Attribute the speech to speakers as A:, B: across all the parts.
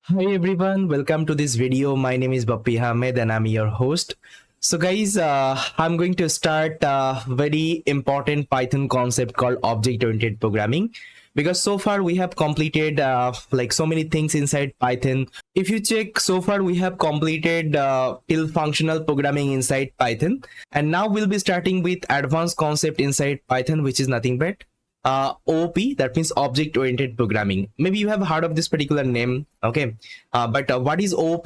A: Hi everyone, welcome to this video. My name is Bappi Ahmed and I'm your host. So guys, I'm going to start a very important Python concept called object-oriented programming, because so far we have completed like so many things inside Python. If you check, so far we have completed till functional programming inside Python, and now we'll be starting with advanced concept inside Python, which is nothing but OOP, that means object oriented programming. Maybe you have heard of this particular name, okay? But what is OOP?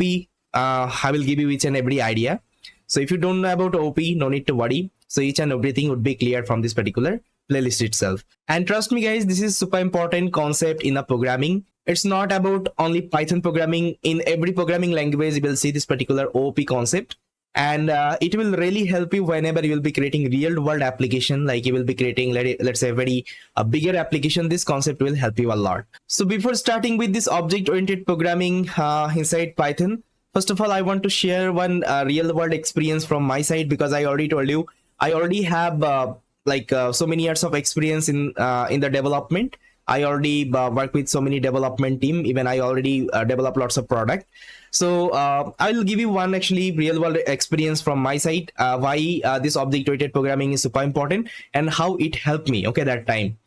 A: I will give you each and every idea. So if you don't know about OOP, no need to worry. So each and everything would be clear from this particular playlist itself. And trust me guys, this is super important concept in a programming. It's not about only Python programming. In every programming language, you will see this particular OOP concept. And it will really help you whenever you will be creating real world application, like you will be creating, let's say, a bigger application. This concept will help you a lot. So before starting with this object oriented programming inside Python, first of all, I want to share one real world experience from my side, because I already told you I already have so many years of experience in the development. I already work with so many development team. Even I already develop lots of product. So I will give you one actually real world experience from my side, why this object oriented programming is super important and how it helped me. Okay, that time.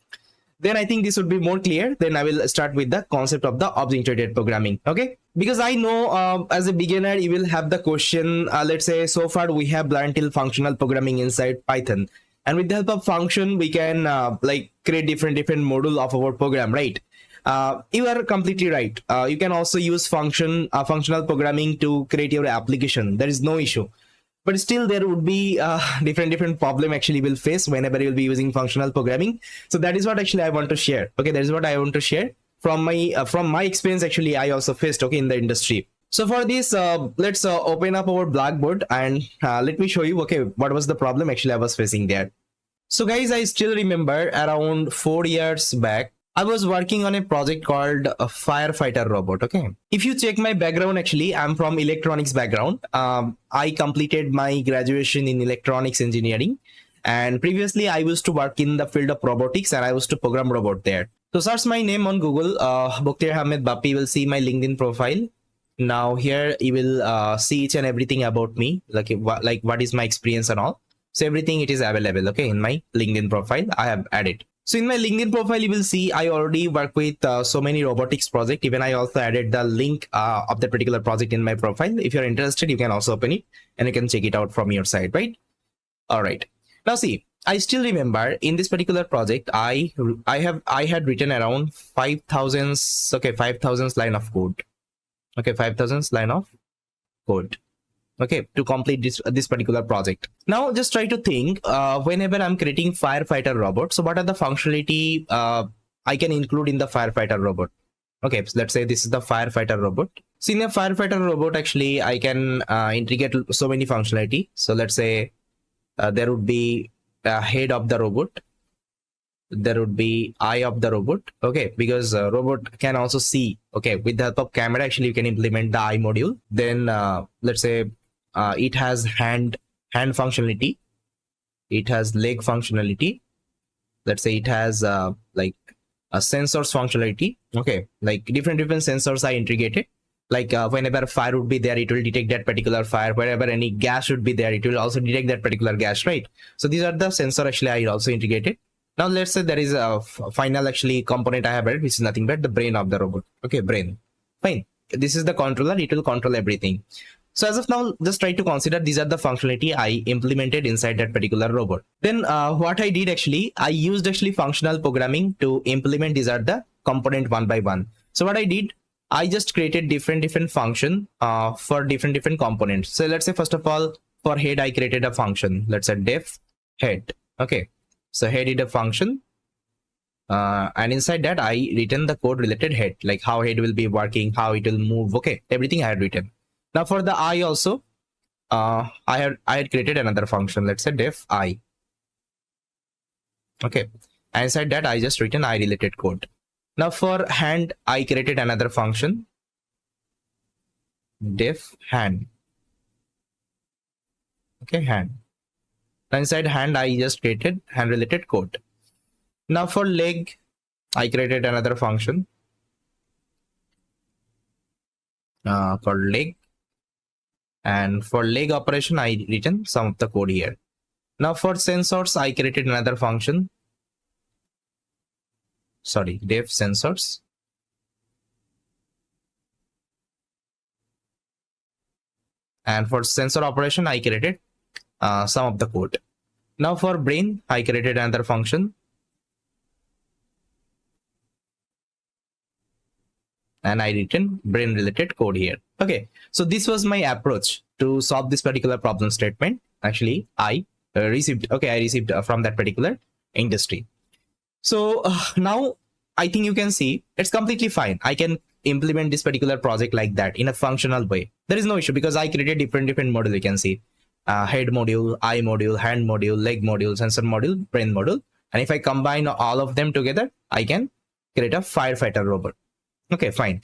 A: Then I think this would be more clear. Then I will start with the concept of the object oriented programming. Okay, because I know as a beginner you will have the question. Let's say so far we have learned till functional programming inside Python, and with the help of function we can create different module of our program, right? You are completely right. You can also use functional programming to create your application. There is no issue, but still there would be different problem actually will face whenever you'll be using functional programming. So that is what actually I want to share. Okay, that is what I want to share from my experience. Actually, I also faced, okay, in the industry. So for this, let's open up our Blackboard and let me show you, okay, what was the problem actually I was facing there. So guys, I still remember around 4 years back, I was working on a project called a firefighter robot. Okay, if you check my background, actually I'm from electronics background. I completed my graduation in electronics engineering, and previously I used to work in the field of robotics and I used to program robot there. So search my name on Google, Bappi Ahmed Bappi, will see my LinkedIn profile. Now here you will see each and everything about me, like what is my experience and all. So everything, it is available, okay, in my LinkedIn profile. I have added. So in my LinkedIn profile, you will see I already work with so many robotics project. Even I also added the link of that particular project in my profile. If you're interested, you can also open it and you can check it out from your side, right? All right. Now see, I still remember in this particular project, I had written around 5,000 line of code. Okay, 5,000 line of code. Okay, to complete this particular project. Now just try to think, whenever I'm creating firefighter robot, so what are the functionality I can include in the firefighter robot? Okay, so let's say this is the firefighter robot. So in a firefighter robot, actually I can integrate so many functionality. So let's say there would be a head of the robot, there would be eye of the robot. Okay, because robot can also see. Okay, with the help of camera, actually you can implement the eye module. Then let's say it has hand functionality, it has leg functionality. Let's say it has like a sensors functionality. Okay, like different sensors are integrated. Like whenever fire would be there, it will detect that particular fire. Wherever any gas should be there, it will also detect that particular gas, right? So these are the sensor actually I also integrated. Now let's say there is a final actually component I have added, which is nothing but the brain of the robot. Okay, brain. Fine. This is the controller. It will control everything. So as of now, just try to consider these are the functionality I implemented inside that particular robot. Then what I did actually, I used actually functional programming to implement these are the component one by one. So what I did, I just created different function for different components. So let's say first of all, for head, I created a function. Let's say def head. Okay, so head is a function. And inside that I written the code related head, like how head will be working, how it will move. Okay, everything I had written. Now for the eye also, I had created another function. Let's say def eye. Okay, and inside that I just written eye related code. Now for hand, I created another function, def hand. Okay, hand. Now inside hand, I just created hand related code. Now for leg, I created another function, called leg, and for leg operation I written some of the code here. Now for sensors I created another function, sorry, def sensors, and for sensor operation I created some of the code. Now for brain I created another function, and I written brain related code here. Okay, so this was my approach to solve this particular problem statement. Actually I received from that particular industry. So now I think you can see it's completely fine. I can implement this particular project like that in a functional way. There is no issue because I created different module. You can see head module, eye module, hand module, leg module, sensor module, brain module. And if I combine all of them together, I can create a firefighter robot. Okay, fine.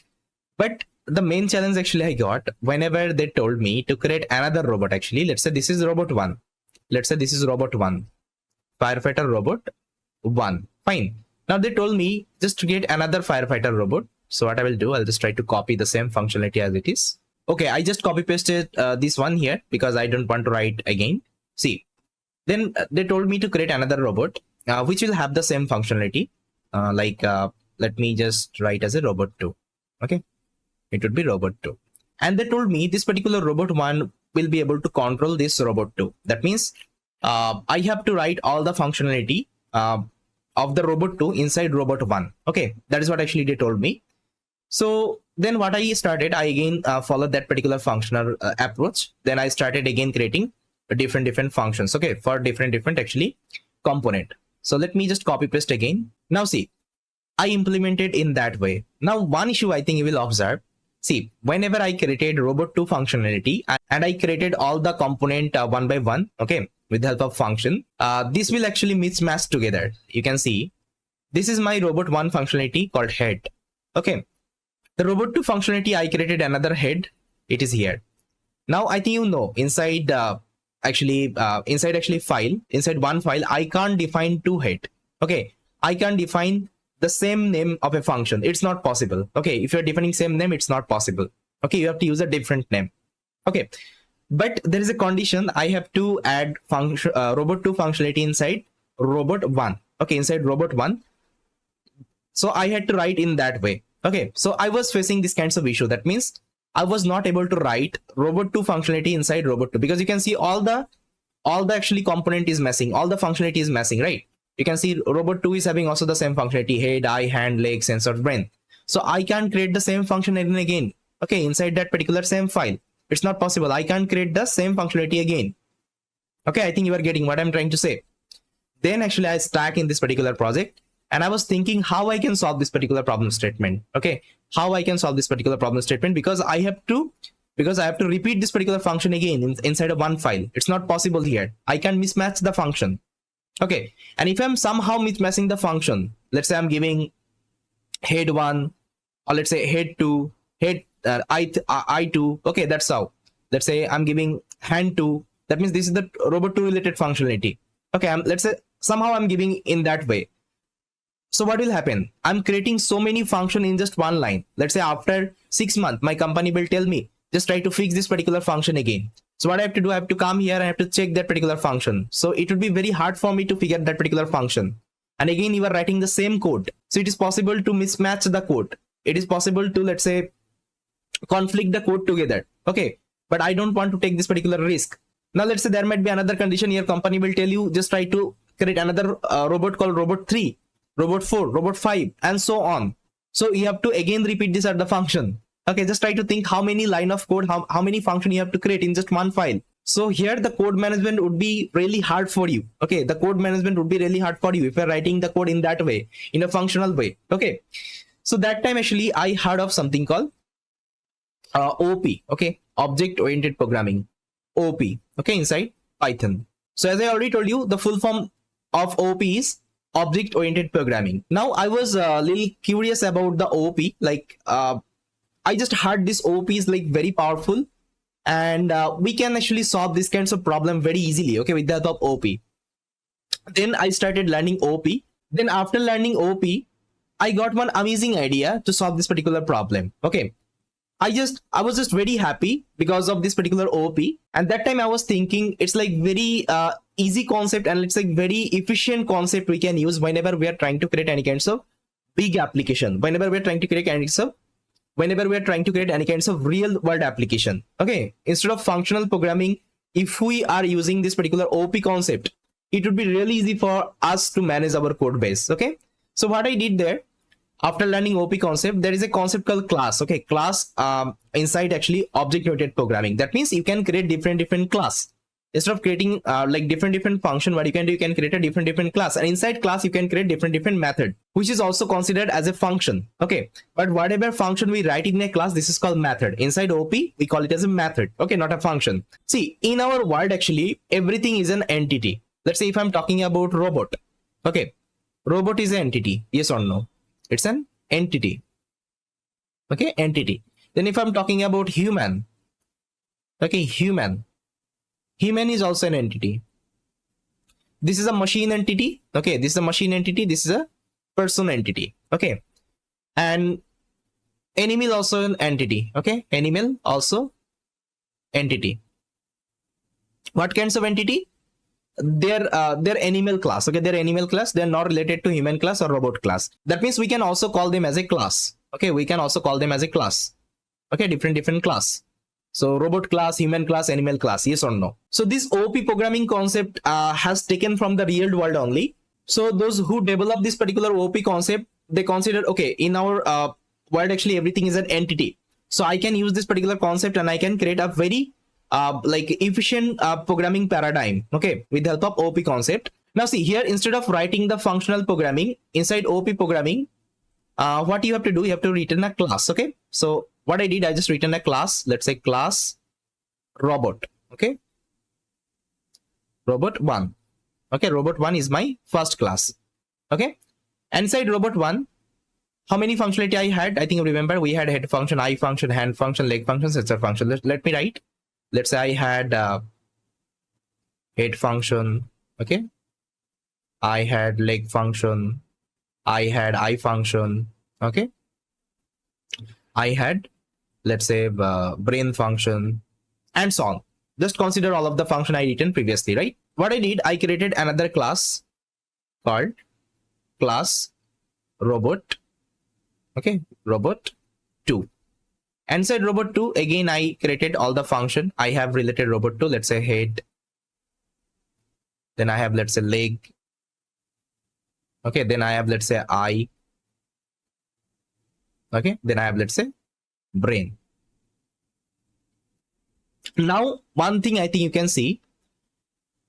A: But the main challenge actually I got whenever they told me to create another robot. Actually, let's say this is robot 1. Let's say this is robot 1. Firefighter robot 1. Fine. Now they told me just to get another firefighter robot. So what I will do, I'll just try to copy the same functionality as it is. Okay, I just copy pasted this one here because I don't want to write again. See, then they told me to create another robot which will have the same functionality. Let me just write as a robot 2. Okay, it would be robot 2. And they told me this particular robot 1 will be able to control this robot 2. That means I have to write all the functionality of the robot 2 inside robot 1. Okay, that is what actually they told me. So then what I started, I again followed that particular functional approach. Then I started again creating different functions, okay, for different actually component. So let me just copy paste again. Now see, I implemented in that way. Now one issue I think you will observe. See, whenever I created robot 2 functionality and I created all the component one by one, okay, with the help of function, this will actually mismatch together. You can see this is my robot 1 functionality called head. Okay, the robot 2 functionality I created another head. It is here. Now I think you know inside inside one file I can't define 2 head. Okay, I can't define the same name of a function. It's not possible. Okay, if you're defining same name, it's not possible. Okay, you have to use a different name. Okay, but there is a condition. I have to add function robot 2 functionality inside robot 1. Okay, inside robot 1. So I had to write in that way. Okay, so I was facing this kinds of issue. That means I was not able to write robot 2 functionality inside robot 2 because you can see all the actually component is missing. All the functionality is missing, right? You can see robot 2 is having also the same functionality, head, eye, hand, leg, sensor, brain. So I can't create the same function again. Okay, inside that particular same file. It's not possible. I can't create the same functionality again. Okay, I think you are getting what I'm trying to say. Then actually I stuck in this particular project and I was thinking how I can solve this particular problem statement. Okay, how I can solve this particular problem statement because I have to repeat this particular function again inside of one file. It's not possible here. I can mismatch the function. Okay, and if I'm somehow mismatching the function, let's say I'm giving head 1 or let's say head 2, head I 2. Okay, that's how. Let's say I'm giving hand 2. That means this is the robot 2 related functionality. Okay, let's say somehow I'm giving in that way. So what will happen? I'm creating so many functions in just one line. Let's say after 6 months, my company will tell me, just try to fix this particular function again. So what I have to do, I have to come here and I have to check that particular function. So it would be very hard for me to figure that particular function. And again, you are writing the same code. So it is possible to mismatch the code. It is possible to, let's say, conflict the code together. Okay, but I don't want to take this particular risk. Now let's say there might be another condition. Your company will tell you, just try to create another robot called robot 3, robot 4, robot 5, and so on. So you have to again repeat this at the function. Okay, just try to think how many line of code, how many function you have to create in just one file. So here the code management would be really hard for you. Okay, the code management would be really hard for you if you're writing the code in that way, in a functional way. Okay, so that time actually I heard of something called OP. Okay, object oriented programming, OP. Okay, inside Python. So as I already told you, the full form of OP is object oriented programming. Now I was a little curious about the OP. Like I just heard this OP is like very powerful and we can actually solve this kinds of problem very easily. Okay, with the help of OP. Then I started learning OP. Then after learning OP, I got one amazing idea to solve this particular problem. Okay, I was just very happy because of this particular OOP. And that time I was thinking it's like very easy concept, and it's like very efficient concept we can use whenever we are trying to create any kinds of big application, whenever we are trying to create any kinds of real world application. Okay, instead of functional programming, if we are using this particular OOP concept, it would be really easy for us to manage our code base. Okay, so what I did there, after learning OP concept, there is a concept called class. Okay, class inside actually object oriented programming. That means you can create different class. Instead of creating like different function, what you can do, you can create a different class, and inside class you can create different method, which is also considered as a function. Okay, but whatever function we write in a class, this is called method. Inside OP we call it as a method. Okay, not a function. See, in our world actually everything is an entity. Let's say if I'm talking about robot. Okay, robot is an entity, yes or no? It's an entity. Okay, entity. Then if I'm talking about human, okay, human is also an entity. This is a machine entity. Okay, this is a machine entity, this is a person entity. Okay, and animal also an entity. Okay, animal also entity. What kinds of entity? They're animal class. Okay, they're animal class. They're not related to human class or robot class. That means we can also call them as a class. Okay, we can also call them as a class. Okay, different class. So robot class, human class, animal class, yes or no? So this OP programming concept has taken from the real world only. So those who develop this particular OP concept, they consider, okay, in our world actually everything is an entity. So I can use this particular concept and I can create a very like efficient programming paradigm, okay, with the help of OP concept. Now see here, instead of writing the functional programming inside OP programming, what you have to do, you have to return a class. Okay, so what I did, I just written a class. Let's say class robot. Okay, robot 1. Okay, robot 1 is my first class. Okay, inside robot 1, how many functionality I had? I think remember we had head function, eye function, hand function, leg function, sensor function. Let me write. Let's say I had head function. Okay, I had leg function, I had eye function. Okay, I had, let's say, brain function, and so on. Just consider all of the function I written previously, right? What I did, I created another class called class robot. Okay, robot 2. Inside robot 2, again I created all the function. I have related robot 2, let's say head, then I have, let's say, leg. Okay, then I have, let's say, eye. Okay, then I have, let's say, brain. Now one thing I think you can see,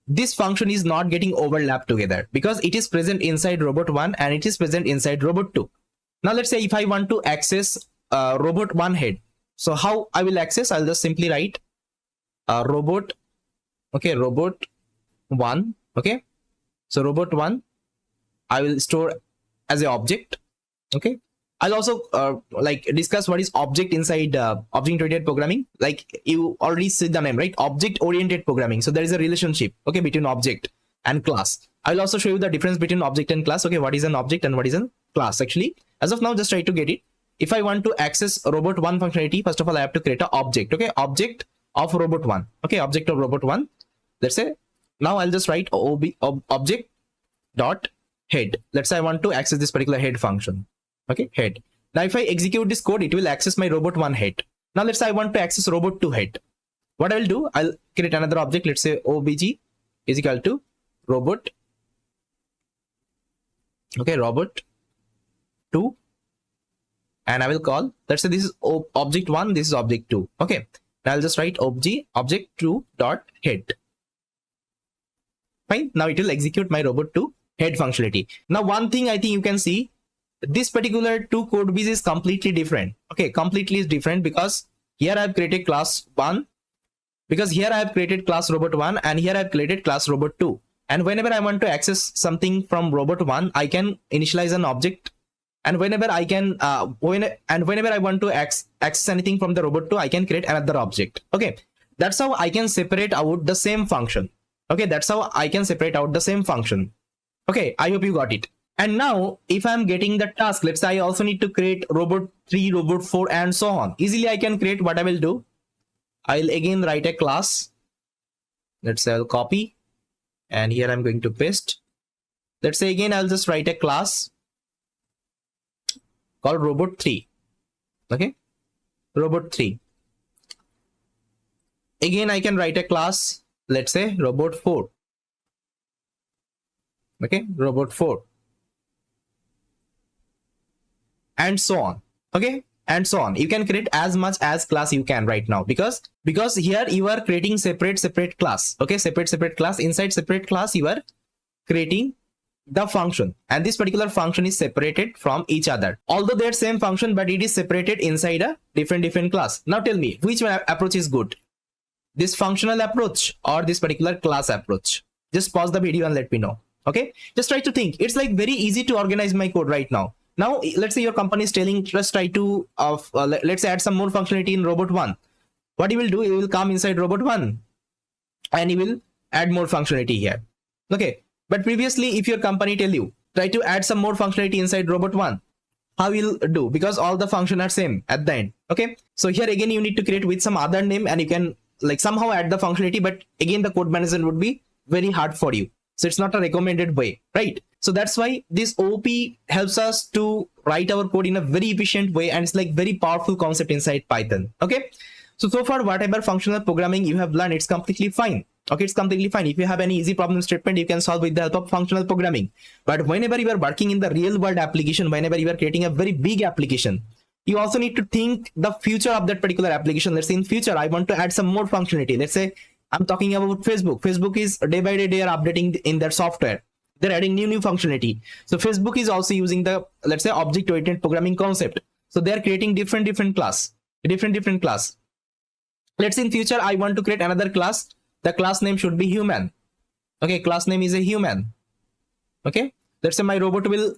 A: this function is not getting overlapped together because it is present inside robot 1 and it is present inside robot 2. Now let's say if I want to access robot 1 head, so how I will access? I'll just simply write robot. Okay, robot 1. Okay, so robot 1 I will store as an object. Okay, I'll also like discuss what is object inside object oriented programming. Like you already see the name, right? Object oriented programming. So there is a relationship, okay, between object and class. I'll also show you the difference between object and class. Okay, what is an object and what is a class actually. As of now, just try to get it. If I want to access robot 1 functionality, first of all, I have to create an object. Okay, object of robot 1. Okay, object of robot 1. Let's say now I'll just write object dot head. Let's say I want to access this particular head function. Okay, head. Now if I execute this code, it will access my robot 1 head. Now let's say I want to access robot 2 head. What I will do, I'll create another object. Let's say obj is equal to robot. Okay, robot 2. And I will call, let's say this is object 1, this is object 2. Okay, now I'll just write object 2 dot head. Fine. Now it will execute my robot 2 head functionality. Now one thing I think you can see, this particular 2 code base is completely different. Okay, completely is different because here I have created class 1, because here I have created class robot 1 and here I have created class robot 2. And whenever I want to access something from robot 1, I can initialize an object. And whenever I can, whenever I want to access anything from the robot 2, I can create another object. Okay, that's how I can separate out the same function. Okay, that's how I can separate out the same function. Okay, I hope you got it. And now if I'm getting the task, let's say I also need to create robot 3, robot 4, and so on. Easily I can create. What I will do, I'll again write a class. Let's say I'll copy, and here I'm going to paste. Let's say again I'll just write a class called robot 3. Okay, robot 3. Again I can write a class, let's say robot 4. Okay, robot 4, and so on. Okay, and so on. You can create as much as class you can right now, because here you are creating separate class. Okay, separate class. Inside separate class you are creating the function, and this particular function is separated from each other, although they're same function, but it is separated inside a different class. Now tell me, which one approach is good, this functional approach or this particular class approach? Just pause the video and let me know. Okay, just try to think. It's like very easy to organize my code right now. Now let's say your company is telling, just try to let's say add some more functionality in robot 1. What you will do, you will come inside robot 1 and you will add more functionality here. Okay, but previously if your company tell you try to add some more functionality inside robot 1, how you'll do? Because all the function are same at the end. Okay, so here again you need to create with some other name, and you can like somehow add the functionality, but again the code management would be very hard for you, so it's not a recommended way, right? So that's why this OP helps us to write our code in a very efficient way, and it's like very powerful concept inside Python. Okay, so far whatever functional programming you have learned, it's completely fine. Okay, it's completely fine. If you have any easy problem statement, you can solve with the help of functional programming. But whenever you are working in the real world application, whenever you are creating a very big application, you also need to think the future of that particular application. Let's say in future I want to add some more functionality. Let's say I'm talking about Facebook. Facebook is day by day they are updating in their software. They're adding new functionality. So Facebook is also using the, let's say, object-oriented programming concept. So they're creating different class. Let's say in future I want to create another class. The class name should be human. Okay, class name is a human. Okay, let's say my robot will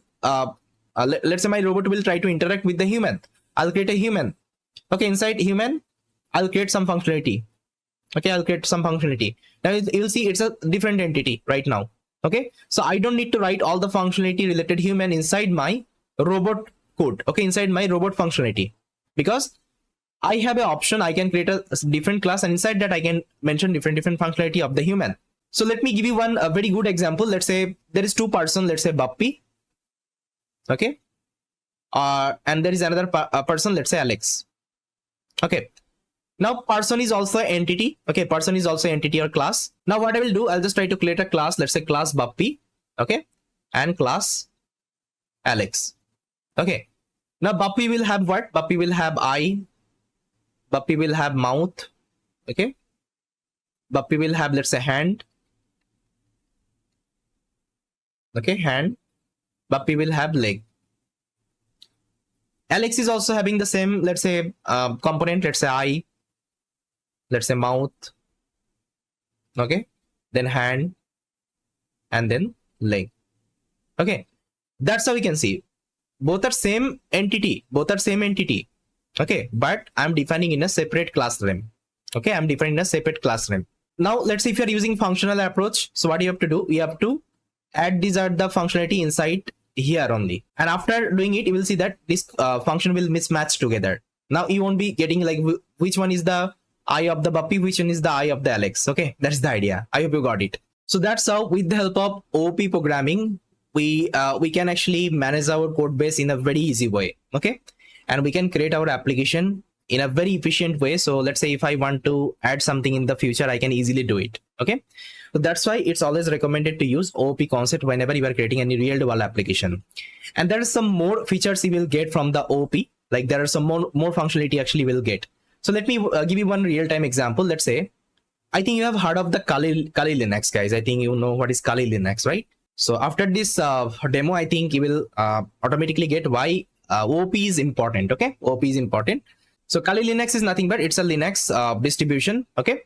A: try to interact with the human. I'll create a human. Okay, inside human I'll create some functionality. Okay, I'll create some functionality. Now you'll see it's a different entity right now. Okay, so I don't need to write all the functionality related human inside my robot code. Okay, inside my robot functionality, because I have an option. I can create a different class, and inside that I can mention different functionality of the human. So let me give you a very good example. Let's say there is two person, let's say Bappy. Okay, and there is another person, let's say Alex. Okay, now person is also an entity. Okay, person is also an entity or class. Now what I will do, I'll just try to create a class, let's say class Bappy. Okay, and class Alex. Okay, now Bappy will have what? Bappy will have eye. Bappy will have mouth. Okay, Bappy will have, let's say, hand. Okay, hand. Bappy will have leg. Alex is also having the same, let's say, component. Let's say eye, let's say mouth. Okay, then hand, and then leg. Okay, that's how we can see both are same entity. Okay, but I'm defining in a separate class name. Okay, I'm defining a separate class name. Now let's say if you're using functional approach, so what you have to do, you have to add these are the functionality inside here only, and after doing it you will see that this function will mismatch together. Now you won't be getting like which one is the eye of the Bappy, which one is the eye of the Alex. Okay, that's the idea. I hope you got it. So that's how with the help of OP programming we can actually manage our code base in a very easy way. Okay, and we can create our application in a very efficient way. So let's say if I want to add something in the future, I can easily do it. Okay, so that's why it's always recommended to use OP concept whenever you are creating any real world application. And there are some more features you will get from the OP. Like there are some more functionality actually will get. So let me give you one real-time example. Let's say, I think you have heard of the Kali Linux, guys. I think you know what is Kali Linux, right? So after this demo, I think you will automatically get why OP is important. Okay, OP is important. So Kali Linux is nothing but it's a Linux distribution. Okay,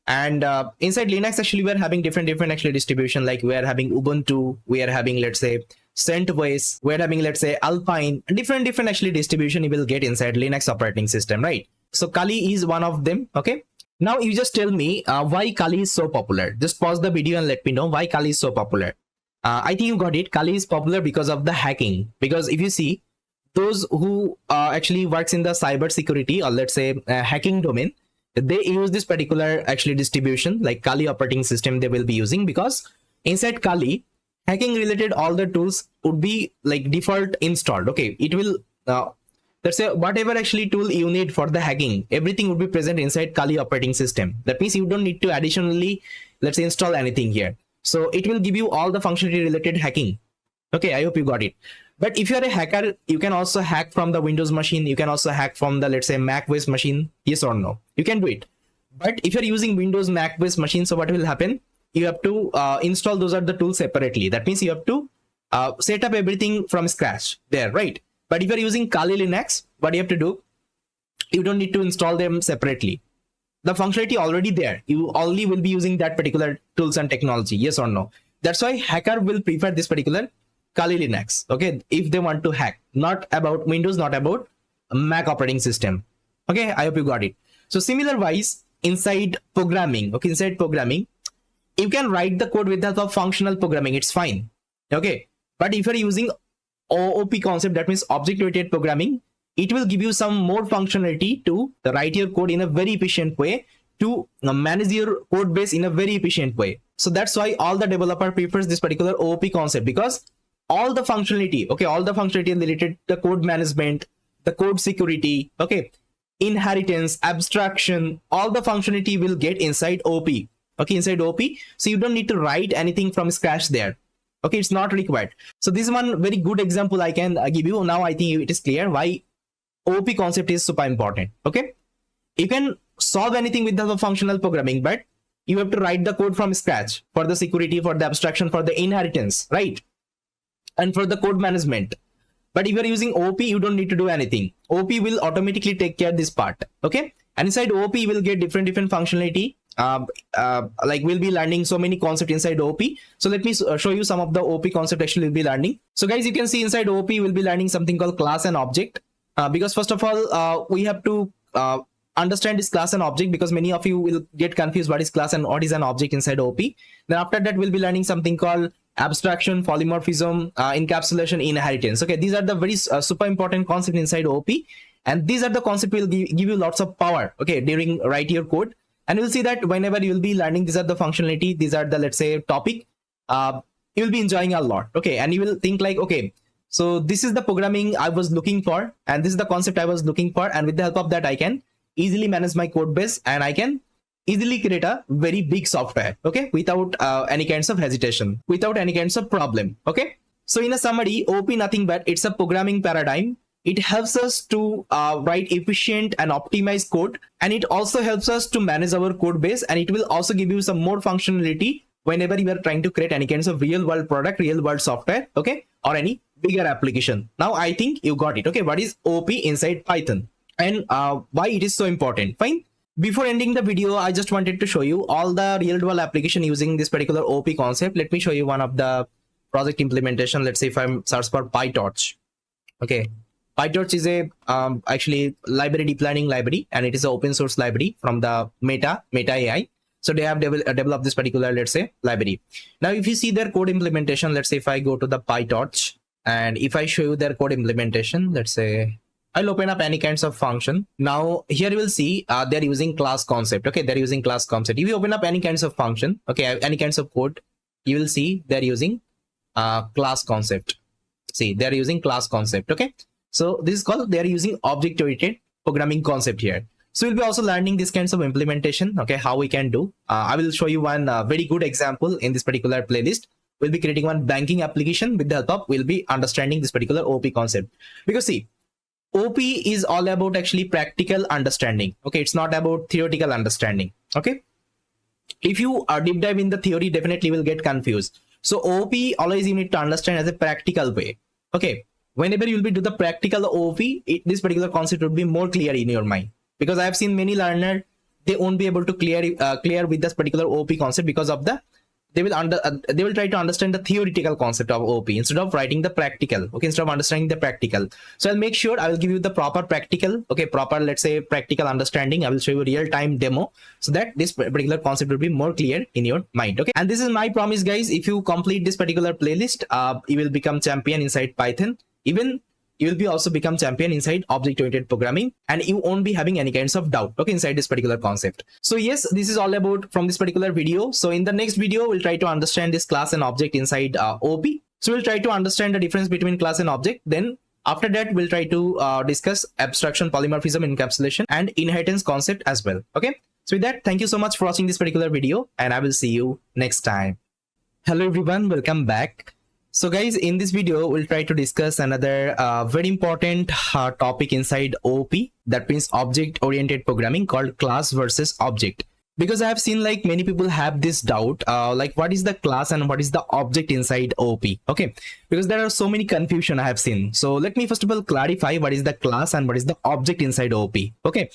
A: and inside Linux actually we are having different actually distribution. Like we are having Ubuntu, we are having, let's say, CentOS, we are having, let's say, Alpine, different actually distribution you will get inside Linux operating system, right? So Kali is one of them. Okay, now you just tell me why Kali is so popular. Just pause the video and let me know why Kali is so popular. I think you got it. Kali is popular because of the hacking. Because if you see, those who actually works in the cyber security, or let's say hacking domain, they use this particular actually distribution like Kali operating system they will be using, because inside Kali, hacking related all the tools would be like default installed. Okay, it will let's say whatever actually tool you need for the hacking, everything would be present inside Kali operating system. That means you don't need to additionally, let's say, install anything here. So it will give you all the functionality related hacking. Okay, I hope you got it. But if you're a hacker, you can also hack from the Windows machine. You can also hack from the, let's say, Mac based machine. Yes or no? You can do it. But if you're using Windows Mac based machine, so what will happen? You have to install those are the tools separately. That means you have to set up everything from scratch there, right? But if you're using Kali Linux, what you have to do? You don't need to install them separately. The functionality already there. You only will be using that particular tools and technology. Yes or no? That's why hacker will prefer this particular Kali Linux. Okay, if they want to hack, not about Windows, not about Mac operating system. Okay, I hope you got it. So similar wise, inside programming, okay, inside programming, you can write the code with the help of functional programming. It's fine. Okay, but if you're using OOP concept, that means object-oriented programming, it will give you some more functionality to write your code in a very efficient way, to manage your code base in a very efficient way. So that's why all the developer prefers this particular OOP concept, because all the functionality, okay, all the functionality related to the code management, the code security, okay, inheritance, abstraction, all the functionality will get inside OP. Okay, inside OP. So you don't need to write anything from scratch there. Okay, it's not required. So this is one very good example I can give you. Now I think it is clear why OP concept is super important. Okay, you can solve anything with the functional programming, but you have to write the code from scratch for the security, for the abstraction, for the inheritance, right? And for the code management. But if you're using OP, you don't need to do anything. OP will automatically take care of this part. Okay, and inside OP you will get different functionality. Like we'll be learning so many concepts inside OP. So let me show you some of the OP concept actually we'll be learning. So guys, you can see inside OP we'll be learning something called class and object. Because first of all, we have to understand this class and object, because many of you will get confused what is class and what is an object inside OP. Then after that we'll be learning something called abstraction, polymorphism, encapsulation, inheritance. Okay, these are the very super important concepts inside OP, and these are the concepts will give you lots of power, okay, during write your code. And you'll see that whenever you'll be learning, these are the functionality, these are the, let's say, topic, you'll be enjoying a lot. Okay, and you will think like, okay, so this is the programming I was looking for, and this is the concept I was looking for, and with the help of that I can easily manage my code base, and I can easily create a very big software, okay, without any kinds of hesitation, without any kinds of problem. Okay, so in a summary, OP nothing but it's a programming paradigm. It helps us to write efficient and optimized code, and it also helps us to manage our code base, and it will also give you some more functionality whenever you are trying to create any kinds of real world product, real world software, okay, or any bigger application. Now I think you got it. Okay, what is OP inside Python, and why it is so important. Fine. Before ending the video, I just wanted to show you all the real world application using this particular OP concept. Let me show you one of the project implementation. Let's say if I'm search for PyTorch. Okay, PyTorch is a actually library, deep learning library, and it is an open source library from the Meta AI. So they have developed this particular, let's say, library. Now if you see their code implementation, let's say if I go to the PyTorch and if I show you their code implementation, let's say I'll open up any kinds of function. Now here you will see they're using class concept. Okay, they're using class concept. If you open up any kinds of function, okay, any kinds of code, you will see they're using class concept. See, they're using class concept. Okay, so this is called, they're using object-oriented programming concept here. So we'll be also learning these kinds of implementation. Okay, how we can do. I will show you one very good example in this particular playlist. We'll be creating one banking application with the help of, we'll be understanding this particular OP concept. Because see, OP is all about actually practical understanding. Okay, it's not about theoretical understanding. Okay, if you deep dive in the theory, definitely will get confused. So OP always you need to understand as a practical way. Okay, whenever you will be do the practical OP, this particular concept would be more clear in your mind. Because I have seen many learners, they won't be able to clear with this particular OP concept because of the they will try to understand the theoretical concept of OP instead of writing the practical. Okay, instead of understanding the practical. So I'll make sure I will give you the proper practical, okay, proper, let's say, practical understanding. I will show you a real-time demo so that this particular concept will be more clear in your mind. Okay, and this is my promise, guys. If you complete this particular playlist, you will become champion inside Python. Even you will be also become champion inside object-oriented programming, and you won't be having any kinds of doubt, okay, inside this particular concept. So yes, this is all about from this particular video. So in the next video, we'll try to understand this class and object inside OP. So we'll try to understand the difference between class and object. Then after that, we'll try to discuss abstraction, polymorphism, encapsulation, and inheritance concept as well. Okay. So with that, thank you so much for watching this particular video, and I will see you next time. Hello everyone, welcome back. So guys, in this video, we'll try to discuss another very important topic inside OOP, that means object-oriented programming, called class versus object. Because I have seen like many people have this doubt, like what is the class and what is the object inside OOP, okay? Because there are so many confusion I have seen. So let me first of all clarify what is the class and what is the object inside OOP, okay?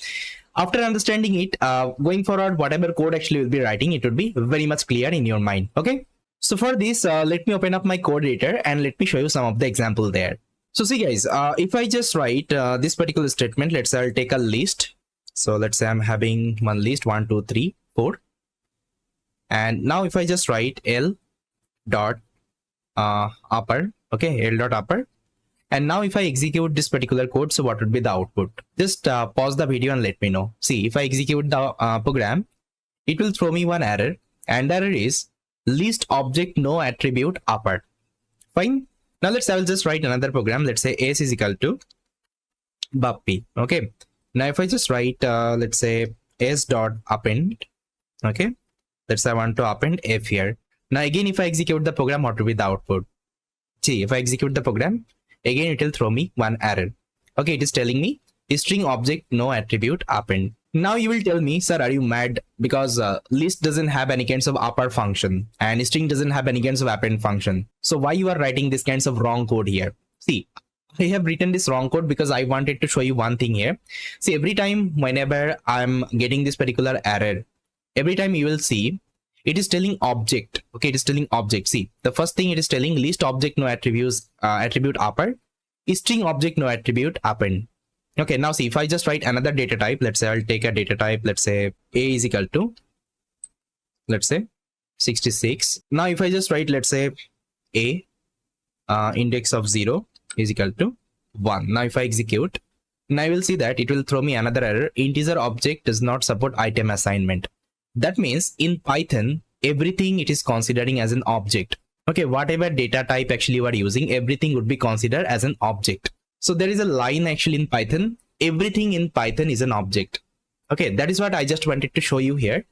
A: After understanding it, going forward, whatever code actually will be writing, it would be very much clear in your mind, okay? So for this, let me open up my code editor and let me show you some of the example there. So see guys, if I just write this particular statement, let's say I'll take a list. So let's say I'm having one list, 1, 2, 3, 4. And now if I just write L dot upper, okay, L dot upper. And now if I execute this particular code, so what would be the output? Just pause the video and let me know. See, if I execute the program, it will throw me one error, and the error is list object no attribute upper. Fine. Now I will just write another program. Let's say s is equal to Bappy. Okay. Now if I just write let's say s dot append. Okay. Let's say I want to append f here. Now again, if I execute the program, what will be the output? See, if I execute the program, again it will throw me one error. Okay, it is telling me string object no attribute append. Now you will tell me, sir, are you mad? Because list doesn't have any kinds of upper function and string doesn't have any kinds of append function. So why you are writing this kinds of wrong code here? See, I have written this wrong code because I wanted to show you one thing here. See, every time whenever I'm getting this particular error, every time you will see it is telling object. Okay, it is telling object. See, the first thing it is telling list object no attributes attribute upper, string object no attribute append. Okay, now see, if I just write another data type, let's say I'll take a data type, let's say a is equal to, let's say 66. Now if I just write, let's say a index of 0 is equal to 1. Now if I execute, now I will see that it will throw me another error. Integer object does not support item assignment. That means in Python, everything it is considering as an object. Okay, whatever data type actually you are using, everything would be considered as an object. So there is a line actually in Python, everything in Python is an object. Okay, that is what I just wanted to show you here.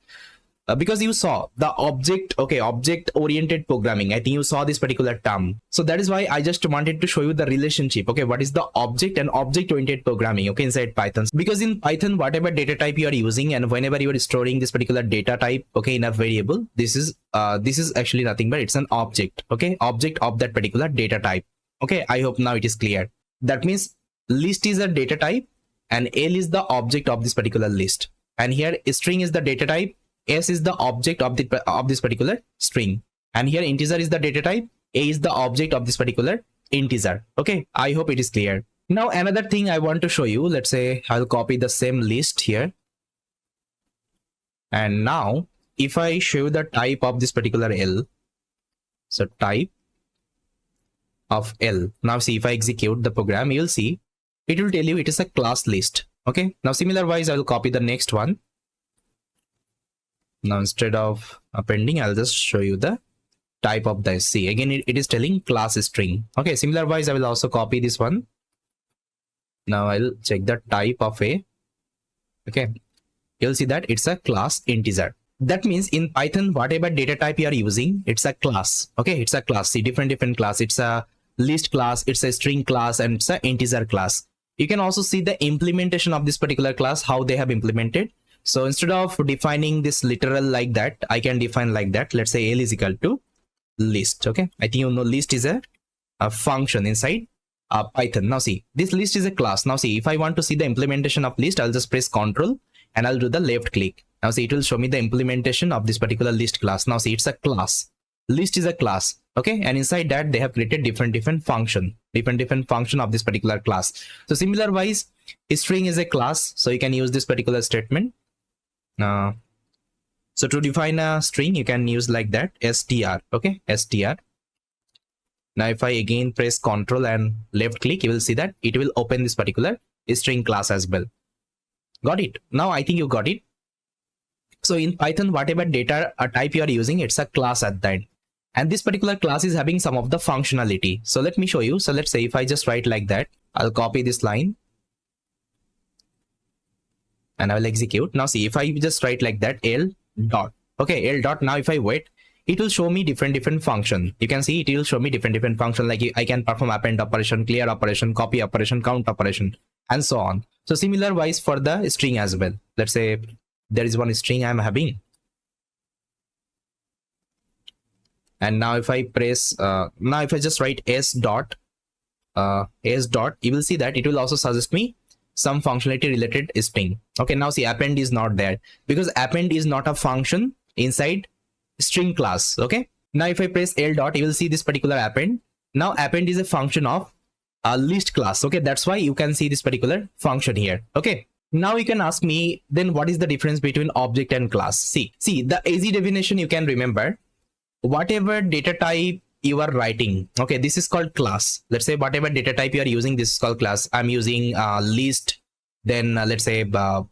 A: Because you saw the object, okay, object oriented programming. I think you saw this particular term. So that is why I just wanted to show you the relationship. Okay, what is the object and object oriented programming, okay, inside Python. Because in Python, whatever data type you are using and whenever you are storing this particular data type, okay, in a variable, this is actually nothing but it's an object, okay, object of that particular data type. Okay, I hope now it is clear. That means list is a data type and L is the object of this particular list. And here string is the data type, S is the object of this particular string. And here integer is the data type, A is the object of this particular integer. Okay, I hope it is clear. Now another thing I want to show you, let's say I'll copy the same list here. And now if I show the type of this particular L, so type of L. Now see, if I execute the program, you'll see it will tell you it is a class list. Okay, now similar wise I will copy the next one. Now instead of appending, I'll just show you the type of the C. Again, it is telling class string. Okay, similar wise I will also copy this one. Now I'll check the type of A. Okay, you'll see that it's a class integer. That means in Python, whatever data type you are using, it's a class. Okay, it's a class. See, different class. It's a list class, it's a string class, and it's an integer class. You can also see the implementation of this particular class, how they have implemented. So instead of defining this literal like that, I can define like that. Let's say L is equal to list. Okay, I think you know list is a function inside Python. Now see, this list is a class. Now see, if I want to see the implementation of list, I'll just press Ctrl and I'll do the left click. Now see, it will show me the implementation of this particular list class. Now see, it's a class. list is a class, okay, and inside that they have created different function of this particular class. So similar wise, string is a class, so you can use this particular statement. So to define a string, you can use like that, str, okay, str. Now if I again press Ctrl and left click, you will see that it will open this particular string class as well. Got it? Now I think you got it. So in Python, whatever data type you are using, it's a class at the end. And this particular class is having some of the functionality. So let me show you. So let's say if I just write like that, I'll copy this line and I will execute. Now see, if I just write like that, L dot, okay, L dot. Now if I wait, it will show me different function. You can see it will show me different function, like I can perform append operation, clear operation, copy operation, count operation, and so on. So similar wise for the string as well. Let's say there is one string I'm having, and now if I press now if I just write s dot, you will see that it will also suggest me some functionality related string. Okay, now see, append is not there because append is not a function inside string class. Okay, now if I press L dot, you will see this particular append. Now append is a function of a list class. Okay, that's why you can see this particular function here. Okay, now you can ask me, then what is the difference between object and class? See the easy definition you can remember. Whatever data type you are writing, okay, this is called class. Let's say whatever data type you are using, this is called class. I'm using list, then let's say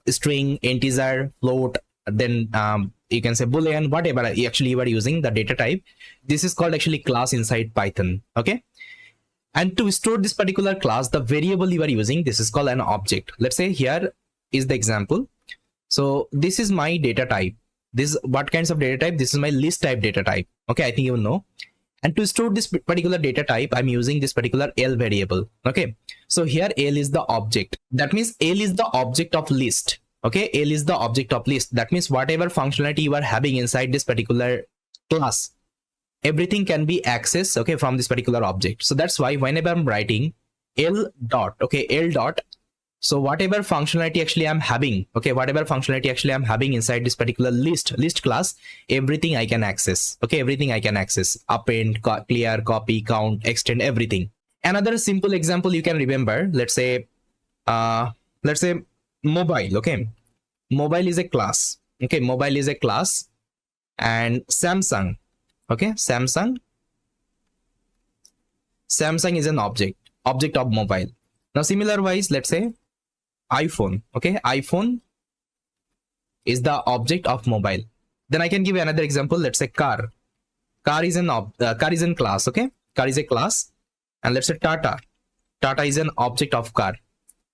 A: string, integer, float, then you can say boolean, whatever actually you are using the data type. This is called actually class inside Python. Okay, and to store this particular class, the variable you are using, this is called an object. Let's say here is the example. So this is my data type. This, what kinds of data type? This is my list type data type. Okay, I think you know. And to store this particular data type, I'm using this particular L variable. Okay, so here L is the object. That means L is the object of list. Okay, L is the object of list. That means whatever functionality you are having inside this particular class, everything can be accessed, okay, from this particular object. So that's why whenever I'm writing L dot, okay, L dot, so whatever functionality actually I'm having, okay, whatever functionality actually I'm having inside this particular list class, everything I can access. Okay, everything I can access. Append, clear, copy, count, extend, everything. Another simple example you can remember, let's say mobile. Okay, mobile is a class. Okay, mobile is a class. And Samsung, okay, Samsung is an object of mobile. Now similar wise, let's say iPhone. Okay, iPhone is the object of mobile. Then I can give another example. Let's say car is an class. Okay, car is a class. And let's say Tata is an object of car.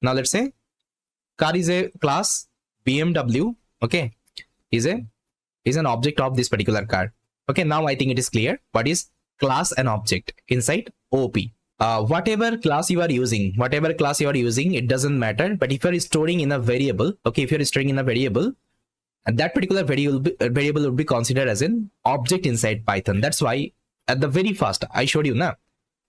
A: Now let's say car is a class. BMW, okay, is an object of this particular car. Okay, now I think it is clear what is class and object inside OOP. Whatever class you are using, it doesn't matter. But if you are storing in a variable, okay, if you are storing in a variable, and that particular variable would be considered as an object inside Python. That's why at the very first I showed you now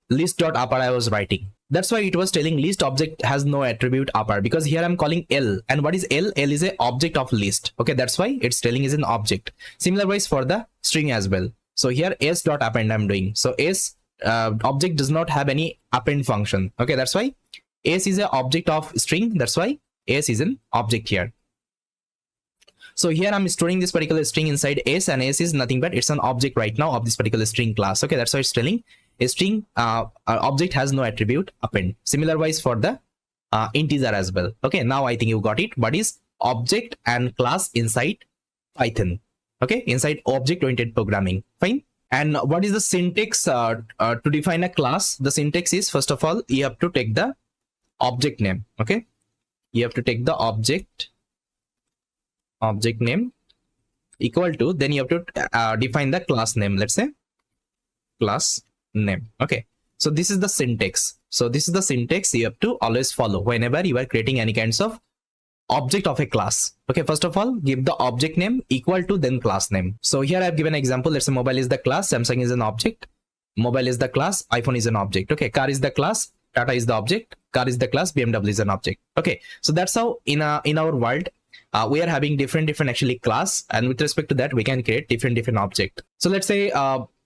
A: list.upper I was writing. That's why it was telling list object has no attribute upper, because here I'm calling L. And what is L? L is a object of list. Okay, that's why it's telling is an object. Similar wise for the string as well. So here s.append I'm doing. So s object does not have any append function. Okay, that's why s is an object of string. That's why s is an object here. So here I'm storing this particular string inside s, and s is nothing but it's an object right now of this particular string class. Okay, that's why it's telling a string object has no attribute append. Similar wise for the integer as well. Okay, now I think you got it. What is object and class inside Python? Okay, inside object-oriented programming. Fine. And what is the syntax to define a class? The syntax is, first of all, you have to take the object name. Okay, you have to take the object name equal to, then you have to define the class name. Let's say class name. Okay, so this is the syntax. So this is the syntax you have to always follow whenever you are creating any kinds of object of a class. Okay, first of all, give the object name equal to then class name. So here I have given an example. Let's say mobile is the class, Samsung is an object, mobile is the class, iPhone is an object. Okay, car is the class, Tata is the object, car is the class, BMW is an object. Okay, so that's how in our world we are having different actually class, and with respect to that we can create different object. So let's say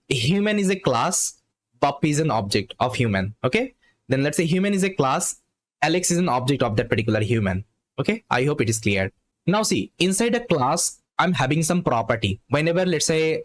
A: human is a class, pup is an object of human. Okay, then let's say human is a class, Alex is an object of that particular human. Okay, I hope it is clear. Now see, inside a class, I'm having some property. Whenever, let's say,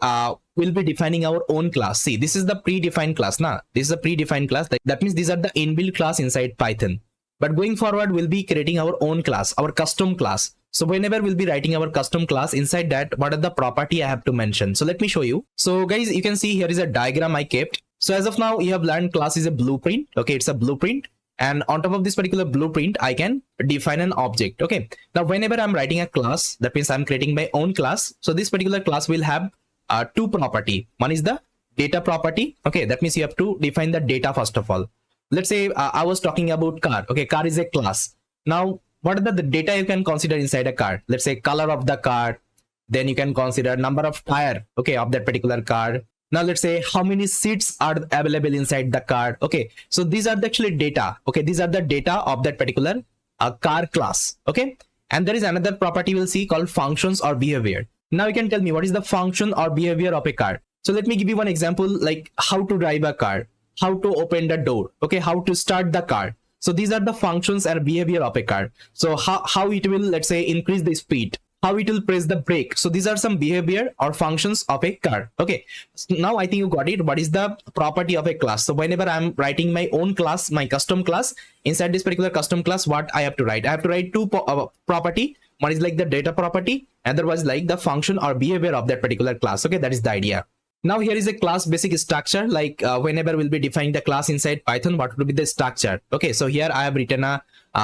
A: we'll be defining our own class. See, this is the predefined class. Now, this is a predefined class. That means these are the inbuilt class inside Python. But going forward, we'll be creating our own class, our custom class. So whenever we'll be writing our custom class, inside that, what are the property I have to mention? So let me show you. So guys, you can see here is a diagram I kept. So as of now, you have learned class is a blueprint. Okay, it's a blueprint. And on top of this particular blueprint, I can define an object. Okay. Now, whenever I'm writing a class, that means I'm creating my own class. So this particular class will have two property. One is the data property. Okay. That means you have to define the data first of all. Let's say I was talking about car. Okay. Car is a class. Now, what are the data you can consider inside a car? Let's say color of the car. Then you can consider number of tire. Okay. Of that particular car. Now let's say how many seats are available inside the car. Okay, so these are the actually data. Okay, these are the data of that particular car class. Okay, and there is another property we'll see called functions or behavior. Now you can tell me what is the function or behavior of a car. So let me give you one example, like how to drive a car, how to open the door. Okay, how to start the car. So these are the functions and behavior of a car. So how it will, let's say, increase the speed, how it will press the brake. So these are some behavior or functions of a car. Okay, so now I think you got it. What is the property of a class? So whenever I'm writing my own class, my custom class, inside this particular custom class, what I have to write? I have to write two property. One is like the data property, other was like the function or behavior of that particular class. Okay, that is the idea. Now here is a class basic structure. Like whenever we'll be defining the class inside Python, what will be the structure? Okay, so here I have written a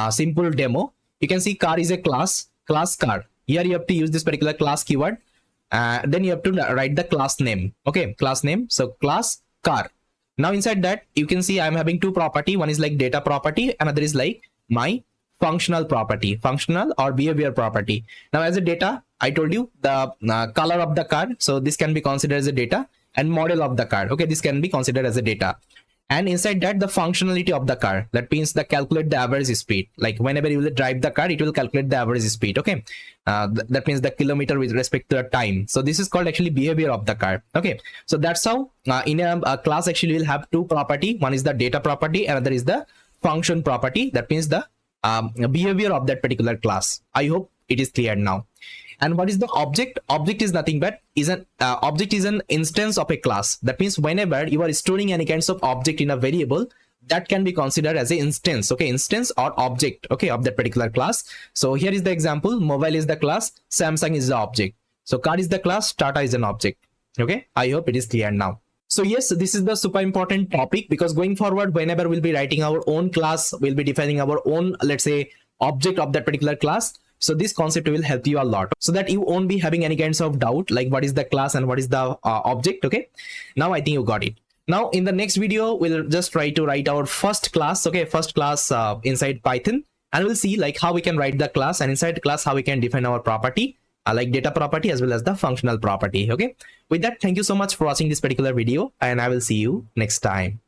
A: simple demo. You can see car is a class car. Here you have to use this particular class keyword. Then you have to write the class name. Okay, class name. So class car. Now inside that, you can see I'm having two property. One is like data property. Another is like my functional property, functional or behavior property. Now as a data, I told you the color of the car. So this can be considered as a data, and model of the car. Okay, this can be considered as a data. And inside that, the functionality of the car. That means the calculate the average speed. Like whenever you will drive the car, it will calculate the average speed. Okay, that means the kilometer with respect to the time. So this is called actually behavior of the car. Okay, so that's how in a class actually will have two property. One is the data property, another is the function property. That means the behavior of that particular class. I hope it is clear now. And what is the object? Object is nothing but object is an instance of a class. That means whenever you are storing any kinds of object in a variable, that can be considered as an instance. Okay, instance or object. Okay, of that particular class. So here is the example. Mobile is the class. Samsung is the object. So car is the class. Tata is an object. Okay, I hope it is clear now. So yes, this is the super important topic, because going forward, whenever we'll be writing our own class, we'll be defining our own, let's say, object of that particular class. So this concept will help you a lot, so that you won't be having any kinds of doubt, like what is the class and what is the object. Okay, now I think you got it. Now in the next video, we'll just try to write our first class. Okay, first class inside Python, and we'll see like how we can write the class, and inside the class how we can define our property, like data property as well as the functional property. Okay, with that, thank you so much for watching this particular video, and I will see you next time.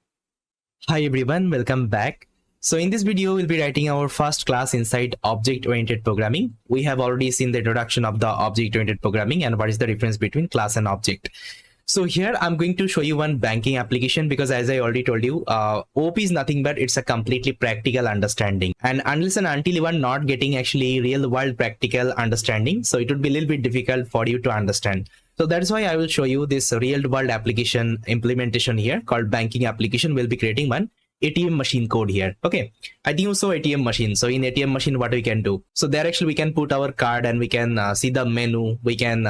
A: Hi everyone, welcome back. So in this video, we'll be writing our first class inside object-oriented programming. We have already seen the introduction of the object-oriented programming and what is the difference between class and object. So here I'm going to show you one banking application, because as I already told you, OP is nothing but it's a completely practical understanding. And unless and until you are not getting actually real world practical understanding, so it would be a little bit difficult for you to understand. So that's why I will show you this real world application implementation here called banking application. We'll be creating one ATM machine code here. Okay, I think you saw ATM machine. So in ATM machine, what we can do? So there actually we can put our card and we can see the menu. We can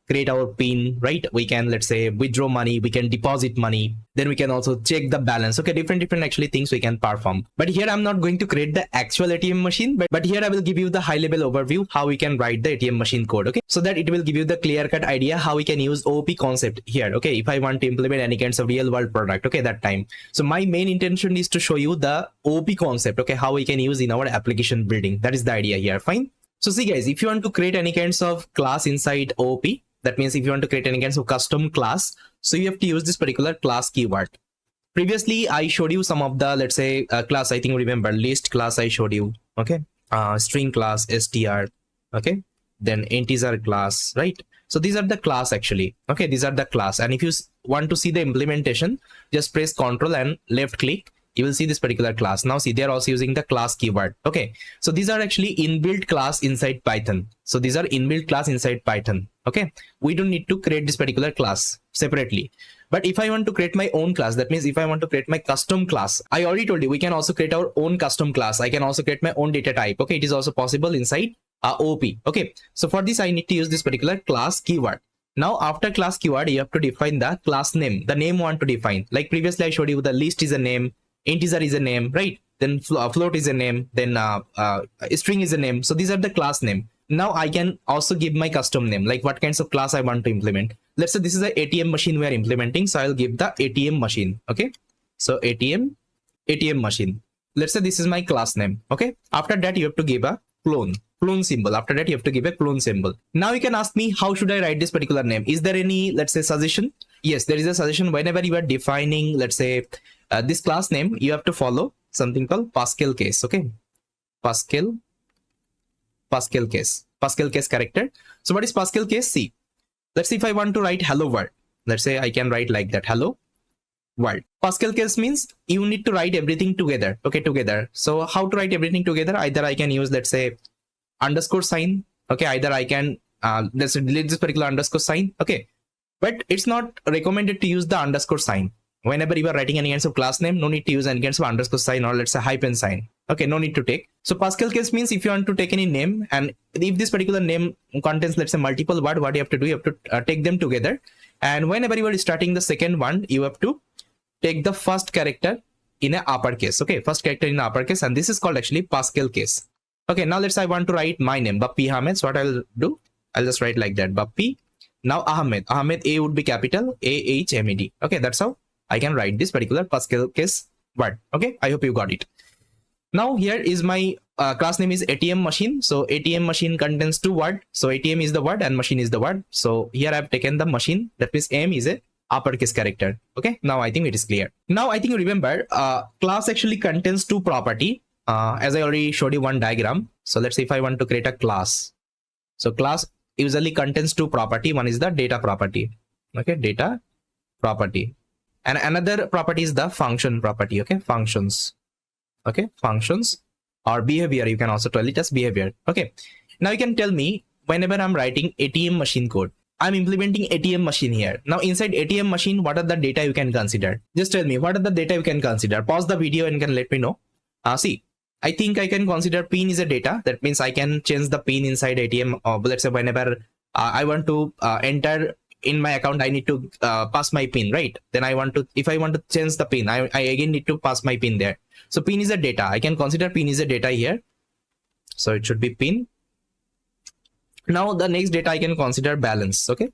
A: create our PIN, right? We can, let's say, withdraw money. We can deposit money. Then we can also check the balance. Okay, different actually things we can perform. But here I'm not going to create the actual ATM machine, but here I will give you the high level overview how we can write the ATM machine code. Okay, so that it will give you the clear cut idea how we can use OOP concept here. Okay, if I want to implement any kinds of real world product, okay, that time. So my main intention is to show you the OOP concept. Okay, how we can use in our application building. That is the idea here. Fine. So see guys, if you want to create any kinds of class inside OOP, that means if you want to create any kinds of custom class, so you have to use this particular class keyword. Previously, I showed you some of the, let's say, class. I think remember list class I showed you. Okay, string class, str. Okay, then integer class, right? So these are the class actually. Okay, these are the class. And if you want to see the implementation, just press Ctrl and left click. You will see this particular class. Now see, they are also using the class keyword. Okay, so these are actually inbuilt class inside Python. So these are inbuilt class inside Python. Okay, we don't need to create this particular class separately. But if I want to create my own class, that means if I want to create my custom class, I already told you we can also create our own custom class. I can also create my own data type. Okay, it is also possible inside OP. Okay, so for this I need to use this particular class keyword. Now after class keyword, you have to define the class name, the name you want to define. Like previously I showed you, the list is a name, integer is a name, right? Then float is a name, then string is a name. So these are the class name. Now I can also give my custom name, like what kinds of class I want to implement. Let's say this is a ATM machine we are implementing, so I'll give the ATM machine. Okay, so ATM machine. Let's say this is my class name. Okay, after that you have to give a clone symbol. After that you have to give a clone symbol. Now you can ask me, how should I write this particular name? Is there any, let's say, suggestion? Yes, there is a suggestion. Whenever you are defining, let's say, this class name, you have to follow something called Pascal case. Okay, Pascal case character. So what is Pascal case? See, let's say if I want to write hello world, let's say I can write like that, hello world. Pascal case means you need to write everything together. Okay, together. So how to write everything together? Either I can use, let's say, underscore sign. Okay, either I can let's delete this particular underscore sign. Okay, but it's not recommended to use the underscore sign. Whenever you are writing any kinds of class name, no need to use any kinds of underscore sign, or let's say hyphen sign. Okay, no need to take. So Pascal case means if you want to take any name, and if this particular name contains, let's say, multiple word, what you have to do, you have to take them together. And whenever you are starting the second one, you have to take the first character in a uppercase. Okay, first character in uppercase, and this is called actually Pascal case. Okay, now let's say I want to write my name, Bappi Ahmed. So what I'll do, I'll just write like that, Bappi. Now Ahmed, A would be capital, AHMED. Okay, that's how I can write this particular Pascal case word. Okay, I hope you got it. Now here is my class name is ATM machine. So ATM machine contains two words. So ATM is the word and machine is the word. So here I've taken the machine. That means M is a uppercase character. Okay, now I think it is clear. Now I think you remember class actually contains two property. As I already showed you one diagram. So let's say if I want to create a class. So class usually contains two property. One is the data property. Okay, data property. And another property is the function property. Okay, functions. Okay, functions or behavior. You can also tell it as behavior. Okay, now you can tell me, whenever I'm writing ATM machine code, I'm implementing ATM machine here. Now inside ATM machine, what are the data you can consider? Just tell me, what are the data you can consider? Pause the video and can let me know. See, I think I can consider pin is a data. That means I can change the pin inside ATM. Or let's say whenever I want to enter in my account, I need to pass my pin, right? Then I want to, if I want to change the pin, I again need to pass my pin there. So pin is a data. I can consider pin is a data here. So it should be pin. Now the next data I can consider balance. Okay,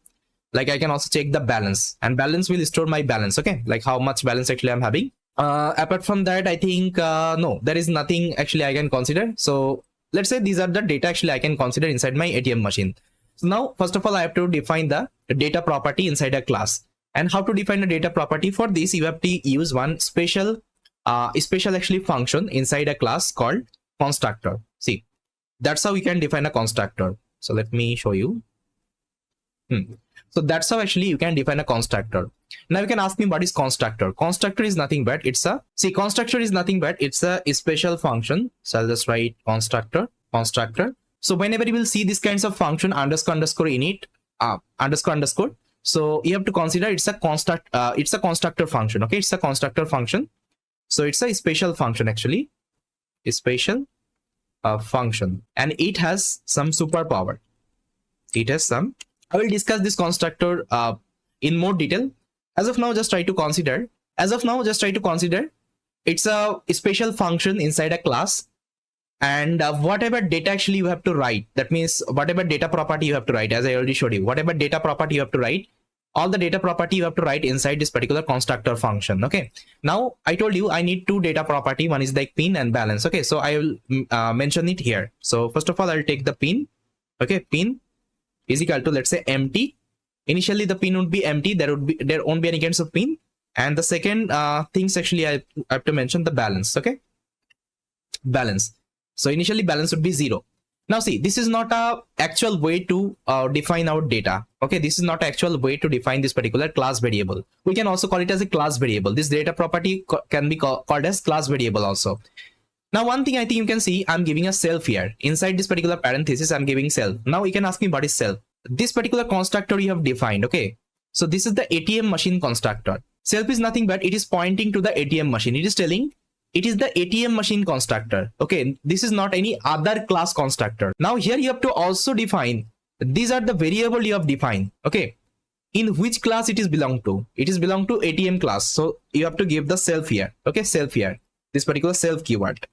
A: like I can also check the balance, and balance will store my balance. Okay, like how much balance actually I'm having. Apart from that, I think no, there is nothing actually I can consider. So let's say these are the data actually I can consider inside my ATM machine. So now first of all I have to define the data property inside a class. And how to define a data property? For this you have to use one special actually function inside a class called constructor. See, that's how we can define a constructor. So let me show you. So that's how actually you can define a constructor. Now you can ask me, what is constructor? Constructor is nothing but constructor is nothing but it's a special function. So I'll just write constructor. So whenever you will see this kinds of function underscore init underscore, so you have to consider it's a constructor function. Okay, it's a constructor function. So it's a special function actually, a special function, and it has some superpower. I will discuss this constructor in more detail. As of now, just try to consider. It's a special function inside a class, and whatever data actually you have to write. That means whatever data property you have to write, as I already showed you, whatever data property you have to write, all the data property you have to write inside this particular constructor function. Okay. Now I told you I need two data property. One is like pin and balance. Okay. So I will mention it here. So first of all, I'll take the pin. Okay. Pin is equal to, let's say, empty. Initially the pin would be empty. There won't be any kinds of pin. And the second things actually I have to mention the balance. Okay. Balance. So initially balance would be 0. Now see, this is not a actual way to define our data. Okay, this is not actual way to define this particular class variable. We can also call it as a class variable. This data property can be called as class variable also. Now one thing I think you can see, I'm giving a self here. Inside this particular parenthesis, I'm giving self. Now you can ask me what is self. This particular constructor you have defined. Okay, so this is the ATM machine constructor. Self is nothing but it is pointing to the ATM machine. It is telling it is the ATM machine constructor. Okay, this is not any other class constructor. Now here you have to also define, these are the variable you have defined. Okay, in which class it is belong to. It is belong to ATM class. So you have to give the self here. Okay, self here, this particular self keyword.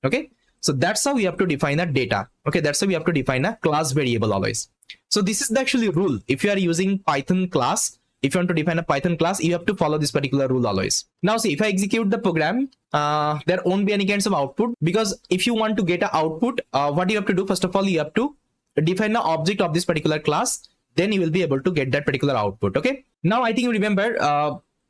A: Okay, so that's how we have to define a data. Okay, that's how we have to define a class variable always. So this is the actually rule. If you are using Python class, if you want to define a Python class, you have to follow this particular rule always. Now see, if I execute the program, there won't be any kinds of output, because if you want to get an output, what you have to do, first of all, you have to define the object of this particular class, then you will be able to get that particular output. Okay, now I think you remember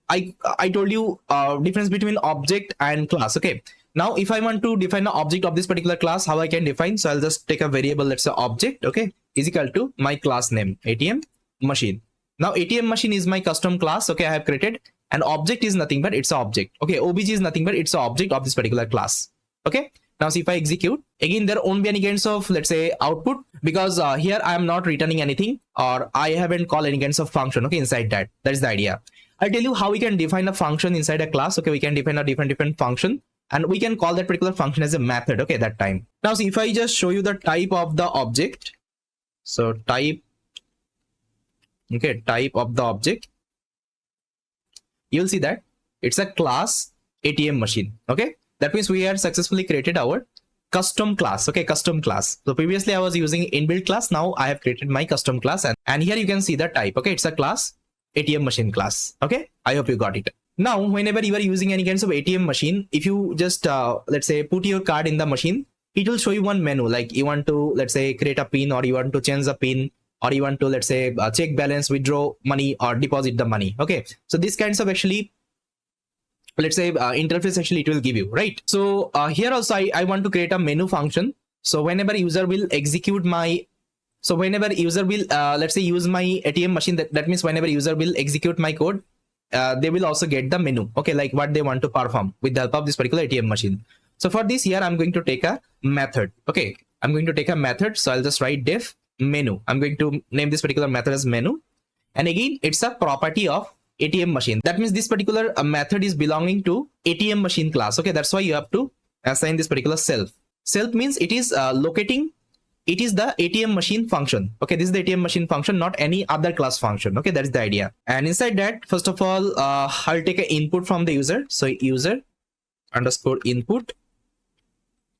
A: I told you difference between object and class. Okay, now if I want to define the object of this particular class, how I can define? So I'll just take a variable, let's say object, okay, is equal to my class name, ATM machine. Now ATM machine is my custom class. Okay, I have created, and object is nothing but it's an object. Okay, obj is nothing but it's an object of this particular class. Okay, now see, if I execute, again there won't be any kinds of, let's say, output, because here I am not returning anything, or I haven't called any kinds of function. Okay, inside that is the idea. I'll tell you how we can define a function inside a class. Okay, we can define a different function, and we can call that particular function as a method. Okay, that time. Now see, if I just show you the type of the object, so type, okay, type of the object, you'll see that it's a class ATM machine. Okay, that means we have successfully created our custom class. Okay, custom class. So previously I was using inbuilt class, now I have created my custom class, and here you can see the type. Okay, it's a class ATM machine class. Okay, I hope you got it. Now whenever you are using any kinds of ATM machine, if you just let's say put your card in the machine, it will show you one menu, like you want to, let's say, create a pin, or you want to change a pin, or you want to, let's say, check balance, withdraw money, or deposit the money. Okay, so these kinds of actually, let's say, interface actually it will give you, right? So here also I want to create a menu function. So whenever user will execute my, so whenever user will let's say use my ATM machine, that means whenever user will execute my code, they will also get the menu. Okay, like what they want to perform with the help of this particular ATM machine. So for this here, I'm going to take a method. Okay, I'm going to take a method. So I'll just write def menu. I'm going to name this particular method as menu, and again it's a property of ATM machine. That means this particular method is belonging to ATM machine class. Okay, that's why you have to assign this particular self. Self means it is locating, it is the ATM machine function. Okay, this is the ATM machine function, not any other class function. Okay, that is the idea. And inside that, first of all, I'll take an input from the user. So user underscore input.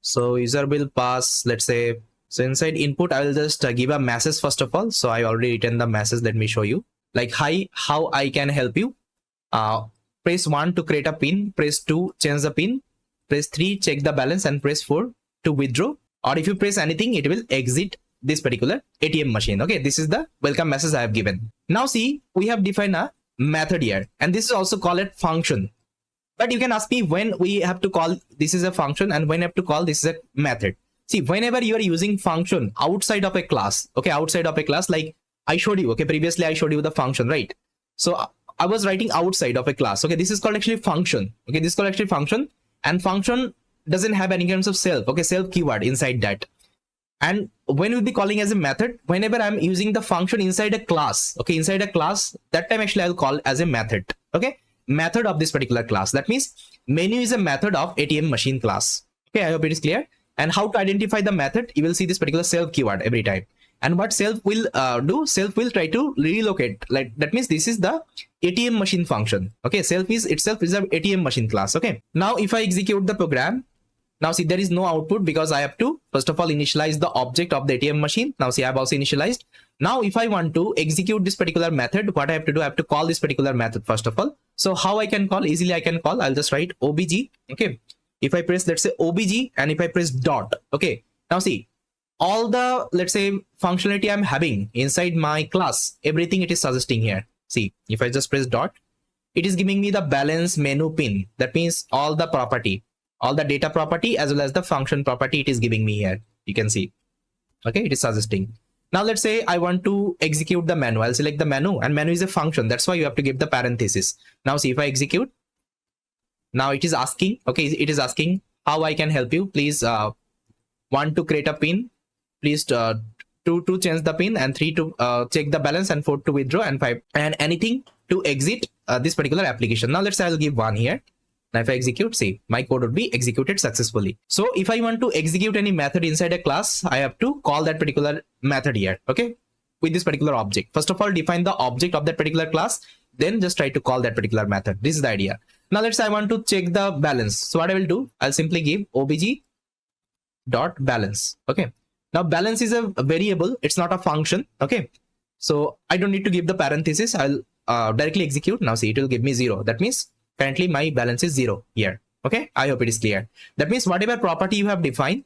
A: So user will pass, let's say, so inside input, I will just give a message first of all. So I already written the message. Let me show you. Like, hi, how I can help you. Press 1 to create a pin. Press 2, change the pin. Press 3, check the balance, and press 4 to withdraw. Or if you press anything, it will exit this particular ATM machine. Okay, this is the welcome message I have given. Now see, we have defined a method here, and this is also called a function. But you can ask me when we have to call this is a function and when I have to call this is a method. See, whenever you are using function outside of a class, okay, outside of a class, like I showed you, okay, previously I showed you the function, right? So I was writing outside of a class. Okay, this is called actually function. Okay, this is called actually function, and function doesn't have any kinds of self. Okay, self keyword inside that. And when we'll be calling as a method, whenever I'm using the function inside a class, okay, inside a class, that time actually I'll call as a method. Okay, method of this particular class. That means menu is a method of ATM machine class. Okay, I hope it is clear. And how to identify the method, you will see this particular self keyword every time. And what self will do, self will try to relocate, like that means this is the ATM machine function. Okay, self is itself is a ATM machine class. Okay, now if I execute the program, now see there is no output because I have to first of all initialize the object of the ATM machine. Now see I have also initialized. Now if I want to execute this particular method, what I have to do, I have to call this particular method first of all. So how I can call, easily I can call, I'll just write obj. Okay, if I press, let's say, obj, and if I press dot, okay, now see all the, let's say, functionality I'm having inside my class, everything it is suggesting here. See, if I just press dot, it is giving me the balance, menu, pin. That means all the property, all the data property as well as the function property it is giving me here. You can see. Okay, it is suggesting. Now let's say I want to execute the menu. I'll select the menu, and menu is a function. That's why you have to give the parenthesis. Now see if I execute. Now it is asking, okay, it is asking how I can help you. Please want to create a pin. Please two to change the pin, and 3 to check the balance, and 4 to withdraw, and 5 and anything to exit this particular application. Now let's say I'll give 1 here. Now if I execute, see my code would be executed successfully. So if I want to execute any method inside a class, I have to call that particular method here, okay, with this particular object. First of all, define the object of that particular class, then just try to call that particular method. This is the idea. Now let's say I want to check the balance. So what I will do, I'll simply give obj dot balance. Okay, now balance is a variable, it's not a function. Okay, so I don't need to give the parenthesis. I'll directly execute. Now see, it will give me 0. That means currently my balance is 0 here. Okay, I hope it is clear. That means whatever property you have defined,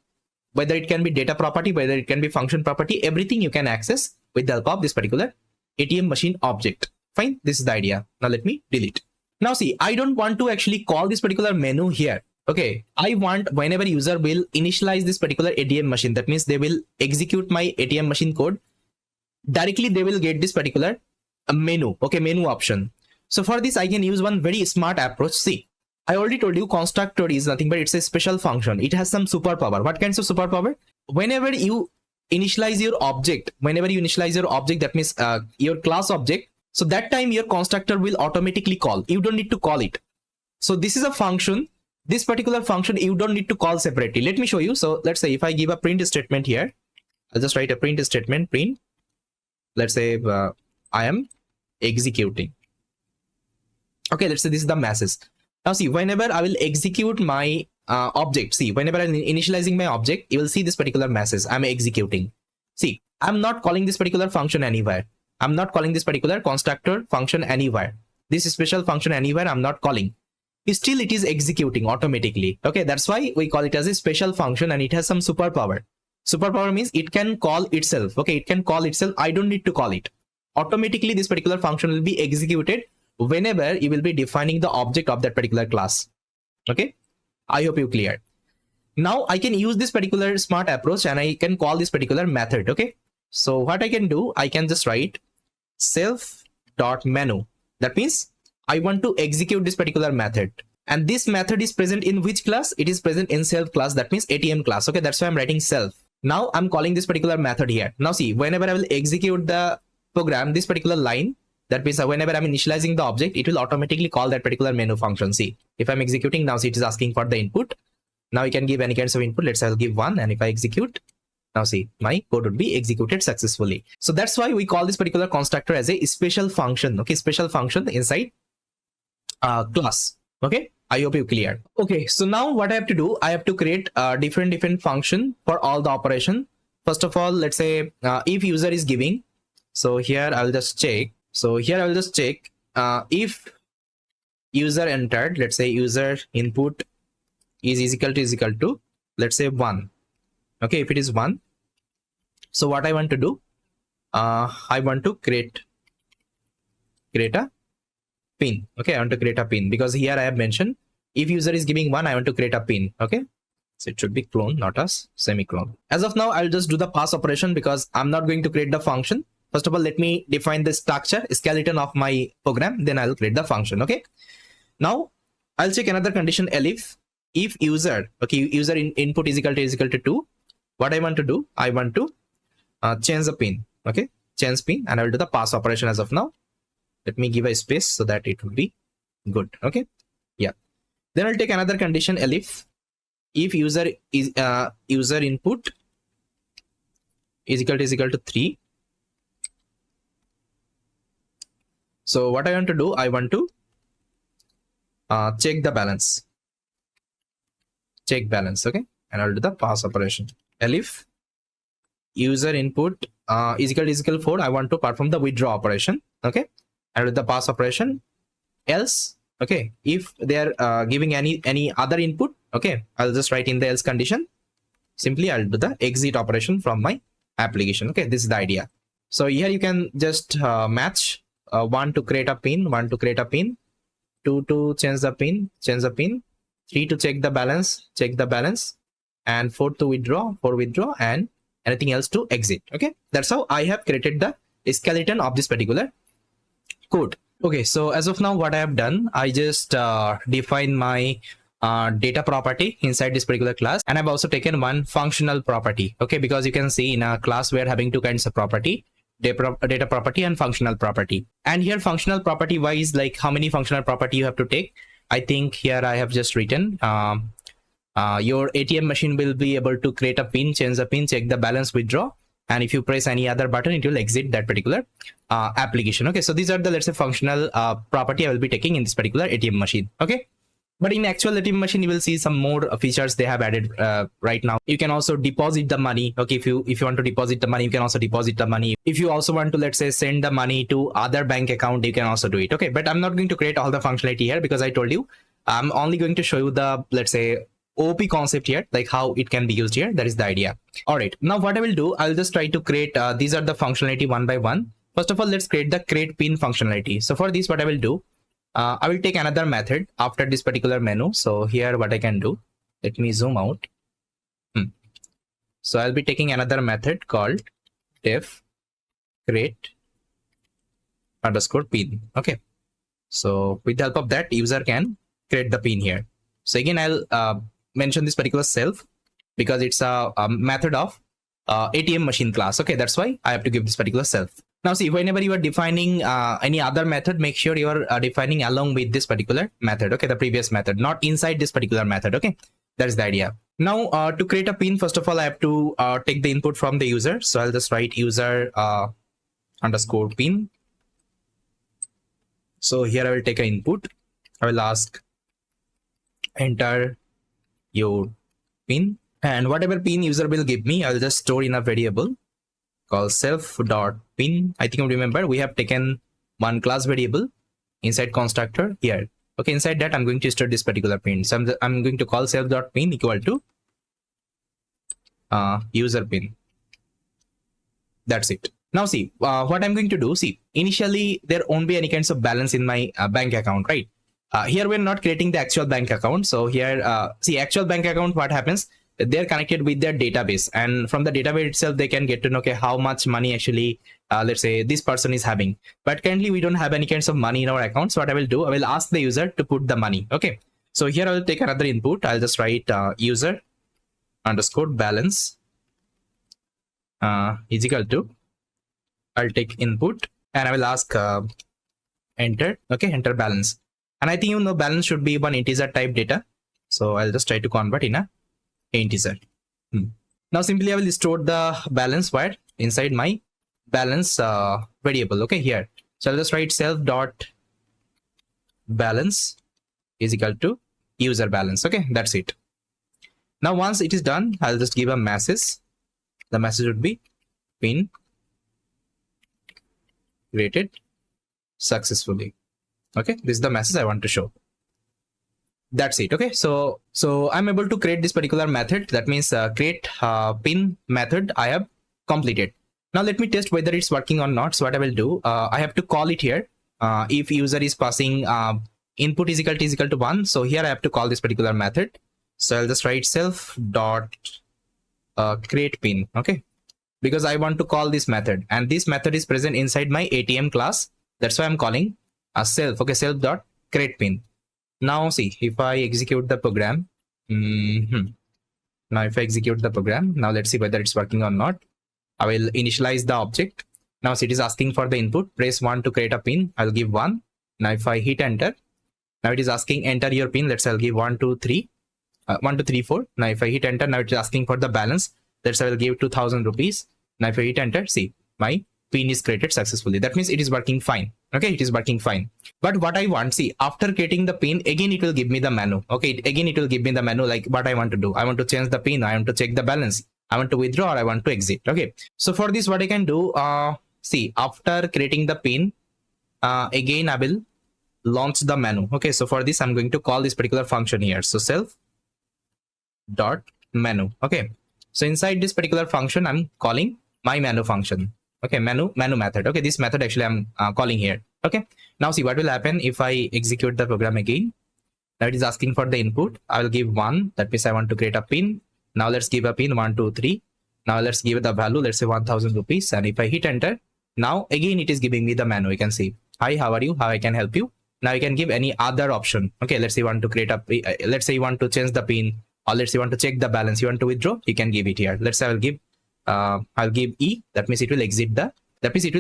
A: whether it can be data property, whether it can be function property, everything you can access with the help of this particular ATM machine object. Fine, this is the idea. Now let me delete. Now see, I don't want to actually call this particular menu here. Okay, I want whenever user will initialize this particular ATM machine, that means they will execute my ATM machine code, directly they will get this particular menu. Okay, menu option. So for this, I can use one very smart approach. See, I already told you constructor is nothing but it's a special function. It has some superpower. What kinds of superpower? Whenever you initialize your object, that means your class object, so that time your constructor will automatically call. You don't need to call it. So this is a function. This particular function you don't need to call separately. Let me show you. So let's say if I give a print statement here, I'll just write a print statement, print. Let's say I am executing. Okay, let's say this is the message. Now see, whenever I will execute my object, see, whenever I'm initializing my object, you will see this particular message, I'm executing. See, I'm not calling this particular function anywhere. I'm not calling this particular constructor function anywhere. This special function anywhere I'm not calling. Still it is executing automatically. Okay, that's why we call it as a special function, and it has some superpower. Superpower means it can call itself. Okay, it can call itself. I don't need to call it. Automatically this particular function will be executed whenever you will be defining the object of that particular class. Okay, I hope you clear. Now I can use this particular smart approach, and I can call this particular method. Okay, so what I can do, I can just write self.menu. That means I want to execute this particular method, and this method is present in which class? It is present in self class. That means ATM class. Okay, that's why I'm writing self. Now I'm calling this particular method here. Now see, whenever I will execute the program, this particular line, that means whenever I'm initializing the object, it will automatically call that particular menu function. See, if I'm executing now, see, it is asking for the input. Now you can give any kinds of input. Let's say I'll give 1, and if I execute, now see, my code would be executed successfully. So that's why we call this particular constructor as a special function. Okay, special function inside class. Okay, I hope you clear. Okay, so now what I have to do, I have to create different function for all the operation. First of all, let's say if user is giving, so here I'll just check. So here I will just check if user entered, let's say user input is equal to let's say 1. Okay, if it is 1, so what I want to do, I want to create a pin. Okay, I want to create a pin, because here I have mentioned if user is giving 1, I want to create a pin. Okay, so it should be clone, not a semicolon. As of now, I'll just do the pass operation because I'm not going to create the function. First of all, let me define the structure, skeleton of my program, then I'll create the function. Okay, now I'll check another condition, if user, okay, user input is equal to 2. What I want to do, I want to change the pin. Okay, change pin, and I will do the pass operation as of now. Let me give a space so that it will be good. Okay, yeah. Then I'll take another condition, if user is user input is equal to 3. So what I want to do, I want to check the balance. Check balance. Okay, and I'll do the pass operation. If user input is equal to 4, I want to perform the withdraw operation. Okay, and with the pass operation. Else, okay, if they are giving any other input, okay, I'll just write in the else condition. Simply I'll do the exit operation from my application. Okay, this is the idea. So here you can just match 1 to create a pin, 1 to create a pin, 2 to change the pin, 3 to check the balance, and 4 to withdraw, and anything else to exit. Okay, that's how I have created the skeleton of this particular code. Okay, so as of now, what I have done, I just define my data property inside this particular class, and I've also taken one functional property. Okay, because you can see in a class we are having two kinds of property, data property and functional property. And here functional property wise, like how many functional property you have to take, I think here I have just written your ATM machine will be able to create a pin, change the pin, check the balance, withdraw, and if you press any other button, it will exit that particular application. Okay, so these are the, let's say, functional property I will be taking in this particular ATM machine. Okay, but in actual ATM machine, you will see some more features they have added right now. You can also deposit the money. Okay, if you want to deposit the money, you can also deposit the money. If you also want to, let's say, send the money to other bank account, you can also do it. Okay, but I'm not going to create all the functionality here because I told you I'm only going to show you the, let's say, OP concept here, like how it can be used here. That is the idea. All right, now what I will do, I'll just try to create these are the functionality one by one. First of all, let's create the create pin functionality. So for this, what I will do, I will take another method after this particular menu. So here what I can do, let me zoom out. So I'll be taking another method called def create underscore pin. Okay, so with the help of that, user can create the pin here. So again, I'll mention this particular self because it's a method of ATM machine class. Okay, that's why I have to give this particular self. Now see, whenever you are defining any other method, make sure you are defining along with this particular method. Okay, the previous method, not inside this particular method. Okay, that is the idea. Now to create a pin, first of all, I have to take the input from the user. So I'll just write user underscore pin. So here I will take an input. I will ask enter your pin, and whatever pin user will give me, I'll just store in a variable called self.pin. I think you remember we have taken one class variable inside constructor here. Okay, inside that I'm going to store this particular pin. So I'm going to call self.pin equal to user pin. That's it. Now see, what I'm going to do, see, initially there won't be any kinds of balance in my bank account, right? Here we're not creating the actual bank account. So here, see, actual bank account, what happens? They're connected with their database, and from the database itself, they can get to know, okay, how much money actually, let's say, this person is having. But currently, we don't have any kinds of money in our account. So what I will do, I will ask the user to put the money. Okay. So here I will take another input. I'll just write user underscore balance is equal to, I'll take input and I will ask enter. Okay, enter balance. And I think you know balance should be one integer type data. So I'll just try to convert in a integer. Now simply I will store the balance where inside my balance variable. Okay, here. So I'll just write self dot balance is equal to user balance. Okay, that's it. Now once it is done, I'll just give a message. The message would be pin created successfully. Okay, this is the message I want to show. That's it. Okay, so I'm able to create this particular method. That means create pin method I have completed. Now let me test whether it's working or not. So what I will do, I have to call it here. If user is passing input is equal to 1. So here I have to call this particular method. So I'll just write self dot create pin. Okay, because I want to call this method, and this method is present inside my ATM class. That's why I'm calling a self. Okay, self dot create pin. Now see, if I execute the program, now if I execute the program, now let's see whether it's working or not. I will initialize the object. Now see, it is asking for the input. Press 1 to create a pin. I'll give 1. Now if I hit enter, now it is asking enter your pin. Let's say I'll give 1 2 3 1 2 3 4. Now if I hit enter, now it is asking for the balance. Let's say I will give 2,000 rupees. Now if I hit enter, see, my pin is created successfully. That means it is working fine. Okay, it is working fine. But what I want, see, after creating the pin, again it will give me the menu. Okay, again it will give me the menu, like what I want to do. I want to change the pin, I want to check the balance, I want to withdraw, or I want to exit. Okay, so for this what I can do, see, after creating the pin, again I will launch the menu. Okay, so for this I'm going to call this particular function here. So self dot menu. Okay, so inside this particular function I'm calling my menu function. Okay, menu method. Okay, this method actually I'm calling here. Okay, now see what will happen if I execute the program again. Now it is asking for the input. I will give 1. That means I want to create a pin. Now let's give a pin 1 2 3. Now let's give it the value, let's say 1000 rupees. And if I hit enter, now again it is giving me the menu. You can see, hi, how are you, how I can help you. Now you can give any other option. Okay, let's say you want to create a let's say you want to change the pin, or let's say you want to check the balance, you want to withdraw, you can give it here. Let's say I'll give E. That means it will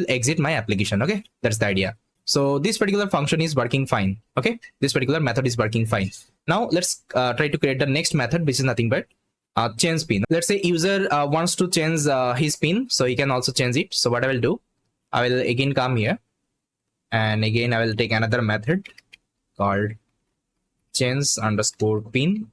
A: exit my application. Okay, that's the idea. So this particular function is working fine. Okay, this particular method is working fine. Now let's try to create the next method, which is nothing but change pin. Let's say user wants to change his pin, so he can also change it. So what I will do, I will again come here, and again I will take another method called change_pin.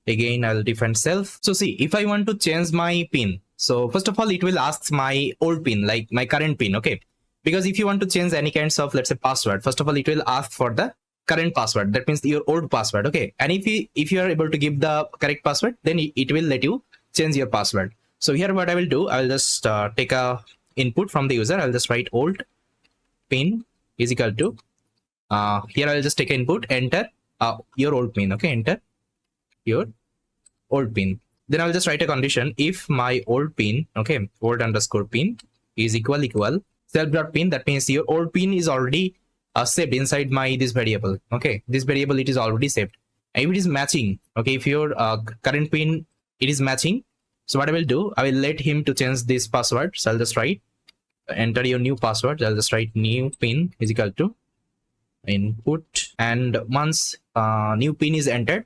A: Again I will define self. So see, if I want to change my pin, so first of all it will ask my old pin, like my current pin. Okay, because if you want to change any kinds of, let's say, password, first of all it will ask for the current password. That means your old password. Okay, and if you are able to give the correct password, then it will let you change your password. So here what I will do, I will just take a input from the user. I'll just write old pin is equal to here I'll just take an input, enter your old pin. Okay, enter your old pin. Then I'll just write a condition, if my old pin, okay, old_pin is equal self.pin. That means your old pin is already saved inside this variable. Okay, this variable, it is already saved. And if it is matching, okay, if your current pin, it is matching, so what I will do, I will let him to change this password. So I'll just write enter your new password. I'll just write new pin is equal to input, and once new pin is entered,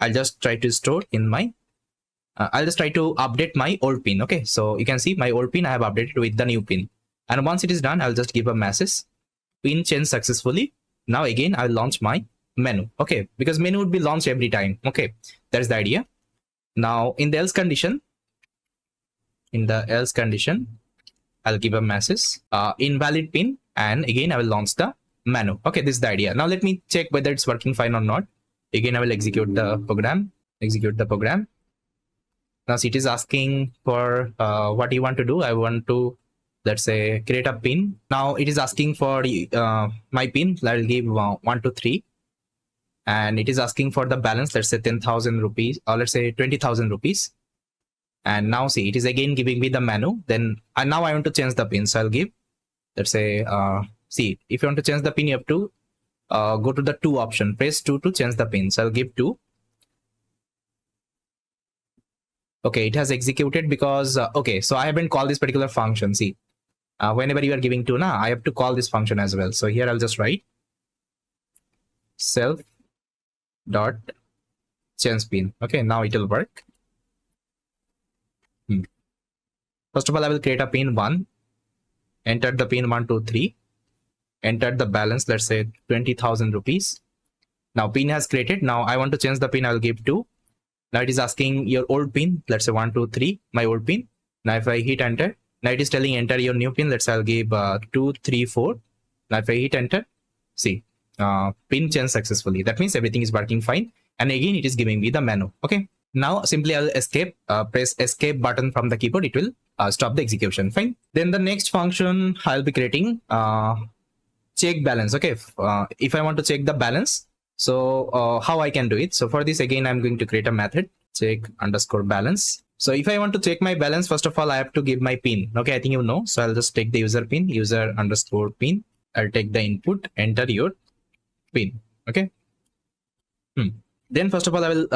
A: I'll just try to store in my I'll just try to update my old pin. Okay, so you can see my old pin I have updated with the new pin, and once it is done, I'll just give a message, pin changed successfully. Now again I'll launch my menu. Okay, because menu would be launched every time. Okay, that's the idea. Now in the else condition, I'll give a message invalid pin, and again I will launch the menu. Okay, this is the idea. Now let me check whether it's working fine or not. Again I will execute the program. Now see, it is asking for what you want to do. I want to, let's say, create a pin. Now it is asking for my pin. I will give 1 to 3, and it is asking for the balance, let's say 10,000 rupees, or let's say 20,000 rupees. And now see, it is again giving me the menu. Then now I want to change the pin, so I'll give, let's say, see, if you want to change the pin, you have to go to the 2 option, press 2 to change the pin. So I'll give 2. Okay, it has executed because okay, so I haven't called this particular function. See, whenever you are giving 2 now, I have to call this function as well. So here I'll just write self dot change pin. Okay, now it will work. First of all, I will create a pin 1, enter the pin 1 2 3, enter the balance, let's say 20,000 rupees. Now pin has created. Now I want to change the pin. I will give 2. Now it is asking your old pin, let's say 1 2 3, my old pin. Now if I hit enter, now it is telling enter your new pin. Let's say I'll give 2 3 4. Now if I hit enter, see, pin changed successfully. That means everything is working fine, and again it is giving me the menu. Okay, now simply I'll escape, press escape button from the keyboard. It will stop the execution. Fine. Then the next function I'll be creating check balance. Okay, if I want to check the balance, so how I can do it. So for this, again I'm going to create a method, check_balance. So if I want to check my balance, first of all I have to give my pin. Okay, I think you know. So I'll just take the user pin, user_pin. I'll take the input, enter your pin. Okay. Then first of all I will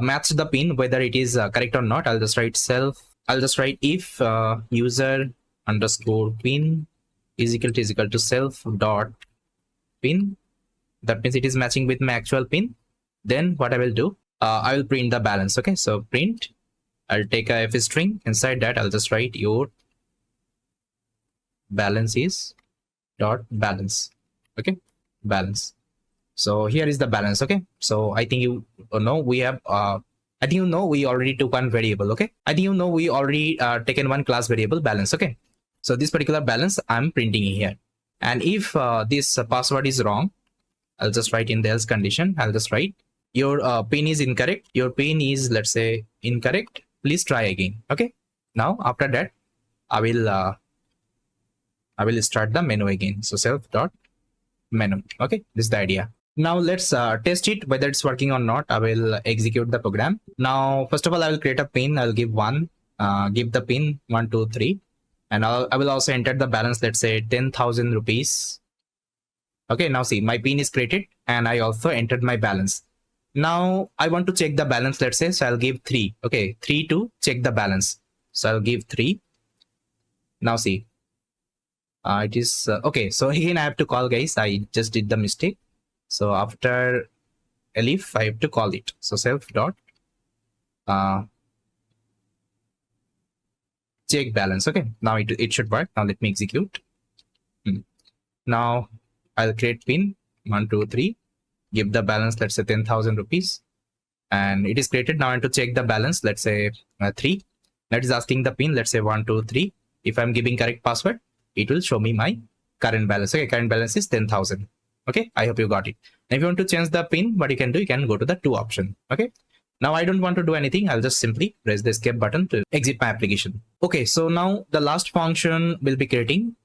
A: match the pin whether it is correct or not. I'll just write if user_pin is equal to self dot pin. That means it is matching with my actual pin. Then what I will do, I will print the balance. Okay, so print, I'll take a f string. Inside that I'll just write your balance is dot balance. Okay, balance. So here is the balance. Okay, so I think you know we have I think you know we already took one variable. Okay, I think you know we already taken one class variable balance. Okay, so this particular balance I'm printing here, and if this password is wrong, I'll just write in the else condition. I'll just write your pin is incorrect. Your pin is, let's say, incorrect. Please try again. Okay, now after that I will start the menu again. So self dot menu. Okay, this is the idea. Now let's test it whether it's working or not. I will execute the program. Now first of all I will create a pin. I'll give 1, give the pin 123, and I will also enter the balance, let's say 10,000 rupees. Okay, now see, my pin is created and I also entered my balance. Now I want to check the balance, let's say, so I'll give 3. Okay, 3 to check the balance. So I'll give 3. Now see, it is okay. So again, I have to call, guys. I just did the mistake. So after elif, I have to call it. So self dot check balance. Okay, now it should work. Now let me execute. Now I'll create pin 123, give the balance, let's say 10,000 rupees, and it is created. Now I want to check the balance, let's say 3. That is asking the pin, let's say 123. If I'm giving correct password, it will show me my current balance. Okay, current balance is 10,000. Okay, I hope you got it. Now if you want to change the pin, what you can do, you can go to the 2 option. Okay, now I don't want to do anything. I'll just simply press the escape button to exit my application. Okay, so now the last function will be creating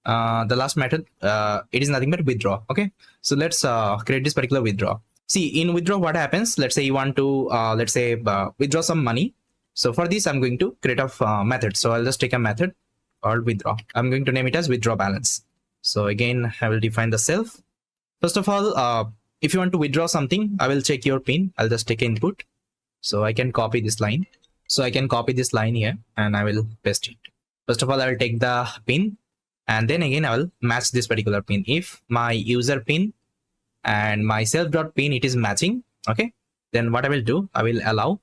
A: the last method. It is nothing but withdraw. Okay, so let's create this particular withdraw. See, in withdraw, what happens? Let's say you want to let's say withdraw some money. So for this, I'm going to create a method. So I'll just take a method called withdraw. I'm going to name it as withdraw balance. So again, I will define the self. First of all, if you want to withdraw something, I will check your pin. I'll just take input. So I can copy this line. So I can copy this line here and I will paste it. First of all, I will take the pin, and then again I will match this particular pin. If my user pin and my self.pin it is matching, okay, then what I will do, I will allow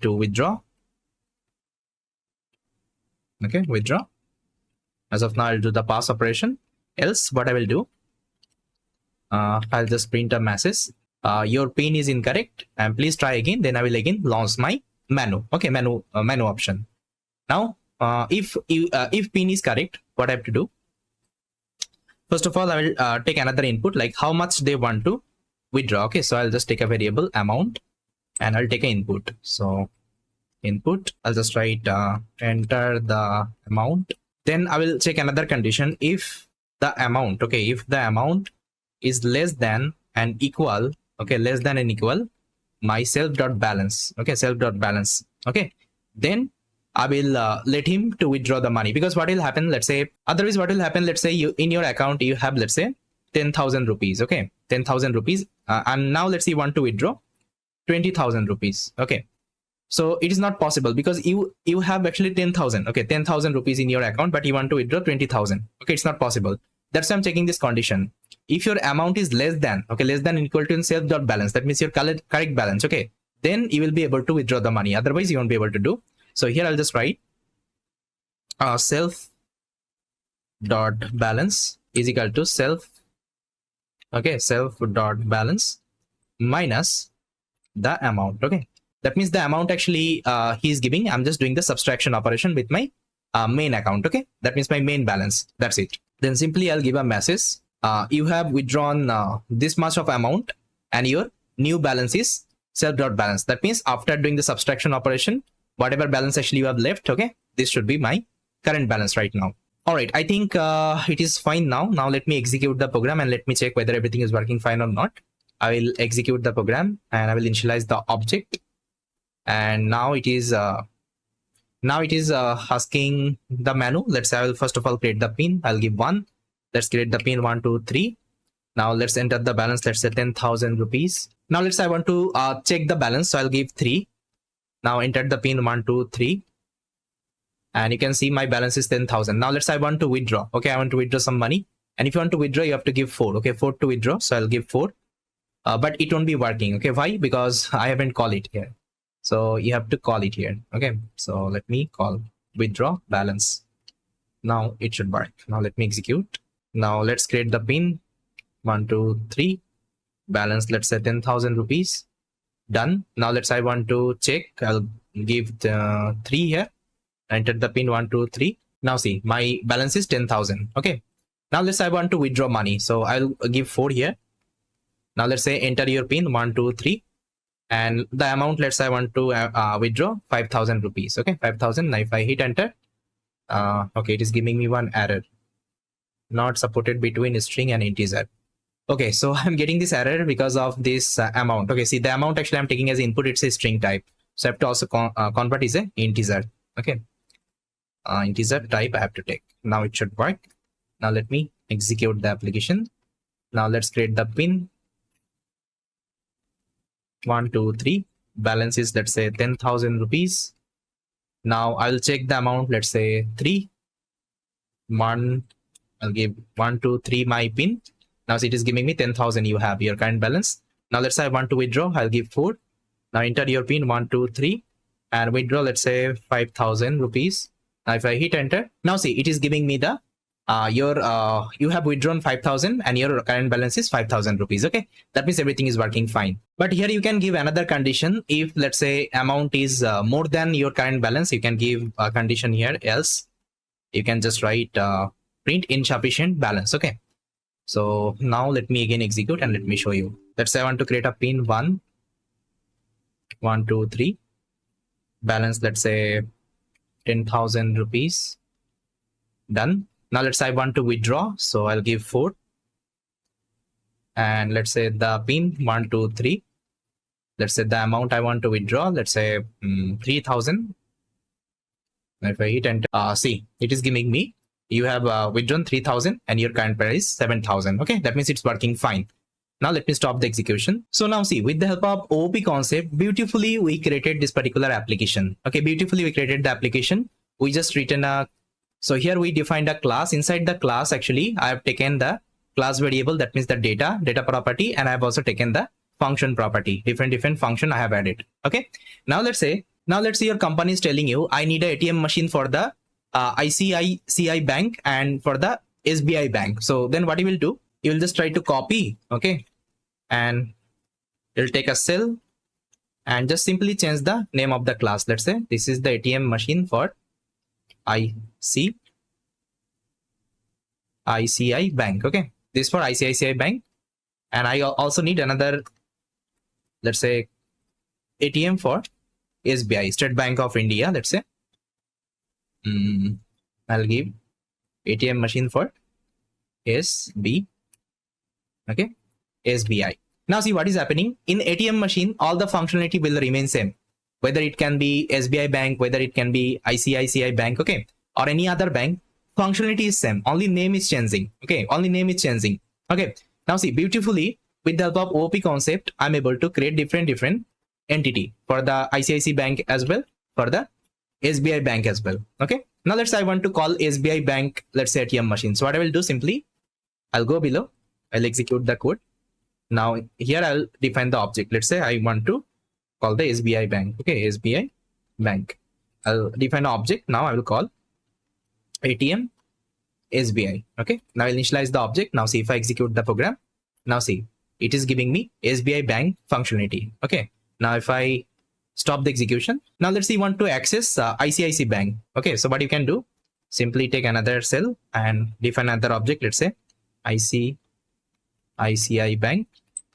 A: to withdraw. Okay, withdraw. As of now, I'll do the pass operation. Else what I will do, I'll just print a message. Your pin is incorrect and please try again. Then I will again launch my menu. Okay, menu option. Now if pin is correct, what I have to do, first of all, I will take another input, like how much they want to withdraw. Okay, so I'll just take a variable amount and I'll take an input. So input, I'll just write enter the amount. Then I will check another condition. If the amount, okay, if the amount is less than and equal, okay, less than and equal my self.balance, okay, self.balance, okay, then I will let him to withdraw the money. Because what will happen, let's say, otherwise what will happen, let's say you in your account you have, let's say 10,000 rupees, okay, 10,000 rupees, and now let's say you want to withdraw 20,000 rupees, okay. So it is not possible because you have actually 10,000, okay, 10,000 rupees in your account, but you want to withdraw 20,000, okay, it's not possible. That's why I'm checking this condition. If your amount is less than, okay, less than equal to self.balance, that means your correct balance, okay, then you will be able to withdraw the money. Otherwise you won't be able to do. So here I'll just write self.balance is equal to self, okay, self.balance minus the amount, okay. That means the amount actually he is giving, I'm just doing the subtraction operation with my main account, okay. That means my main balance, that's it. Then simply I'll give a message. You have withdrawn this much of amount and your new balance is self.balance. That means after doing the subtraction operation, whatever balance actually you have left, okay, this should be my current balance right now. All right, I think it is fine now. Now let me execute the program and let me check whether everything is working fine or not. I will execute the program and I will initialize the object. And now it is asking the menu. Let's say I will first of all create the pin. I'll give 1. Let's create the pin 123. Now let's enter the balance. Let's say 10,000 rupees. Now let's say I want to check the balance. So I'll give 3. Now enter the pin 123. And you can see my balance is 10,000. Now let's say I want to withdraw. Okay, I want to withdraw some money. And if you want to withdraw, you have to give 4. Okay, 4 to withdraw. So I'll give 4. But it won't be working. Okay, why? Because I haven't called it here. So you have to call it here. Okay, so let me call withdraw balance. Now it should work. Now let me execute. Now let's create the pin 123 balance. Let's say 10,000 rupees. Done. Now let's say I want to check. I'll give the 3 here. Enter the pin 123. Now see my balance is 10,000. Okay. Now let's say I want to withdraw money. So I'll give 4 here. Now let's say enter your pin 123. And the amount, let's say I want to withdraw 5,000 rupees. Okay, 5,000. Now if I hit enter, okay, it is giving me one error. Not supported between string and integer. Okay, so I'm getting this error because of this amount. Okay, see the amount actually I'm taking as input, it's a string type. So I have to also convert is a integer. Okay, integer type I have to take. Now it should work. Now let me execute the application. Now let's create the pin 1 2 3. Balance is, let's say, 10,000 rupees. Now I'll check the amount, let's say 3 1. I'll give 1 2 3 my pin. Now it is giving me 10,000. You have your current balance. Now let's say I want to withdraw. I'll give 4. Now enter your pin 1 2 3 and withdraw, let's say 5,000 rupees. Now if I hit enter, now see it is giving me the you have withdrawn 5,000 and your current balance is 5,000 rupees. Okay, that means everything is working fine. But here you can give another condition. If let's say amount is more than your current balance, you can give a condition here, else you can just write print insufficient balance. Okay, so now let me again execute and let me show you. Let's say I want to create a pin 1 1 2 3, balance let's say 10,000 rupees. Done. Now let's say I want to withdraw, so I'll give 4 and let's say the pin 1 2 3. Let's say the amount I want to withdraw, let's say 3,000. If I hit enter, see it is giving me you have withdrawn 3,000 and your current price is 7,000. Okay, that means it's working fine. Now let me stop the execution. So now see, with the help of OOP concept, beautifully we created this particular application. Okay, beautifully we created the application. We just written a, so here we defined a class. Inside the class, actually I have taken the class variable, that means the data property, and I have also taken the function property. Different function I have added. Okay, now let's say your company is telling you I need a ATM machine for the ICICI bank and for the SBI bank. So then what you will do, you will just try to copy, okay, and you'll take a cell and just simply change the name of the class. Let's say this is the ATM machine for ICICI bank. Okay, this for ICICI bank, and I also need another, let's say ATM for SBI, State Bank of India. Let's say I'll give ATM machine for SB, okay, SBI. Now see what is happening in ATM machine, all the functionality will remain same, whether it can be SBI bank, whether it can be ICICI bank, okay, or any other bank, functionality is same, only name is changing. Okay, only name is changing. Okay, now see, beautifully with the help of OOP concept, I'm able to create different entity for the ICICI bank as well, for the SBI bank as well. Okay, now let's say I want to call SBI bank, let's say ATM machine. So what I will do, simply I'll go below, I'll execute the code. Now here I'll define the object. Let's say I want to call the SBI bank. Okay, SBI bank. I'll define an object. Now I will call ATM SBI. Okay, now I'll initialize the object. Now see if I execute the program. Now see, it is giving me SBI bank functionality. Okay, now if I stop the execution, now let's say you want to access ICICI bank. Okay, so what you can do, simply take another cell and define another object. Let's say ICICI bank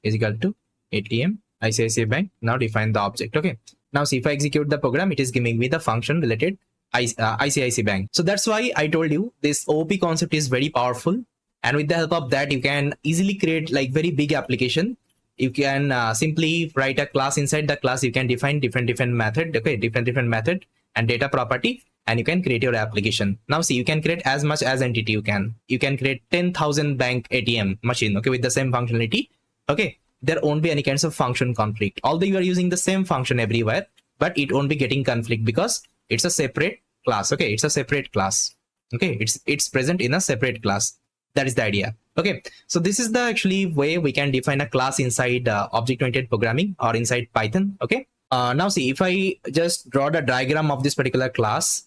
A: is equal to ATM ICICI bank. Now define the object. Okay, now see if I execute the program, it is giving me the function related ICICI bank. So that's why I told you this OOP concept is very powerful, and with the help of that you can easily create like very big application. You can simply write a class. Inside the class you can define different method. Okay, different method and data property, and you can create your application. Now see, you can create as much as entity you can create 10,000 bank ATM machine, okay, with the same functionality. Okay, there won't be any kinds of function conflict, although you are using the same function everywhere, but it won't be getting conflict because it's a separate class. Okay, it's a separate class. Okay, it's present in a separate class. That is the idea. Okay, so this is the actually way we can define a class inside object-oriented programming or inside Python. Okay, now see if I just draw the diagram of this particular class.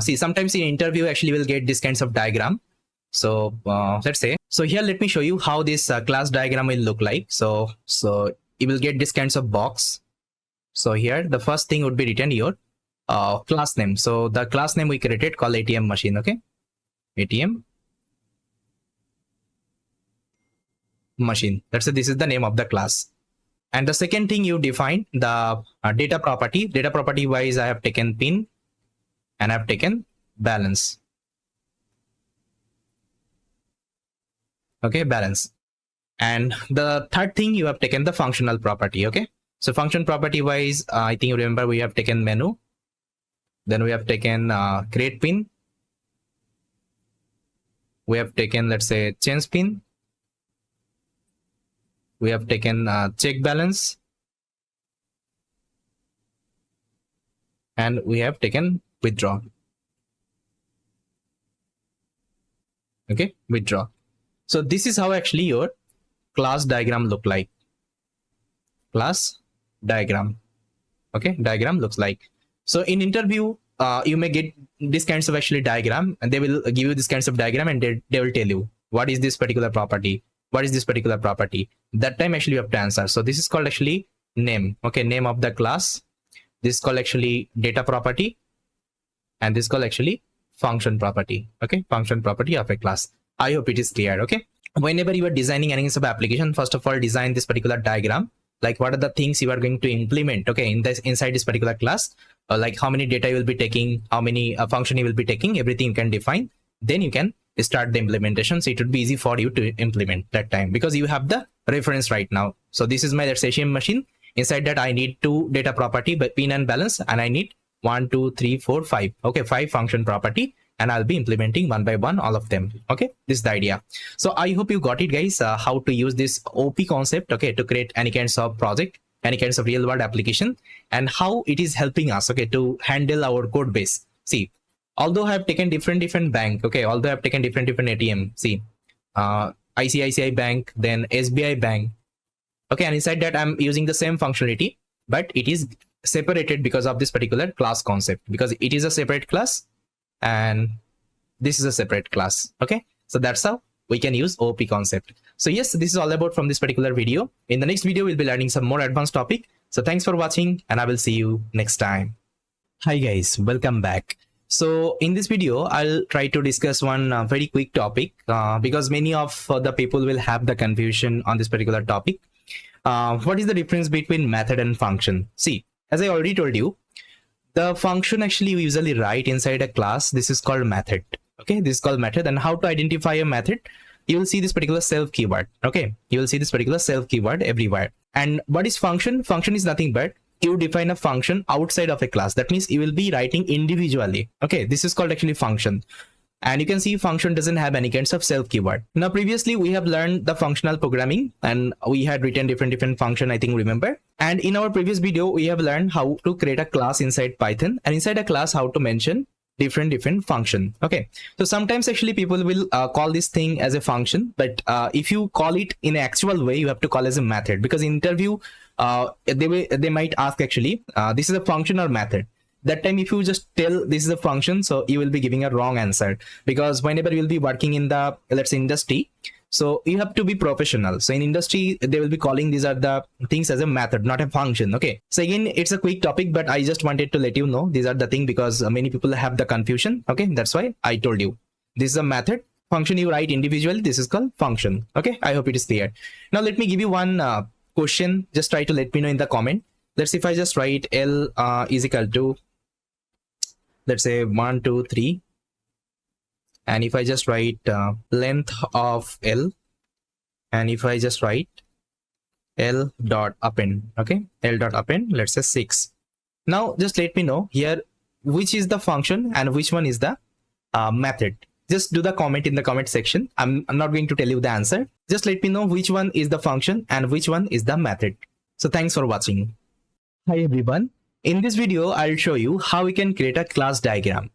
A: See, sometimes in interview actually we'll get this kinds of diagram. So let's say, so here let me show you how this class diagram will look like. So you will get this kinds of box. So here the first thing would be written your class name. So the class name we created called ATM machine. Okay, ATM machine. Let's say this is the name of the class. And the second thing you define the data property. Data property wise, I have taken pin and I have taken balance. Okay, balance. And the third thing, you have taken the functional property. Okay, So function property wise, I think you remember we have taken menu, then we have taken create pin, we have taken, let's say, change pin, we have taken check balance, and we have taken withdraw. Okay, withdraw. So this is how actually your class diagram look like. Class diagram. Okay, diagram looks like. So in interview, you may get these kinds of actually diagram, and they will give you this kinds of diagram, and they will tell you what is this particular property, what is this particular property. That time actually you have to answer. So this is called actually name. Okay, name of the class. This is called actually data property, and this is called actually function property. Okay, function property of a class. I hope it is clear. Okay, whenever you are designing any sort of application, first of all design this particular diagram, like what are the things you are going to implement, okay, in this inside this particular class, like how many data you will be taking, how many function you will be taking, everything you can define. Then you can start the implementation, so it would be easy for you to implement that time, because you have the reference right now. So this is my, let's say, ATM machine. Inside that I need two data property, but pin and balance, and I need 1 2 3 4 5, okay, 5 function property, and I'll be implementing one by one all of them. Okay, this is the idea. So I hope you got it, guys, how to use this OP concept, okay, to create any kinds of project, any kinds of real world application, and how it is helping us, okay, to handle our code base. See, although I have taken different bank, okay, although I have taken different ATM, see, ICICI bank, then SBI bank, okay, and inside that I'm using the same functionality, but it is separated because of this particular class concept, because it is a separate class and this is a separate class. Okay, so that's how we can use OP concept. So yes, this is all about from this particular video. In the next video we'll be learning some more advanced topic. So thanks for watching, and I will see you next time. Hi guys, welcome back. So in this video I'll try to discuss one very quick topic, because many of the people will have the confusion on this particular topic. What is the difference between method and function? See, as I already told you, the function actually we usually write inside a class. This is called method. Okay, this is called method. And how to identify a method? You will see this particular self keyword. Okay, you will see this particular self keyword everywhere. And what is function? Function is nothing but you define a function outside of a class. That means you will be writing individually. Okay, this is called actually function. And you can see function doesn't have any kinds of self keyword. Now previously we have learned the functional programming, and we had written different function, I think, remember. And in our previous video we have learned how to create a class inside Python, and inside a class how to mention different function. Okay, so sometimes actually people will call this thing as a function, but if you call it in an actual way, you have to call as a method, because in interview they might ask actually this is a function or method. That time if you just tell this is a function, so you will be giving a wrong answer, because whenever you will be working in the, let's say, industry, so you have to be professional. So in industry they will be calling these are the things as a method, not a function. Okay, so again it's a quick topic, but I just wanted to let you know these are the thing, because many people have the confusion. Okay, that's why I told you this is a method. Function you write individually, this is called function. Okay, I hope it is clear. Now let me give you one question. Just try to let me know in the comment. Let's see, if I just write L is equal to, let's say, 1 2 3, and if I just write length of L, and if I just write L dot append, okay, L dot append, let's say 6. Now just let me know here which is the function and which one is the method. Just do the comment in the comment section. I'm not going to tell you the answer. Just let me know which one is the function and which one is the method. So thanks for watching. Hi everyone. In this video, I'll show you how we can create a class diagram.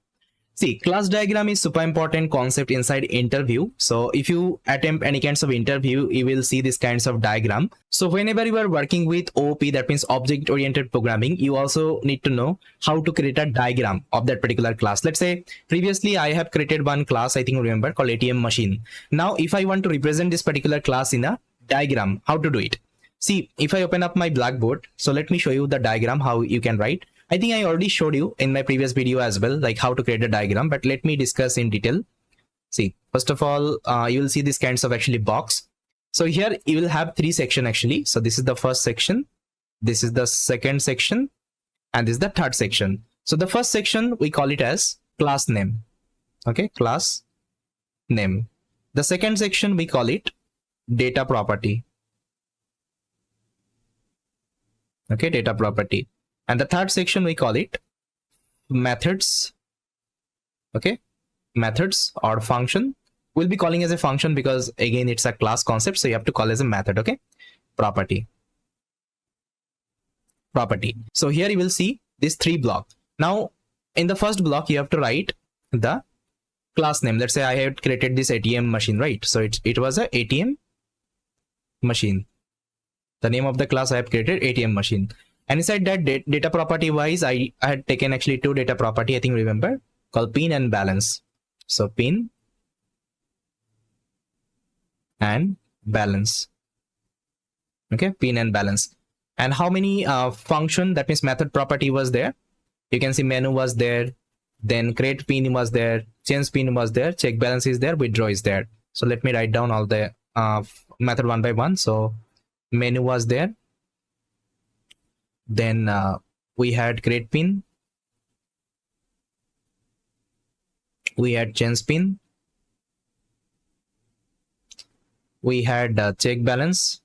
A: See, class diagram is super important concept inside interview. So if you attempt any kinds of interview, you will see this kinds of diagram. So whenever you are working with OP, that means object oriented programming, you also need to know how to create a diagram of that particular class. Let's say previously I have created one class, I think, remember, called ATM machine. Now if I want to represent this particular class in a diagram, how to do it? See, if I open up my Blackboard, so let me show you the diagram, how you can write. I think I already showed you in my previous video as well, like how to create a diagram, but let me discuss in detail. See, first of all, you will see these kinds of actually box. So here you will have 3 sections actually. So this is the first section, this is the second section, and this is the third section. So the first section, we call it as class name. Okay, class name. The second section, we call it data property. Okay, data property. And the third section we call it methods. Okay, methods or function. We'll be calling as a function because again it's a class concept, so you have to call as a method. Okay, property. So here you will see this 3 block. Now in the first block you have to write the class name. Let's say I have created this ATM machine, right? So it was a ATM machine. The name of the class I have created ATM machine, and inside that data property wise I had taken actually 2 data property, I think, remember, called pin and balance. So pin and balance. Okay, pin and balance. And how many function, that means method property was there? You can see menu was there, then create pin was there, change pin was there, check balance is there, withdraw is there. So let me write down all the method one by one. So menu was there, then we had create pin, we had change pin, we had check balance,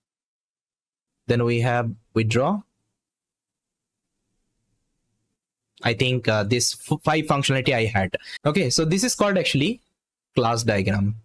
A: then we have withdraw. I think this 5 functionality I had. Okay, so this is called actually class diagram.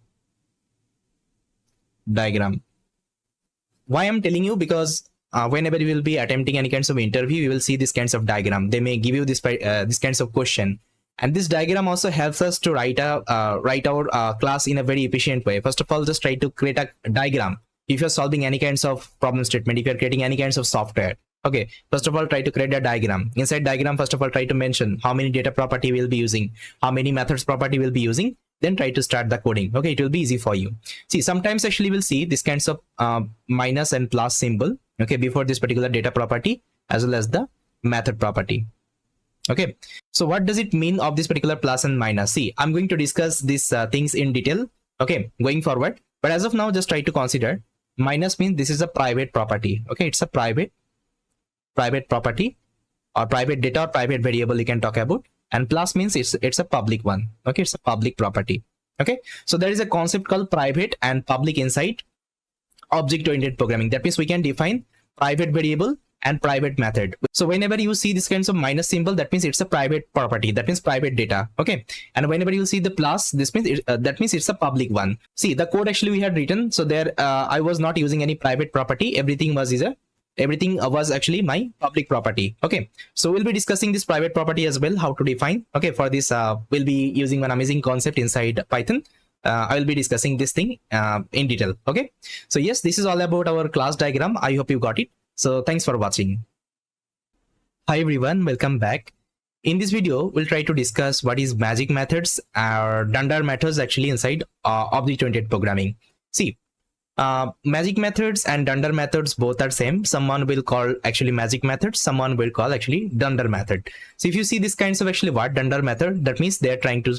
A: Why I'm telling you? Because whenever you will be attempting any kinds of interview, you will see these kinds of diagram. They may give you this kinds of question, and this diagram also helps us to write our class in a very efficient way. First of all, just try to create a diagram. If you're solving any kinds of problem statement, if you're creating any kinds of software, okay, first of all try to create a diagram. Inside diagram, first of all try to mention how many data property we'll be using, how many methods property we'll be using, then try to start the coding. Okay, it will be easy for you. See, sometimes actually we'll see this kinds of minus and plus symbol, okay, before this particular data property as well as the method property. Okay, so what does it mean of this particular plus and minus? See, I'm going to discuss these things in detail, okay, going forward, but as of now just try to consider minus means this is a private property. Okay, it's a private property or private data or private variable you can talk about, and plus means it's a public one. Okay, it's a public property. Okay, so there is a concept called private and public inside object oriented programming. That means we can define private variable and private method. So whenever you see this kinds of minus symbol, that means it's a private property, that means private data. Okay, and whenever you see the plus, this means that means it's a public one. See, the code actually we had written, so there I was not using any private property. Everything was actually my public property. Okay, so we'll be discussing this private property as well, how to define. Okay, for this we'll be using one amazing concept inside Python. I will be discussing this thing in detail. Okay, so yes, this is all about our class diagram. I hope you got it. So thanks for watching. Hi everyone, welcome back. In this video, we'll try to discuss what is magic methods or dunder methods actually inside object-oriented programming. See, magic methods and dunder methods both are same. Someone will call actually magic methods, someone will call actually dunder method. So if you see this kinds of actually what dunder method, that means they're trying to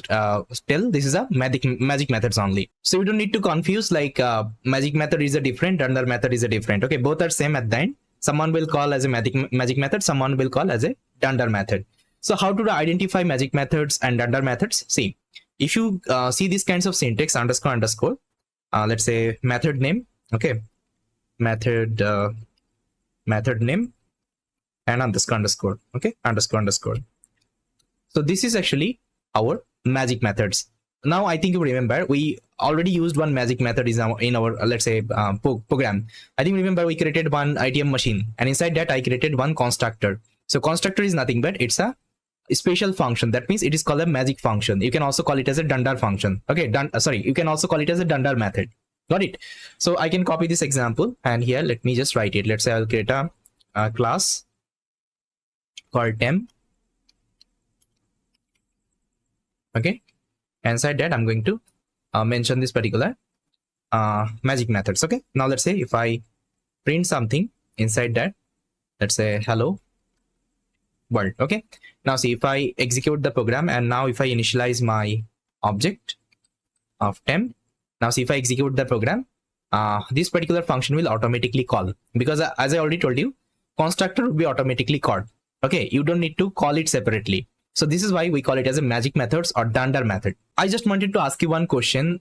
A: tell this is a magic methods only. So you don't need to confuse like magic method is a different, dunder method is a different. Okay, both are same at the end. Someone will call as a magic method, someone will call as a dunder method. So how to identify magic methods and dunder methods? See, if you see these kinds of syntax underscore, let's say method name, okay, method name and underscore, okay, underscore. So this is actually our magic methods. Now I think you remember we already used one magic method in our let's say program. I think remember we created one ATM machine, and inside that I created one constructor. So constructor is nothing but it's a special function. That means it is called a magic function. You can also call it as a dunder function. Okay, you can also call it as a dunder method. Got it? So I can copy this example, and here let me just write it. Let's say I'll create a class called temp. Okay, inside that I'm going to mention this particular magic methods. Okay, now let's say if I print something inside that, let's say hello world. Okay, now see if I execute the program, and now if I initialize my object of temp, now see if I execute the program, this particular function will automatically call, because as I already told you, constructor will be automatically called. Okay, you don't need to call it separately. So this is why we call it as a magic methods or dunder method. I just wanted to ask you one question.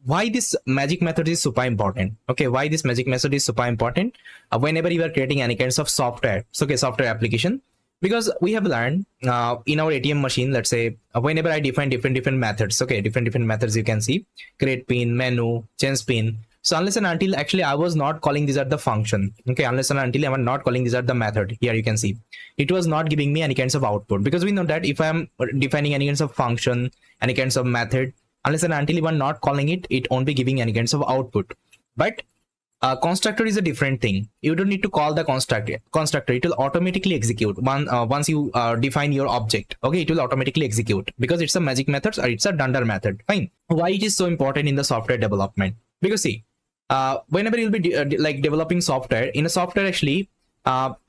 A: why this magic method is super important. Okay, why this magic method is super important whenever you are creating any kinds of software. So, okay, software application, because we have learned in our ATM machine, let's say whenever I define different methods, okay, different methods, you can see create pin, menu, change pin. So unless and until actually I was not calling these are the function, okay, unless and until I am not calling these are the method, here you can see it was not giving me any kinds of output, because we know that if I am defining any kinds of function, any kinds of method, unless and until you are not calling it, it won't be giving any kinds of output. But constructor is a different thing. You don't need to call the constructor. It will automatically execute once you define your object. Okay, it will automatically execute because it's a magic method or it's a dunder method. Fine. Why it is so important in the software development? Because see, whenever you'll be like developing software, in a software actually,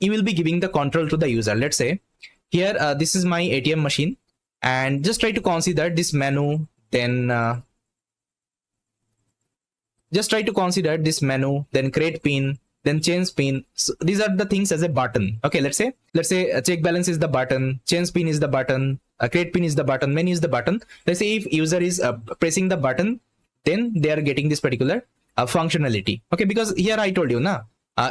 A: you will be giving the control to the user. Let's say here, this is my ATM machine, and just try to consider this menu, then just try to consider this menu, then create pin, then change pin. So these are the things as a button. Okay, let's say check balance is the button, change pin is the button, create pin is the button, menu is the button. Let's say if user is pressing the button, then they are getting this particular functionality. Okay, because here I told you na,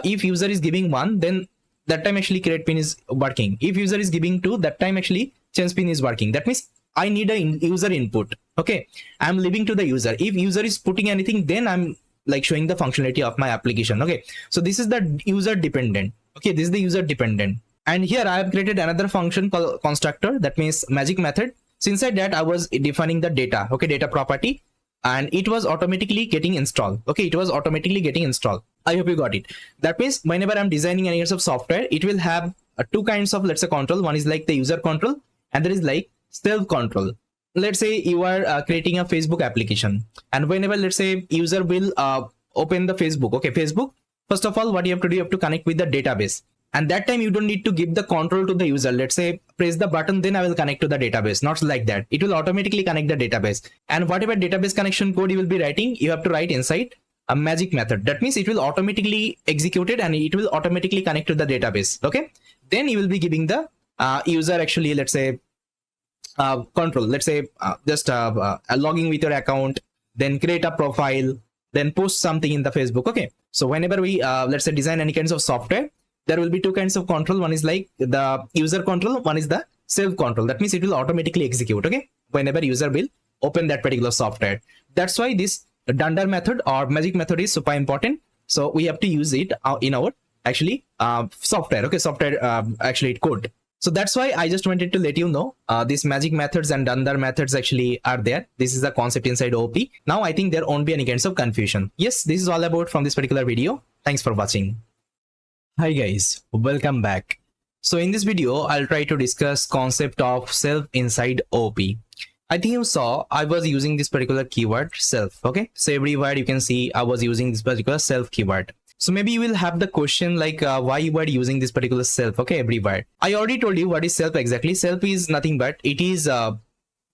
A: if user is giving 1, then that time actually create pin is working. If user is giving 2, that time actually change pin is working. That means I need a user input. Okay, I'm leaving to the user. If user is putting anything, then I'm like showing the functionality of my application. Okay, so this is the user dependent. Okay, this is the user dependent. And here I have created another function called constructor, that means magic method. So inside that I was defining the data, okay, data property, and it was automatically getting installed. Okay, it was automatically getting installed. I hope you got it. That means whenever I'm designing any kinds of software, it will have two kinds of, let's say, control. One is like the user control, and there is like self control. Let's say you are creating a Facebook application, and whenever, let's say, user will open the Facebook. Okay, Facebook, first of all, what you have to do, you have to connect with the database, and that time you don't need to give the control to the user. Let's say press the button, then I will connect to the database. Not like that. It will automatically connect the database, and whatever database connection code you will be writing, you have to write inside a magic method. That means it will automatically execute it, and it will automatically connect to the database. Okay, then you will be giving the user actually, let's say, control. Let's say just logging with your account, then create a profile, then post something in the Facebook. Okay, so whenever we let's say design any kinds of software, there will be two kinds of control. One is like the user control, one is the self control. That means it will automatically execute, okay, whenever user will open that particular software. That's why this dunder method or magic method is super important. So we have to use it in our actually software. Okay, software actually code. So that's why I just wanted to let you know these magic methods and dunder methods actually are there. This is the concept inside OP. Now I think there won't be any kinds of confusion. Yes, this is all about from this particular video. Thanks for watching. Hi guys, welcome back. So in this video, I'll try to discuss concept of self inside OP. I think you saw I was using this particular keyword self. Okay, so everywhere you can see I was using this particular self keyword. So maybe you will have the question like why you were using this particular self, okay, everywhere. I already told you what is self exactly. Self is nothing but it is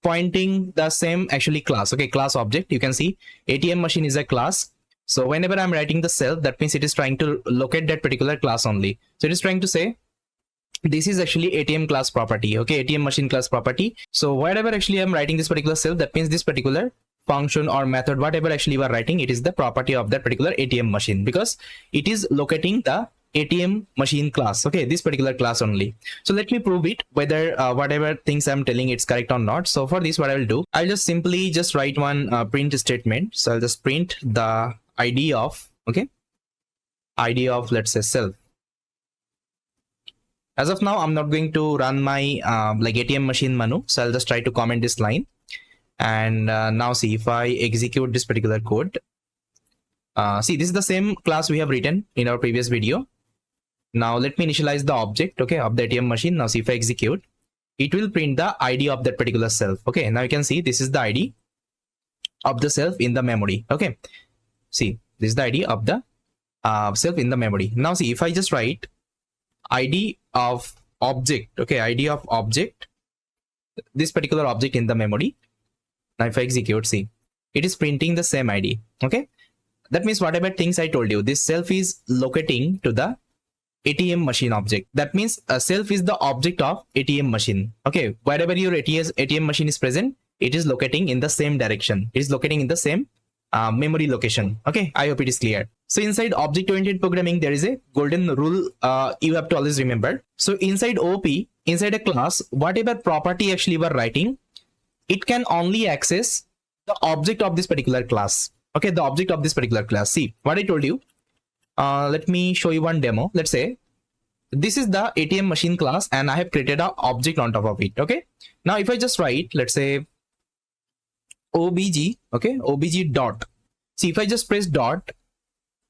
A: pointing the same actually class, okay, class object. You can see ATM machine is a class. So whenever I'm writing the self, that means it is trying to locate that particular class only. So it is trying to say this is actually ATM class property, okay, ATM machine class property. So whatever actually I'm writing this particular self, that means this particular function or method, whatever actually you are writing, it is the property of that particular ATM machine because it is locating the ATM machine class, okay, this particular class only. So let me prove it whether whatever things I'm telling it's correct or not. So for this, what I will do, I'll just simply just write one print statement. So I'll just print the ID of, okay, ID of, let's say, self. As of now, I'm not going to run my like ATM machine menu, so I'll just try to comment this line. And now see if I execute this particular code. See, this is the same class we have written in our previous video. Now let me initialize the object, okay, of the ATM machine. Now see if I execute, it will print the ID of that particular self. Okay, now you can see this is the ID of the self in the memory. Okay, see, this is the ID of the self in the memory. Now see if I just write ID of object, okay, ID of object, this particular object in the memory. Now if I execute, see, it is printing the same ID. Okay, that means whatever things I told you, this self is locating to the ATM machine object. That means a self is the object of ATM machine. Okay, wherever your ATM machine is present, it is locating in the same direction. It is locating in the same memory location. Okay, I hope it is clear. So inside object oriented programming, there is a golden rule you have to always remember. So inside OP, inside a class, whatever property actually we are writing, it can only access the object of this particular class. Okay, the object of this particular class. See what I told you. Let me show you one demo. Let's say this is the ATM machine class and I have created an object on top of it. Okay, now if I just write, let's say obj, okay, obj dot. See, if I just press dot,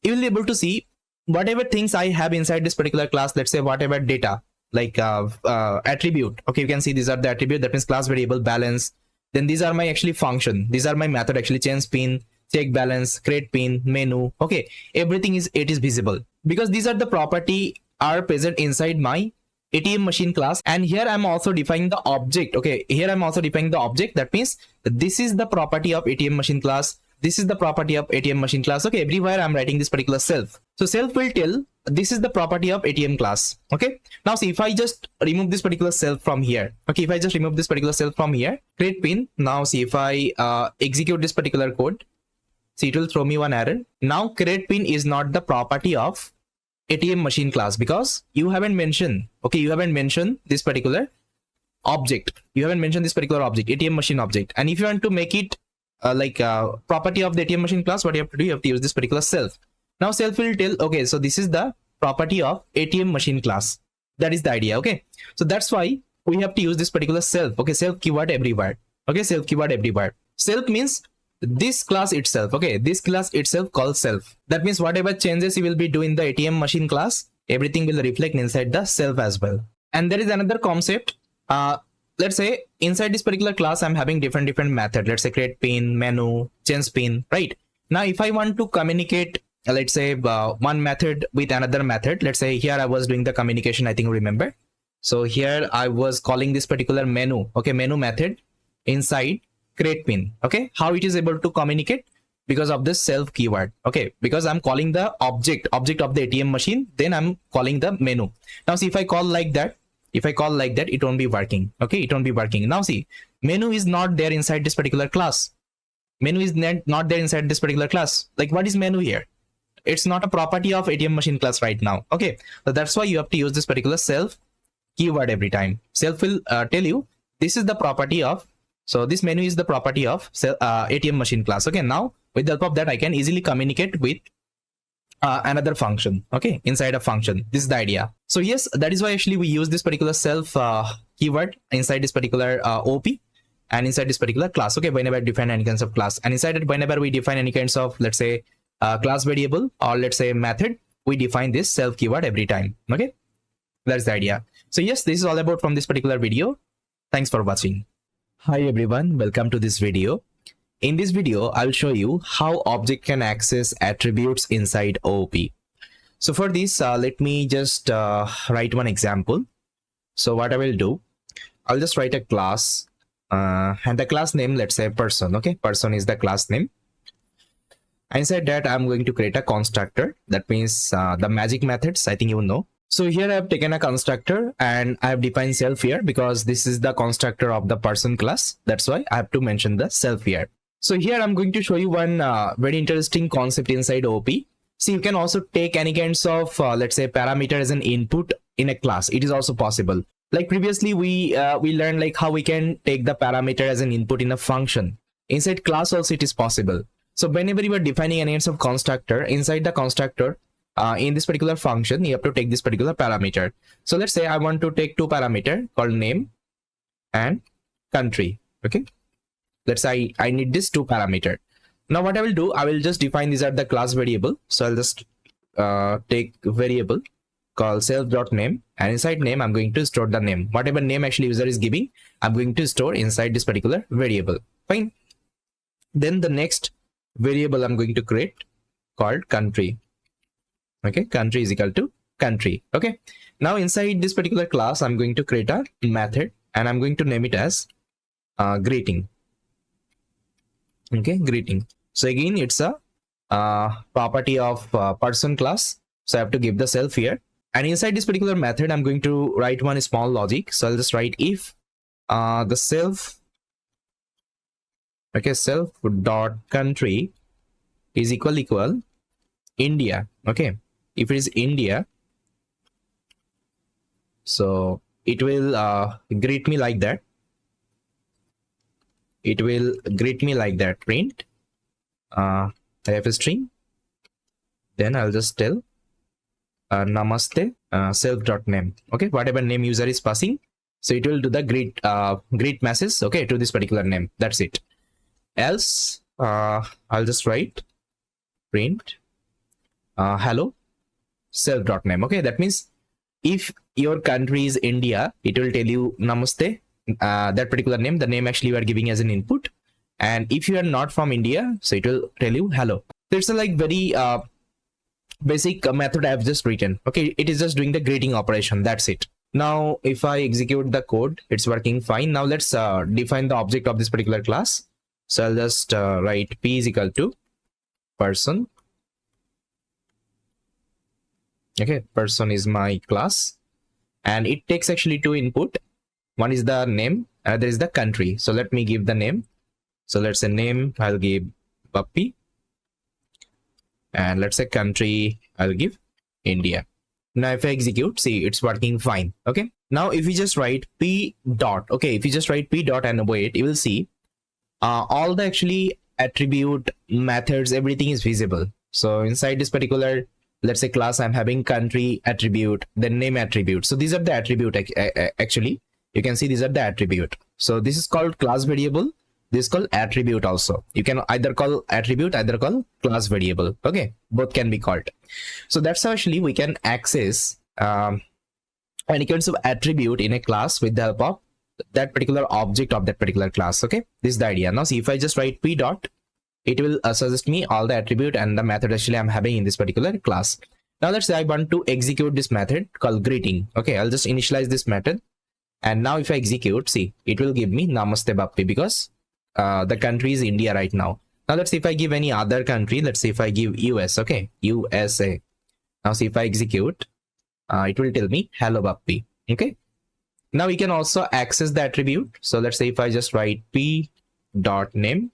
A: you will be able to see whatever things I have inside this particular class. Let's say whatever data like attribute. Okay, you can see these are the attribute, that means class variable, balance. Then these are my actually function. These are my method actually, change pin, check balance, create pin, menu. Okay, everything is visible because these are the property are present inside my ATM machine class. And here I'm also defining the object. Okay, here I'm also defining the object. That means this is the property of ATM machine class. This is the property of ATM machine class. Okay, everywhere I'm writing this particular self. So self will tell this is the property of ATM class. Okay, now see, if I just remove this particular self from here. Okay, if I just remove this particular self from here, create pin. Now see, if I execute this particular code, see, it will throw me one error. Now create pin is not the property of ATM machine class because you haven't mentioned, okay, you haven't mentioned this particular object. You haven't mentioned this particular object, ATM machine object. And if you want to make it property of the ATM machine class, what you have to do, you have to use this particular self. Now self will tell, okay, so this is the property of ATM machine class. That is the idea. Okay, so that's why we have to use this particular self. Okay, self keyword everywhere. Okay, self keyword everywhere. Self means this class itself. Okay, this class itself called self. That means whatever changes you will be doing the ATM machine class, everything will reflect inside the self as well. And there is another concept. Let's say inside this particular class I'm having different method. Let's say create pin, menu, change pin, right? Now if I want to communicate, let's say one method with another method, let's say here I was doing the communication, I think, remember. So here I was calling this particular menu, okay, menu method inside create pin. Okay, how it is able to communicate? Because of this self keyword. Okay, because I'm calling the object of the ATM machine, then I'm calling the menu. Now see, if I call like that, it won't be working. Okay, it won't be working. Now see, menu is not there inside this particular class. Menu is not there inside this particular class. Like, what is menu here? It's not a property of ATM machine class right now. Okay, so that's why you have to use this particular self keyword every time. Self will tell you this is the property of, so this menu is the property of ATM machine class. Okay, now with the help of that I can easily communicate with another function. Okay, inside a function. This is the idea. So yes, that is why actually we use this particular self keyword inside this particular OP and inside this particular class. Okay, whenever I define any kinds of class, and inside it, whenever we define any kinds of, let's say class variable or let's say method, we define this self keyword every time. Okay, that's the idea. So yes, this is all about from this particular video. Thanks for watching. Hi everyone, welcome to this video. In this video, I'll show you how object can access attributes inside OOP. So for this, let me just write one example. So what I will do, I'll just write a class and the class name, let's say person. Okay, person is the class name. Inside that, I'm going to create a constructor. That means the magic methods, I think you know. So here I have taken a constructor and I have defined self here because this is the constructor of the person class. That's why I have to mention the self here. So here I'm going to show you one very interesting concept inside OP. See, you can also take any kinds of, let's say, parameter as an input in a class. It is also possible. Like previously, we learned like how we can take the parameter as an input in a function. Inside class also it is possible. So whenever you are defining any kinds of constructor, inside the constructor, in this particular function, you have to take this particular parameter. So let's say I want to take two parameter called name and country. Okay, let's say I need this two parameter. Now what I will do, I will just define these are the class variable. So I'll just take variable called self.name, and inside name I'm going to store the name. Whatever name actually user is giving, I'm going to store inside this particular variable. Fine. Then the next variable I'm going to create called country. Okay, country is equal to country. Okay, now inside this particular class I'm going to create a method and I'm going to name it as greeting. Okay, greeting. So again, it's a property of person class, so I have to give the self here. And inside this particular method I'm going to write one small logic. So I'll just write if the self, okay, self dot country is equal India. Okay, if it is India, so it will greet me like that. It will greet me like that. Print ref string. Then I'll just tell namaste self.name. Okay, whatever name user is passing, so it will do the greet message, okay, to this particular name. That's it. Else I'll just write print hello self.name. Okay, that means if your country is India, it will tell you namaste, that particular name, the name actually you are giving as an input. And if you are not from India, so it will tell you hello. So it's a like very basic method I've just written. Okay, it is just doing the greeting operation. That's it. Now if I execute the code, it's working fine. Now let's define the object of this particular class. So I'll just write p is equal to person. Okay, person is my class, and it takes actually two input. One is the name, another is the country. So let me give the name. So let's say name, I'll give Puppy, and let's say country, I'll give India. Now if I execute, see, it's working fine. Okay, now if you just write p dot, okay, if you just write p dot and wait, you will see all the actually attribute methods, everything is visible. So inside this particular, let's say class, I'm having country attribute, then name attribute. So these are the attribute. Actually you can see these are the attribute. So this is called class variable, this is called attribute also. You can either call attribute, either call class variable. Okay, both can be called. So that's how actually we can access any kinds of attribute in a class with the help of that particular object of that particular class. Okay, this is the idea. Now see, if I just write p dot, it will suggest me all the attribute and the method actually I'm having in this particular class. Now let's say I want to execute this method called greeting. Okay, I'll just initialize this method, and now if I execute, see, it will give me namaste Bappi, because the country is India right now. Now let's see if I give any other country. Let's see if I give US. Okay, USA. Now see, if I execute, it will tell me hello Bappi. Okay, now we can also access the attribute. So let's say if I just write p dot name,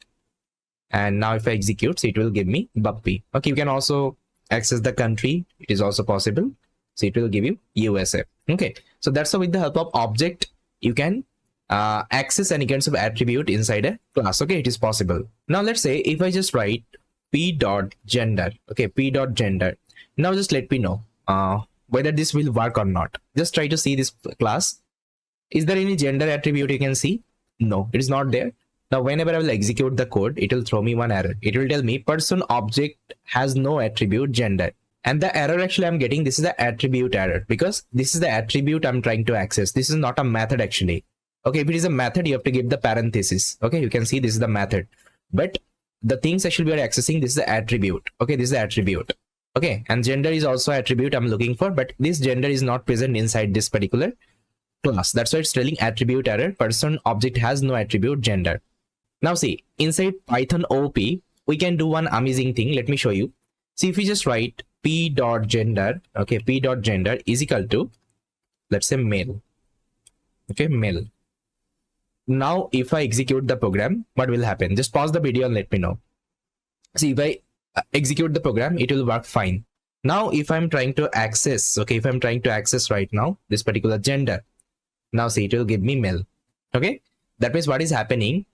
A: and now if I execute, so it will give me Bappi. Okay, you can also access the country, it is also possible. So it will give you USA. Okay, so that's how with the help of object you can access any kinds of attribute inside a class. Okay, it is possible. Now let's say if I just write p dot gender. Okay, p dot gender. Now just let me know whether this will work or not. Just try to see this class. Is there any gender attribute you can see? No, it is not there. Now whenever I will execute the code, it will throw me one error. It will tell me person object has no attribute gender. And the error actually I'm getting, this is the attribute error, because this is the attribute I'm trying to access. This is not a method actually. Okay, if it is a method, you have to give the parenthesis. Okay, you can see this is the method, but the things actually we are accessing, this is the attribute. Okay, this is the attribute. Okay, and gender is also attribute I'm looking for, but this gender is not present inside this particular class. That's why it's telling attribute error, person object has no attribute gender. Now see, inside Python OP, we can do one amazing thing. Let me show you. See, if we just write p dot gender, okay, p dot gender is equal to, let's say male. Okay, male. Now if I execute the program, what will happen? Just pause the video and let me know. See, if I execute the program, it will work fine. Now if I'm trying to access, okay, if I'm trying to access right now this particular gender, now see, it will give me male. Okay, that means what is happening,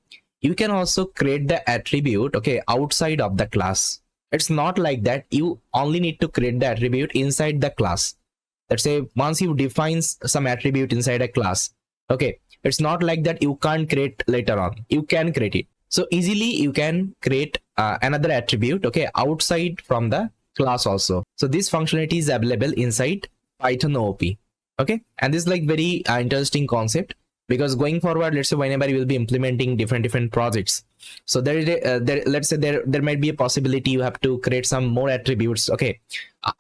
A: you can also create the attribute, okay, outside of the class. It's not like that you only need to create the attribute inside the class. Let's say once you define some attribute inside a class, okay, it's not like that you can't create later on. You can create it. So easily you can create another attribute, okay, outside from the class also. So this functionality is available inside Python OP. Okay, and this is like very interesting concept, because going forward, let's say whenever you will be implementing different projects, so let's say there might be a possibility you have to create some more attributes, okay,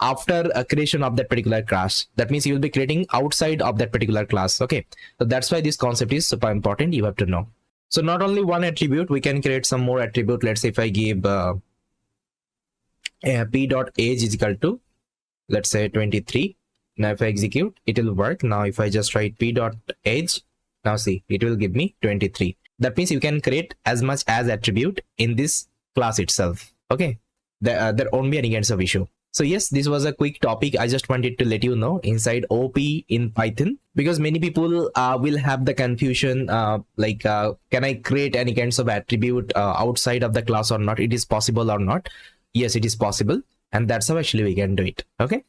A: after a creation of that particular class. That means you will be creating outside of that particular class. Okay, so that's why this concept is super important, you have to know. So not only one attribute, we can create some more attribute. Let's say if I give p dot age is equal to, let's say 23. Now if I execute, it will work. Now if I just write p dot age, now see, it will give me 23. That means you can create as much as attribute in this class itself. Okay, there won't be any kinds of issue. So yes, this was a quick topic. I just wanted to let you know inside OP in Python, because many people will have the confusion can I create any kinds of attribute outside of the class or not? It is possible or not? Yes, it is possible, and that's how actually we can do it. Okay,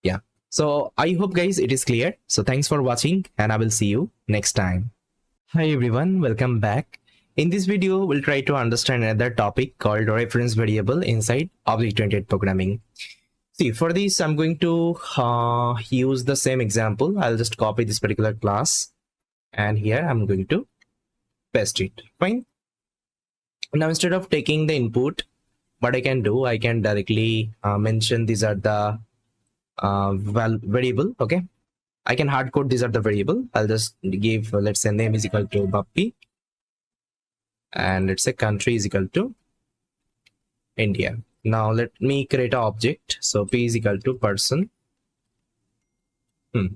A: yeah. So I hope guys it is clear. So thanks for watching, and I will see you next time. Hi everyone, welcome back. In this video, we'll try to understand another topic called reference variable inside object-oriented programming. See, for this, I'm going to use the same example. I'll just copy this particular class, and here I'm going to paste it. Fine. Now, instead of taking the input, what I can do, I can directly mention these are the variable. Okay, I can hard code these are the variable. I'll just give let's say name is equal to Bappi, and let's say country is equal to India. Now let me create an object. So P is equal to person.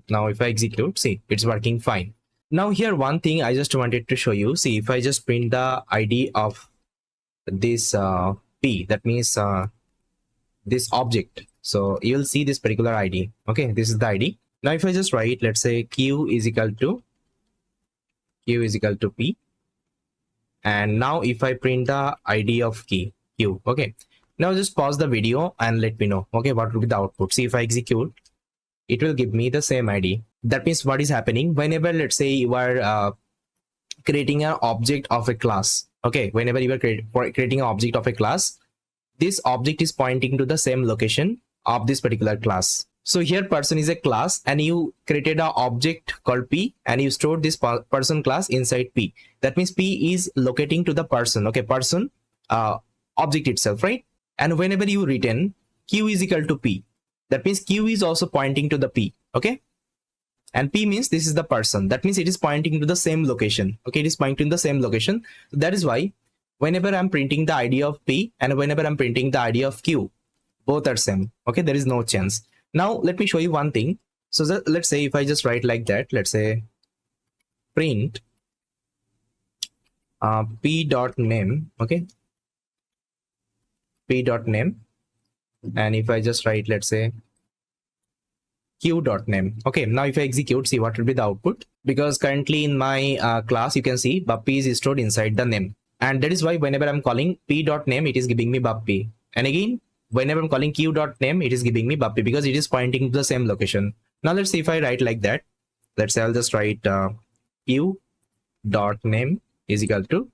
A: Now if I execute, see, it's working fine. Now here one thing I just wanted to show you. See, if I just print the ID of this P, that means this object. So you'll see this particular ID. Okay, this is the ID. Now if I just write, let's say Q is equal to P. And now if I print the ID of key Q, okay. Now just pause the video and let me know, okay, what will be the output. See, if I execute, it will give me the same ID. That means what is happening whenever, let's say, you are creating an object of a class. Okay, whenever you are creating an object of a class, this object is pointing to the same location of this particular class. So here person is a class, and you created an object called P, and you stored this person class inside P. That means P is locating to the person, okay, person object itself, right? And whenever you return Q is equal to P, that means Q is also pointing to the P, okay? And P means this is the person. That means it is pointing to the same location, okay? It is pointing to the same location. That is why whenever I'm printing the ID of P and whenever I'm printing the ID of Q, both are same, okay? There is no chance. Now let me show you one thing. So let's say if I just write like that, let's say print p.name, okay, p.name, and if I just write, let's say q.name, okay. Now if I execute, see what will be the output, because currently in my class you can see Bappi is stored inside the name, and that is why whenever I'm calling p.name, it is giving me Bappi, and again whenever I'm calling q.name, it is giving me Bappi, because it is pointing to the same location. Now let's see if I write like that. Let's say I'll just write q.name is equal to,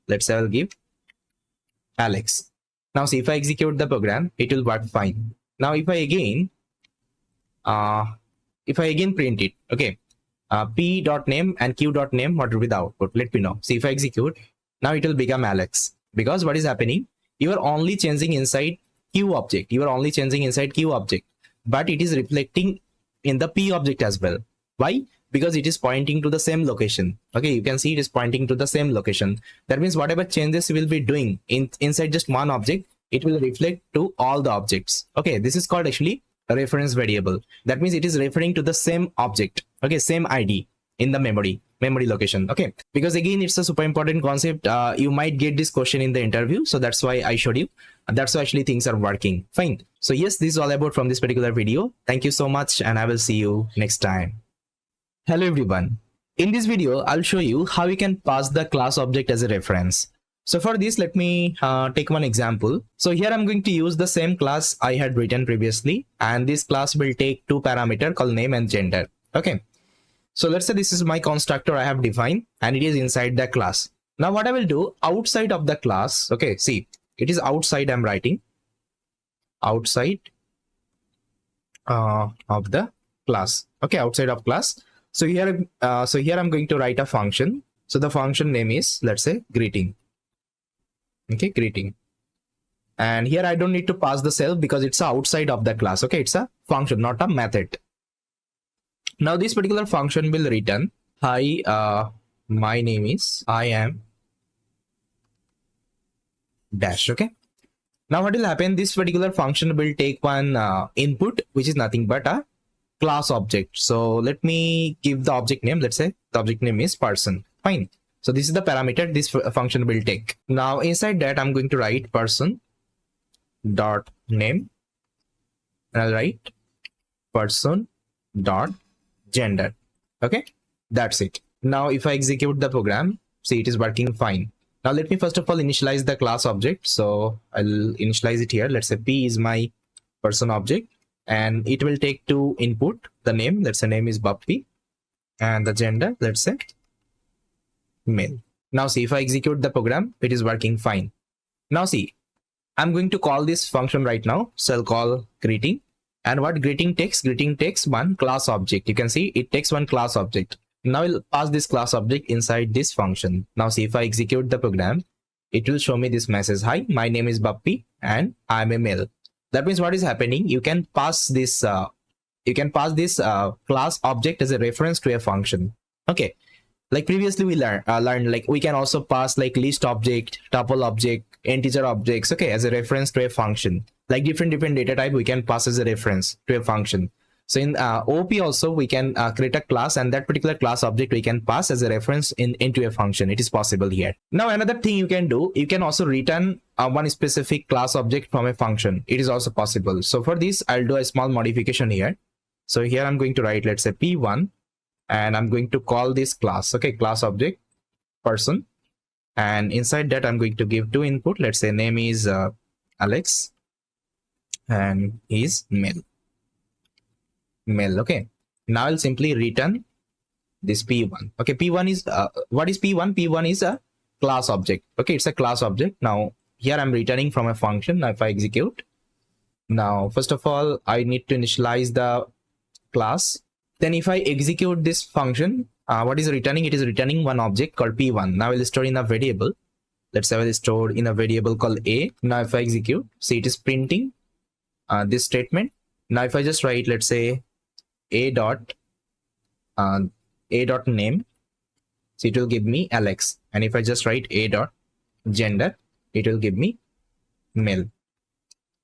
A: let's say I'll give Alex. Now see, if I execute the program, it will work fine. Now if I again print it, okay, p.name and q.name, what will be the output? Let me know. See, if I execute, now it will become Alex, because what is happening? You are only changing inside Q object. You are only changing inside Q object, but it is reflecting in the P object as well. Why? Because it is pointing to the same location. Okay, you can see it is pointing to the same location. That means whatever changes you will be doing inside just one object, it will reflect to all the objects. Okay, this is called actually a reference variable. That means it is referring to the same object. Okay, same ID in the memory location. Okay, because again it's a super important concept. You might get this question in the interview, so that's why I showed you. That's why actually things are working fine. So yes, this is all about from this particular video. Thank you so much, and I will see you next time. Hello everyone. In this video, I'll show you how you can pass the class object as a reference. So for this, let me take one example. So here I'm going to use the same class I had written previously, and this class will take two parameters called name and gender. Okay. So let's say this is my constructor I have defined, and it is inside the class. Now what I will do outside of the class, okay, see, it is outside. I'm writing outside of the class. Okay, outside of class. So here I'm going to write a function. So the function name is, let's say, greeting. Okay, greeting. And here I don't need to pass the self because it's outside of the class. Okay, it's a function, not a method. Now this particular function will return, hi, my name is, I am dash. Okay. Now what will happen? This particular function will take one input, which is nothing but a class object. So let me give the object name. Let's say the object name is person. Fine. So this is the parameter this function will take. Now inside that I'm going to write person dot name, and I'll write person dot gender. Okay, that's it. Now if I execute the program, see, it is working fine. Now let me first of all initialize the class object. So I'll initialize it here. Let's say P is my person object, and it will take two input. The name, let's say name is Bappy, and the gender, let's say male. Now see, if I execute the program, it is working fine. Now see, I'm going to call this function right now. So I'll call greeting. And what greeting takes? Greeting takes one class object. You can see it takes one class object. Now I'll pass this class object inside this function. Now see, if I execute the program, it will show me this message. Hi, my name is Bappy and I'm a male. That means what is happening? You can pass this class object as a reference to a function. Okay. Like previously we learned like we can also pass like list object, tuple object, integer objects, okay, as a reference to a function. Like different data type we can pass as a reference to a function. So in OP also we can create a class, and that particular class object we can pass as a reference into a function. It is possible here. Now another thing you can do, you can also return one specific class object from a function. It is also possible. So for this I'll do a small modification here. So here I'm going to write, let's say P1, and I'm going to call this class, okay, class object person, and inside that I'm going to give two input. Let's say name is Alex and is male. Okay, now I'll simply return this P1. Okay, P1 is what is P1? P1 is a class object. Okay, it's a class object. Now here I'm returning from a function. Now if I execute, now first of all I need to initialize the class. Then if I execute this function, what is returning? It is returning one object called P1. Now I will store in a variable. Let's say I will store in a variable called A. Now if I execute, see, it is printing this statement. Now if I just write, let's say A dot name, so it will give me Alex. And if I just write A dot gender, it will give me male.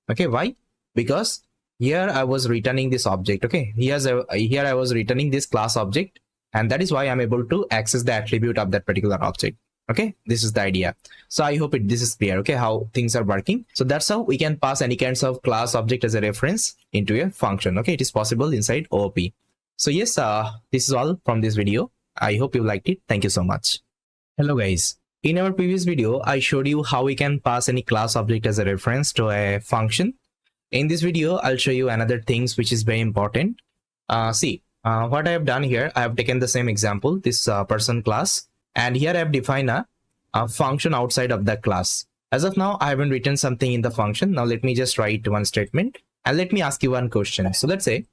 A: Okay, why? Because here I was returning this object. Okay, here I was returning this class object, and that is why I'm able to access the attribute of that particular object. Okay, this is the idea. So I hope this is clear, okay, how things are working. So that's how we can pass any kinds of class object as a reference into a function. Okay, it is possible inside OOP. So yes, this is all from this video. I hope you liked it. Thank you so much. Hello guys. In our previous video, I showed you how we can pass any class object as a reference to a function. In this video, I'll show you another things which is very important. What I have done here, I have taken the same example, this person class, and here I have defined a function outside of that class. As of now, I haven't written something in the function. Now let me just write one statement, and let me ask you one question. So let's say,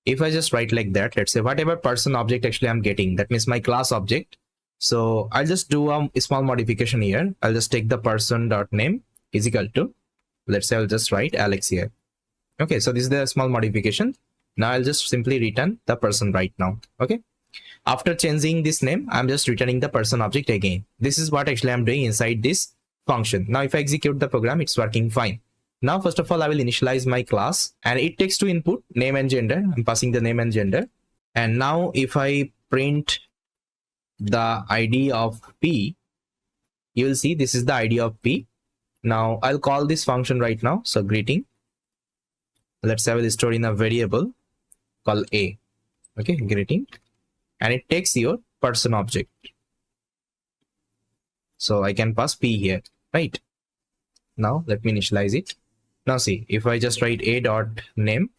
A: if I just write like that, let's say whatever person object actually I'm getting, that means my class object. So I'll just do a small modification here. I'll just take the person.name is equal to, let's say I'll just write Alex here. Okay, so this is the small modification. Now I'll just simply return the person right now. Okay, after changing this name, I'm just returning the person object again. This is what actually I'm doing inside this function. Now if I execute the program, it's working fine. Now first of all, I will initialize my class, and it takes two input, name and gender. I'm passing the name and gender. And now if I print the ID of P, you will see this is the ID of P. Now I'll call this function right now. So greeting. Let's say I will store in a variable called A. Okay, greeting, and it takes your person object. So I can pass P here, right? Now let me initialize it. Now see, if I just write A dot name,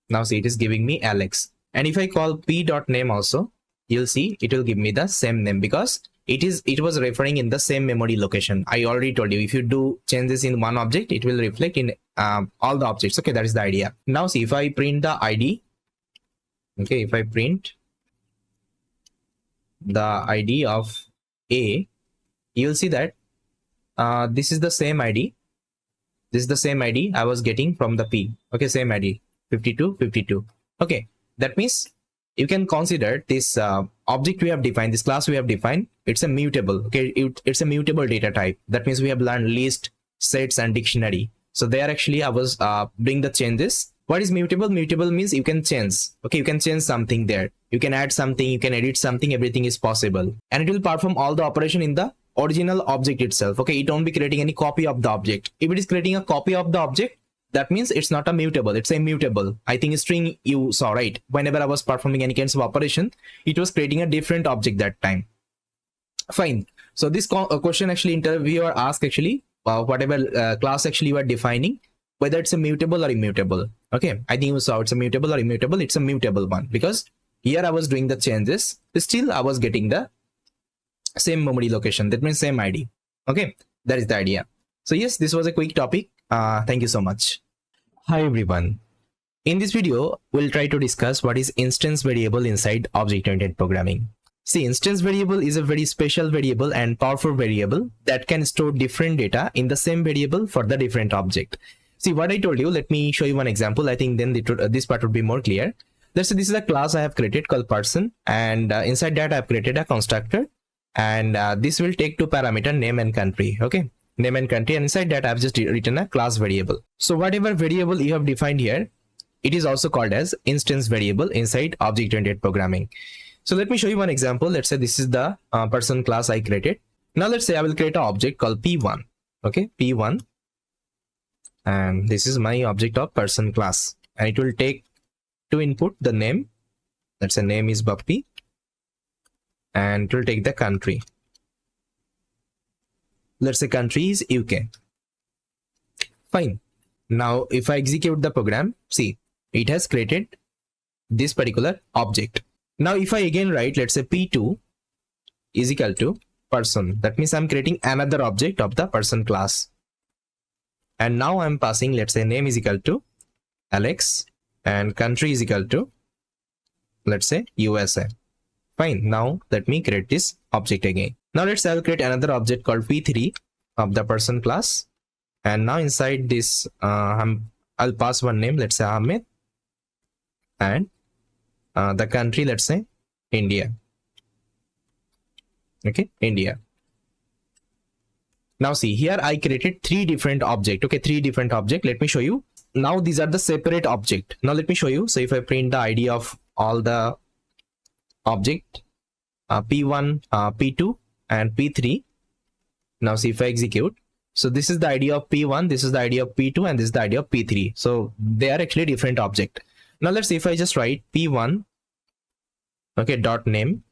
A: now see, it is giving me Alex. And if I call P dot name also, you'll see it will give me the same name, because it was referring in the same memory location. I already told you, if you do changes in one object, it will reflect in all the objects. Okay, that is the idea. Now see, if I print the ID, okay, if I print the ID of A, you'll see that this is the same ID. This is the same ID I was getting from the P. Okay, same ID, 52. Okay, that means you can consider this object we have defined, this class we have defined, it's a mutable. Okay, it's a mutable data type. That means we have learned list, sets, and dictionary. So there actually I was doing the changes. What is mutable? Mutable means you can change. Okay, you can change something there. You can add something, you can edit something, everything is possible. And it will perform all the operation in the original object itself. Okay, it won't be creating any copy of the object. If it is creating a copy of the object, that means it's not a mutable, it's a immutable. I think string you saw, right? Whenever I was performing any kinds of operation, it was creating a different object that time. Fine. So this question actually interviewer asked actually whatever class actually you are defining, whether it's a mutable or immutable. Okay, I think you saw it's a mutable or immutable. It's a mutable one because here I was doing the changes, still I was getting the same memory location. That means same ID. Okay, that is the idea. So yes, this was a quick topic. Thank you so much. Hi everyone. In this video, we'll try to discuss what is instance variable inside object-oriented programming. See, instance variable is a very special variable and powerful variable that can store different data in the same variable for the different object. See what I told you, let me show you one example. I think then this part would be more clear. Let's say this is a class I have created called person, and inside that I have created a constructor, and this will take two parameter, name and country. Okay, name and country, and inside that I have just written a class variable. So whatever variable you have defined here, it is also called as instance variable inside object-oriented programming. So let me show you one example. Let's say this is the person class I created. Now let's say I will create an object called P1. Okay, P1, and this is my object of person class, and it will take to input the name. Let's say name is Bappy, and it will take the country. Let's say country is UK. Fine. Now if I execute the program, see, it has created this particular object. Now if I again write, let's say P2 is equal to person, that means I'm creating another object of the person class. And now I'm passing, let's say name is equal to Alex and country is equal to, let's say, USA. Fine. Now let me create this object again. Now let's say I'll create another object called P3 of the person class. And now inside this, I'll pass one name, let's say Ahmed, and the country, let's say India. Okay, India. Now see, here I created three different objects. Okay, three different objects. Let me show you. Now these are the separate object. Now let me show you. So if I print the ID of all the object, P1, P2 and P3. Now see if I execute. So this is the ID of P1, this is the ID of P2, and this is the ID of P3. So they are actually different object. Now let's see if I just write P1, okay, dot name,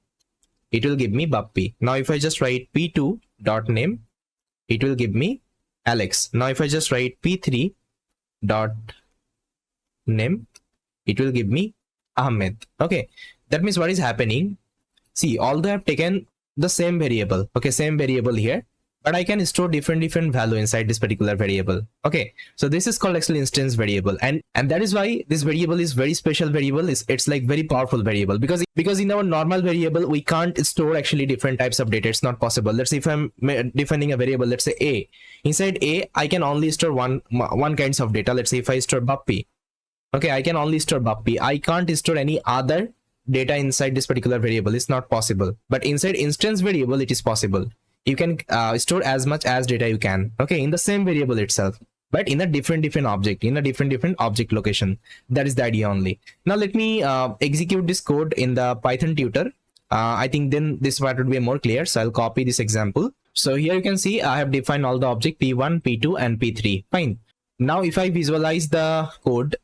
A: it will give me Bappy. Now if I just write P2 dot name, it will give me Alex. Now if I just write P3 dot name, it will give me Ahmed. Okay, that means what is happening? See, although I have taken the same variable, okay, same variable here, but I can store different value inside this particular variable. Okay, so this is called actually instance variable, and that is why this variable is very special variable. It's like very powerful variable, because in our normal variable we can't store actually different types of data. It's not possible. Let's say if I'm defining a variable, let's say A, inside A I can only store one kinds of data. Let's say if I store Bappy, okay, I can only store Bappy. I can't store any other data inside this particular variable. It's not possible. But inside instance variable it is possible. You can store as much as data you can, okay, in the same variable itself, but in a different object, in a different object location. That is the idea only. Now let me execute this code in the Python tutor. I think then this part would be more clear. So I'll copy this example. So here you can see I have defined all the object P1, P2 and P3. Fine. Now if I visualize the code,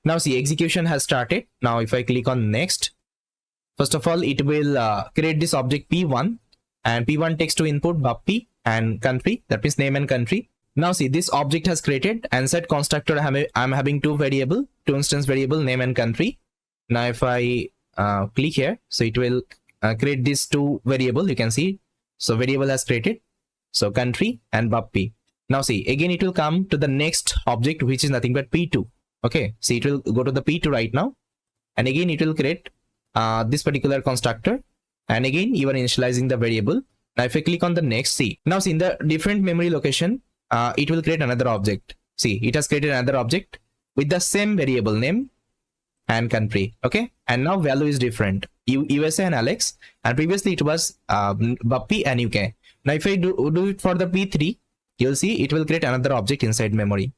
A: now see, execution has started. Now if I click on next, first of all, it will create this object P1, and P1 takes to input Bappy and country, that means name and country. Now see, this object has created, and set constructor I'm having two instance variable, name and country. Now if I click here, so it will create these two variable. You can see, so variable has created, so country and Bappy. Now see, again it will come to the next object, which is nothing but P2. Okay, see, it will go to the P2 right now, and again it will create this particular constructor, and again you are initializing the variable. Now if I click on the next, see, now see, in the different memory location it will create another object. See, it has created another object with the same variable name and country. Okay, and now value is different, USA and Alex, and previously it was Bappy and UK. Now if I do it for the P3, you'll see it will create another object inside memory.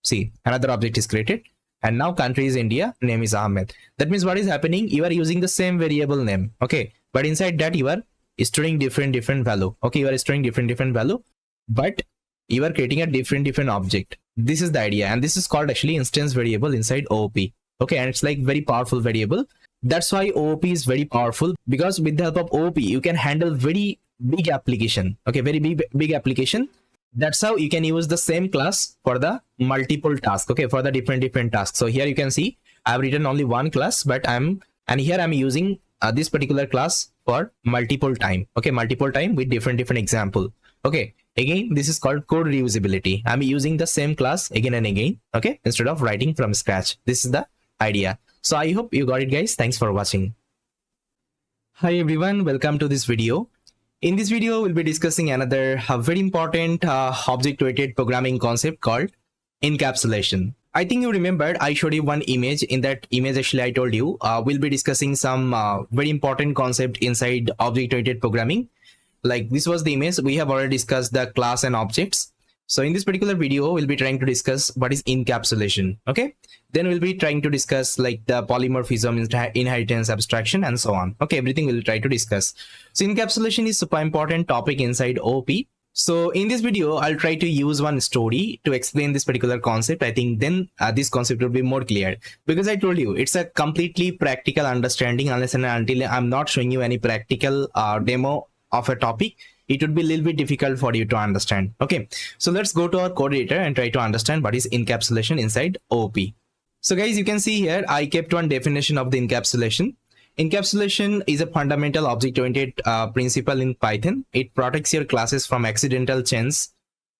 A: See, another object is created, and now country is India, name is Ahmed. That means what is happening? You are using the same variable name. Okay, but inside that you are storing different value. Okay, you are storing different value, but you are creating a different object. This is the idea, and this is called actually instance variable inside OOP. Okay, and it's like very powerful variable. That's why OOP is very powerful, because with the help of OOP you can handle very big application. Okay, very big application. That's how you can use the same class for the multiple tasks. Okay, for the different tasks. So here you can see I've written only one class, but here I'm using this particular class for multiple time. Okay, multiple time with different example. Okay, again this is called code reusability. I'm using the same class again and again, okay, instead of writing from scratch. This is the idea. So I hope you got it, guys. Thanks for watching. Hi everyone, welcome to this video. In this video we'll be discussing another very important object-oriented programming concept called encapsulation. I think you remembered I showed you one image. In that image actually I told you we'll be discussing some very important concept inside object-oriented programming. Like this was the image. We have already discussed the class and objects. So in this particular video we'll be trying to discuss what is encapsulation. Okay, then we'll be trying to discuss like the polymorphism, inheritance, abstraction, and so on. Okay, everything we'll try to discuss. So encapsulation is super important topic inside OOP. So in this video I'll try to use one story to explain this particular concept. I think then this concept will be more clear, because I told you it's a completely practical understanding. Unless and until I'm not showing you any practical demo of a topic, it would be a little bit difficult for you to understand. Okay, so let's go to our code editor and try to understand what is encapsulation inside OOP. So guys, you can see here I kept one definition of the encapsulation. Encapsulation is a fundamental object-oriented principle in Python. It protects your classes from accidental change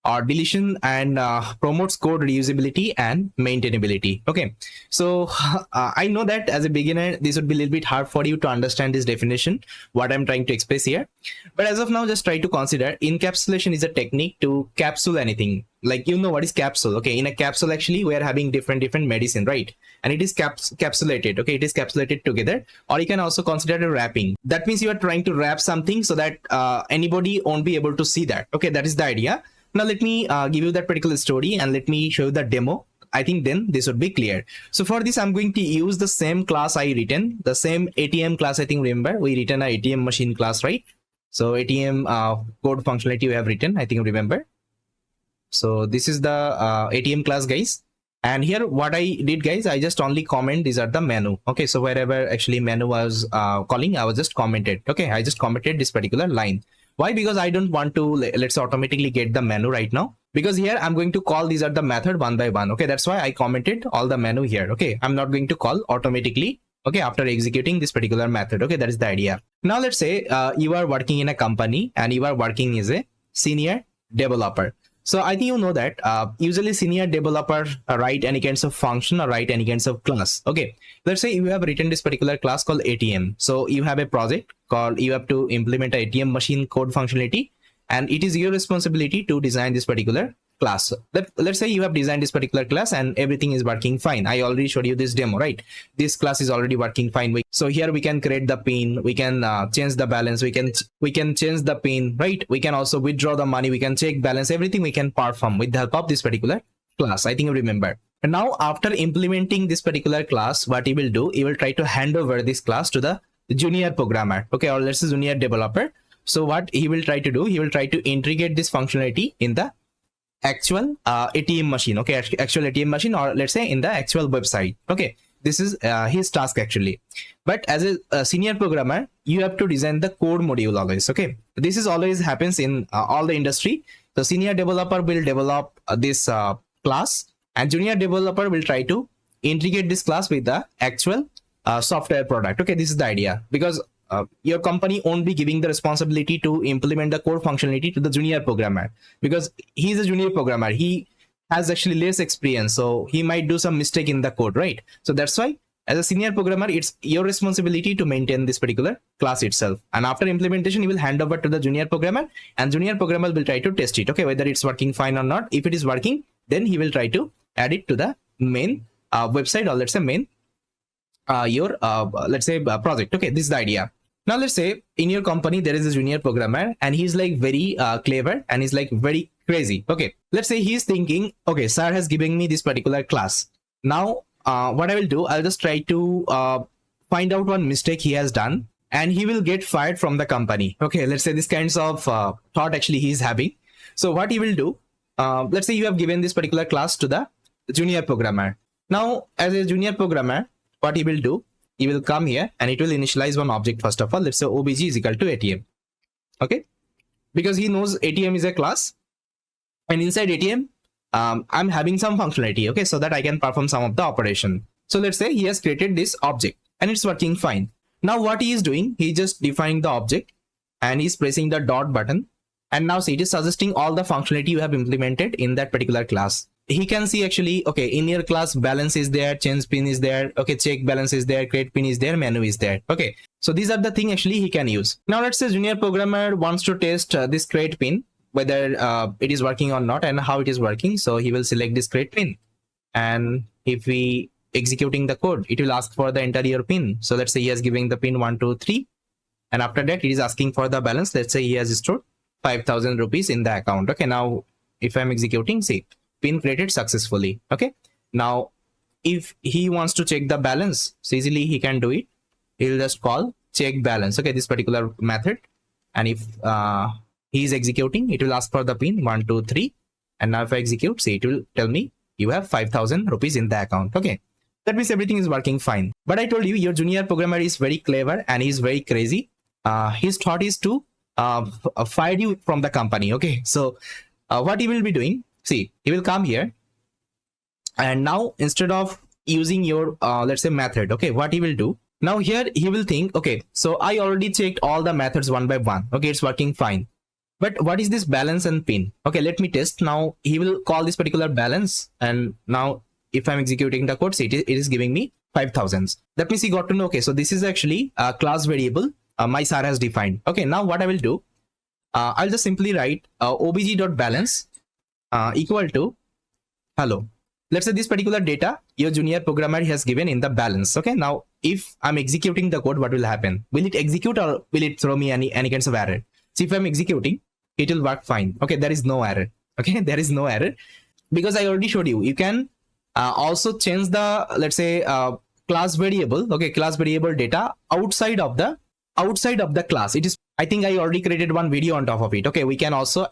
A: or deletion and promotes code reusability and maintainability. Okay, so I know that as a beginner this would be a little bit hard for you to understand this definition, what I'm trying to express here. But as of now, just try to consider encapsulation is a technique to capsule anything. Like, you know what is capsule? Okay, in a capsule actually we are having different medicine, right? And it is capsulated. Okay, it is capsulated together. Or you can also consider a wrapping. That means you are trying to wrap something so that anybody won't be able to see that. Okay, that is the idea. Now let me give you that particular story and let me show you the demo. I think then this would be clear. So for this I'm going to use the same class I written, the same ATM class. I think remember we written a ATM machine class, right? So ATM code functionality we have written, I think remember. So this is the ATM class, guys. And here what I did, guys, I just only comment these are the menu. Okay, so wherever actually menu was calling, I was just commented. Okay, I just commented this particular line. Why? Because I don't want to let's automatically get the menu right now, because here I'm going to call these are the method one by one. Okay, that's why I commented all the menu here. Okay, I'm not going to call automatically, okay, after executing this particular method. Okay, that is the idea. Now let's say you are working in a company and you are working as a senior developer. So I think you know that usually senior developer write any kinds of function or write any kinds of class. Okay, let's say you have written this particular class called ATM. So you have a project called, you have to implement a ATM machine code functionality, and it is your responsibility to design this particular class. Let's say you have designed this particular class and everything is working fine. I already showed you this demo, right? This class is already working fine. So here we can create the pin, we can change the balance, we can change the pin, right? We can also withdraw the money, we can check balance, everything we can perform with the help of this particular class. I think you remember. And now after implementing this particular class, what he will do, he will try to hand over this class to the junior programmer, okay, or let's say junior developer. So what he will try to do, he will try to integrate this functionality in the actual ATM machine. Okay, actual ATM machine, or let's say in the actual website. Okay, this is his task actually. But as a senior programmer, you have to design the code module always. Okay, this is always happens in all the industry. The senior developer will develop this class, and junior developer will try to integrate this class with the actual software product. Okay, this is the idea, because your company won't be giving the responsibility to implement the core functionality to the junior programmer, because he's a junior programmer. He has actually less experience, so he might do some mistake in the code, right? So that's why as a senior programmer, it's your responsibility to maintain this particular class itself. And after implementation, you will hand over to the junior programmer, and junior programmer will try to test it. Okay, whether it's working fine or not. If it is working, then he will try to add it to the main website, or let's say main let's say project. Okay, this is the idea. Now let's say in your company there is a junior programmer and he's like very clever and he's like very crazy. Okay, let's say he's thinking, okay, sir has given me this particular class. Now what I will do, I'll just try to find out one mistake he has done and he will get fired from the company. Okay, let's say this kinds of thought actually he is having. So what he will do, let's say you have given this particular class to the junior programmer. Now as a junior programmer, what he will do, he will come here and it will initialize one object. First of all, let's say obj is equal to ATM. Okay, because he knows ATM is a class, and inside ATM I'm having some functionality, okay, so that I can perform some of the operation. So let's say he has created this object and it's working fine. Now what he is doing, he just defined the object and he's pressing the dot button, and now see, it is suggesting all the functionality you have implemented in that particular class. He can see actually, okay, in your class balance is there, change pin is there, okay, check balance is there, create pin is there, menu is there. Okay, so these are the thing actually he can use. Now let's say junior programmer wants to test this create pin, whether it is working or not and how it is working. So he will select this create pin, and if we executing the code, it will ask for the enter your pin. So let's say he has given the pin 123, and after that it is asking for the balance. Let's say he has stored 5,000 rupees in the account. Okay, now if I'm executing, see, pin created successfully. Okay, now if he wants to check the balance, so easily he can do it. He'll just call check balance, okay, this particular method, and if he is executing, it will ask for the pin 123, and now if I execute, see, it will tell me you have 5,000 rupees in the account. Okay, that means everything is working fine. But I told you, your junior programmer is very clever and he's very crazy. His thought is to fire you from the company. Okay, so what he will be doing, see, he will come here, and now instead of using your let's say method, okay, what he will do, now here he will think, okay, so I already checked all the methods one by one, okay, it's working fine, but what is this balance and pin? Okay, let me test. Now he will call this particular balance, and now if I'm executing the code, see, it is giving me 5,000. That means he got to know, okay, so this is actually a class variable my sir has defined. Okay, now what I will do, I'll just simply write obj.balance equal to hello. Let's say this particular data your junior programmer has given in the balance. Okay, now if I'm executing the code, what will happen? Will it execute or will it throw me any kinds of error? So if I'm executing, it will work fine. Okay, there is no error. Okay, there is no error, because I already showed you, you can also change the, let's say, class variable, okay, class variable data outside of the class. It is, I think I already created one video on top of it. Okay, we can also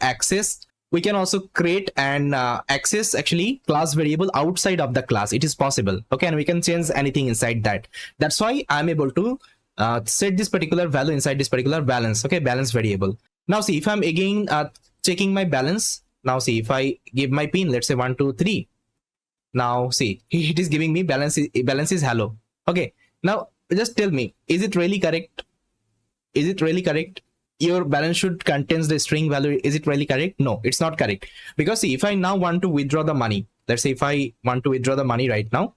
A: create and access actually class variable outside of the class. It is possible. Okay, and we can change anything inside that. That's why I'm able to set this particular value inside this particular balance. Okay, balance variable. Now see, if I'm again checking my balance, now see, if I give my pin, let's say 123, now see, it is giving me balance is hello. Okay, now just tell me, is it really correct? Is it really correct? Your balance should contains the string value. Is it really correct? No, it's not correct, because see, if I now want to withdraw the money, let's say if I want to withdraw the money right now,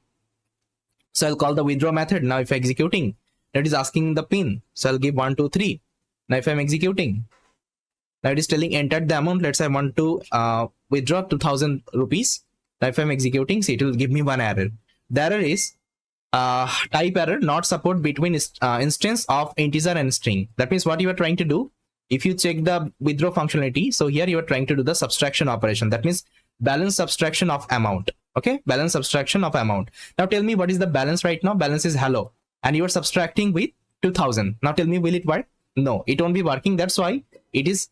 A: so I'll call the withdraw method. Now if I'm executing, that is asking the pin, so I'll give 123. Now if I'm executing, now it is telling enter the amount. Let's say I want to withdraw 2,000 rupees. Now if I'm executing, see, it will give me one error. The error is type error, not support between instance of integer and string. That means what you are trying to do, if you check the withdraw functionality, so here you are trying to do the subtraction operation. That means balance subtraction of amount. Okay, balance subtraction of amount. Now tell me, what is the balance right now? Balance is hello, and you are subtracting with 2,000. Now tell me, will it work? No, it won't be working. That's why it is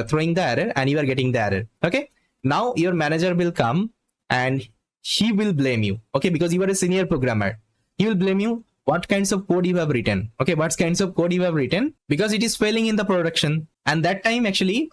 A: throwing the error and you are getting the error. Okay, now your manager will come and he will blame you. Okay, because you are a senior programmer, he will blame you what kinds of code you have written. Okay, what kinds of code you have written, because it is failing in the production, and that time actually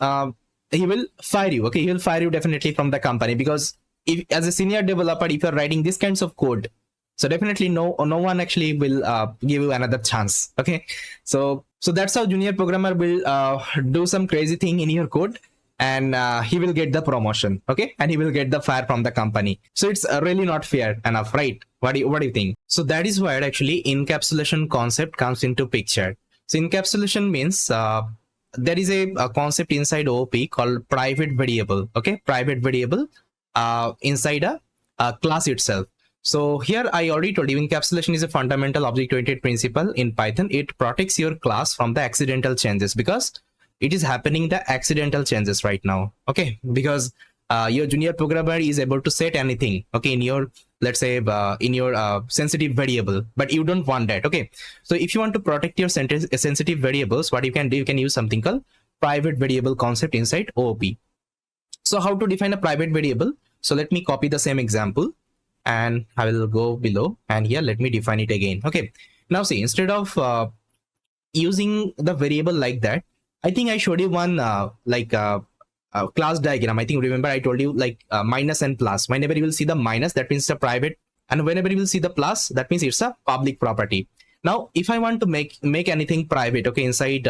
A: he will fire you. Okay, he will fire you definitely from the company, because if as a senior developer, if you're writing this kinds of code, so definitely no one actually will give you another chance. Okay, so that's how junior programmer will do some crazy thing in your code, and he will get the promotion. Okay, and he will get the fire from the company. So it's really not fair enough, right? What do you think? So that is where actually encapsulation concept comes into picture. So encapsulation means there is a concept inside OOP called private variable. Okay, private variable inside a class itself. So here I already told you, encapsulation is a fundamental object-oriented principle in Python. It protects your class from the accidental changes, because it is happening the accidental changes right now. Okay, because your junior programmer is able to set anything, okay, in your, let's say, in your sensitive variable, but you don't want that. Okay, so if you want to protect your sensitive variables, what you can do, you can use something called private variable concept inside OOP. So how to define a private variable? So let me copy the same example and I will go below, and here let me define it again. Okay, now see, instead of using the variable like that, I think I showed you one class diagram. I think, remember, I told you like minus and plus. Whenever you will see the minus, that means it's a private, and whenever you will see the plus, that means it's a public property. Now if I want to make anything private, okay, inside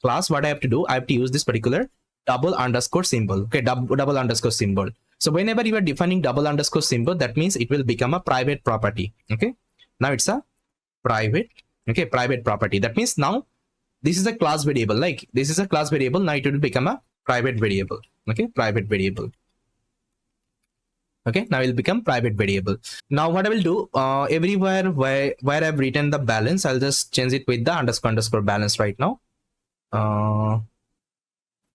A: class, what I have to do, I have to use this particular double underscore symbol. Okay, double underscore symbol. So whenever you are defining double underscore symbol, that means it will become a private property. Okay, now it's a private, okay, private property. That means now this is a class variable, like this is a class variable, now it will become a private variable. Okay, private variable. Okay, now it will become private variable. Now what I will do, everywhere where I've written the balance, I'll just change it with the underscore balance right now.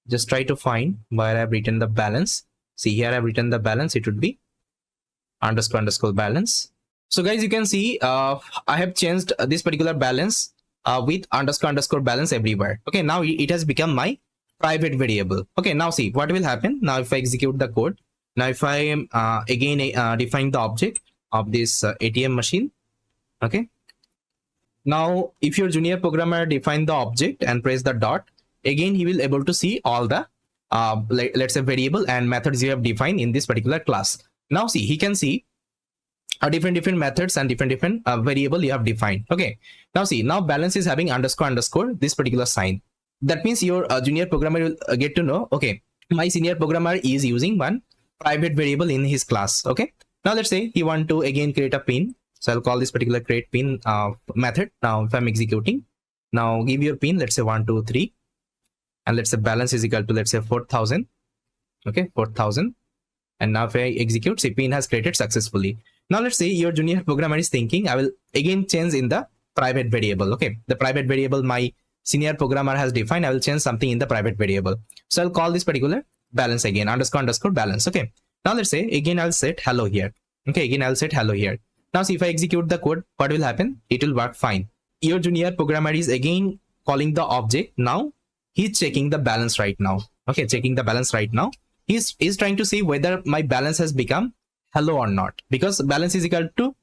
A: Just try to find where I've written the balance. See, here I've written the balance, it would be underscore balance. So guys, you can see I have changed this particular balance with underscore balance everywhere. Okay, now it has become my private variable. Okay, now see what will happen. Now if I execute the code, now if I am again define the object of this ATM machine. Okay, now if your junior programmer define the object and press the dot, again he will able to see all the let's say variable and methods you have defined in this particular class. Now see, he can see different methods and different variable you have defined. Okay, now see, now balance is having underscore this particular sign. That means your junior programmer will get to know, okay, my senior programmer is using one private variable in his class. Okay, now let's say he want to again create a pin, so I'll call this particular create pin method. Now if I'm executing, now give your pin, let's say 1 2 3, and let's say balance is equal to, let's say, 4000. Okay, 4000. And now if I execute, see, pin has created successfully. Now let's say your junior programmer is thinking, I will again change in the private variable. Okay, the private variable my senior programmer has defined, I will change something in the private variable. So I'll call this particular balance again, underscore balance. Okay, now let's say again I'll set hello here. Okay, again I'll set hello here. Now see, if I execute the code, what will happen? It will work fine. Your junior programmer is again calling the object. Now he's checking the balance right now. Okay, checking the balance right now. He's trying to see whether my balance has become hello or not, because balance is equal to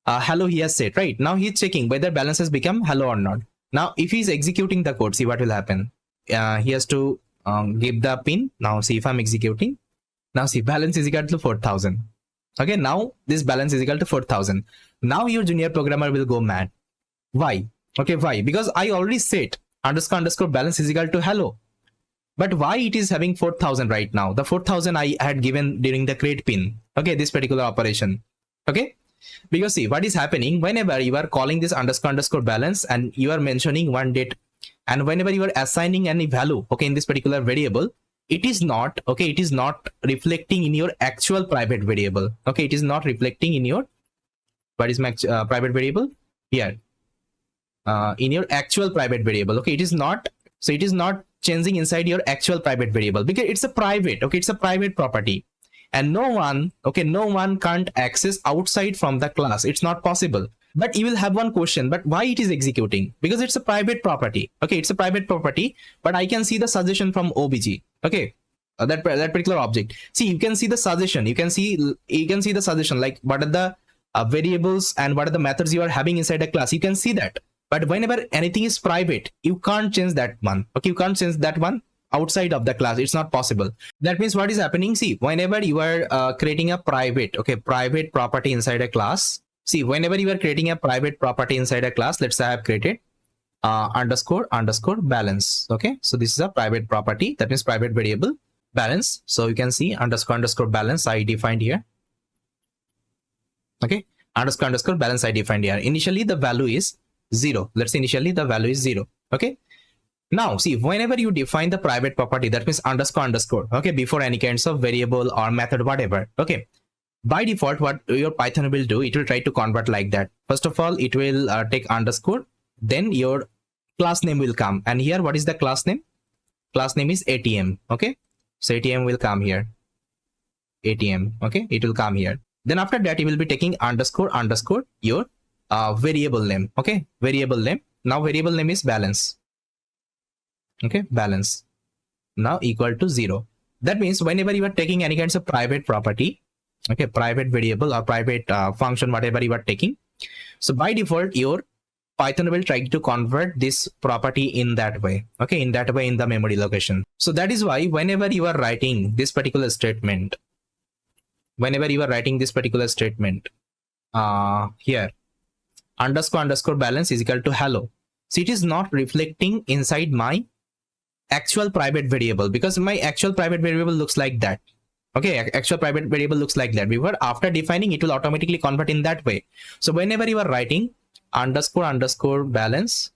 A: hello he has set, right? Now he's checking whether balance has become hello or not. Now if he's executing the code, see what will happen. He has to give the pin. Now see, if I'm executing, now see, balance is equal to 4000. Okay, now this balance is equal to 4000. Now your junior programmer will go mad. Why? Okay, why? Because I already set underscore balance is equal to hello. But why it is having 4000 right now? The 4000 I had given during the create pin. Okay, this particular operation. Okay, because see what is happening, whenever you are calling this underscore balance and you are mentioning one date, and whenever you are assigning any value, okay, in this particular variable, it is not, okay, it is not reflecting in your actual private variable. Okay, it is not reflecting in your, what is my private variable here, in your actual private variable. Okay, it is not, so it is not changing inside your actual private variable because it's a private, okay, it's a private property, and no one, okay, no one can't access outside from the class. It's not possible. But you will have one question, but why it is executing? Because it's a private property. Okay, it's a private property, but I can see the suggestion from OBJ. Okay, that particular object. See, you can see the suggestion. You can see the suggestion, like what are the variables and what are the methods you are having inside a class. You can see that. But whenever anything is private, you can't change that one. Okay, you can't change that one outside of the class. It's not possible. That means what is happening? See, whenever you are creating a private, okay, private property inside a class. See, whenever you are creating a private property inside a class, let's say I have created underscore balance. Okay, so this is a private property. That means private variable balance. So you can see underscore balance I defined here. Okay, underscore balance I defined here. Initially the value is 0. Let's say initially the value is 0. Okay, now see, whenever you define the private property, that means underscore, okay, before any kinds of variable or method, whatever. Okay, by default what your Python will do, it will try to convert like that. First of all, it will take underscore, then your class name will come, and here what is the class name? Class name is ATM. Okay, so ATM will come here. ATM. Okay, it will come here. Then after that, you will be taking underscore underscore your variable name. Okay, variable name. Now variable name is balance. Okay, balance. Now equal to 0. That means whenever you are taking any kinds of private property, okay, private variable or private function, whatever you are taking, so by default your Python will try to convert this property in that way, okay, in that way in the memory location. So that is why whenever you are writing this particular statement, here underscore underscore balance is equal to hello, so it is not reflecting inside my actual private variable, because my actual private variable looks like that. Okay, actual private variable looks like that. Before, after defining, it will automatically convert in that way. So whenever you are writing underscore underscore balance,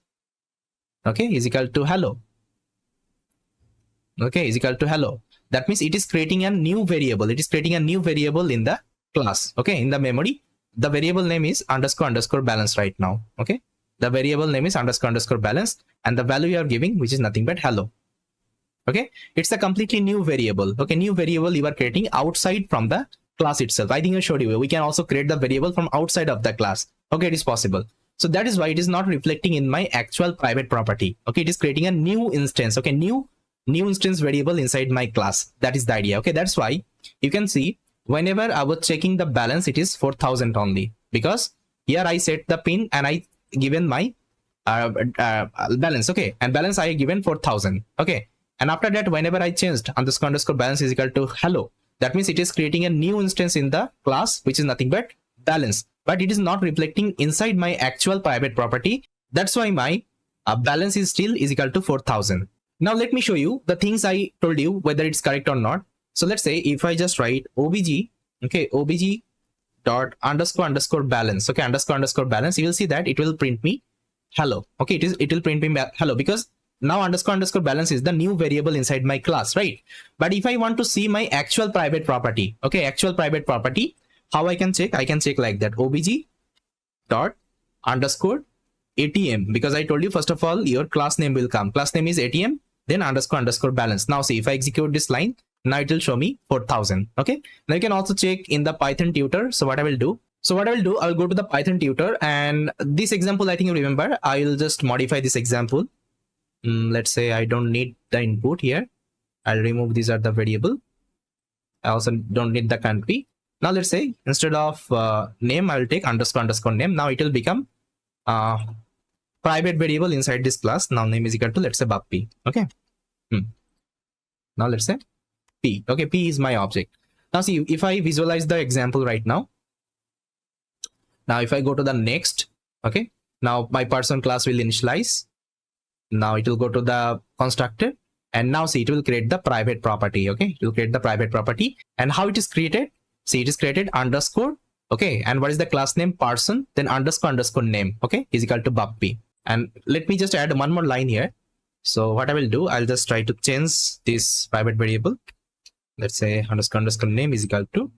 A: okay, is equal to hello, okay, is equal to hello, that means it is creating a new variable. It is creating a new variable in the class, okay, in the memory. The variable name is underscore underscore balance right now. Okay, the variable name is underscore underscore balance, and the value you are giving, which is nothing but hello. Okay, it's a completely new variable. Okay, new variable you are creating outside from the class itself. I think I showed you we can also create the variable from outside of the class. Okay, it is possible. So that is why it is not reflecting in my actual private property. Okay, it is creating a new instance. Okay, new instance variable inside my class. That is the idea. Okay, that's why you can see whenever I was checking the balance, it is 4,000 only, because here I set the pin and I given my balance. Okay, and balance I given 4,000. Okay, and after that, whenever I changed underscore underscore balance is equal to hello, that means it is creating a new instance in the class, which is nothing but balance, but it is not reflecting inside my actual private property. That's why my balance is still is equal to 4,000. Now let me show you the things I told you, whether it's correct or not. So let's say if I just write obj, okay, obj dot underscore underscore balance, okay, underscore underscore balance, you will see that it will print me hello. Okay, it will print me hello, because now underscore underscore balance is the new variable inside my class, right? But if I want to see my actual private property, okay, actual private property, how I can check? I can check like that, obj dot underscore ATM, because I told you first of all your class name will come, class name is ATM, then underscore underscore balance. Now see, if I execute this line, now it will show me 4,000. Okay, now you can also check in the Python tutor. So what I will do, I'll go to the Python tutor, and this example I think you remember, I will just modify this example. Let's say I don't need the input here, I'll remove these are the variable. I also don't need the country. Now let's say instead of name, I will take underscore underscore name. Now it will become private variable inside this class. Now name is equal to, let's say, Bappy. Okay, now let's say P. Okay, P is my object. Now see, if I visualize the example right now, if I go to the next, okay, now my person class will initialize. Now it will go to the constructor, and now see, it will create the private property. Okay, it will create the private property. And how it is created? See, it is created underscore, okay, and what is the class name? Person, then underscore underscore name, okay, is equal to Bappy. And let me just add one more line here. So what I will do, I'll just try to change this private variable. Let's say underscore underscore name is equal to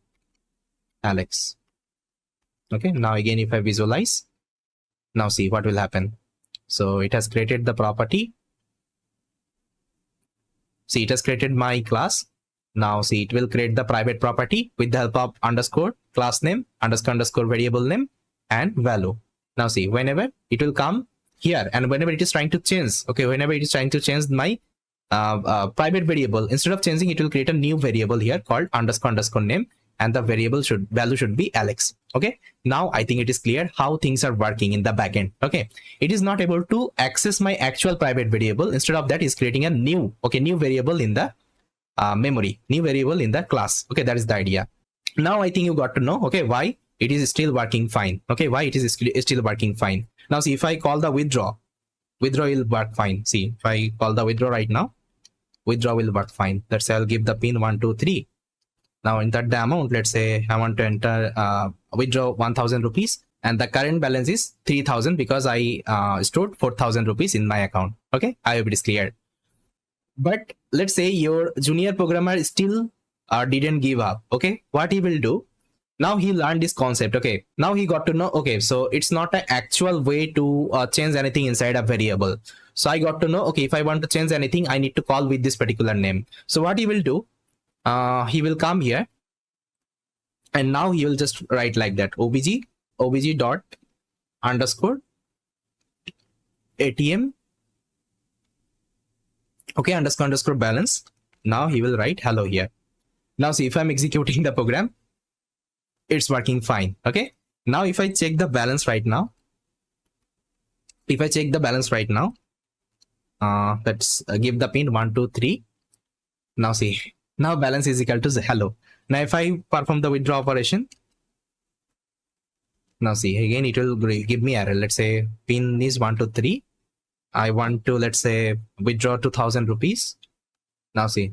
A: Alex. Okay, now again, if I visualize, now see what will happen. So it has created the property. See, it has created my class. Now see, it will create the private property with the help of underscore class name, underscore underscore variable name, and value. Now see, whenever it will come here, and whenever it is trying to change, okay, whenever it is trying to change my private variable, instead of changing, it will create a new variable here called underscore underscore name, and the variable value should be Alex. Okay, now I think it is clear how things are working in the backend. Okay, it is not able to access my actual private variable. Instead of that, is creating a new, okay, new variable in the memory, new variable in the class. Okay, that is the idea. Now I think you got to know, okay, why it is still working fine. Okay, why it is still working fine. Now see, if I call the withdraw will work fine. See, if I call the withdraw right now, withdraw will work fine. Let's say I'll give the pin 1 2 3. Now enter the amount. Let's say I want to enter withdraw 1,000 rupees, and the current balance is 3,000 because I stored 4,000 rupees in my account. Okay, I hope it is clear. But let's say your junior programmer still didn't give up. Okay, what he will do? Now he learned this concept. Okay, now he got to know, okay, so it's not an actual way to change anything inside a variable. So I got to know, okay, if I want to change anything, I need to call with this particular name. So what he will do, he will come here, And now he will just write like that, obj dot underscore ATM, okay, underscore balance. Now he will write hello here. Now see, if I'm executing the program, it's working fine. Okay, now if I check the balance right now, let's give the pin 1 2 3. Now see, now balance is equal to hello. Now if I perform the withdraw operation, now see, again it will give me error. Let's say pin is 1 2 3. I want to, let's say, withdraw 2,000 rupees. Now see,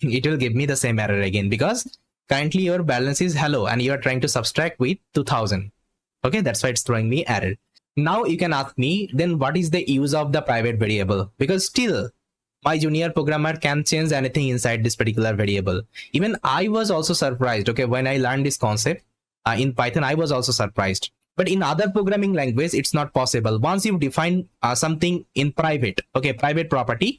A: it will give me the same error again, because currently your balance is hello and you are trying to subtract with 2,000. Okay, that's why it's throwing me error. Now you can ask me, then what is the use of the private variable? Because still my junior programmer can change anything inside this particular variable. Even I was also surprised. Okay, when I learned this concept in Python, I was also surprised. But in other programming language, it's not possible. Once you define something in private, okay, private property,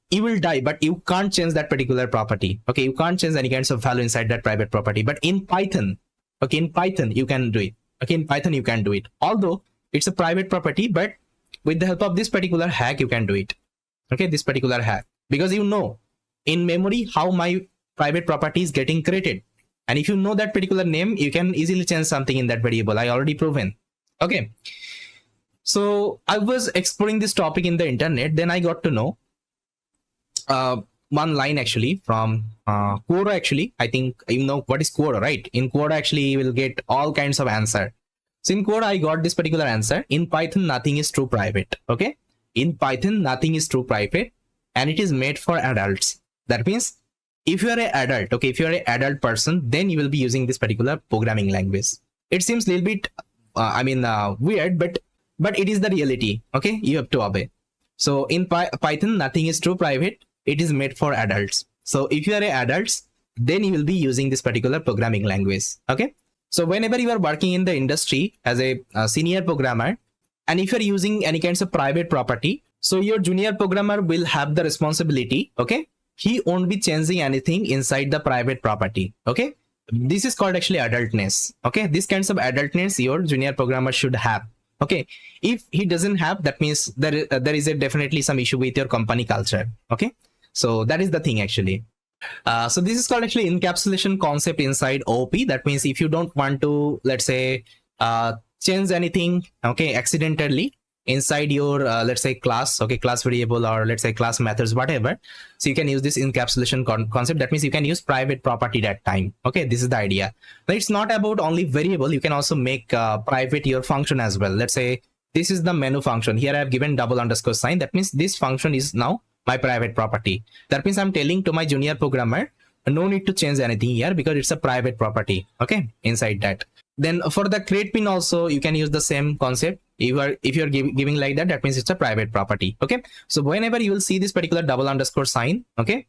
A: you will die, but you can't change that particular property. Okay, you can't change any kinds of value inside that private property. But in Python, okay, in Python you can do it. Okay, in Python you can do it. Although it's a private property, but with the help of this particular hack, you can do it. Okay, this particular hack, because you know in memory how my private property is getting created. And if you know that particular name, you can easily change something in that variable. I already proven. Okay. So I was exploring this topic in the internet. Then I got to know one line actually from Quora. Actually, I think you know what is Quora, right? In Quora, actually, you will get all kinds of answer. So in Quora, I got this particular answer. In Python, nothing is true private. Okay. In Python, nothing is true private, and it is made for adults. That means if you are an adult, okay, if you are an adult person, then you will be using this particular programming language. It seems a little bit, weird, but it is the reality. Okay, you have to obey. So in Python, nothing is true private. It is made for adults. So if you are an adult, then you will be using this particular programming language. Okay. So whenever you are working in the industry as a senior programmer, and if you're using any kinds of private property, so your junior programmer will have the responsibility. Okay, he won't be changing anything inside the private property. Okay, this is called actually adultness. Okay, these kinds of adultness your junior programmer should have. Okay, if he doesn't have, that means there is definitely some issue with your company culture. Okay, so that is the thing actually. So this is called actually encapsulation concept inside OP. That means if you don't want to, let's say, change anything, okay, accidentally inside your let's say class, okay, class variable, or let's say class methods, whatever, so you can use this encapsulation concept. That means you can use private property that time. Okay, this is the idea. Now it's not about only variable. You can also make private your function as well. Let's say this is the menu function. Here I have given double underscore sign. That means this function is now my private property. That means I'm telling to my junior programmer, no need to change anything here because it's a private property. Okay, inside that. Then for the create pin also, you can use the same concept. If you're giving like that, that means it's a private property. Okay, so whenever you will see this particular double underscore sign, okay,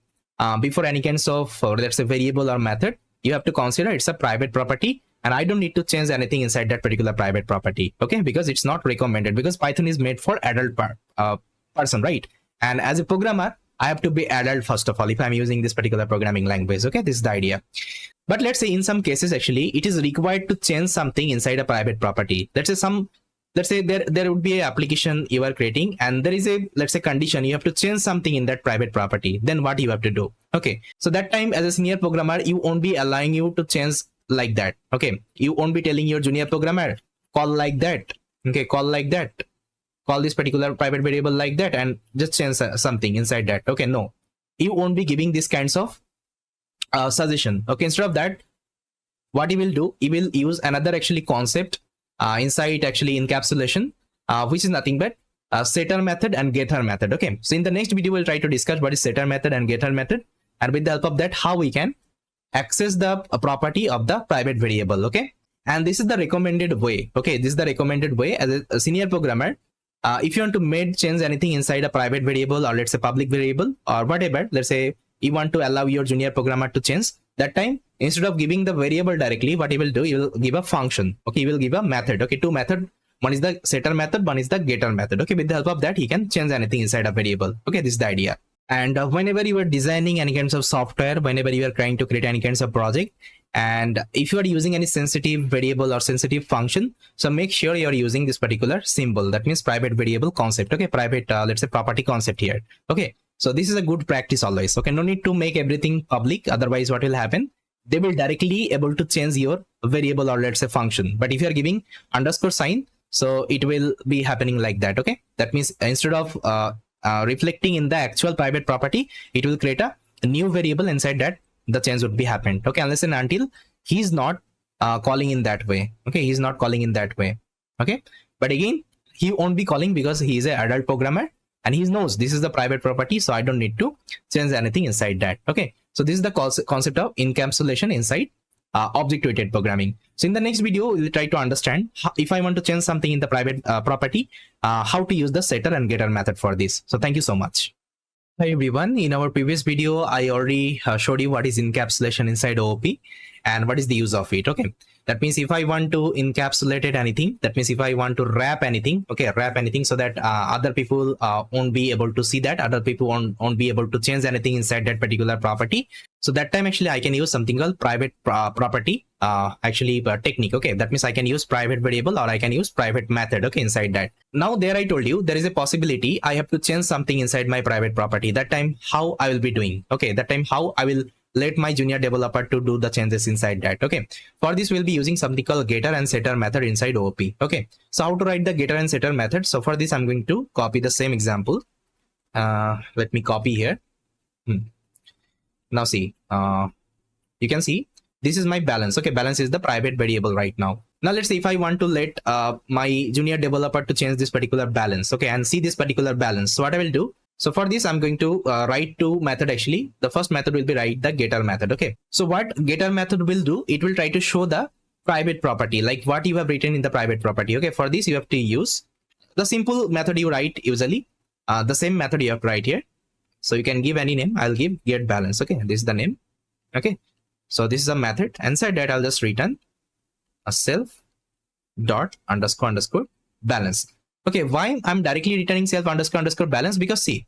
A: before any kinds of let's say variable or method, you have to consider it's a private property, and I don't need to change anything inside that particular private property. Okay, because it's not recommended, because Python is made for adult person, right? And as a programmer, I have to be adult first of all if I'm using this particular programming language. Okay, this is the idea. But let's say in some cases actually it is required to change something inside a private property. Let's say there would be an application you are creating, and there is a, let's say, condition you have to change something in that private property. Then what you have to do? Okay, so that time as a senior programmer, you won't be allowing you to change like that. Okay, you won't be telling your junior programmer call like that. Okay, call like that, call this particular private variable like that, and just change something inside that. Okay, no, you won't be giving these kinds of suggestion. Okay, instead of that, what you will do, you will use another actually concept inside actually encapsulation, which is nothing but setter method and getter method. Okay, so in the next video we'll try to discuss what is setter method and getter method, and with the help of that how we can access the property of the private variable. Okay, and this is the recommended way. Okay, this is the recommended way as a senior programmer. If you want to change anything inside a private variable, or let's say public variable, or whatever, let's say you want to allow your junior programmer to change, that time instead of giving the variable directly, what he will do, he will give a function. Okay, he will give a method. Okay, two method. One is the setter method, one is the getter method. Okay, with the help of that he can change anything inside a variable. Okay, this is the idea. And whenever you are designing any kinds of software, whenever you are trying to create any kinds of project, And if you are using any sensitive variable or sensitive function, so make sure you are using this particular symbol. That means private variable concept. Okay, private let's say property concept here. Okay, so this is a good practice always. Okay, no need to make everything public, otherwise what will happen, they will directly able to change your variable or let's say function. But if you are giving underscore sign, so it will be happening like that. Okay, that means instead of reflecting in the actual private property, it will create a new variable inside that the change would be happened. Okay, unless and until he's not calling in that way. Okay, he's not calling in that way. Okay, but again, he won't be calling because he is an adult programmer and he knows this is the private property, so I don't need to change anything inside that. Okay, so this is the concept of encapsulation inside object-oriented programming. So in the next video, we'll try to understand how, if I want to change something in the private property, how to use the setter and getter method for this. So thank you so much. Hi everyone, in our previous video, I already showed you what is encapsulation inside OOP and what is the use of it. Okay, that means if I want to encapsulate it anything, that means if I want to wrap anything, okay, wrap anything so that other people won't be able to see that, other people won't be able to change anything inside that particular property. So that time actually I can use something called private property technique. Okay, that means I can use private variable or I can use private method. Okay, inside that. Now there I told you there is a possibility I have to change something inside my private property. That time how I will be doing. Okay, that time how I will let my junior developer to do the changes inside that. Okay, for this we'll be using something called getter and setter method inside OOP. Okay, so how to write the getter and setter method? So for this I'm going to copy the same example. Let me copy here. Now see, you can see this is my balance. Okay, balance is the private variable right now. Now let's say if I want to let my junior developer to change this particular balance, okay, and see this particular balance. So what I will do, so for this I'm going to write two method actually. The first method will be write the getter method. Okay, so what getter method will do, it will try to show the private property, like what you have written in the private property. Okay, for this you have to use the simple method you write usually, the same method you have to write here. So you can give any name. I'll give get balance. Okay, this is the name. Okay, so this is a method. Inside that I'll just return a self dot underscore underscore balance. Okay, why I'm directly returning self underscore underscore balance? Because see,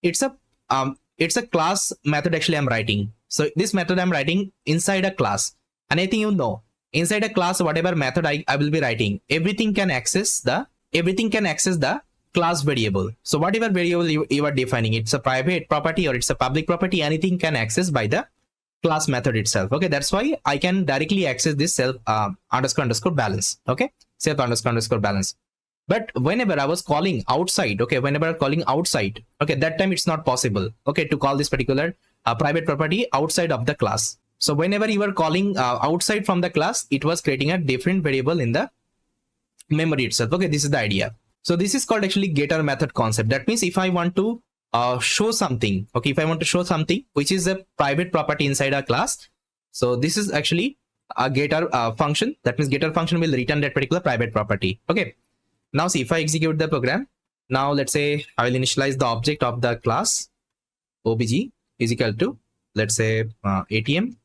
A: it's a class method actually I'm writing. So this method I'm writing inside a class, and I think you know inside a class whatever method I will be writing, everything can access the class variable. So whatever variable you are defining, it's a private property or it's a public property, anything can access by the class method itself. Okay, that's why I can directly access this self underscore underscore balance. Okay, self underscore underscore balance. But whenever I was calling outside, okay, whenever I'm calling outside, okay, that time it's not possible, okay, to call this particular private property outside of the class. So whenever you are calling outside from the class, it was creating a different variable in the memory itself. Okay, this is the idea. So this is called actually getter method concept. That means if I want to show something, okay, if I want to show something which is a private property inside a class, so this is actually a getter function. That means getter function will return that particular private property. Okay, now see, if I execute the program, now let's say I will initialize the object of the class obj is equal to, let's say ATM.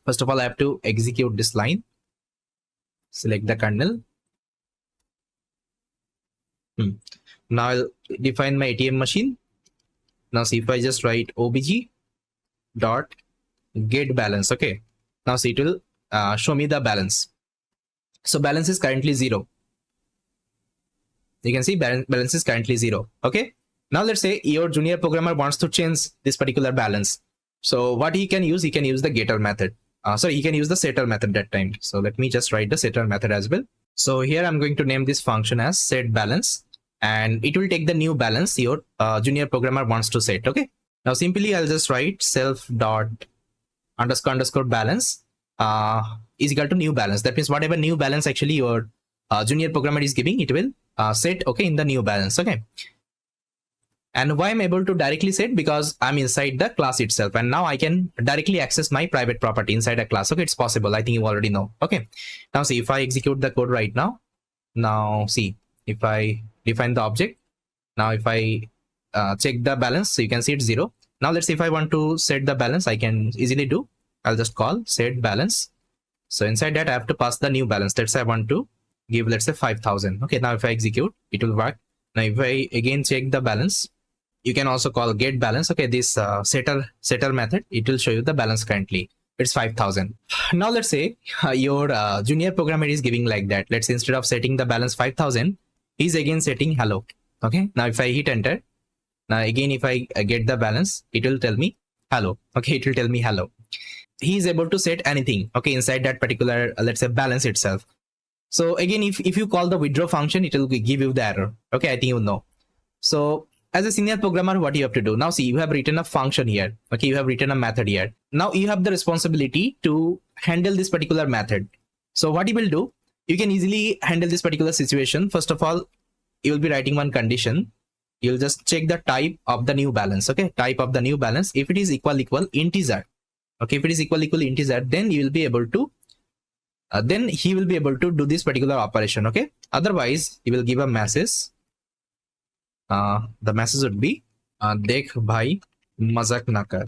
A: First of all, I have to execute this line, select the kernel. Now I'll define my ATM machine. Now see, if I just write obj dot get balance, okay, now see, it will show me the balance. So balance is currently 0. You can see balance is currently 0. Okay, now let's say your junior programmer wants to change this particular balance. So what he can use the getter method. So he can use the setter method that time. So let me just write the setter method as well. So here I'm going to name this function as set balance, and it will take the new balance your junior programmer wants to set. Okay, now simply I'll just write self dot underscore underscore balance is equal to new balance. That means whatever new balance actually your junior programmer is giving, it will set, okay, in the new balance. Okay, and why I'm able to directly set, because I'm inside the class itself, and now I can directly access my private property inside a class. Okay, it's possible, I think you already know. Okay, now see, if I execute the code right now, now see, if I define the object, now if I check the balance, so you can see it's 0. Now let's say if I want to set the balance, I can easily do. I'll just call set balance. So inside that I have to pass the new balance. Let's say I want to give, let's say 5,000. Okay, now if I execute, it will work. Now if I again check the balance, you can also call get balance. Okay, this setter method, it will show you the balance currently. it's 5,000. Now let's say your junior programmer is giving like that. Let's say instead of setting the balance 5,000, he's again setting hello. Okay, now if I hit enter, now again if I get the balance, it will tell me hello. Okay, it will tell me hello. He is able to set anything, okay, inside that particular let's say balance itself. So again, if you call the withdraw function, it will give you the error. Okay, I think you know. So as a senior programmer, what you have to do now, see, you have written a function here. Okay, you have written a method here. Now you have the responsibility to handle this particular method. So what you will do, you can easily handle this particular situation. First of all, you will be writing one condition. You'll just check the type of the new balance. Okay, type of the new balance. If it is equal integer, okay, if it is equal integer, then you will be able to then he will be able to do this particular operation. Okay, otherwise he will give a message. The message would be dekh bhai mazak na kar.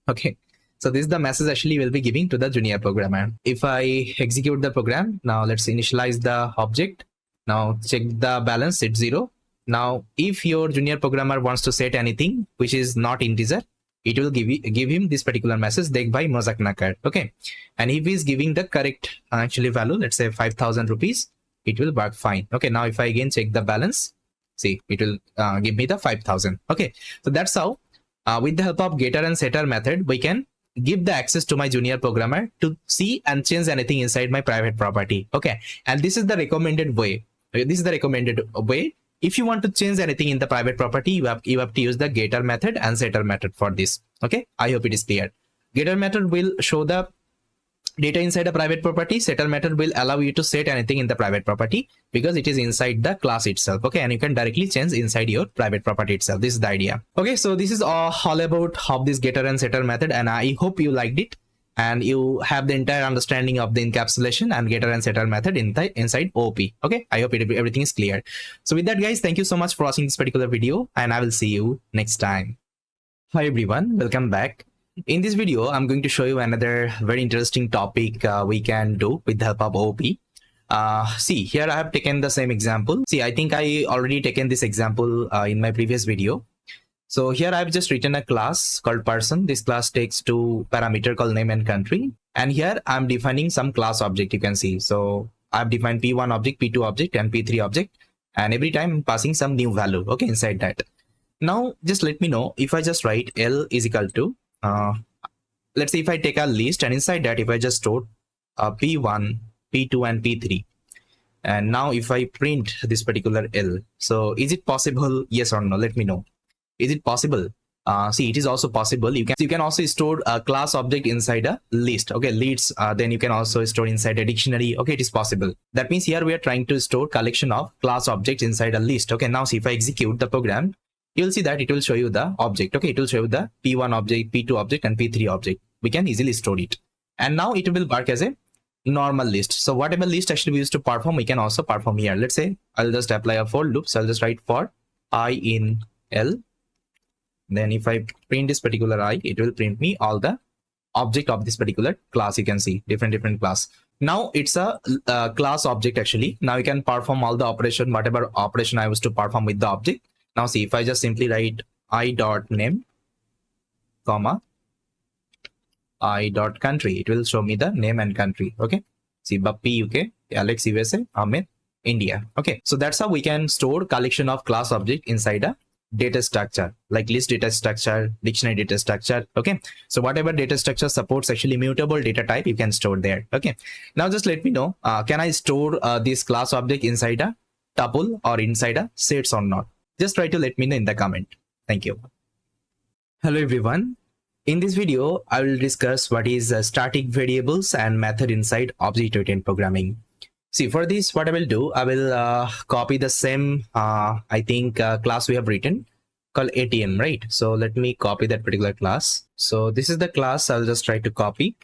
A: Okay, so this is the message actually will be giving to the junior programmer. If I execute the program now, let's initialize the object. Now check the balance, it's 0. Now if your junior programmer wants to set anything which is not integer, it will give him this particular message, dekh bhai mazak na kar. Okay, and if he is giving the correct actually value, let's say 5,000 rupees, it will work fine. Okay, now if I again check the balance, see, it will give me the 5,000. Okay, so that's how with the help of getter and setter method, we can give the access to my junior programmer to see and change anything inside my private property. Okay, and this is the recommended way. This is the recommended way. If you want to change anything in the private property, you have to use the getter method and setter method for this. Okay, I hope it is clear. Getter method will show the data inside a private property. Setter method will allow you to set anything in the private property because it is inside the class itself. Okay, and you can directly change inside your private property itself. This is the idea. Okay, so this is all about how this getter and setter method, and I hope you liked it and you have the entire understanding of the encapsulation and getter and setter method inside OP. Okay, I hope everything is clear. So with that, guys, thank you so much for watching this particular video, and I will see you next time. Hi everyone, welcome back. In this video, I'm going to show you another very interesting topic we can do with the help of OP. See, here I have taken the same example. See, I think I already taken this example in my previous video. So here I've just written a class called person. This class takes two parameter called name and country. And here I'm defining some class object, you can see. So I've defined P1 object, P2 object, and P3 object. And every time I'm passing some new value, okay, inside that. Now, just let me know if I just write L is equal to, let's say if I take a list and inside that, if I just store P1, P2, and P3. And now if I print this particular L, so is it possible? Yes or no? Let me know. Is it possible? See, it is also possible. You can also store a class object inside a list. Okay, lists. Then you can also store inside a dictionary. Okay, it is possible. That means here we are trying to store collection of class objects inside a list. Okay, now see if I execute the program, you'll see that it will show you the object. Okay, it will show you the P1 object, P2 object, and P3 object. We can easily store it. And now it will work as a normal list. So whatever list actually we used to perform, we can also perform here. Let's say I'll just apply a for loop. So I'll just write for I in L. Then if I print this particular I, it will print me all the object of this particular class. You can see different class. Now it's a class object actually. Now you can perform all the operation, whatever operation I was to perform with the object. Now see, if I just simply write I dot name, comma, I dot country, it will show me the name and country. Okay, see, Bappi UK, Alex USA, Ahmed India. Okay, so that's how we can store collection of class object inside a data structure, like list data structure, dictionary data structure. Okay, so whatever data structure supports actually mutable data type, you can store there. Okay, now just let me know, can I store this class object inside a tuple or inside a sets or not? Just try to let me know in the comment. Thank you. Hello everyone. In this video, I will discuss what is static variables and method inside object-oriented programming. See, for this, what I will do, I will copy the same, I think, class we have written called ATM, right? So let me copy that particular class. So this is the class I'll just try to copy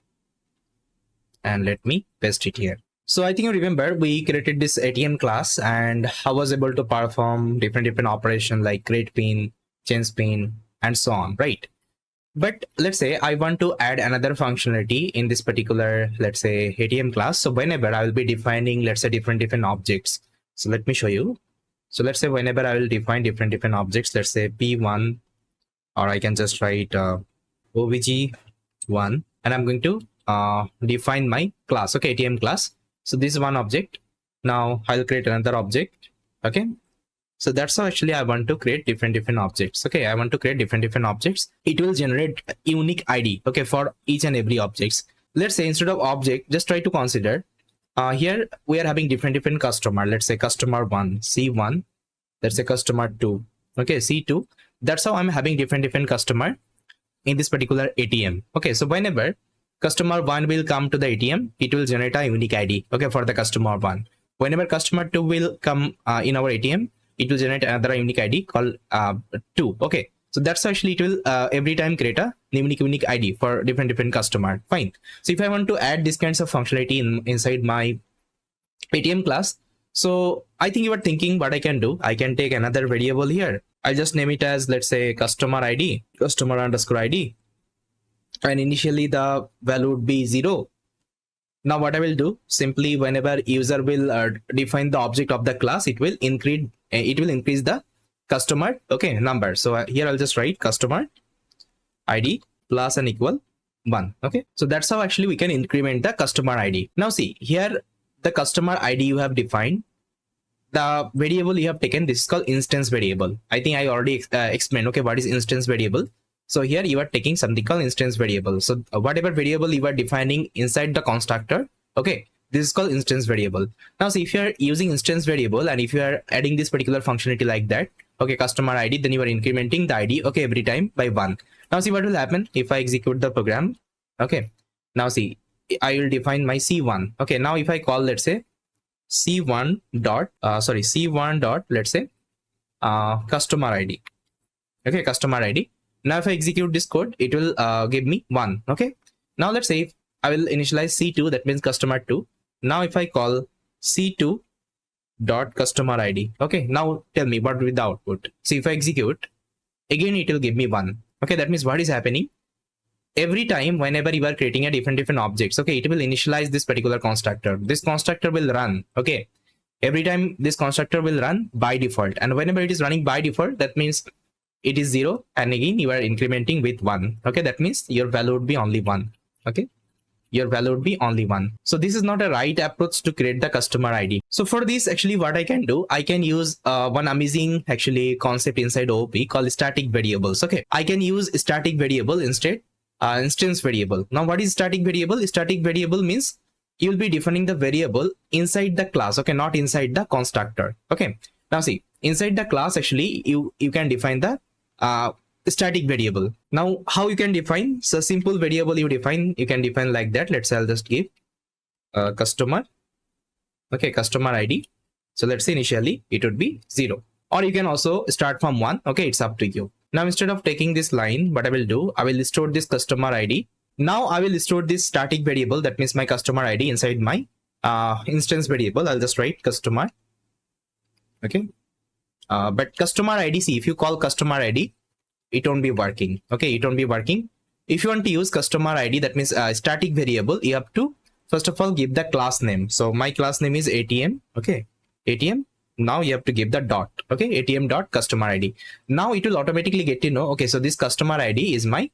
A: and let me paste it here. So I think you remember we created this ATM class and I was able to perform different operation like create pin, change pin, and so on, right? But let's say I want to add another functionality in this particular, let's say, ATM class. So whenever I will be defining, let's say, different objects. So let me show you. So let's say whenever I will define different objects, let's say P1, or I can just write OVG1, and I'm going to define my class. Okay, ATM class. So this is one object. Now I'll create another object. Okay, so that's how actually I want to create different objects. Okay, I want to create different objects. It will generate a unique ID, okay, for each and every objects. Let's say instead of object, just try to consider here we are having different customer. Let's say customer 1, C1. Let's say customer 2, okay, C2. That's how I'm having different customer in this particular ATM. Okay, so whenever customer 1 will come to the ATM, it will generate a unique ID, okay, for the customer 1. Whenever customer 2 will come in our ATM, it will generate another unique ID called 2. Okay, so that's actually it will every time create a unique ID for different customer. Fine. So if I want to add these kinds of functionality inside my ATM class, so I think you are thinking what I can do. I can take another variable here. I'll just name it as, let's say, customer ID, customer underscore ID, and initially the value would be 0. Now what I will do, simply whenever user will define the object of the class, it will increase the customer, okay, number. So here I'll just write customer ID plus and equal 1. Okay, so that's how actually we can increment the customer ID. Now see here, the customer ID you have defined, the variable you have taken, this is called instance variable. I think I already explained, okay, what is instance variable. So here you are taking something called instance variable. So whatever variable you are defining inside the constructor, okay, this is called instance variable. Now see, if you are using instance variable and if you are adding this particular functionality like that, okay, customer ID, then you are incrementing the ID, okay, every time by 1. Now see what will happen if I execute the program. Okay, now see, I will define my C1. Okay, now if I call, let's say, C1 dot let's say customer ID. Okay, customer ID. Now if I execute this code, it will give me 1. Okay, now let's say if I will initialize C2, that means customer 2. Now if I call C2 dot customer ID, okay, now tell me what will be the output. See, if I execute again, it will give me 1. Okay, that means what is happening, every time whenever you are creating a different objects, okay, it will initialize this particular constructor. This constructor will run, okay, every time this constructor will run by default, and whenever it is running by default, that means it is 0, and again you are incrementing with 1. Okay, that means your value would be only 1. Okay, your value would be only 1. So this is not a right approach to create the customer ID. So for this, actually what I can do, I can use one amazing actually concept inside OOP called static variables. Okay, I can use static variable instead instance variable. Now what is static variable? Static variable means you will be defining the variable inside the class, okay, not inside the constructor. Okay, now see, inside the class actually you can define the static variable. Now how you can define? So simple variable you can define like that. Let's say I'll just give customer, okay, customer ID. So let's say initially it would be 0, or you can also start from 1. Okay, it's up to you. Now instead of taking this line, what I will do, I will store this customer ID. Now I will store this static variable, that means my customer ID, inside my instance variable. I'll just write customer. Okay, but customer ID, see, if you call customer ID, it won't be working. Okay, it won't be working. If you want to use customer ID, that means static variable, you have to first of all give the class name. So my class name is ATM. Okay, ATM. Now you have to give the dot, okay, ATM dot customer ID. Now it will automatically get to know, okay, so this customer ID is my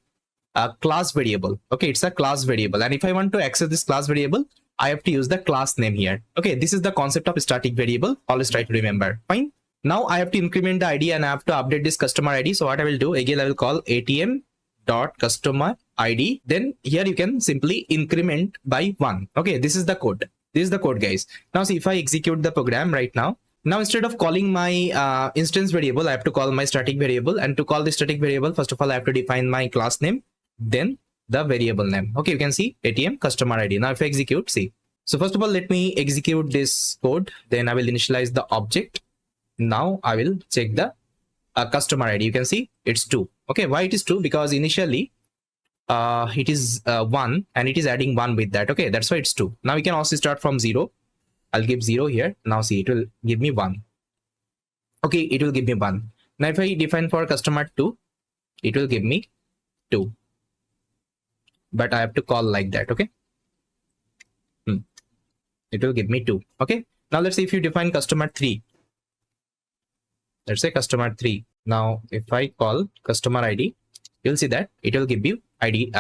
A: class variable. Okay, it's a class variable, and if I want to access this class variable, I have to use the class name here. Okay, this is the concept of static variable. Always try to remember. Fine. Now I have to increment the ID and I have to update this customer ID. So what I will do, again I will call ATM dot customer ID. Then here you can simply increment by 1. Okay, this is the code. This is the code, guys. Now see, if I execute the program right now, instead of calling my instance variable, I have to call my static variable. And to call the static variable, first of all, I have to define my class name, then the variable name. Okay, you can see ATM customer ID. Now if I execute, see. So first of all, let me execute this code. Then I will initialize the object. Now I will check the customer ID. You can see it's 2. Okay, why it is 2? Because initially it is 1 and it is adding 1 with that. Okay, that's why it's 2. Now we can also start from 0. I'll give 0 here. Now see, it will give me 1. Okay, it will give me 1. Now if I define for customer 2, it will give me 2. But I have to call like that. Okay, it will give me 2. Okay, now let's see if you define customer 3. Let's say customer 3. Now if I call customer ID, you'll see that it will give you ID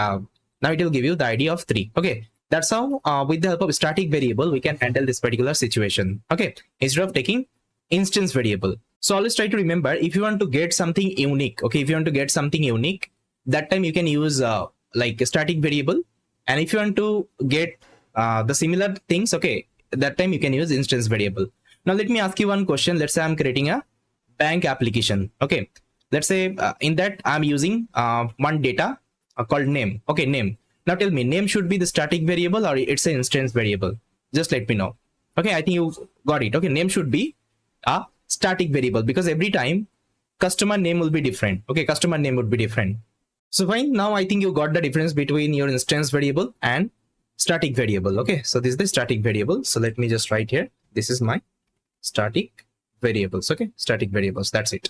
A: Now it will give you the ID of 3. Okay, that's how with the help of static variable we can handle this particular situation. Okay, instead of taking instance variable. So always try to remember, if you want to get something unique, okay, if you want to get something unique, that time you can use like a static variable. And if you want to get the similar things, okay, that time you can use instance variable. Now let me ask you one question. Let's say I'm creating a bank application. Okay, let's say in that I'm using one data called name. Okay, name. Now tell me, name should be the static variable or it's an instance variable? Just let me know. Okay, I think you got it. Okay, name should be a static variable because every time customer name will be different. Okay, customer name would be different. So fine, now I think you got the difference between your instance variable and static variable. Okay, so this is the static variable. So let me just write here, this is my static variables. Okay, static variables, that's it.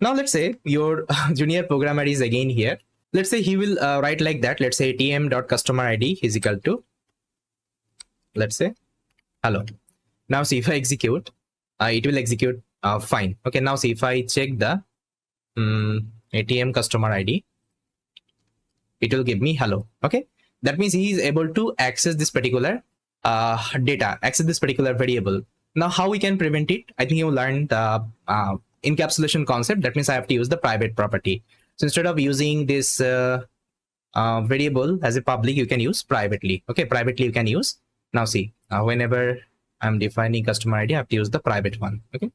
A: Now let's say your junior programmer is again here. Let's say he will write like that. Let's say atm.customer_id is equal to, let's say, hello. Now see, if I execute, it will execute fine. Okay, now see, if I check the ATM customer ID, it will give me hello. Okay, that means he is able to access this particular data, access this particular variable. Now how we can prevent it? I think you learned the encapsulation concept. That means I have to use the private property. So instead of using this variable as a public, you can use privately. Okay, privately you can use. Now see, whenever I'm defining customer ID, I have to use the private one. Okay,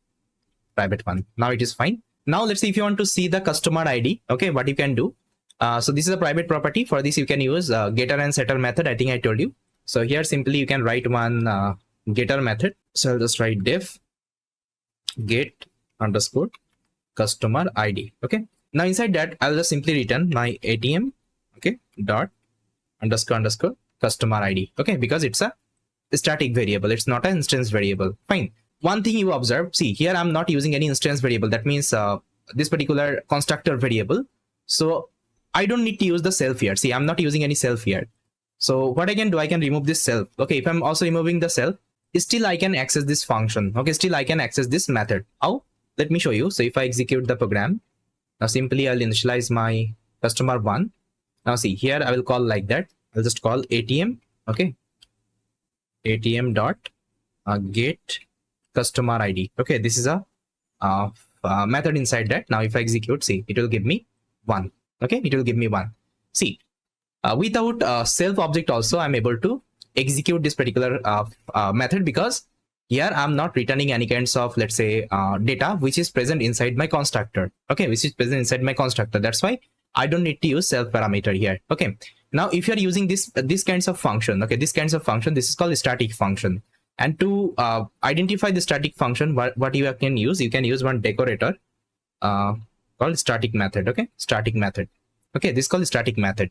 A: private one. Now it is fine. Now let's see, if you want to see the customer ID, okay, what you can do. So this is a private property. For this you can use getter and setter method. I think I told you. So here simply you can write one getter method. So I'll just write def get underscore customer ID. Okay, now inside that I'll just simply return my ATM, okay, dot underscore customer ID. Okay, because it's a static variable, it's not an instance variable. Fine. One thing you observe, see here I'm not using any instance variable. That means this particular constructor variable. So I don't need to use the self here. See, I'm not using any self here. So what I can do, I can remove this self. Okay, if I'm also removing the self, still I can access this function. Okay, still I can access this method. How? Let me show you. So if I execute the program, now simply I'll initialize my customer one. Now see here, I will call like that. I'll just call ATM. Okay, ATM dot get customer ID. Okay, this is a method inside that. Now if I execute, see, it will give me 1. Okay, it will give me 1. See, without self object also I'm able to execute this particular method, because here I'm not returning any kinds of, let's say, data which is present inside my constructor. Okay, which is present inside my constructor. That's why I don't need to use self parameter here. Okay, now if you are using this kinds of function, okay, this kinds of function, this is called a static function. And to identify the static function, what you can use, you can use one decorator called static method. Okay, static method. Okay, this is called static method.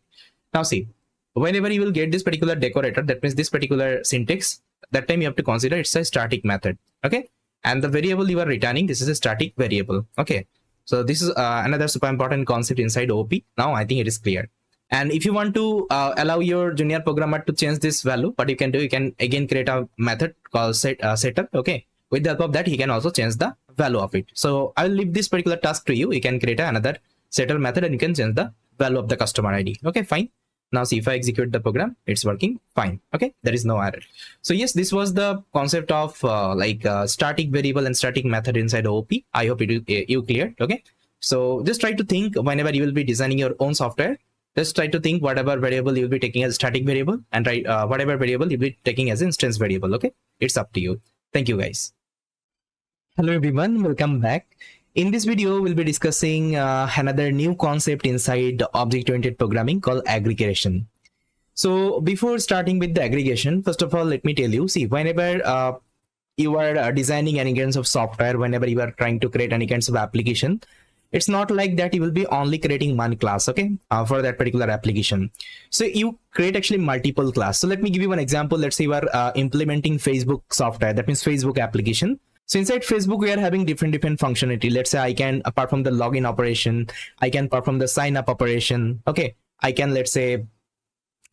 A: Now see, whenever you will get this particular decorator, that means this particular syntax, that time you have to consider it's a static method. Okay, and the variable you are returning, this is a static variable. Okay, so this is another super important concept inside OP. Now I think it is clear. And if you want to allow your junior programmer to change this value, what you can do, you can again create a method called setup. Okay, with the help of that, he can also change the value of it. So I will leave this particular task to you. You can create another setter method and you can change the value of the customer ID. Okay, fine. Now see, if I execute the program, it's working fine. Okay, there is no error. So yes, this was the concept of static variable and static method inside OP. I hope you cleared. Okay, so just try to think whenever you will be designing your own software. Just try to think whatever variable you'll be taking as static variable, and whatever variable you'll be taking as instance variable. Okay, it's up to you. Thank you guys. Hello everyone, welcome back. In this video, we'll be discussing another new concept inside object-oriented programming called aggregation. So before starting with the aggregation, first of all, let me tell you, see, whenever you are designing any kinds of software, whenever you are trying to create any kinds of application, it's not like that you will be only creating one class, okay, for that particular application. So you create actually multiple class. So let me give you one example. Let's say you are implementing Facebook software, that means Facebook application. So inside Facebook, we are having different functionality. Let's say I can, apart from the login operation, I can perform the sign up operation. Okay, I can, let's say,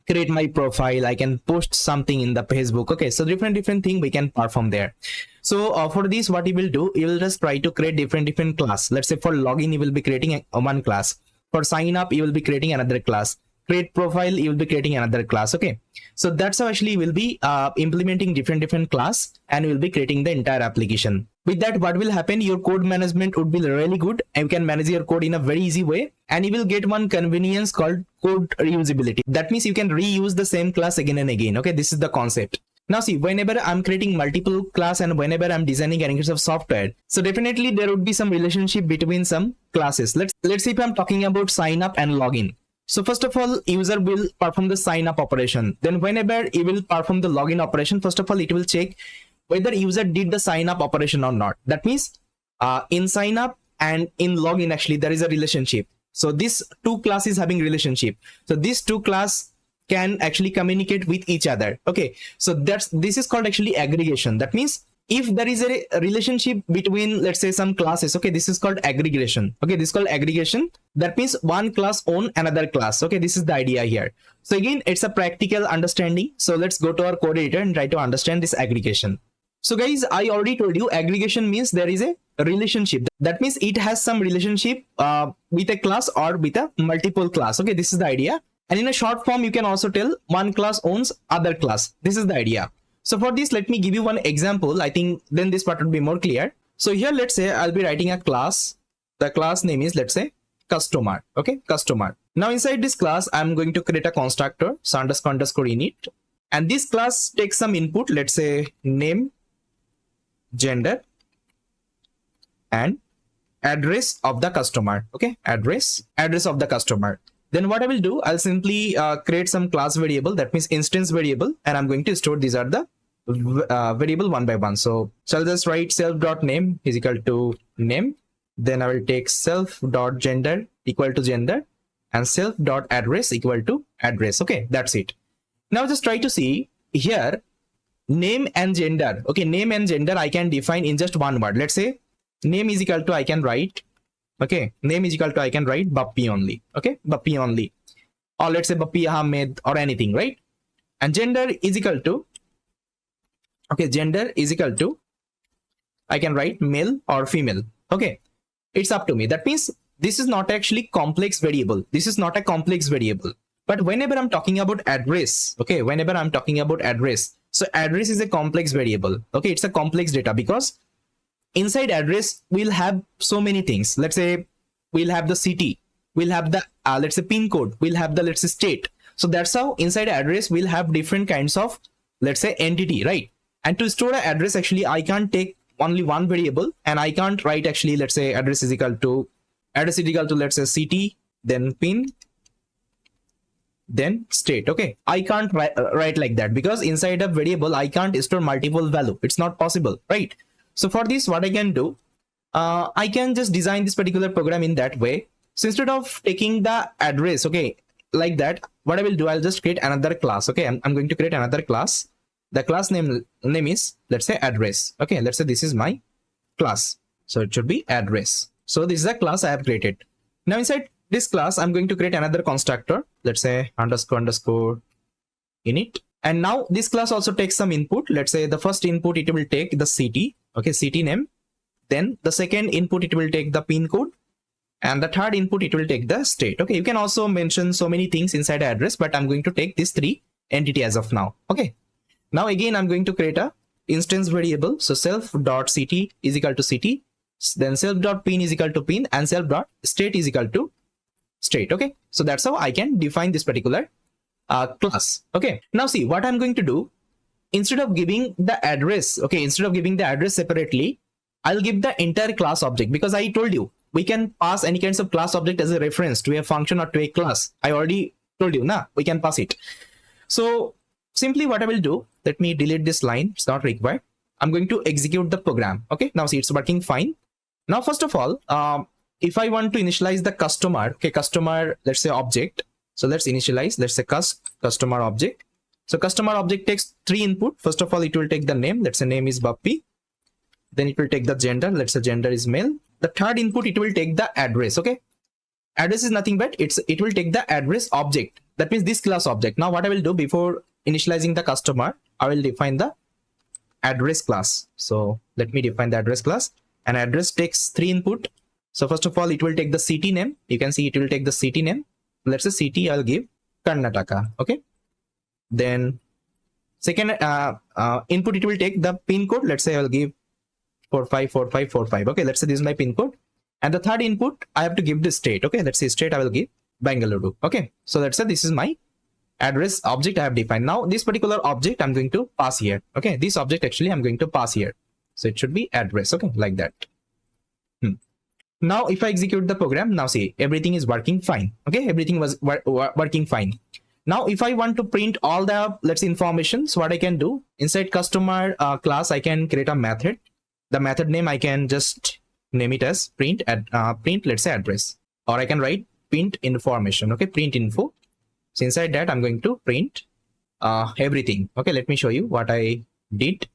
A: create my profile, I can post something in the Facebook. Okay, so different thing we can perform there. So for this, what you will do, you will just try to create different class. Let's say for login, you will be creating one class. For sign up, you will be creating another class. create profile, you will be creating another class. Okay, so that's how actually we'll be implementing different class, and we'll be creating the entire application. With that, what will happen, your code management would be really good, and you can manage your code in a very easy way, and you will get one convenience called code reusability. That means you can reuse the same class again and again. Okay, this is the concept. Now see, whenever I'm creating multiple class and whenever I'm designing any kind of software, so definitely there would be some relationship between some classes. Let's see if I'm talking about sign up and login. So first of all, user will perform the sign up operation. Then whenever it will perform the login operation, first of all, it will check whether user did the sign up operation or not. That means in sign up and in login, actually there is a relationship. So these two classes having relationship. So these two class can actually communicate with each other. Okay, so this is called actually aggregation. That means if there is a relationship between, let's say, some classes, okay, this is called aggregation. Okay, this is called aggregation. That means one class own another class. Okay, this is the idea here. So again, it's a practical understanding. So let's go to our code editor and try to understand this aggregation. So guys, I already told you aggregation means there is a relationship. That means it has some relationship with a class or with a multiple class. Okay, this is the idea. And in a short form, you can also tell one class owns other class. This is the idea. So for this, let me give you one example. I think then this part will be more clear. So here, let's say I'll be writing a class. The class name is, let's say, customer. Okay, customer. Now inside this class, I'm going to create a constructor, so underscore init. And this class takes some input, let's say name, gender, and address of the customer. Okay, address of the customer. Then what I will do, I'll simply create some class variable, that means instance variable, and I'm going to store these are the variable one by one. So I'll just write self.name is equal to name. Then I will take self.gender equal to gender and self.address equal to address. Okay, that's it. Now just try to see here, name and gender. Okay, name and gender I can define in just one word. Let's say name is equal to, I can write, okay, name is equal to, I can write Bappi only. Okay, Bappi only, or let's say Bappi Ahmed or anything, right? And gender is equal to, okay, gender is equal to, I can write male or female. Okay, it's up to me. That means this is not actually complex variable. This is not a complex variable. But whenever I'm talking about address, okay, whenever I'm talking about address, so address is a complex variable. Okay, it's a complex data because inside address we'll have so many things. Let's say we'll have the city, we'll have the let's say pin code, we'll have the, let's say, state. So that's how inside address we'll have different kinds of, let's say, entity, right? And to store an address, actually I can't take only one variable, and I can't write actually, let's say, address is equal to, let's say, city, then pin, then state. Okay, I can't write like that because inside a variable I can't store multiple value. It's not possible, right? So for this, what I can do, I can just design this particular program in that way. So instead of taking the address, okay, like that, what I will do, I'll just create another class. Okay, I'm going to create another class. The class name is, let's say, address. Okay, let's say this is my class, so it should be address. So this is a class I have created. Now inside this class, I'm going to create another constructor, let's say underscore init. And now this class also takes some input. Let's say the first input, it will take the city, okay, city name. Then the second input, it will take the pin code, and the third input, it will take the state. Okay, you can also mention so many things inside address, but I'm going to take these three entity as of now. Okay, now again I'm going to create a instance variable. So self.city is equal to city, then self.pin is equal to pin, and self.state is equal to state. Okay, so that's how I can define this particular class. Okay, now see what I'm going to do. Instead of giving the address, okay, instead of giving the address separately, I'll give the entire class object, because I told you we can pass any kinds of class object as a reference to a function or to a class. I already told you, we can pass it. So simply what I will do, let me delete this line, it's not required. I'm going to execute the program. Okay, now see, it's working fine. Now first of all, if I want to initialize the customer, okay, customer, let's say, object. So let's initialize, let's say, customer object. So customer object takes three input. First of all, it will take the name, let's say name is Bappi. Then it will take the gender, let's say gender is male. The third input, it will take the address. Okay, address is nothing but it will take the address object. That means this class object. Now what I will do, before initializing the customer, I will define the address class. So let me define the address class, and address takes three input. So first of all, it will take the city name. You can see it will take the city name. Let's say city I'll give, Karnataka. Okay, then second input, it will take the pin code. Let's say I'll give 454545. Okay, let's say this is my pin code. And the third input, I have to give the state. Okay, let's say state, I will give Bangalore. Okay, so let's say this is my address object I have defined. Now this particular object I'm going to pass here. Okay, this object actually I'm going to pass here. So it should be address. Okay, like that. Now if I execute the program, now see, everything is working fine. Okay, everything was working fine. Now if I want to print all the, let's say, information, so what I can do, inside customer class, I can create a method. The method name, I can just name it as print let's say address, or I can write print information. Okay, print info. So inside that I'm going to print everything. Okay, let me show you what I did.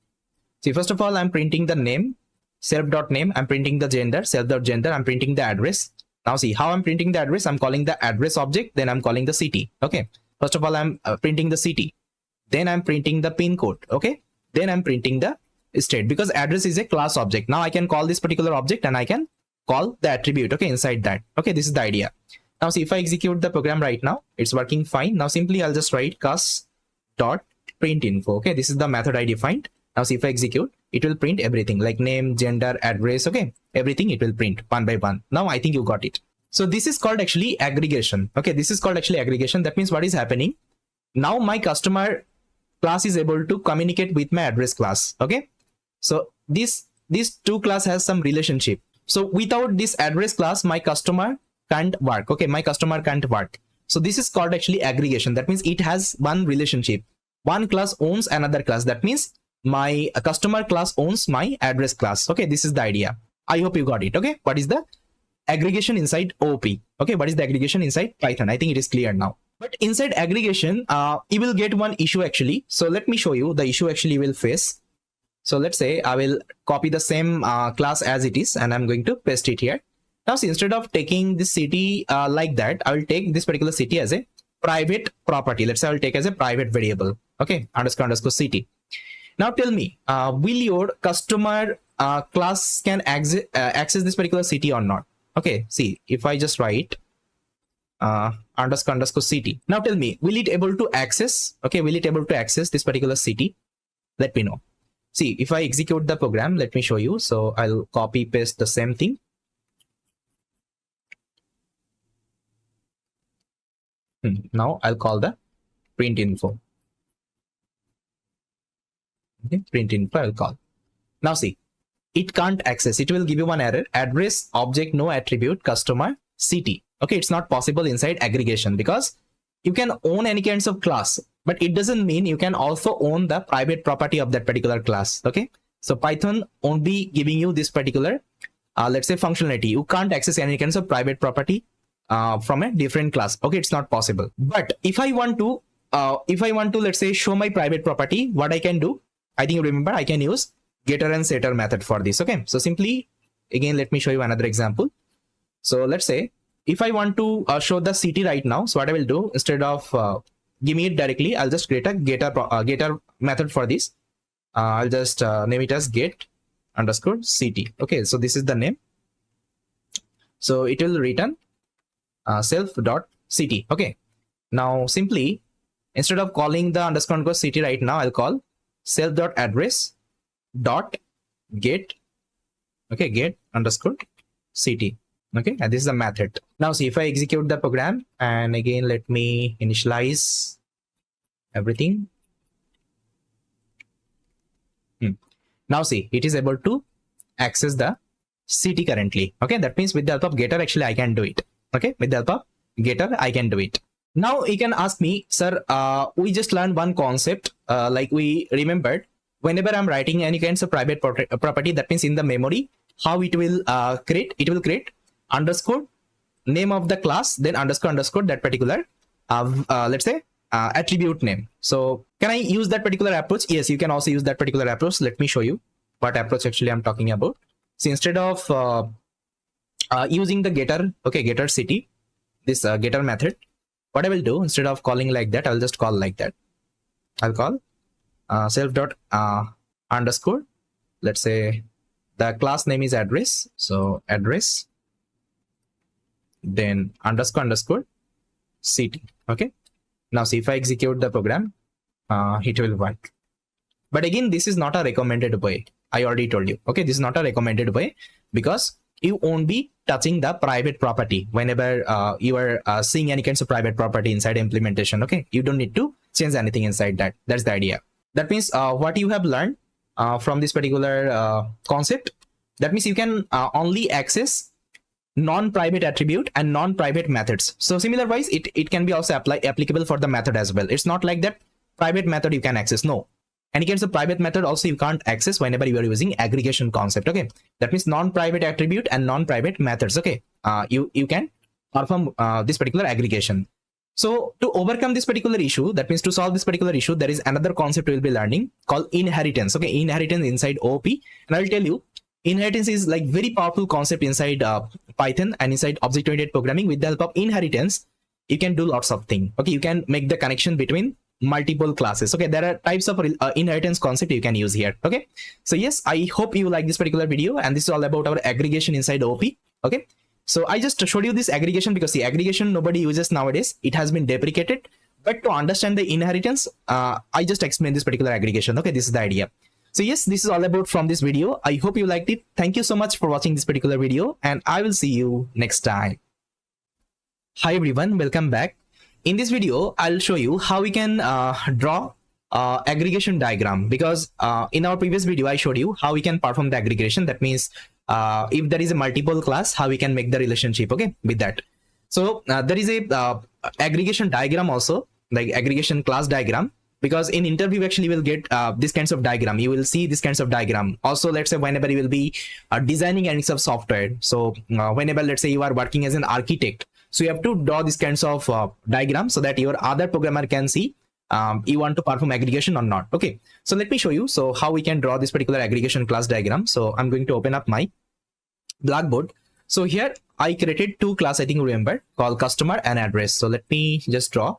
A: See, first of all, I'm printing the name, self.name. I'm printing the gender, self.gender. I'm printing the address. Now see how I'm printing the address. I'm calling the address object, then I'm calling the city. Okay, first of all, I'm printing the city, then I'm printing the pin code. Okay, then I'm printing the state, because address is a class object. Now I can call this particular object and I can call the attribute. Okay, inside that. Okay, this is the idea. Now see, if I execute the program right now, it's working fine. Now simply I'll just write cus.printinfo. Okay, this is the method I defined. Now see, if I execute, it will print everything like name, gender, address. Okay, everything it will print one by one. Now I think you got it. So this is called actually aggregation. Okay, this is called actually aggregation. That means what is happening now, my customer class is able to communicate with my address class. Okay, so these two class has some relationship. So without this address class, my customer can't work. Okay, my customer can't work. So this is called actually aggregation. That means it has one relationship. One class owns another class. That means my customer class owns my address class. Okay, this is the idea. I hope you got it. Okay, what is the aggregation inside OOP? Okay, what is the aggregation inside Python? I think it is clear now. But inside aggregation, you will get one issue actually. So let me show you the issue actually you will face. So let's say I will copy the same class as it is, and I'm going to paste it here. Now see, instead of taking this city like that, I will take this particular city as a private property. Let's say I will take as a private variable. Okay, underscore city. Now tell me, will your customer class can access this particular city or not? Okay, see, if I just write underscore city. Now tell me, will it able to access? Okay, will it able to access this particular city? Let me know. See, if I execute the program, let me show you. So I'll copy paste the same thing. Now I'll call the print info. Okay, print info I'll call. Now see, it can't access. It will give you one error. Address object no attribute customer city. Okay, it's not possible inside aggregation, because you can own any kinds of class, but it doesn't mean you can also own the private property of that particular class. Okay, so Python won't be giving you this particular let's say functionality. You can't access any kinds of private property from a different class. Okay, it's not possible. But if I want to let's say show my private property, what I can do, I think you remember, I can use getter and setter method for this. Okay, so simply again let me show you another example. So let's say if I want to show the city right now, so what I will do, instead of giving it directly, I'll just create a getter method for this. I'll just name it as get underscore city. Okay, so this is the name. So it will return self.city. Okay, now simply instead of calling the underscore city right now, I'll call self.address dot get. Okay, get underscore city. Okay, and this is the method. Now see, if I execute the program, and again let me initialize everything. Now see, it is able to access the city currently. Okay, that means with the help of getter actually I can do it. Okay, with the help of getter I can do it. Now you can ask me, sir, we just learned one concept, like we remembered, whenever I'm writing any kinds of private property, that means in the memory, how it will create, it will create underscore name of the class, then underscore that particular let's say attribute name. So can I use that particular approach? Yes, you can also use that particular approach. Let me show you what approach actually I'm talking about. So instead of using the getter, okay, getter city, this getter method, what I will do, instead of calling like that, I'll just call like that. I'll call self dot underscore, let's say the class name is address, so address, then underscore city. Okay, Now see, if I execute the program, it will work. But again, this is not a recommended way. I already told you. Okay, this is not a recommended way because you won't be touching the private property whenever you are seeing any kinds of private property inside implementation. Okay, you don't need to change anything inside that. That's the idea. That means what you have learned from this particular concept, that means you can only access non-private attribute and non-private methods. So similar wise, it can be also applicable for the method as well. It's not like that private method you can access. No, any kinds of private method also you can't access whenever you are using aggregation concept. Okay, that means non-private attribute and non-private methods. Okay, you can perform this particular aggregation. So to overcome this particular issue, that means to solve this particular issue, there is another concept we'll be learning called inheritance. Okay, inheritance inside OOP, and I'll tell you, inheritance is like very powerful concept inside Python and inside object-oriented programming. With the help of inheritance, you can do lots of things. Okay, you can make the connection between multiple classes. Okay, there are types of inheritance concept you can use here. Okay, so yes, I hope you like this particular video, and this is all about our aggregation inside OOP. Okay, so I just showed you this aggregation because the aggregation nobody uses nowadays. It has been deprecated. But to understand the inheritance, I just explained this particular aggregation. Okay, this is the idea. So yes, this is all about from this video. I hope you liked it. Thank you so much for watching this particular video, and I will see you next time. Hi everyone, welcome back. In this video, I'll show you how we can draw aggregation diagram, because in our previous video, I showed you how we can perform the aggregation. That means if there is a multiple class, how we can make the relationship, okay, with that. So there is a aggregation diagram also, like aggregation class diagram, because in interview actually you will get this kinds of diagram. You will see this kinds of diagram. Also, let's say whenever you will be designing any sort of software. So whenever, let's say you are working as an architect, so you have to draw this kinds of diagram so that your other programmer can see you want to perform aggregation or not. Okay, so let me show you so how we can draw this particular aggregation class diagram. So I'm going to open up my Blackboard. So here I created two class, I think remember, called customer and address. So let me just draw.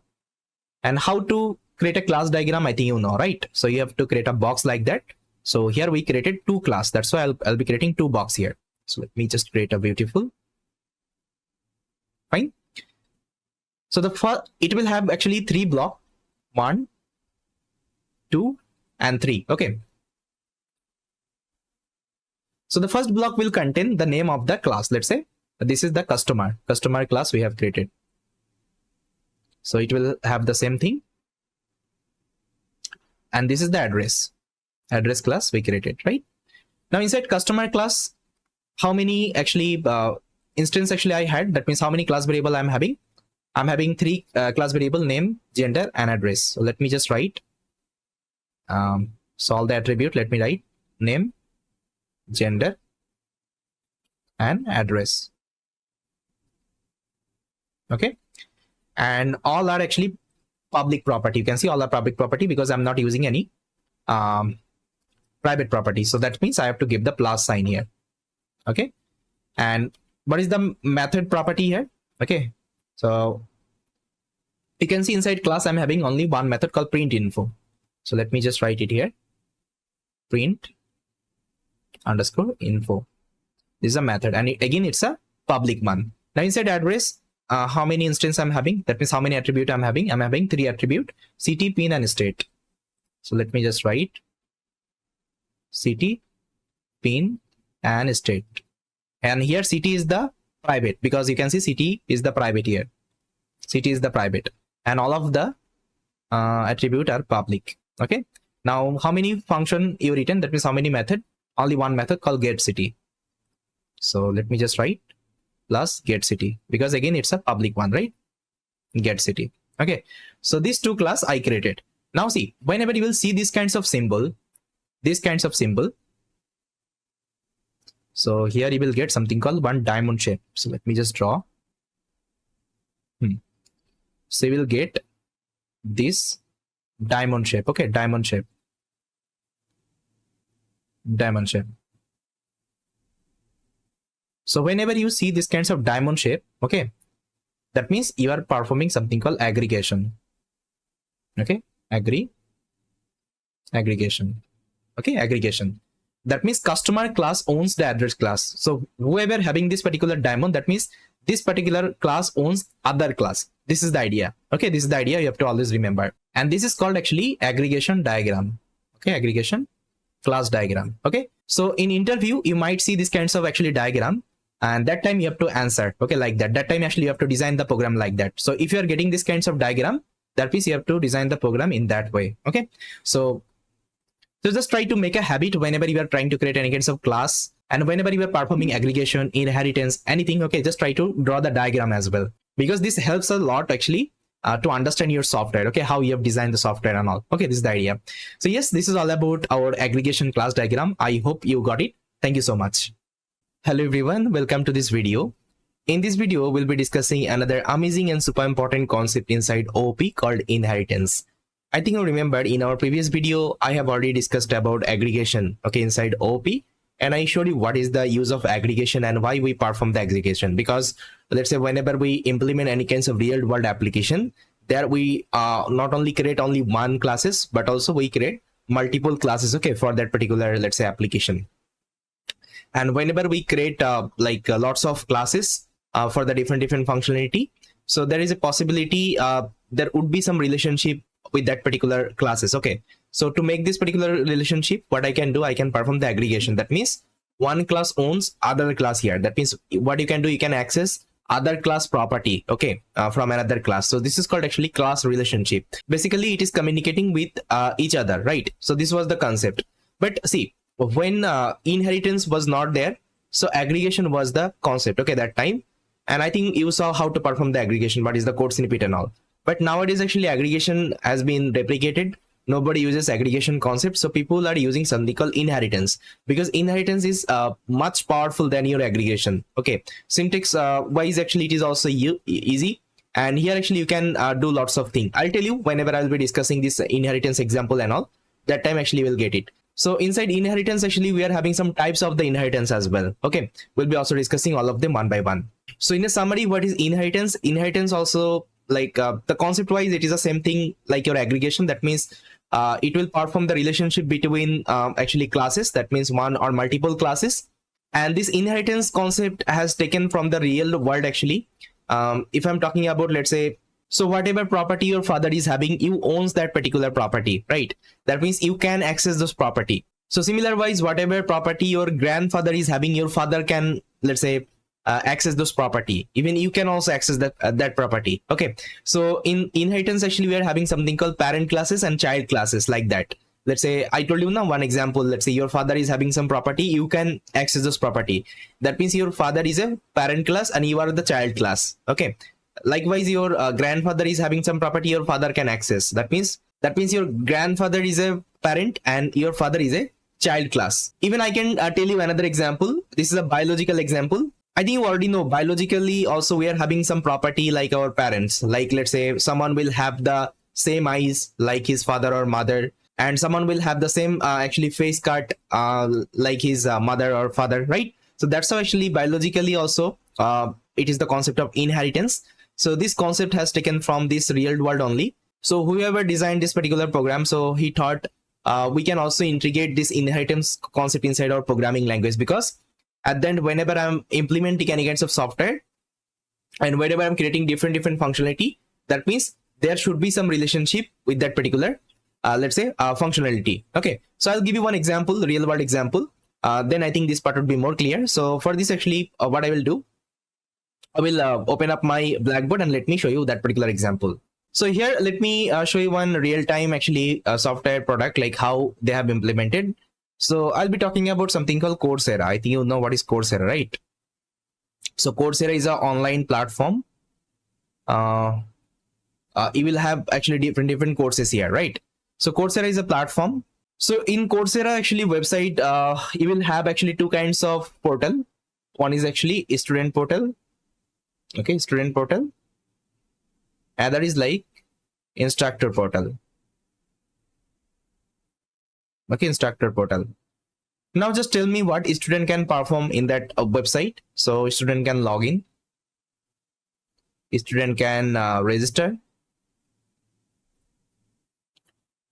A: And how to create a class diagram, I think you know, right? So you have to create a box like that. So here we created two class. That's why I'll be creating two box here. So let me just create a beautiful. Fine. So the first, it will have actually three block, 1, 2, and 3. Okay. So the first block will contain the name of the class. Let's say this is the customer class we have created. So it will have the same thing. And this is the address class we created, right? Now inside customer class, how many actually instance actually I had? That means how many class variable I'm having? I'm having 3 class variable: name, gender, and address. So let me just write solve the attribute. Let me write name, gender, and address. Okay, and all are actually public property. You can see all are public property because I'm not using any private property. So that means I have to give the plus sign here. Okay, and what is the method property here? Okay, so you can see inside class I'm having only one method called print info. So let me just write it here, print underscore info. This is a method, and again it's a public one. Now inside address, how many instance I'm having? That means how many attribute I'm having? I'm having 3 attribute: city, pin, and state. So let me just write city, pin, and state. And here city is the private, because you can see city is the private here. City is the private, and all of the attribute are public. Okay. Now how many function you written? That means how many method? Only one method called get city. So let me just write plus get city, because again it's a public one, right? Get city. Okay, so these two class I created. Now see, whenever you will see these kinds of symbol, so here you will get something called one diamond shape. So let me just draw. So you will get this diamond shape. Okay, diamond shape. So whenever you see this kinds of diamond shape, okay, that means you are performing something called aggregation. Okay, aggregation. Okay, aggregation. That means customer class owns the address class. So whoever having this particular diamond, that means this particular class owns other class. This is the idea. Okay, this is the idea you have to always remember. And this is called actually aggregation diagram. Okay, aggregation class diagram. Okay, so in interview you might see these kinds of actually diagram, and that time you have to answer, okay, like that time actually you have to design the program like that. So if you are getting this kinds of diagram, that means you have to design the program in that way. Okay, so just try to make a habit whenever you are trying to create any kinds of class, and whenever you are performing aggregation, inheritance, anything, okay, just try to draw the diagram as well, because this helps a lot actually to understand your software, okay, how you have designed the software and all. Okay, this is the idea. So yes, this is all about our aggregation class diagram. I hope you got it. Thank you so much. Hello everyone, welcome to this video. In this video, we'll be discussing another amazing and super important concept inside OOP called inheritance. I think you remember in our previous video, I have already discussed about aggregation, okay, inside OOP, and I showed you what is the use of aggregation and why we perform the aggregation. Because let's say whenever we implement any kinds of real world application, there we not only create only one classes, but also we create multiple classes, okay, for that particular, let's say, application. And whenever we create lots of classes for the different functionality, so there is a possibility there would be some relationship with that particular classes. Okay, so to make this particular relationship, what I can do, I can perform the aggregation. That means one class owns other class here. That means what you can do, you can access other class property, okay, from another class. So this is called actually class relationship. Basically it is communicating with each other, right? So this was the concept. But see, when inheritance was not there, so aggregation was the concept, okay, that time. And I think you saw how to perform the aggregation, what is the code snippet and all. But nowadays actually aggregation has been replicated. Nobody uses aggregation concept, so people are using something called inheritance, because inheritance is much powerful than your aggregation. Okay, syntax wise actually it is also easy, and here actually you can do lots of things. I'll tell you whenever I'll be discussing this inheritance example and all, that time actually we'll get it. So inside inheritance actually we are having some types of the inheritance as well. Okay, we'll be also discussing all of them one by one. So in a summary, what is inheritance? Inheritance also, like the concept wise, it is the same thing like your aggregation. That means it will perform the relationship between actually classes, that means one or multiple classes. And this inheritance concept has taken from the real world actually. If I'm talking about, let's say, so whatever property your father is having, you owns that particular property, right? That means you can access this property. So similar wise, whatever property your grandfather is having, your father can, let's say, access those property. Even you can also access that property. Okay, so in inheritance actually we are having something called parent classes and child classes, like that. Let's say I told you now one example. Let's say your father is having some property, you can access this property. That means your father is a parent class and you are the child class. Okay, likewise your grandfather is having some property, your father can access. That means your grandfather is a parent and your father is a child class. Even I can tell you another example. This is a biological example. I think you already know biologically also we are having some property like our parents. Like let's say someone will have the same eyes like his father or mother, and someone will have the same actually face cut like his mother or father, right? So that's how actually biologically also it is the concept of inheritance. So this concept has taken from this real world only. So whoever designed this particular program, so he thought we can also integrate this inheritance concept inside our programming language, because at the end, whenever I'm implementing any kinds of software and whenever I'm creating different functionality, that means there should be some relationship with that particular, let's say, functionality. Okay, so I'll give you one example, real world example. Then I think this part would be more clear. So for this actually, what I will do, I will open up my Blackboard and let me show you that particular example. So here, let me show you one real-time actually software product, like how they have implemented. So I'll be talking about something called Coursera. I think you know what is Coursera, right? So Coursera is an online platform. You will have actually different courses here, right? So Coursera is a platform. So in Coursera actually website, you will have actually two kinds of portal. One is actually a student portal. Okay, student portal. Other is like instructor portal. Okay, instructor portal. Now just tell me what a student can perform in that website. So a student can log in. A student can register.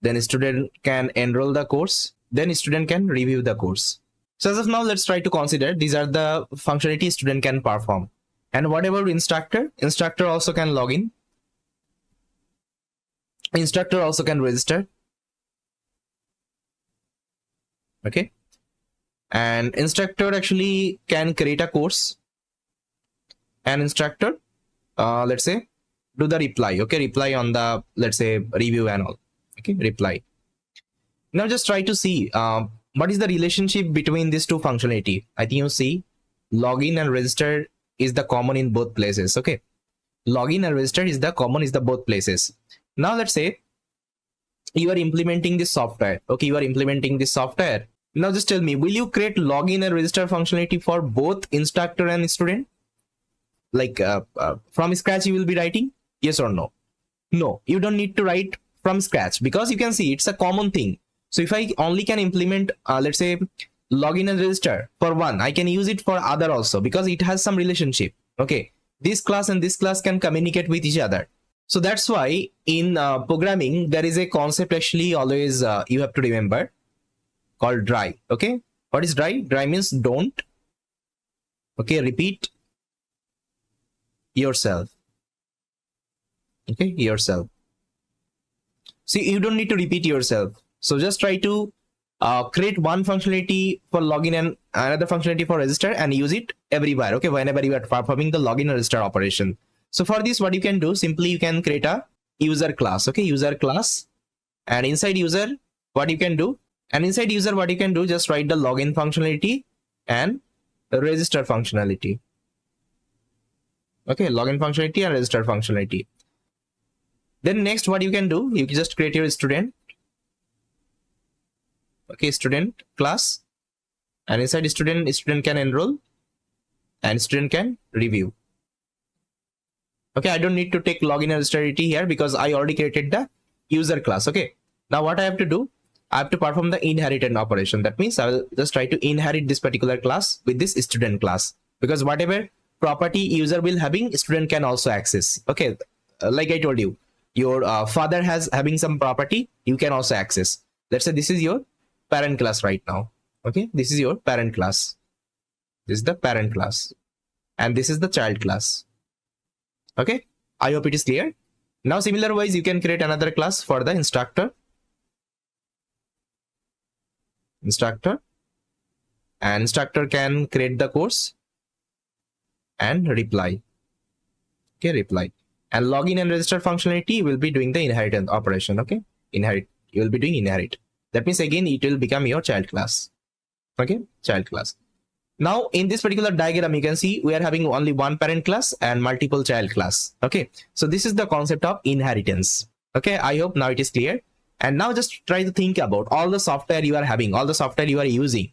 A: Then a student can enroll the course. Then a student can review the course. So as of now, let's try to consider these are the functionality student can perform. And whatever instructor also can log in. Instructor also can register. Okay, and instructor actually can create a course, and instructor let's say do the reply. Okay, reply on the, let's say, review and all. Okay, reply. Now just try to see what is the relationship between these two functionality. I think you see login and register is the common in both places. Okay, login and register is the common is the both places. Now let's say you are implementing this software. Okay, you are implementing this software. Now just tell me, will you create login and register functionality for both instructor and student? Like from scratch you will be writing? Yes or no? No, you don't need to write from scratch, because you can see it's a common thing. So if I only can implement let's say login and register for one, I can use it for other also, because it has some relationship. Okay, this class and this class can communicate with each other. So that's why in programming there is a concept actually always you have to remember, called dry. Okay, what is dry? Dry means don't. Okay, repeat yourself. Okay, yourself. See, you don't need to repeat yourself. So just try to create one functionality for login and another functionality for register, and use it everywhere. Okay, whenever you are performing the login and register operation. So for this, what you can do, simply you can create a user class. Okay, user class, and inside user, what you can do, just write the login functionality and the register functionality. Okay, login functionality and register functionality. Then next, what you can do, you can just create your student. Okay, student class, and inside student can enroll and student can review. Okay, I don't need to take login and register here, because I already created the user class. Okay, now what I have to do, I have to perform the inheritance operation. That means I will just try to inherit this particular class with this student class, because whatever property user will having, student can also access. Okay, like I told you, your father has having some property, you can also access. Let's say this is your parent class right now. Okay, this is your parent class, this is the parent class, and this is the child class. Okay, I hope it is clear. Now similar wise, you can create another class for the instructor, and instructor can create the course and reply. Okay, reply. And login and register functionality will be doing the inheritance operation. Okay, inherit, you will be doing inherit. That means again it will become your child class. Okay, child class. Now in this particular diagram, you can see we are having only one parent class and multiple child class. Okay, so this is the concept of inheritance. Okay, I hope now it is clear. And now just try to think about all the software you are having, all the software you are using,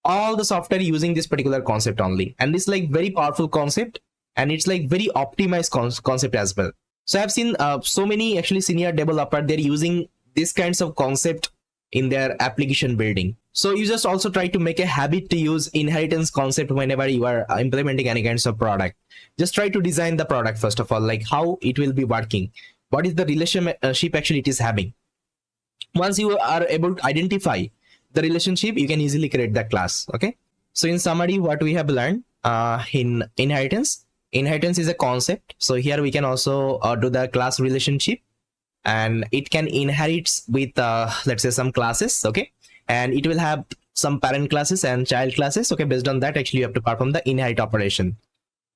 A: all the software using this particular concept only. And it's like very powerful concept, and it's like very optimized concept as well. So I've seen so many actually senior developer, they're using these kinds of concept in their application building. So you just also try to make a habit to use inheritance concept whenever you are implementing any kinds of product. Just try to design the product first of all, like how it will be working, what is the relationship actually it is having. Once you are able to identify the relationship, you can easily create that class. Okay, so in summary, what we have learned in inheritance is a concept. So here we can also do the class relationship, and it can inherit with let's say some classes. Okay, and it will have some parent classes and child classes. Okay, based on that, actually you have to perform the inherit operation.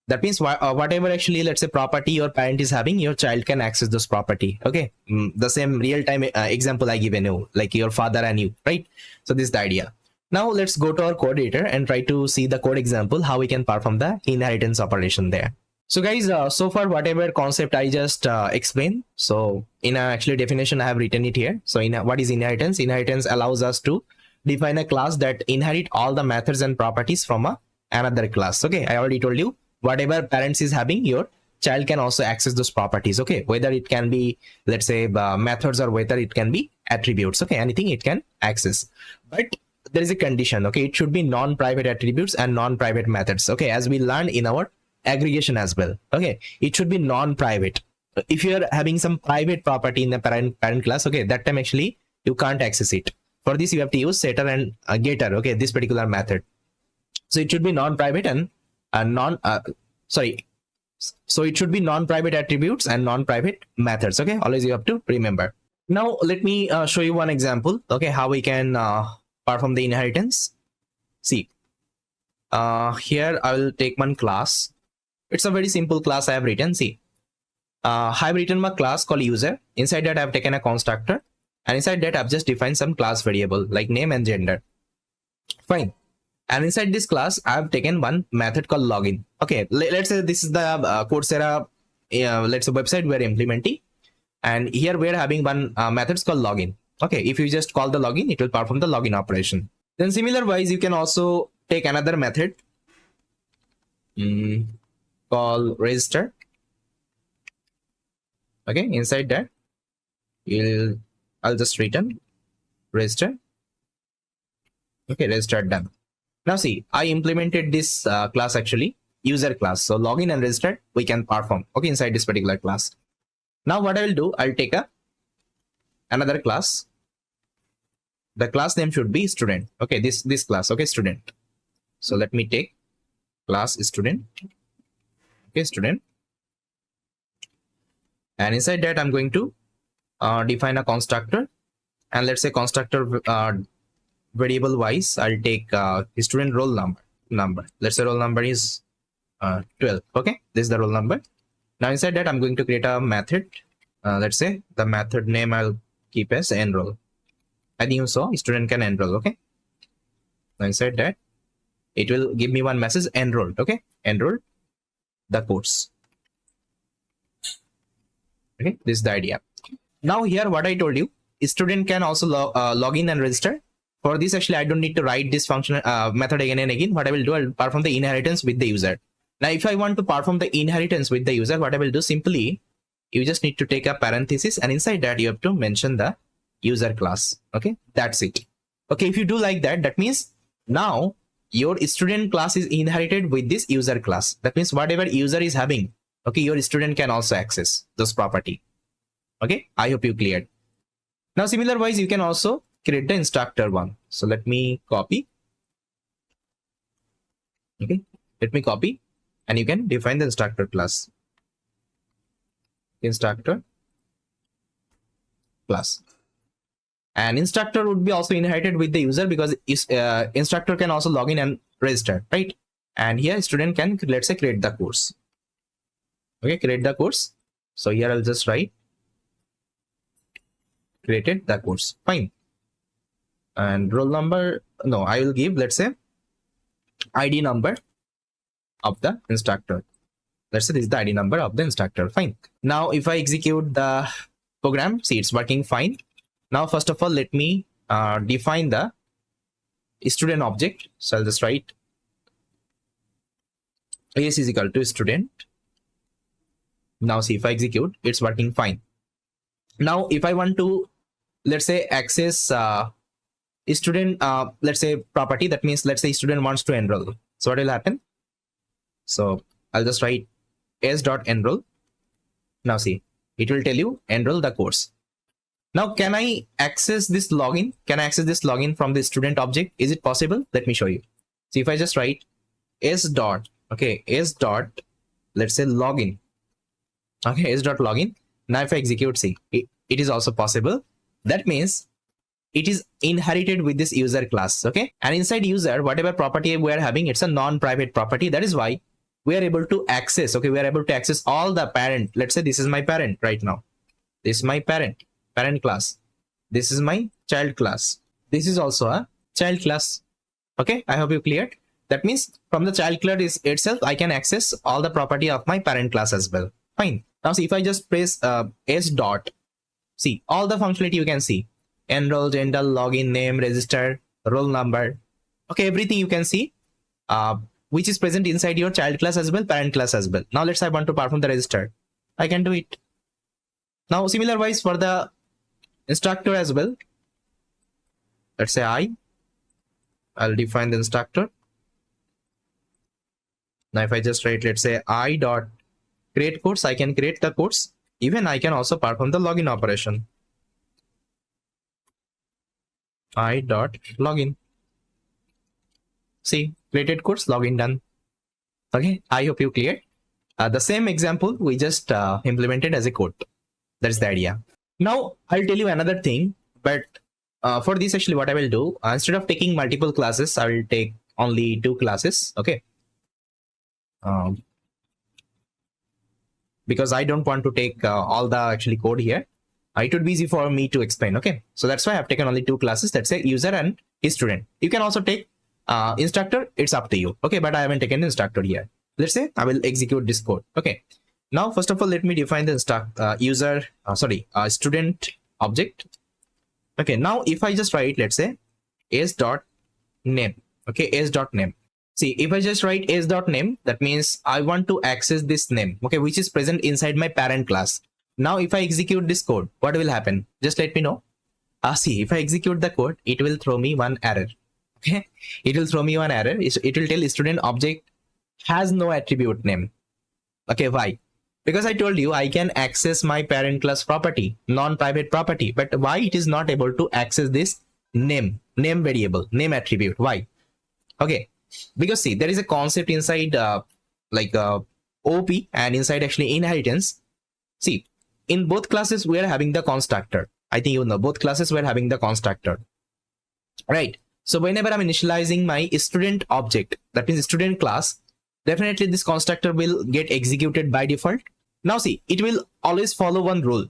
A: That means whatever actually, let's say, property your parent is having, your child can access this property. Okay, the same real-time example I given you, like your father and you, right? So this is the idea. Now let's go to our code editor and try to see the code example, how we can perform the inheritance operation there. So guys, so far whatever concept I just explained, so in actually definition I have written it here. So in what is inheritance? Inheritance allows us to define a class that inherit all the methods and properties from another class. Okay, I already told you, whatever parents is having, your child can also access those properties. Okay, whether it can be, let's say, methods, or whether it can be attributes. Okay, anything it can access, but there is a condition. Okay, it should be non-private attributes and non-private methods. Okay, as we learned in our aggregation as well. Okay, it should be non-private. If you are having some private property in the parent class, okay, that time actually you can't access it. For this you have to use setter and getter. Okay, this particular method. So it should be non-private and So it should be non-private attributes and non-private methods. Okay, always you have to remember. Now let me show you one example. Okay, how we can perform the inheritance. See, here I will take one class. It's a very simple class I have written. See, I have written my class called user. Inside that I have taken a constructor, and inside that I've just defined some class variable like name and gender. Fine. And inside this class I have taken one method called login. Okay, let's say this is the Coursera let's say website we're implementing, and here we're having one methods called login. Okay, if you just call the login, it will perform the login operation. Then similar wise you can also take another method called register. Okay, inside that I'll just return register. Okay, register done. Now see, I implemented this class actually, user class. So login and register we can perform, okay, inside this particular class. Now what I will do, I'll take another class. The class name should be student. Okay, this class, okay, student. So let me take class student. Okay, student. And inside that I'm going to define a constructor, and let's say constructor variable wise I'll take student roll number. Let's say roll number is 12. Okay, this is the roll number. Now inside that I'm going to create a method. Let's say the method name I'll keep as enroll. I think you saw student can enroll. Okay, now inside that it will give me one message enrolled. Okay, enrolled the course. Okay, this is the idea. Now here what I told you, student can also log in and register. For this actually I don't need to write this function method again and again. What I will do, I'll perform the inheritance with the user. Now if I want to perform the inheritance with the user, what I will do, simply you just need to take a parenthesis, and inside that you have to mention the user class. Okay, that's it. Okay, if you do like that, that means now your student class is inherited with this user class. That means whatever user is having, okay, your student can also access this property. Okay, I hope you cleared. Now similar wise you can also create the instructor one. So let me copy. Okay, let me copy, and you can define the instructor class. Instructor class. And instructor would be also inherited with the user, because instructor can also log in and register, right? And here student can, let's say, create the course. Okay, create the course. So here I'll just write created the course. Fine. And roll number, no, I will give, let's say, ID number of the instructor. Let's say this is the ID number of the instructor. Fine. Now if I execute the program, see, it's working fine. Now first of all, let me define the student object. So I'll just write AS is equal to student. Now see, if I execute, it's working fine. Now if I want to, let's say, access student let's say property, that means let's say student wants to enroll. So what will happen? So I'll just write s.enroll. Now see, it will tell you enroll the course. Now can I access this login? Can I access this login from the student object? Is it possible? Let me show you. See, if I just write s dot, okay, s dot, let's say login. Okay, s dot login. Now if I execute, see, it is also possible. That means it is inherited with this user class. Okay, and inside user, whatever property we are having, it's a non-private property. That is why we are able to access, okay, we are able to access all the parent. Let's say this is my parent right now. This is my parent class. This is my child class. This is also a child class. Okay, I hope you cleared. That means from the child class itself, I can access all the property of my parent class as well. Fine. Now see, if I just press s dot, see, all the functionality you can see. Enroll, gender, login, name, register, roll number. Okay, everything you can see, which is present inside your child class as well, parent class as well. Now let's say I want to perform the register. I can do it. Now similar wise for the instructor as well. Let's say I'll define the instructor. Now if I just write, let's say I dot create course, I can create the course. Even I can also perform the login operation. I dot login. See, created course, login done. Okay, I hope you cleared. The same example we just implemented as a code. That's the idea. Now I'll tell you another thing, but for this actually what I will do, instead of taking multiple classes, I will take only 2 classes. Okay. Because I don't want to take all the actually code here. It would be easy for me to explain. Okay, so that's why I've taken only 2 classes. Let's say user and student. You can also take instructor. It's up to you. Okay, but I haven't taken instructor here. Let's say I will execute this code. Okay, now first of all, let me define the student object. Okay, now if I just write, let's say s.name. Okay, s.name. See, if I just write s.name, that means I want to access this name, okay, which is present inside my parent class. Now, if I execute this code, what will happen? Just let me know. See, if I execute the code, it will throw me one error. Okay, it will throw me one error. It will tell student object has no attribute name. Okay, why? Because I told you I can access my parent class property, non-private property, but why it is not able to access this name variable, name attribute? Why? Okay, because see, there is a concept inside OP and inside actually inheritance. See, in both classes we are having the constructor. I think you know both classes were having the constructor, right? So whenever I'm initializing my student object, that means student class, definitely this constructor will get executed by default. Now see, it will always follow one rule.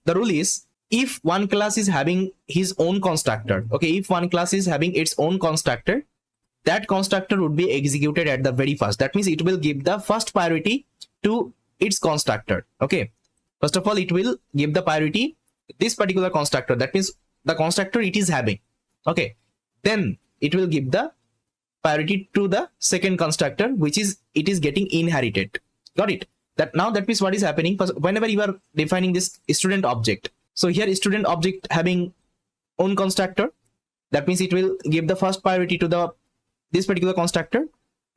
A: The rule is, if one class is having his own constructor, okay, if one class is having its own constructor, that constructor would be executed at the very first. That means it will give the first priority to its constructor. Okay, first of all, it will give the priority this particular constructor. That means the constructor it is having. Okay, then it will give the priority to the second constructor, which is it is getting inherited. Got it? That means what is happening whenever you are defining this student object. So here student object having own constructor, that means it will give the first priority to this particular constructor.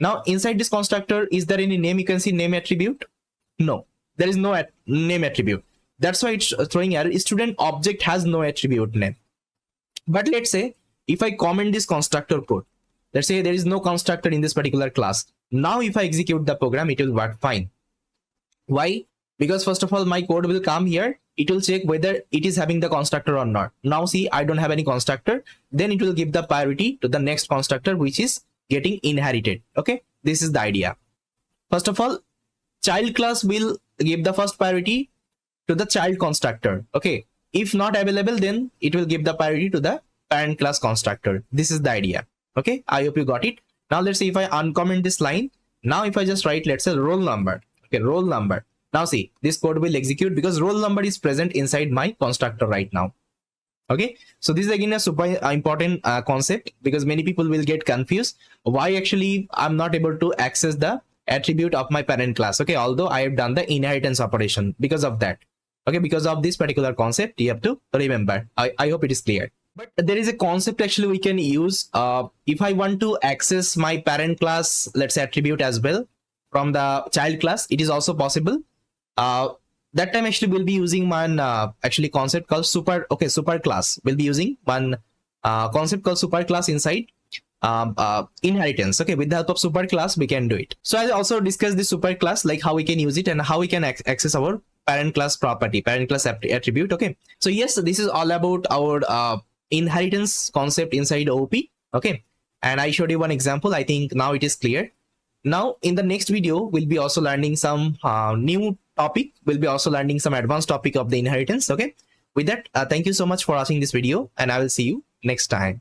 A: Now inside this constructor, is there any name? You can see name attribute. No, there is no name attribute. That's why it's throwing error. Student object has no attribute name. But let's say if I comment this constructor code, let's say there is no constructor in this particular class. Now if I execute the program, it will work fine. Why? Because first of all, my code will come here. It will check whether it is having the constructor or not. Now see, I don't have any constructor. Then it will give the priority to the next constructor, which is getting inherited. Okay, this is the idea. First of all, child class will give the first priority to the child constructor. Okay, if not available, then it will give the priority to the parent class constructor. This is the idea. Okay, I hope you got it. Now let's see if I uncomment this line. Now if I just write, let's say roll number. Okay, roll number. Now see, this code will execute because roll number is present inside my constructor right now. Okay, so this is again a super important concept, because many people will get confused. Why actually I'm not able to access the attribute of my parent class? Okay, although I have done the inheritance operation because of that. Okay, because of this particular concept, you have to remember. I hope it is clear. But there is a concept actually we can use if I want to access my parent class, let's say attribute as well from the child class. It is also possible. That time actually we'll be using one actually concept called super class. We'll be using one concept called super class inside inheritance. Okay, with the help of super class we can do it. So I'll also discuss the super class, like how we can use it and how we can access our parent class property, parent class attribute. Okay, so yes, this is all about our inheritance concept inside OP. Okay, and I showed you one example. I think now it is clear. Now in the next video we'll be also learning some new topic. We'll be also learning some advanced topic of the inheritance. Okay, with that, thank you so much for watching this video, and I will see you next time.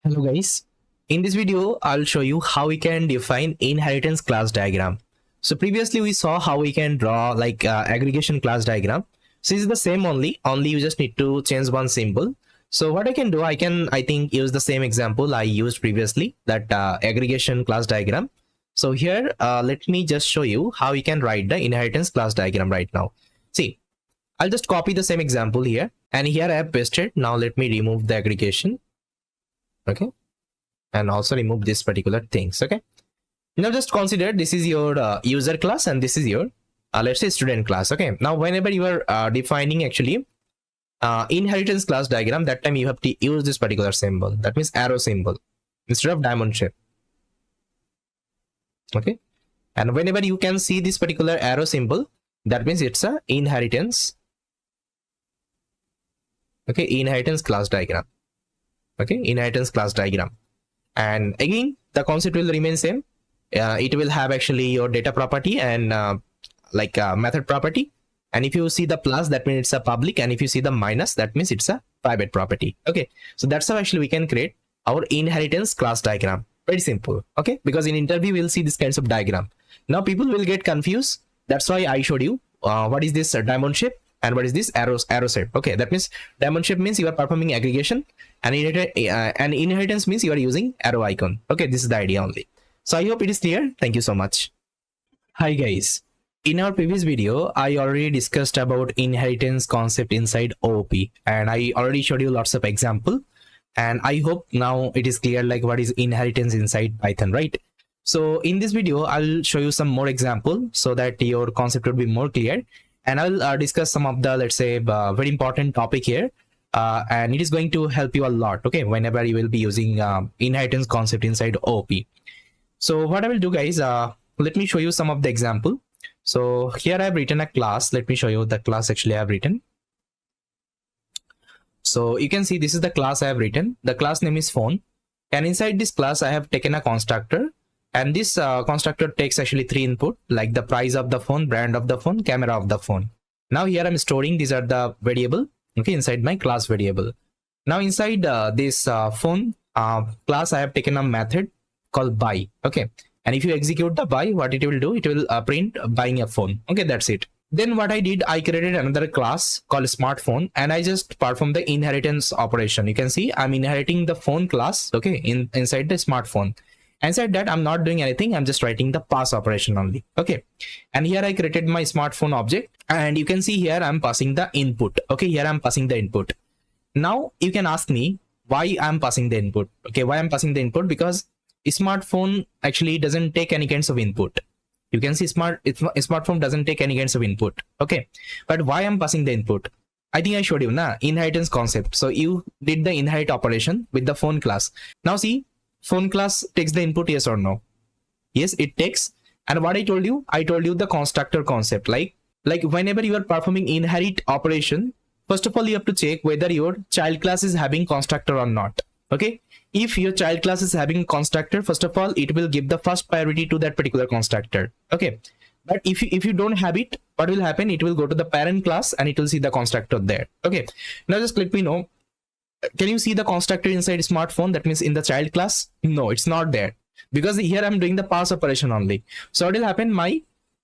A: Hello guys, in this video I'll show you how we can define inheritance class diagram. So previously we saw how we can draw like aggregation class diagram. So this is the same, only you just need to change one symbol. So what I can do, I think use the same example I used previously, that aggregation class diagram. So here, let me just show you how we can write the inheritance class diagram right now. See, I'll just copy the same example here, and here I have pasted. Now let me remove the aggregation. Okay, and also remove this particular things. Okay, now just consider this is your user class and this is your let's say student class. Okay, now whenever you are defining actually inheritance class diagram, that time you have to use this particular symbol, that means arrow symbol instead of diamond shape. Okay, And whenever you can see this particular arrow symbol, that means it's a inheritance. Okay, inheritance class diagram. Okay, inheritance class diagram. And again, the concept will remain same. It will have actually your data property and method property. And if you see the plus, that means it's a public, and if you see the minus, that means it's a private property. Okay, so that's how actually we can create our inheritance class diagram. Very simple. Okay, because in interview we'll see this kinds of diagram. Now people will get confused. That's why I showed you what is this diamond shape and what is this arrow shape. Okay, that means diamond shape means you are performing aggregation, and inheritance means you are using arrow icon. Okay, this is the idea only. So I hope it is clear. Thank you so much. Hi guys. In our previous video, I already discussed about inheritance concept inside OOP, and I already showed you lots of example. And I hope now it is clear like what is inheritance inside Python, right? So in this video, I'll show you some more example so that your concept would be more clear. And I'll discuss some of the, let's say, very important topic here. And it is going to help you a lot, okay, whenever you will be using inheritance concept inside OOP. So what I will do, guys, let me show you some of the example. So here I have written a class. Let me show you the class actually I have written. So you can see this is the class I have written. The class name is phone. And inside this class, I have taken a constructor. And this constructor takes actually 3 input, like the price of the phone, brand of the phone, camera of the phone. Now here I'm storing, these are the variable, okay, inside my class variable. Now inside this phone class, I have taken a method called buy, okay. And if you execute the buy, what it will do, it will print buying a phone. Okay, that's it. Then what I did, I created another class called smartphone, and I just perform the inheritance operation. You can see I'm inheriting the phone class, okay, inside the smartphone. Inside that, I'm not doing anything. I'm just writing the pass operation only. Okay. And here I created my smartphone object, and you can see here I'm passing the input. Okay, here I'm passing the input. Now you can ask me why I'm passing the input. Okay, why I'm passing the input? Because smartphone actually doesn't take any kinds of input. You can see smartphone doesn't take any kinds of input. Okay, but why I'm passing the input? I think I showed you na inheritance concept. So you did the inherit operation with the phone class. Now see, phone class takes the input, yes or no? Yes, it takes. And what I told you the constructor concept. Like whenever you are performing inherit operation, first of all you have to check whether your child class is having constructor or not. Okay, if your child class is having constructor, first of all it will give the first priority to that particular constructor. Okay, but if you don't have it, what will happen? It will go to the parent class and it will see the constructor there. Okay, now just let me know, can you see the constructor inside smartphone? That means in the child class? No, it's not there, because here I'm doing the pass operation only. So what will happen? My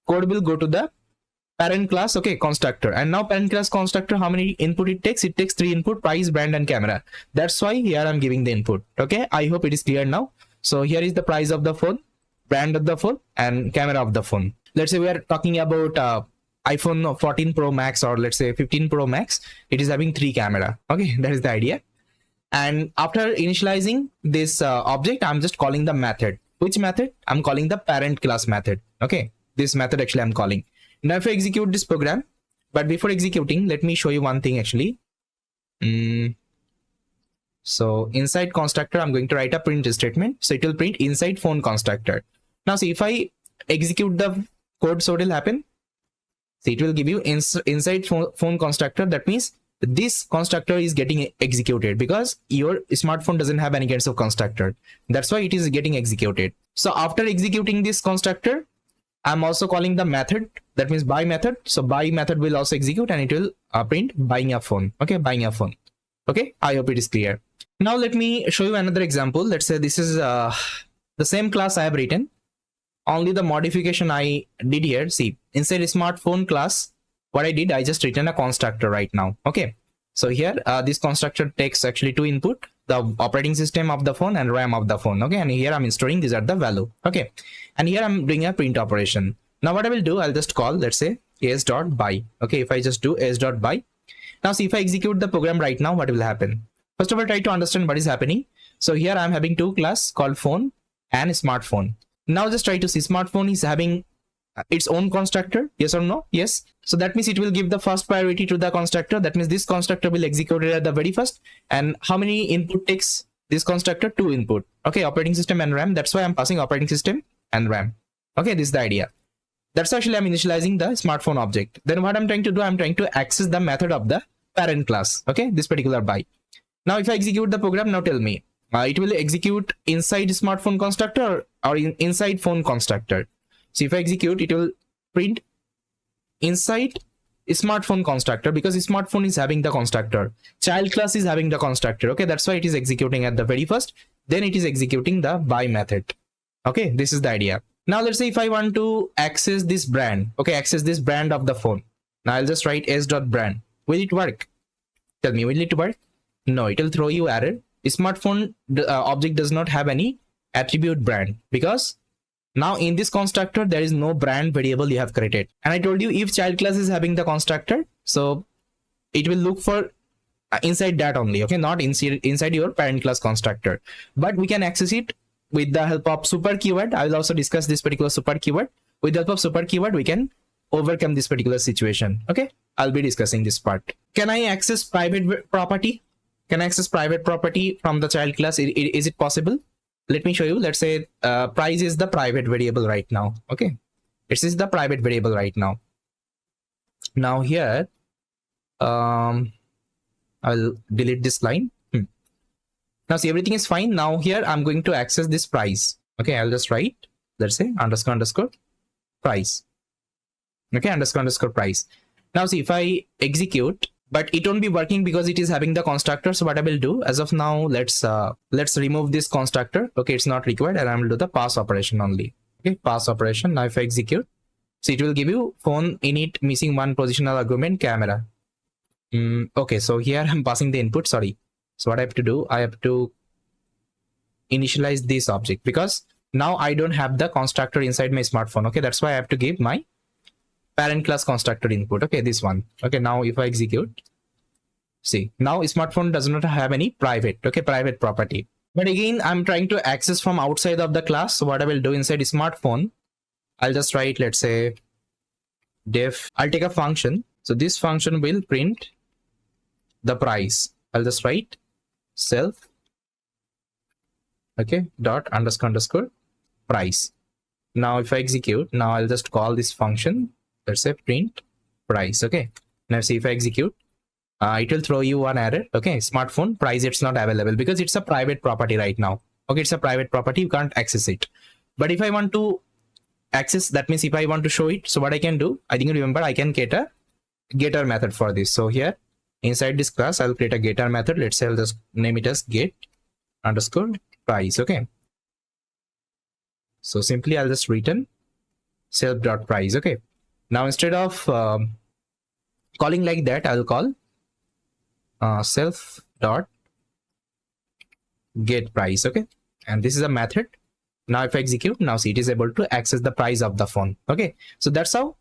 A: code will go to the parent class, okay, constructor. And now parent class constructor, how many input it takes? It takes 3 input, price, brand, and camera. That's why here I'm giving the input. Okay, I hope it is clear now. So here is the price of the phone, brand of the phone, and camera of the phone. Let's say we are talking about iPhone 14 Pro Max, or let's say 15 Pro Max. It is having 3 camera. Okay, that is the idea. And after initializing this object, I'm just calling the method. Which method? I'm calling the parent class method. Okay, this method actually I'm calling. Now if I execute this program, but before executing, let me show you one thing actually. So inside constructor, I'm going to write a print statement. So it will print inside phone constructor. Now see, if I execute the code, so it will happen. See, it will give you inside phone constructor. That means this constructor is getting executed because your smartphone doesn't have any kinds of constructor. That's why it is getting executed. So after executing this constructor, I'm also calling the method, that means buy method. So buy method will also execute and it will print buying a phone. Okay, buying a phone. Okay, I hope it is clear. Now let me show you another example. Let's say this is the same class I have written. Only the modification I did here. See, inside smartphone class, what I did, I just written a constructor right now. Okay, so here this constructor takes actually 2 input, the operating system of the phone and RAM of the phone. Okay, and here I'm storing these are the value. Okay, and here I'm doing a print operation. Now what I will do, I'll just call, let's say s.buy. Okay, if I just do s.buy. Now see, if I execute the program right now, what will happen? First of all, try to understand what is happening. So here I'm having 2 class called phone and smartphone. Now just try to see, smartphone is having its own constructor, yes or no? Yes. So that means it will give the first priority to the constructor. That means this constructor will execute it at the very first. And how many input takes this constructor? 2 input. Okay, operating system and RAM. That's why I'm passing operating system and RAM. Okay, this is the idea. That's actually I'm initializing the smartphone object. Then what I'm trying to do, I'm trying to access the method of the parent class. Okay, this particular by. Now if I execute the program, now tell me, it will execute inside smartphone constructor or inside phone constructor. So if I execute, it will print inside smartphone constructor, because smartphone is having the constructor, child class is having the constructor. Okay, that's why it is executing at the very first, then it is executing the by method. Okay, this is the idea. Now let's say if I want to access this brand, okay, access this brand of the phone. Now I'll just write s.brand. Will it work? Tell me, will it work? No, it will throw you error. Smartphone object does not have any attribute brand, because now in this constructor there is no brand variable you have created. And I told you, if child class is having the constructor, so it will look for inside that only. Okay, not inside your parent class constructor, but we can access it with the help of super keyword. I will also discuss this particular super keyword. With the help of super keyword, we can overcome this particular situation. Okay, I'll be discussing this part. Can I access private property? Can I access private property from the child class? Is it possible? Let me show you. Let's say price is the private variable right now. Okay, it is the private variable right now. Now here, I'll delete this line. Now see, everything is fine. Now here I'm going to access this price. Okay, I'll just write, let's say underscore price. Okay, underscore price. Now see, if I execute, but it won't be working because it is having the constructor. So what I will do, as of now, let's remove this constructor. Okay, it's not required, and I will do the pass operation only. Okay, pass operation. Now if I execute, so it will give you phone init missing one positional argument camera. Okay, so here I'm passing the input. Sorry. So what I have to do, I have to initialize this object, because now I don't have the constructor inside my smartphone. Okay, that's why I have to give my parent class constructor input. Okay, this one. Okay, now if I execute, see, now smartphone does not have any private, okay, private property. But again, I'm trying to access from outside of the class. So what I will do, inside smartphone, I'll just write, let's say def, I'll take a function. So this function will print the price. I'll just write self, okay, dot underscore price. Now if I execute, now I'll just call this function, let's say print price. Okay, now see, if I execute, it will throw you one error. Okay, smartphone price, it's not available because it's a private property right now. Okay, it's a private property, you can't access it. But if I want to access, that means if I want to show it, so what I can do, I think remember, I can get a getter method for this. So here inside this class, I'll create a getter method. Let's say I'll just name it as get underscore price. Okay, so simply I'll just return self.price. Okay, now instead of calling like that, I'll call self.get price. Okay, and this is a method. Now if I execute, now see, it is able to access the price of the phone. Okay, so that's how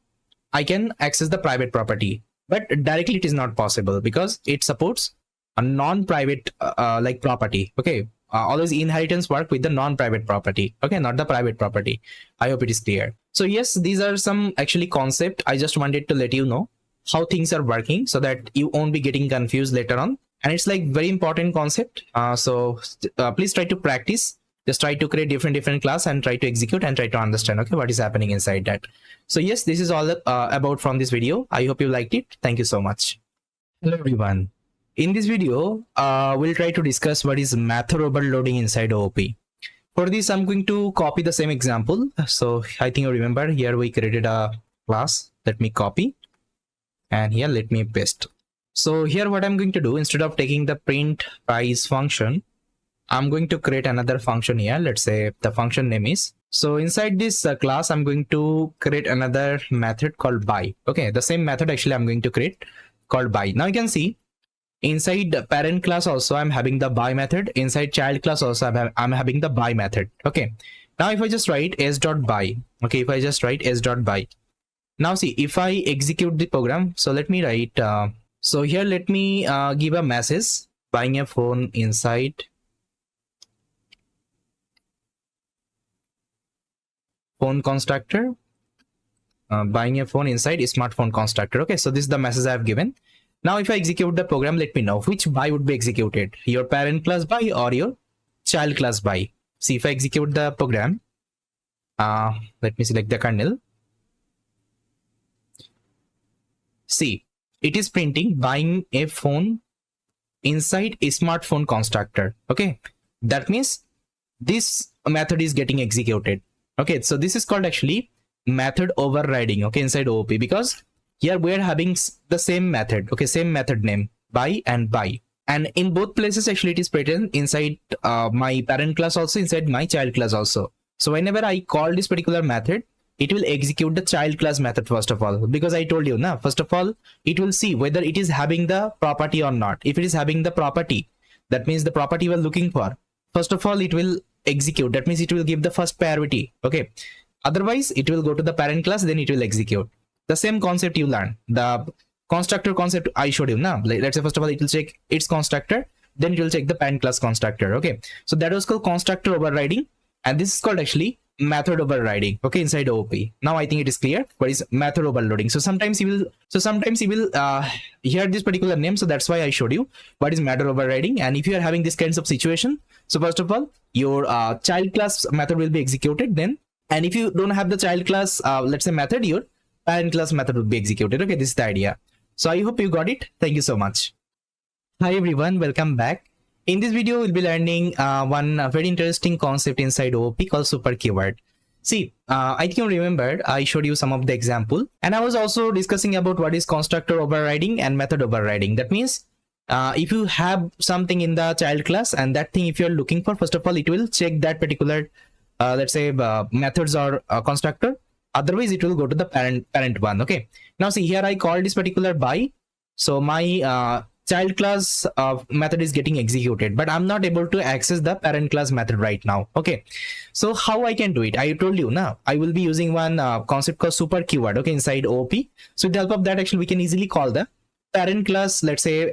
A: I can access the private property. But directly it is not possible because it supports a non-private like property. Okay, always inheritance work with the non-private property. Okay, not the private property. I hope it is clear. So yes, these are some actually concept. I just wanted to let you know how things are working so that you won't be getting confused later on. And it's like very important concept. So please try to practice. Just try to create different class and try to execute and try to understand, okay, what is happening inside that. So yes, this is all about from this video. I hope you liked it. Thank you so much. Hello everyone. In this video, we'll try to discuss what is method overloading inside OOP. For this, I'm going to copy the same example. So I think you remember here we created a class. Let me copy and here let me paste. So here what I'm going to do, instead of taking the print price function, I'm going to create another function here. Let's say the function name is, so inside this class, I'm going to create another method called buy. Okay, the same method actually I'm going to create called buy. Now you can see inside the parent class also I'm having the buy method. Inside child class also I'm having the buy method. Okay, now if I just write s.buy, okay, if I just write s.buy, now see, if I execute the program, so let me write, so here let me give a message, buying a phone inside phone constructor, buying a phone inside a smartphone constructor. Okay, so this is the message I have given. Now if I execute the program, let me know which buy would be executed, your parent class buy or your child class buy. See, if I execute the program, Let me select the kernel. See, it is printing buying a phone inside a smartphone constructor. Okay, that means this method is getting executed. Okay, so this is called actually method overriding. Okay, inside OOP, because here we are having the same method. Okay, same method name, buy and buy, and in both places actually it is present inside my parent class also, inside my child class also. So whenever I call this particular method, it will execute the child class method first of all, because I told you now, first of all it will see whether it is having the property or not. If it is having the property, that means the property we're looking for, first of all it will execute. That means it will give the first priority. Okay, otherwise it will go to the parent class, then it will execute. The same concept you learn, the constructor concept I showed you now. Let's say first of all it will check its constructor, then it will check the parent class constructor. Okay, so that was called constructor overriding, and this is called actually method overriding. Okay, inside OOP. Now I think it is clear what is method overloading. So sometimes you will hear this particular name, so that's why I showed you what is method overriding. And if you are having this kinds of situation, so first of all your child class method will be executed then, and if you don't have the child class let's say method, your parent class method will be executed. Okay, this is the idea. So I hope you got it. Thank you so much. Hi everyone, welcome back. In this video, we'll be learning one very interesting concept inside OOP called super keyword. See, I think you remembered I showed you some of the example, and I was also discussing about what is constructor overriding and method overriding. That means if you have something in the child class, and that thing if you're looking for, first of all it will check that particular let's say methods or constructor. Otherwise it will go to the parent one. Okay, now see here I call this particular by, so my child class method is getting executed, but I'm not able to access the parent class method right now. Okay, so how I can do it? I told you now I will be using one concept called super keyword. Okay, inside OOP. So with the help of that, actually we can easily call the parent class, let's say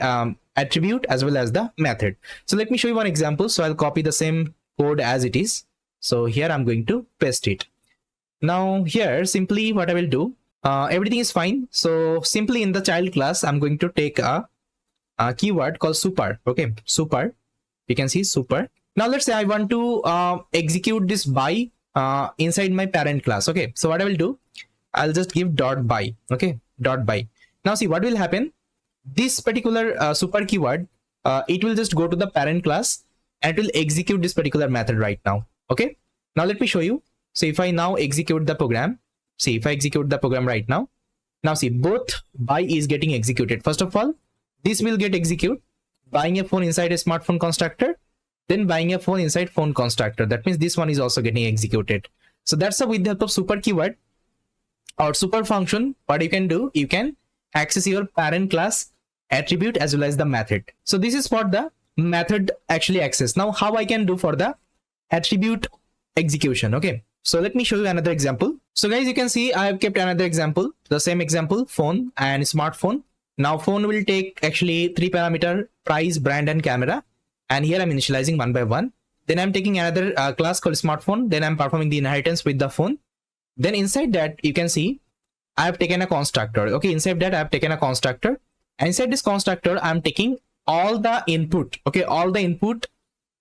A: attribute as well as the method. So let me show you one example. So I'll copy the same code as it is. So here I'm going to paste it. Now here simply what I will do, everything is fine. So simply in the child class I'm going to take a keyword called super. Okay, super, you can see super. Now let's say I want to execute this by inside my parent class. Okay, so what I will do, I'll just give dot by. Okay, dot by. Now see what will happen, this particular super keyword it will just go to the parent class and it will execute this particular method right now. Okay, now let me show you. So if I now execute the program, see if I execute the program right now, now see both by is getting executed. First of all this will get executed, buying a phone inside a smartphone constructor, then buying a phone inside phone constructor. That means this one is also getting executed. So that's how with the help of super keyword or super function, what you can do, you can access your parent class attribute as well as the method. So this is for the method actually access. Now how I can do for the attribute execution? Okay, so let me show you another example. So guys, you can see I have kept another example, the same example, phone and smartphone. Now phone will take actually 3 parameter, price, brand and camera, and here I'm initializing one by one. Then I'm taking another class called smartphone, then I'm performing the inheritance with the phone. Then inside that you can see I have taken a constructor. Okay, inside that I have taken a constructor, and inside this constructor I'm taking all the input. Okay, all the input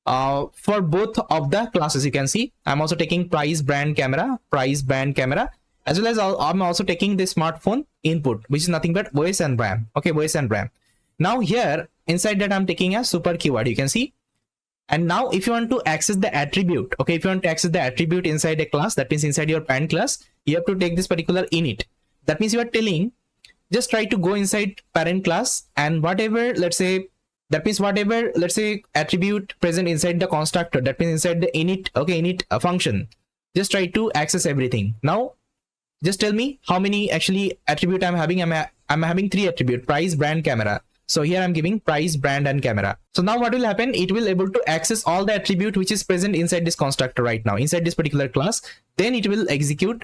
A: for both of the classes. You can see I'm also taking price, brand, camera, price, brand, camera, as well as I'm also taking the smartphone input, which is nothing but voice and RAM. Okay, voice and RAM. Now here inside that I'm taking a super keyword, you can see. And now if you want to access the attribute, okay, if you want to access the attribute inside a class, that means inside your parent class, you have to take this particular init. That means you are telling, just try to go inside parent class, and whatever, let's say, that means whatever, let's say, attribute present inside the constructor, that means inside the init, okay, init function, just try to access everything. Now just tell me how many actually attribute I'm having. I'm having 3 attribute, price, brand, camera. So here I'm giving price, brand and camera. So now what will happen, it will able to access all the attribute which is present inside this constructor right now, inside this particular class. Then it will execute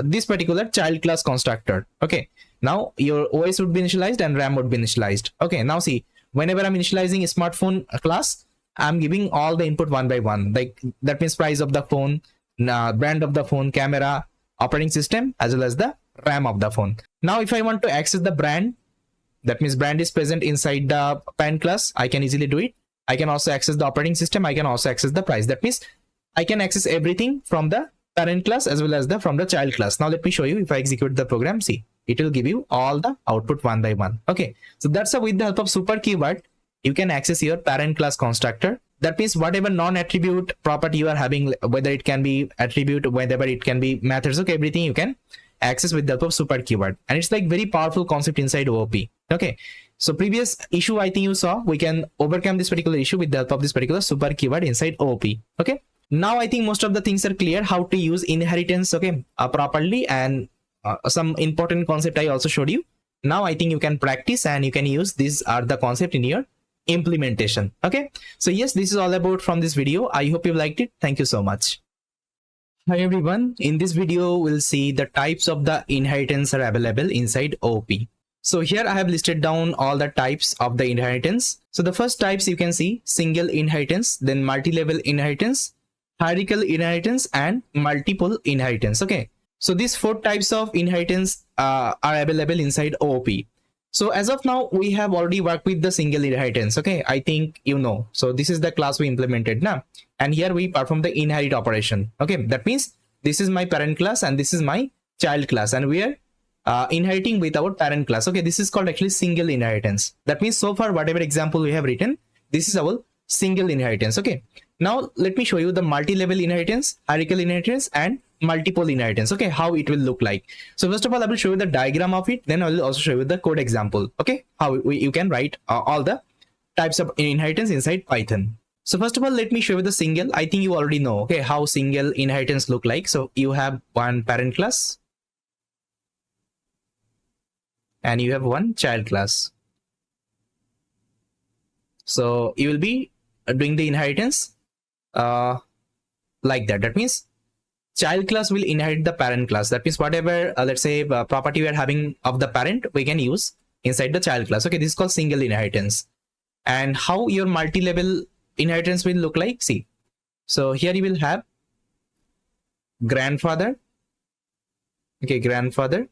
A: this particular child class constructor. Okay, now your OS would be initialized and RAM would be initialized. Okay, now see, whenever I'm initializing a smartphone class, I'm giving all the input one by one. Like that means price of the phone, brand of the phone, camera, operating system, as well as the RAM of the phone. Now if I want to access the brand, that means brand is present inside the parent class, I can easily do it. I can also access the operating system, I can also access the price. That means I can access everything from the parent class as well as the from the child class. Now let me show you. If I execute the program, see, it will give you all the output one by one. Okay, so that's how with the help of super keyword you can access your parent class constructor. That means whatever non-attribute property you are having, whether it can be attribute, whether it can be methods, okay, everything you can access with the help of super keyword. And it's like very powerful concept inside OOP. Okay, so previous issue I think you saw, we can overcome this particular issue with the help of this particular super keyword inside OOP. Okay, now I think most of the things are clear how to use inheritance, okay, properly, and some important concept I also showed you. Now I think you can practice and you can use these are the concept in your implementation. Okay, so yes, this is all about from this video. I hope you liked it. Thank you so much. Hi everyone, in this video we'll see the types of the inheritance are available inside OOP. So here I have listed down all the types of the inheritance. So the first types you can see single inheritance, then multi-level inheritance, hierarchical inheritance, and multiple inheritance. Okay, so these 4 types of inheritance are available inside OOP. So as of now we have already worked with the single inheritance. Okay, I think you know. So this is the class we implemented now, and here we perform the inherit operation. Okay, that means this is my parent class and this is my child class, and we are inheriting with our parent class. Okay, this is called actually single inheritance. That means so far whatever example we have written, this is our single inheritance. Okay, now let me show you the multi-level inheritance, hierarchical inheritance, and multiple inheritance. Okay, how it will look like. So first of all I will show you the diagram of it, then I will also show you the code example. Okay, how you can write all the types of inheritance inside Python. So first of all let me show you the single. I think you already know, okay, how single inheritance look like. So you have one parent class and you have one child class. So you will be doing the inheritance like that. That means child class will inherit the parent class. That means whatever let's say property we are having of the parent, we can use inside the child class. Okay, this is called single inheritance. And how your multi-level inheritance will look like, see, so here you will have grandfather. Okay, grandfather,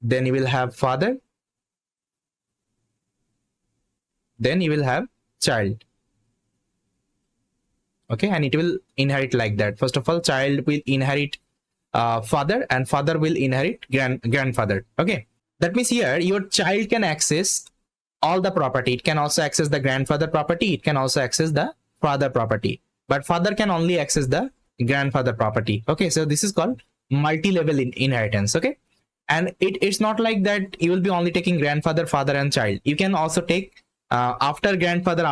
A: then you will have father, then you will have child. Okay, and it will inherit like that. First of all, child will inherit father, and father will inherit grandfather. Okay, that means here your child can access all the property. It can also access the grandfather property, it can also access the father property, but father can only access the grandfather property. Okay, so this is called multi-level inheritance. Okay, and it's not like that you will be only taking grandfather, father, and child. You can also take after grandfather,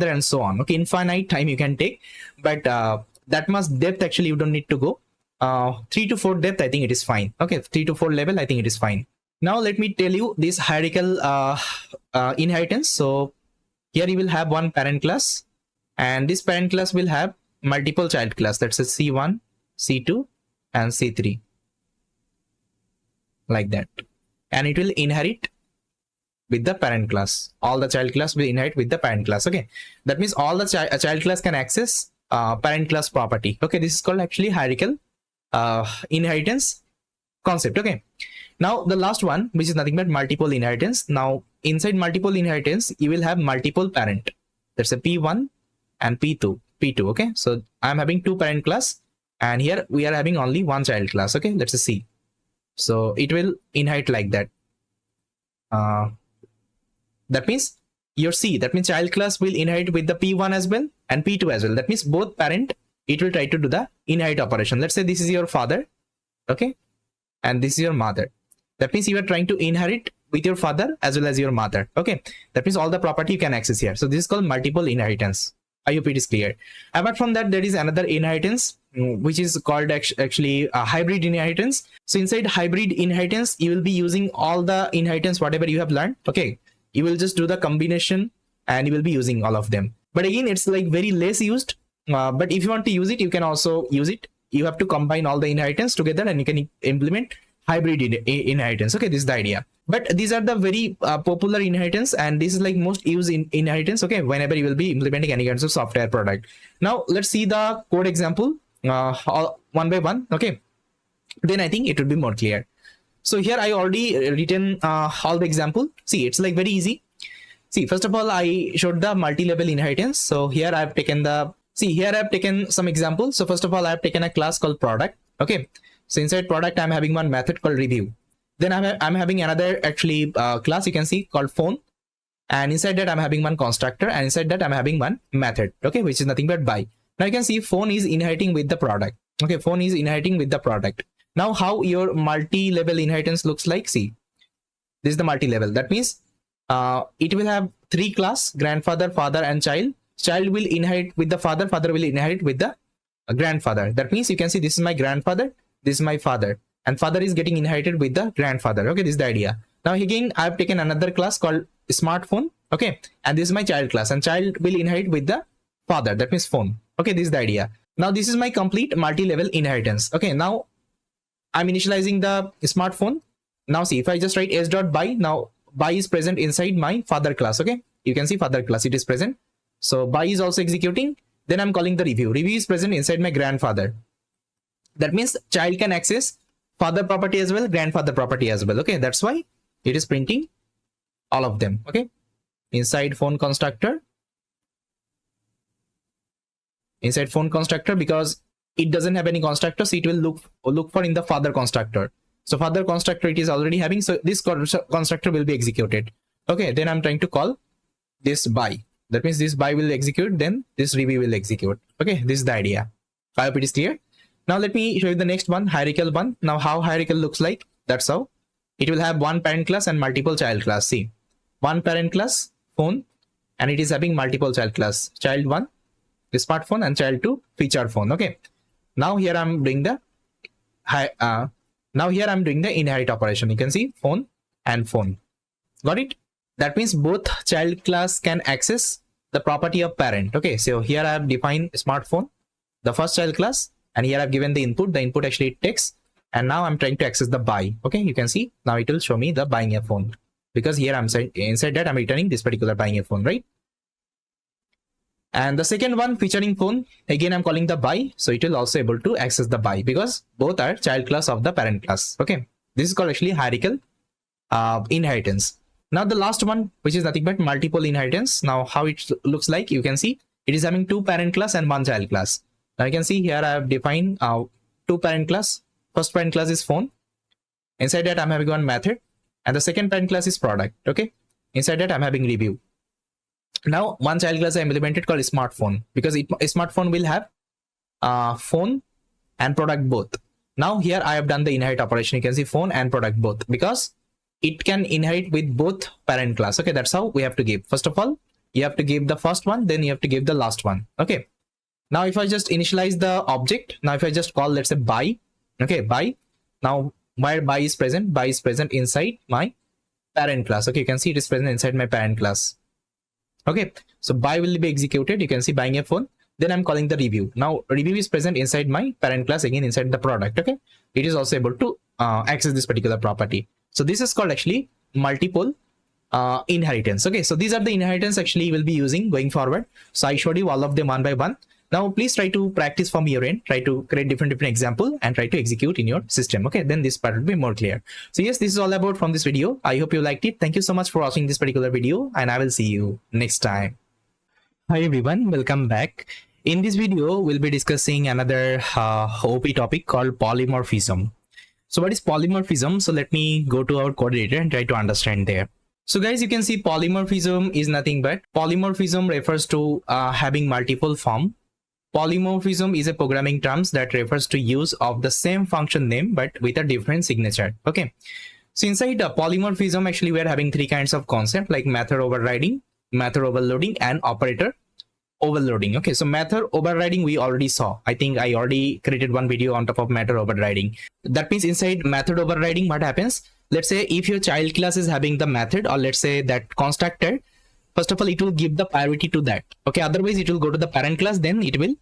A: and so on. Okay, infinite time you can take, but that much depth actually you don't need to go. 3 to 4 depth I think it is fine. Okay, 3 to 4 level I think it is fine. Now let me tell you this hierarchical inheritance. So here you will have one parent class, and this parent class will have multiple child class. That's a C1, C2, and C3 like that, and it will inherit with the parent class. All the child class will inherit with the parent class. Okay, that means all the child class can access parent class property. Okay, this is called actually hierarchical inheritance concept. Okay, now the last one, which is nothing but multiple inheritance. Now inside multiple inheritance you will have multiple parent. There's a P1 and P2. Okay, so I'm having 2 parent class, and here we are having only 1 child class. Okay, let's see. So it will inherit like that. That means your C, that means child class will inherit with the P1 as well and P2 as well. That means both parent, it will try to do the inherit operation. Let's say this is your father, okay, and this is your mother. That means you are trying to inherit with your father as well as your mother. Okay, that means all the property you can access here. So this is called multiple inheritance. I hope it is clear. Apart from that, there is another inheritance which is called actually a hybrid inheritance. So inside hybrid inheritance, you will be using all the inheritance whatever you have learned. Okay, you will just do the combination and you will be using all of them. But again, it's like very less used. But if you want to use it, you can also use it. You have to combine all the inheritance together and you can implement hybrid inheritance. Okay, this is the idea. But these are the very popular inheritance, and this is like most used in inheritance. Okay, whenever you will be implementing any kinds of software product. Now let's see the code example one by one. Okay, then I think it will be more clear. So here I already written all the example. See, it's like very easy. See, first of all, I showed the multi-level inheritance. So here I've taken the See, here I have taken some examples. So first of all, I have taken a class called product. Okay. So inside product, I'm having one method called review. Then I'm having another actually class you can see called phone. And inside that I'm having one constructor, and inside that I'm having one method, okay, which is nothing but buy. Now you can see phone is inheriting with the product. Okay, phone is inheriting with the product. Now how your multi-level inheritance looks like, see, this is the multi-level. That means it will have three class: grandfather, father, and child. Child will inherit with the father, father will inherit with the grandfather. That means you can see this is my grandfather, this is my father, and father is getting inherited with the grandfather. Okay, this is the idea. Now again, I have taken another class called smartphone. Okay, and this is my child class, and child will inherit with the father. That means phone. Okay, this is the idea. Now this is my complete multi-level inheritance. Okay, now I'm initializing the smartphone. Now see, if I just write s.by, now by is present inside my father class. Okay, you can see father class, it is present. So by is also executing. Then I'm calling the review. Review is present inside my grandfather. That means child can access father property as well, grandfather property as well. Okay, that's why it is printing all of them. Okay, inside phone constructor, because it doesn't have any constructor, so it will look for in the father constructor. So father constructor it is already having, so this constructor will be executed. Okay, then I'm trying to call this by. That means this by will execute, then this review will execute. Okay, this is the idea. I hope it is clear. Now let me show you the next one, hierarchical one. Now how hierarchical looks like, that's how it will have one parent class and multiple child class. See, one parent class phone, and it is having multiple child class, child 1 the smartphone and child 2 feature phone. Okay, now here I'm doing the inherit operation. You can see phone and phone. Got it? That means both child class can access the property of parent. Okay, so here I have defined smartphone, the first child class, and here I've given the input. The input actually takes, and now I'm trying to access the buy. Okay, you can see now it will show me the buying a phone, because here I'm inside that I'm returning this particular buying a phone, right? And the second one featuring phone, again I'm calling the buy, so it will also able to access the buy because both are child class of the parent class. Okay, this is called actually hierarchical inheritance. Now the last one, which is nothing but multiple inheritance. Now how it looks like, you can see it is having two parent class and one child class. Now you can see here I have defined two parent class. First parent class is phone. Inside that I'm having one method, and the second parent class is product. Okay, inside that I'm having review. Now one child class I implemented called smartphone, because smartphone will have phone and product both. Now here I have done the inherit operation. You can see phone and product both, because it can inherit with both parent class. Okay, that's how we have to give. First of all, you have to give the first one, then you have to give the last one. Okay, now if I just initialize the object, now if I just call, let's say buy. Okay, buy. Now where buy is present inside my parent class. Okay, you can see it is present inside my parent class. Okay, so buy will be executed. You can see buying a phone. Then I'm calling the review. Now review is present inside my parent class, again inside the product. Okay, it is also able to access this particular property. So this is called actually multiple inheritance. Okay, so these are the inheritance actually we'll be using going forward. So I showed you all of them one by one. Now please try to practice from your end, try to create different example and try to execute in your system. Okay, then this part will be more clear. So yes, this is all about from this video. I hope you liked it. Thank you so much for watching this particular video, and I will see you next time. Hi everyone, welcome back. In this video, we'll be discussing another OP topic called polymorphism. So what is polymorphism? So let me go to our code editor and try to understand there. So guys, you can see polymorphism is nothing but polymorphism refers to having multiple form. Polymorphism is a programming term that refers to use of the same function name but with a different signature. Okay, so inside polymorphism actually we are having three kinds of concept, like method overriding, method overloading, and operator overloading. Okay, so method overriding we already saw. I think I already created one video on top of method overriding. That means inside method overriding what happens, let's say if your child class is having the method, or let's say that constructor, first of all it will give the priority to that. Okay, otherwise it will go to the parent class, then it will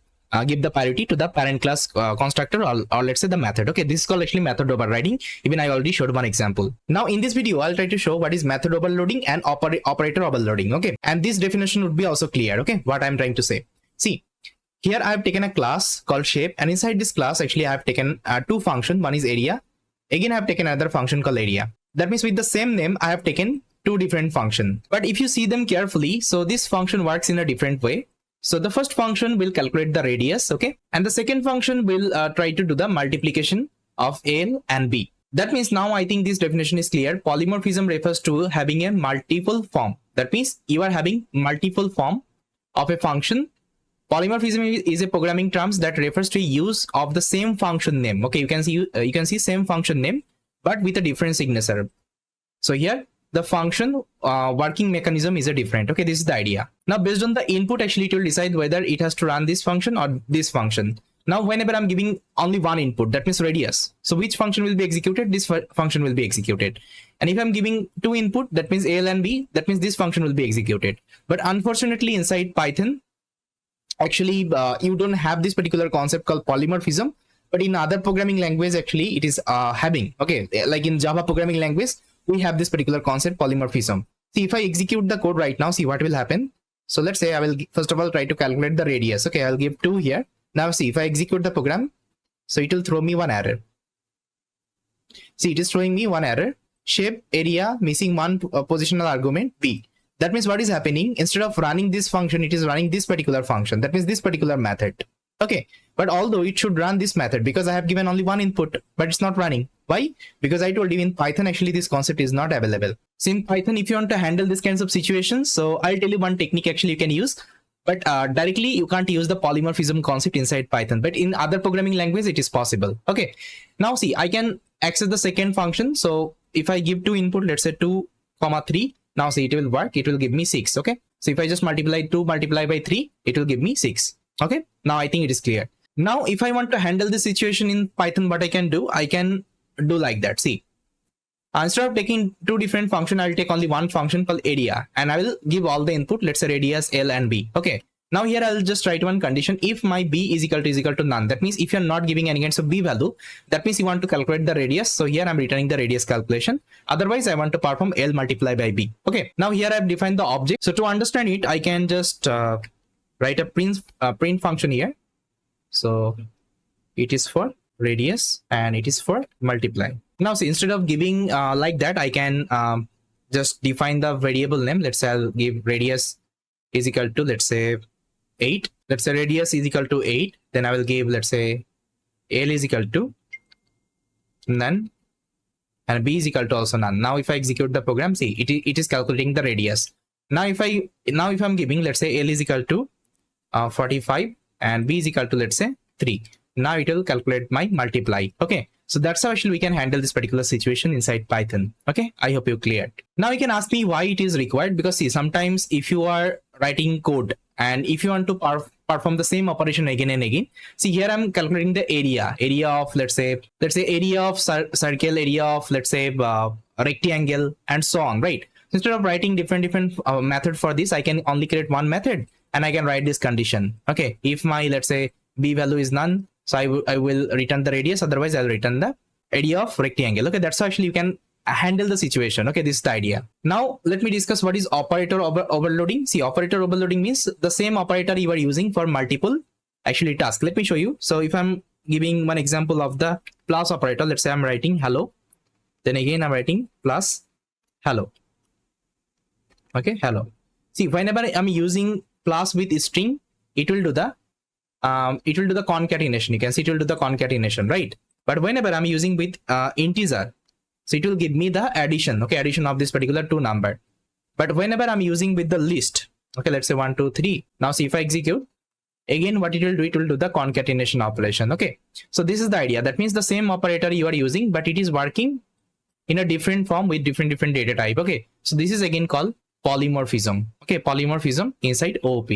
A: give the priority to the parent class constructor, or let's say the method. Okay, this is called actually method overriding. Even I already showed one example. Now in this video I'll try to show what is method overloading and operator overloading. Okay, and this definition would be also clear. Okay, what I'm trying to say, see, here I have taken a class called shape, and inside this class actually I have taken two functions. One is area, again I have taken another function called area. That means with the same name I have taken two different functions, but if you see them carefully, so this function works in a different way. So the first function will calculate the radius, okay, and the second function will try to do the multiplication of A and B. That means now I think this definition is clear. Polymorphism refers to having a multiple form. That means you are having multiple form of a function. Polymorphism is a programming terms that refers to use of the same function name. Okay, you can see same function name but with a different signature. So here the function working mechanism is a different. Okay, this is the idea. Now based on the input, actually it will decide whether it has to run this function or this function. Now whenever I'm giving only one input, that means radius, so which function will be executed? This function will be executed. And if I'm giving two input, that means A and B, that means this function will be executed. But unfortunately inside Python, actually you don't have this particular concept called polymorphism, but in other programming language actually it is having. Okay, like in Java programming language we have this particular concept polymorphism. See, if I execute the code right now, see what will happen. So let's say I will first of all try to calculate the radius. Okay, I'll give 2 here. Now see, if I execute the program, so it will throw me one error. See, it is throwing me one error. Shape area missing one positional argument B. That means what is happening, instead of running this function, it is running this particular function. That means this particular method. Okay, but although it should run this method because I have given only one input, but it's not running. Why? Because I told you in Python actually this concept is not available. So in Python, if you want to handle this kinds of situations, so I'll tell you one technique actually you can use. But directly you can't use the polymorphism concept inside Python, but in other programming language it is possible. Okay, now see, I can access the second function. So if I give 2 input, let's say 2, 3, now see, it will work. It will give me 6. Okay, so if I just multiply 2 multiply by 3, it will give me 6. Okay, now I think it is clear. Now if I want to handle this situation in Python, what I can do like that. See, instead of taking 2 different functions, I'll take only one function called area, and I will give all the input, let's say radius, L and B. Okay, now here I'll just write one condition. If my B is equal to none, that means if you're not giving any kinds of B value, that means you want to calculate the radius. So here I'm returning the radius calculation. Otherwise I want to perform L multiply by B. Okay, now here I've defined the object. So to understand it, I can just write a print function here. So it is for radius and it is for multiply. Now see, instead of giving like that, I can just define the variable name. Let's say I'll give radius is equal to, let's say 8. Let's say radius is equal to 8. Then I will give, let's say L is equal to none and B is equal to also none. Now if I execute the program, see, it is calculating the radius. Now if I'm giving, let's say L is equal to 45 and B is equal to, let's say 3. Now it will calculate my multiply. Okay, so that's how actually we can handle this particular situation inside Python. Okay, I hope you cleared. Now you can ask me why it is required, because see, sometimes if you are writing code and if you want to perform the same operation again and again, see here I'm calculating the area of let's say area of circle, area of let's say rectangle and so on, right? Instead of writing different method for this, I can only create one method and I can write this condition. Okay, if my let's say B value is none, so I will return the radius, otherwise I'll return the area of rectangle. Okay, that's how actually you can handle the situation. Okay, this is the idea. Now let me discuss what is operator overloading. See, operator overloading means the same operator you are using for multiple actually tasks. Let me show you. So if I'm giving one example of the plus operator, let's say I'm writing hello, then again I'm writing plus hello. Okay, hello. See, whenever I'm using plus with string, it will do the concatenation. You can see it will do the concatenation, right? But whenever I'm using with integer, so it will give me the addition. Okay, addition of this particular 2 number. But whenever I'm using with the list, okay, let's say 1 2 3. Now see, if I execute again, what it will do the concatenation operation. Okay, so this is the idea. That means the same operator you are using, but it is working in a different form with different data type. Okay, so this is again called polymorphism. Okay, polymorphism inside OOP.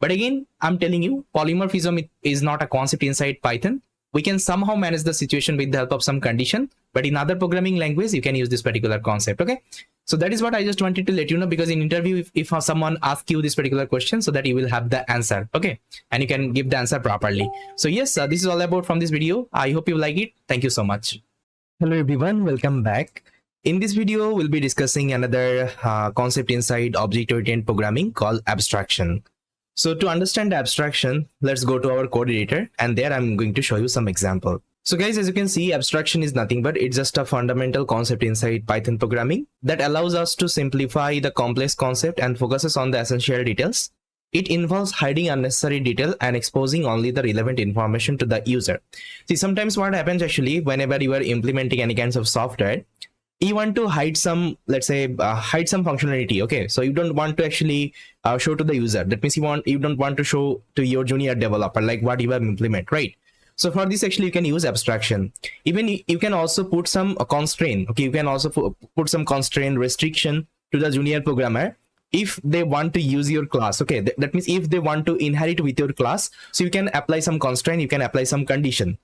A: But again, I'm telling you, polymorphism is not a concept inside Python. We can somehow manage the situation with the help of some condition, but in other programming language, you can use this particular concept. Okay, so that is what I just wanted to let you know, because in interview, if someone asks you this particular question, so that you will have the answer. Okay, and you can give the answer properly. So yes, this is all about from this video. I hope you like it. Thank you so much. Hello everyone, welcome back. In this video, we'll be discussing another concept inside object-oriented programming called abstraction. So to understand abstraction, let's go to our code editor, and there I'm going to show you some example. So guys, as you can see, abstraction is nothing but it's just a fundamental concept inside Python programming that allows us to simplify the complex concept and focuses on the essential details It involves hiding unnecessary detail and exposing only the relevant information to the user. See, sometimes what happens actually, whenever you are implementing any kinds of software, you want to hide some, let's say, hide some functionality. Okay, so you don't want to actually show to the user. That means you don't want to show to your junior developer like what you have implement, right? So for this, actually, you can use abstraction. Even you can also put some constraint. Okay, you can also put some constraint restriction to the junior programmer if they want to use your class. Okay, that means if they want to inherit with your class, so you can apply some constraint, you can apply some condition.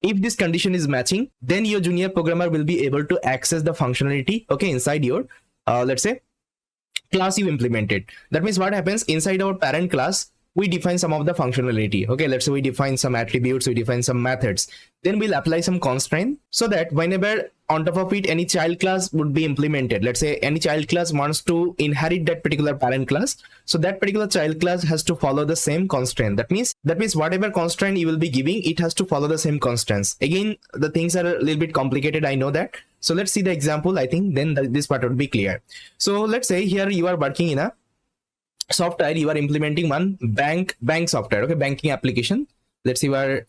A: If this condition is matching, then your junior programmer will be able to access the functionality, okay, inside your let's say class you implemented. That means what happens inside our parent class, we define some of the functionality. Okay, let's say we define some attributes, we define some methods, then we'll apply some constraint so that whenever on top of it any child class would be implemented, let's say any child class wants to inherit that particular parent class, so that particular child class has to follow the same constraint. That means whatever constraint you will be giving, it has to follow the same constraints. Again, the things are a little bit complicated, I know that. So let's see the example. I think then this part would be clear. So let's say here you are working in a software, you are implementing one bank software, okay, banking application. Let's say you are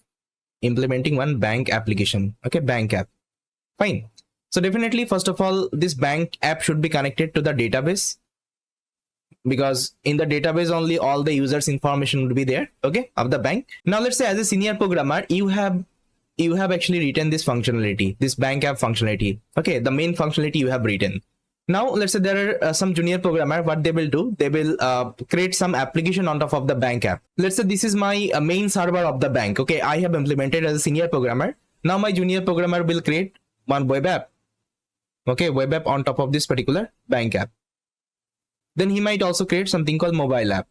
A: implementing one bank application, okay, bank app. Fine. So definitely, first of all, this bank app should be connected to the database, because in the database only all the users information would be there, okay, of the bank. Now let's say as a senior programmer, you have actually written this functionality, this bank app functionality, okay, the main functionality you have written. Now let's say there are some junior programmer, what they will do, they will create some application on top of the bank app. Let's say this is my main server of the bank, okay, I have implemented as a senior programmer. Now my junior programmer will create one web app, okay, web app on top of this particular bank app. Then he might also create something called mobile app,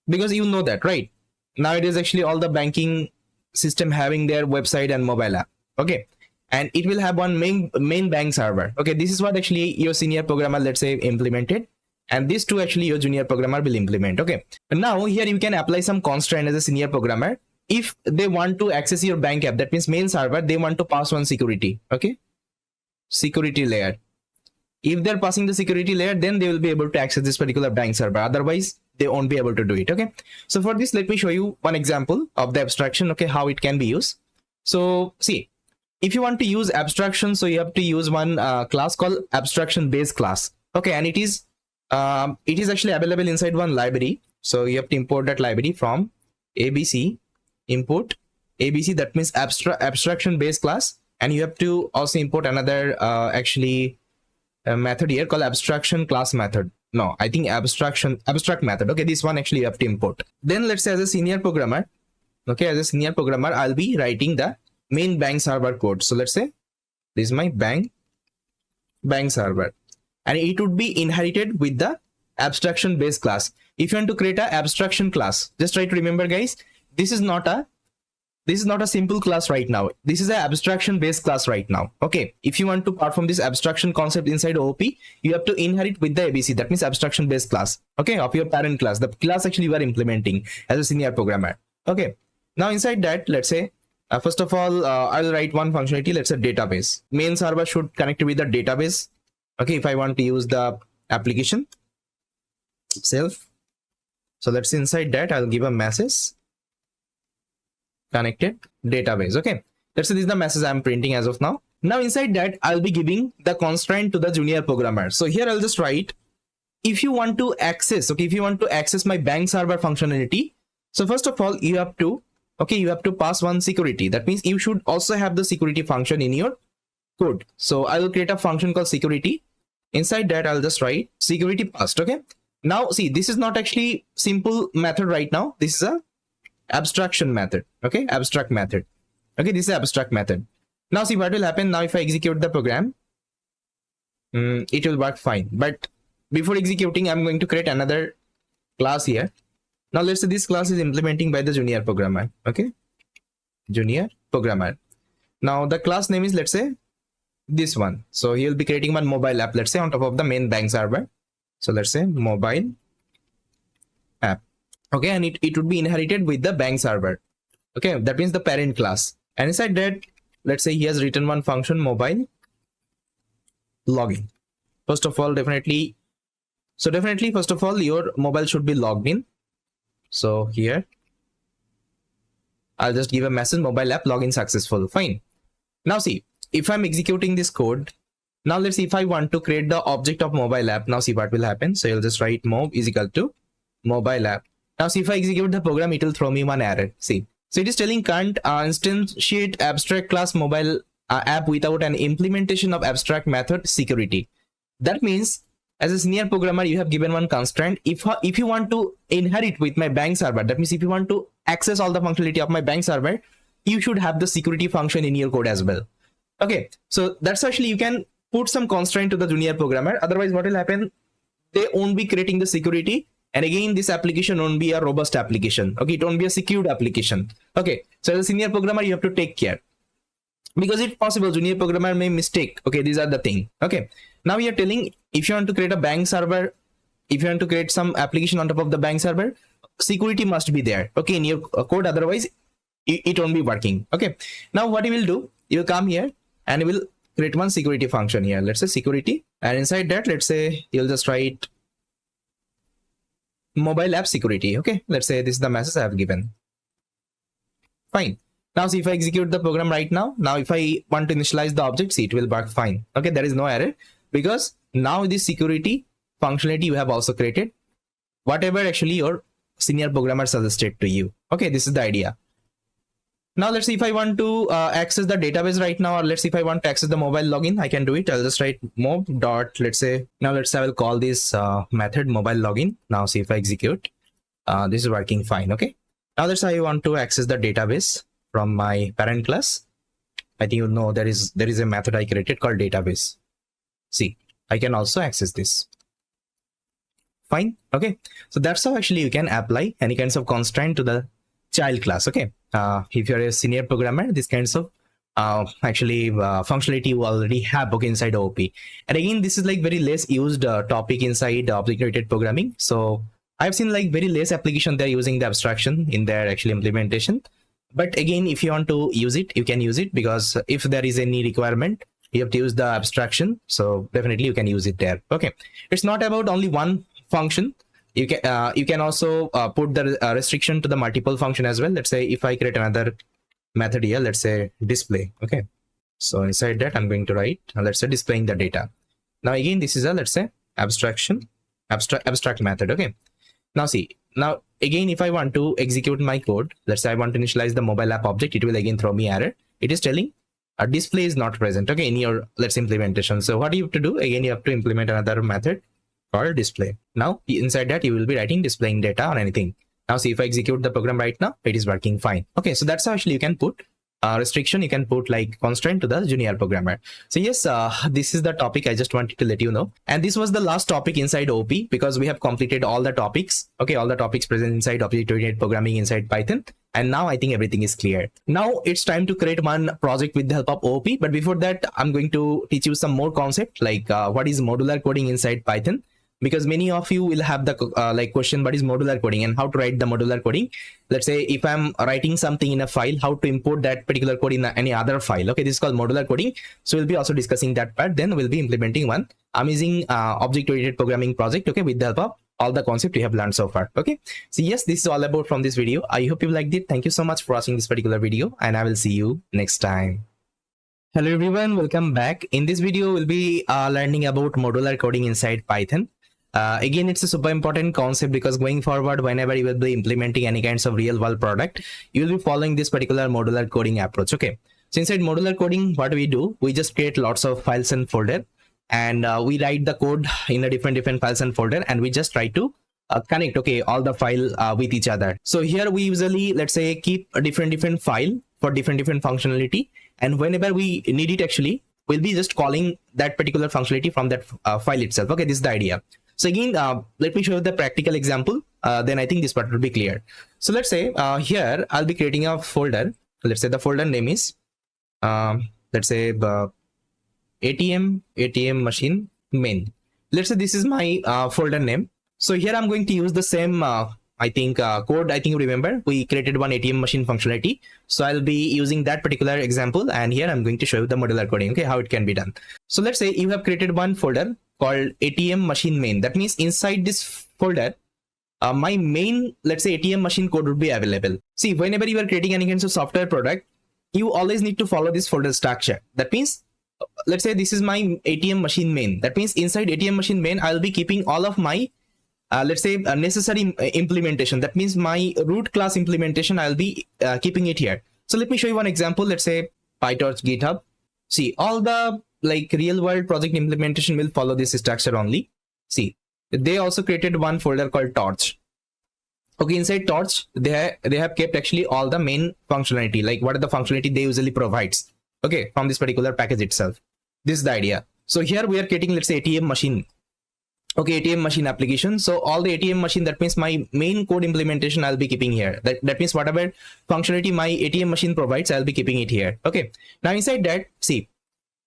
A: because you know that, right? Now it is actually all the banking system having their website and mobile app, okay, and it will have one main bank server. Okay, this is what actually your senior programmer, let's say, implemented, and these two actually your junior programmer will implement. Okay, and now here you can apply some constraint as a senior programmer. If they want to access your bank app, that means main server, they want to pass one security, okay, security layer. If they're passing the security layer, then they will be able to access this particular bank server. Otherwise, they won't be able to do it. Okay, so for this, let me show you one example of the abstraction, okay, how it can be used. So see, if you want to use abstraction, so you have to use one class called abstraction base class, okay, and it is actually available inside one library. So you have to import that library from abc, import abc, that means abstraction base class, and you have to also import another method here called abstraction class method. No, I think abstract method. Okay, this one actually you have to import. Then let's say as a senior programmer, okay, as a senior programmer, I'll be writing the main bank server code. So let's say this is my bank server, and it would be inherited with the abstraction base class. If you want to create a abstraction class, just try to remember, guys, this is not a simple class right now. This is an abstraction based class right now. Okay, if you want to perform this abstraction concept inside OOP, you have to inherit with the ABC, that means abstraction based class, okay, of your parent class, the class actually you are implementing as a senior programmer. Okay, now inside that, let's say first of all, I'll write one functionality. Let's say database. Main server should connect with the database. Okay, if I want to use the application self, so let's say inside that I'll give a message connected database. Okay, let's say this is the message I'm printing as of now. Now inside that I'll be giving the constraint to the junior programmer. So here I'll just write, if you want to access, okay, if you want to access my bank server functionality, so first of all you have to, okay, you have to pass one security. That means you should also have the security function in your code. So I will create a function called security. Inside that I'll just write security passed. Okay, now see, this is not actually simple method right now. This is a abstraction method, okay, abstract method. Okay, this is abstract method. Now see what will happen. Now if I execute the program, it will work fine. But before executing, I'm going to create another class here. Now let's say this class is implementing by the junior programmer, okay, junior programmer. Now the class name is, let's say, this one. So he'll be creating one mobile app, let's say, on top of the main bank server. So let's say mobile app, okay, and it would be inherited with the bank server. Okay, that means the parent class. And inside that, let's say he has written one function mobile login. First of all, definitely, first of all, your mobile should be logged in. So here I'll just give a message, mobile app login successful. Fine. Now see, if I'm executing this code, now let's see if I want to create the object of mobile app. Now see what will happen. So you'll just write mob is equal to mobile app. Now see if I execute the program, it will throw me one error. See, so it is telling can't instantiate abstract class mobile app without an implementation of abstract method security. That means as a senior programmer, you have given one constraint. If you want to inherit with my bank server, that means if you want to access all the functionality of my bank server, you should have the security function in your code as well. Okay, so that's actually you can put some constraint to the junior programmer. Otherwise, what will happen? They won't be creating the security. And again, this application won't be a robust application. Okay, it won't be a secured application. Okay, so as a senior programmer, you have to take care. Because it's possible junior programmer may mistake. Okay, these are the thing. Okay, now we are telling if you want to create a bank server, if you want to create some application on top of the bank server, security must be there. Okay, in your code, otherwise it won't be working. Okay, now what you will do, you will come here and you will create one security function here. Let's say security, and inside that, let's say you'll just write mobile app security. Okay, let's say this is the message I have given. Fine. Now see if I execute the program right now. Now if I want to initialize the object, see it will work fine. Okay, there is no error because now this security functionality you have also created, whatever actually your senior programmer suggested to you. Okay, this is the idea. Now let's see if I want to access the database right now, or let's see if I want to access the mobile login, I can do it. I'll just write mob dot, let's say, now let's say I will call this method mobile login. Now see if I execute, this is working fine. Okay, now let's say I want to access the database from my parent class. I think you know there is a method I created called database. See, I can also access this. Fine. Okay, so that's how actually you can apply any kinds of constraint to the child class. Okay, if you're a senior programmer, this kinds of functionality you already have inside OOP. And again, this is like very less used topic inside object-oriented programming. So I've seen like very less application they're using the abstraction in their actual implementation. But again, if you want to use it, you can use it, because if there is any requirement, you have to use the abstraction. So definitely you can use it there. Okay, it's not about only one function. You can also put the restriction to the multiple function as well. Let's say if I create another method here, let's say display. Okay, so inside that I'm going to write, let's say displaying the data. Now again, this is a, let's say, abstract method. Okay, now see, now again, if I want to execute my code, let's say I want to initialize the mobile app object, it will again throw me error. It is telling a display is not present. Okay, in your, let's say, implementation. So what do you have to do? Again, you have to implement another method called display. Now inside that you will be writing displaying data or anything. Now see if I execute the program right now, it is working fine. Okay, so that's how actually you can put restriction, you can put like constraint to the junior programmer. So yes, this is the topic I just wanted to let you know. And this was the last topic inside OP, because we have completed all the topics. Okay, all the topics present inside object-oriented programming inside Python. And now I think everything is clear. Now it's time to create one project with the help of OP. But before that, I'm going to teach you some more concept, like what is modular coding inside Python. Because many of you will have the like question, what is modular coding and how to write the modular coding. Let's say if I'm writing something in a file, how to import that particular code in any other file. Okay, this is called modular coding. So we'll be also discussing that part. Then we'll be implementing one amazing object-oriented programming project. Okay, with the help of all the concept we have learned so far. Okay, so yes, this is all about from this video. I hope you liked it. Thank you so much for watching this particular video, and I will see you next time. Hello everyone, welcome back. In this video, we'll be learning about modular coding inside Python. Again, it's a super important concept, because going forward, whenever you will be implementing any kinds of real world product, you will be following this particular modular coding approach. Okay, so inside modular coding, what we do, we just create lots of files and folder, and we write the code in a different files and folder, and we just try to connect, okay, all the file with each other. So here we usually, let's say, keep a different file for different functionality, and whenever we need it, actually we'll be just calling that particular functionality from that file itself. Okay, this is the idea. So again, let me show you the practical example, then I think this part will be clear. So let's say here I'll be creating a folder. Let's say the folder name is let's say ATM machine main. Let's say this is my folder name. So here I'm going to use the same I think code. I think you remember we created one ATM machine functionality. So I'll be using that particular example, and here I'm going to show you the modular coding, okay, how it can be done. So let's say you have created one folder called ATM machine main. That means inside this folder, my main, let's say, ATM machine code would be available. See, whenever you are creating any kinds of software product, you always need to follow this folder structure. That means, let's say this is my ATM machine main. That means inside ATM machine main, I'll be keeping all of my, let's say, necessary implementation. That means my root class implementation, I'll be keeping it here. So let me show you one example. Let's say PyTorch GitHub. See, all the like real world project implementation will follow this structure only. See, they also created one folder called Torch. Okay, inside Torch, they have kept actually all the main functionality, like what are the functionality they usually provides. Okay, from this particular package itself. This is the idea. So here we are creating, let's say, ATM machine. Okay, ATM machine application. So all the ATM machine, that means my main code implementation I'll be keeping here. That means whatever functionality my ATM machine provides, I'll be keeping it here. Okay, now inside that, see,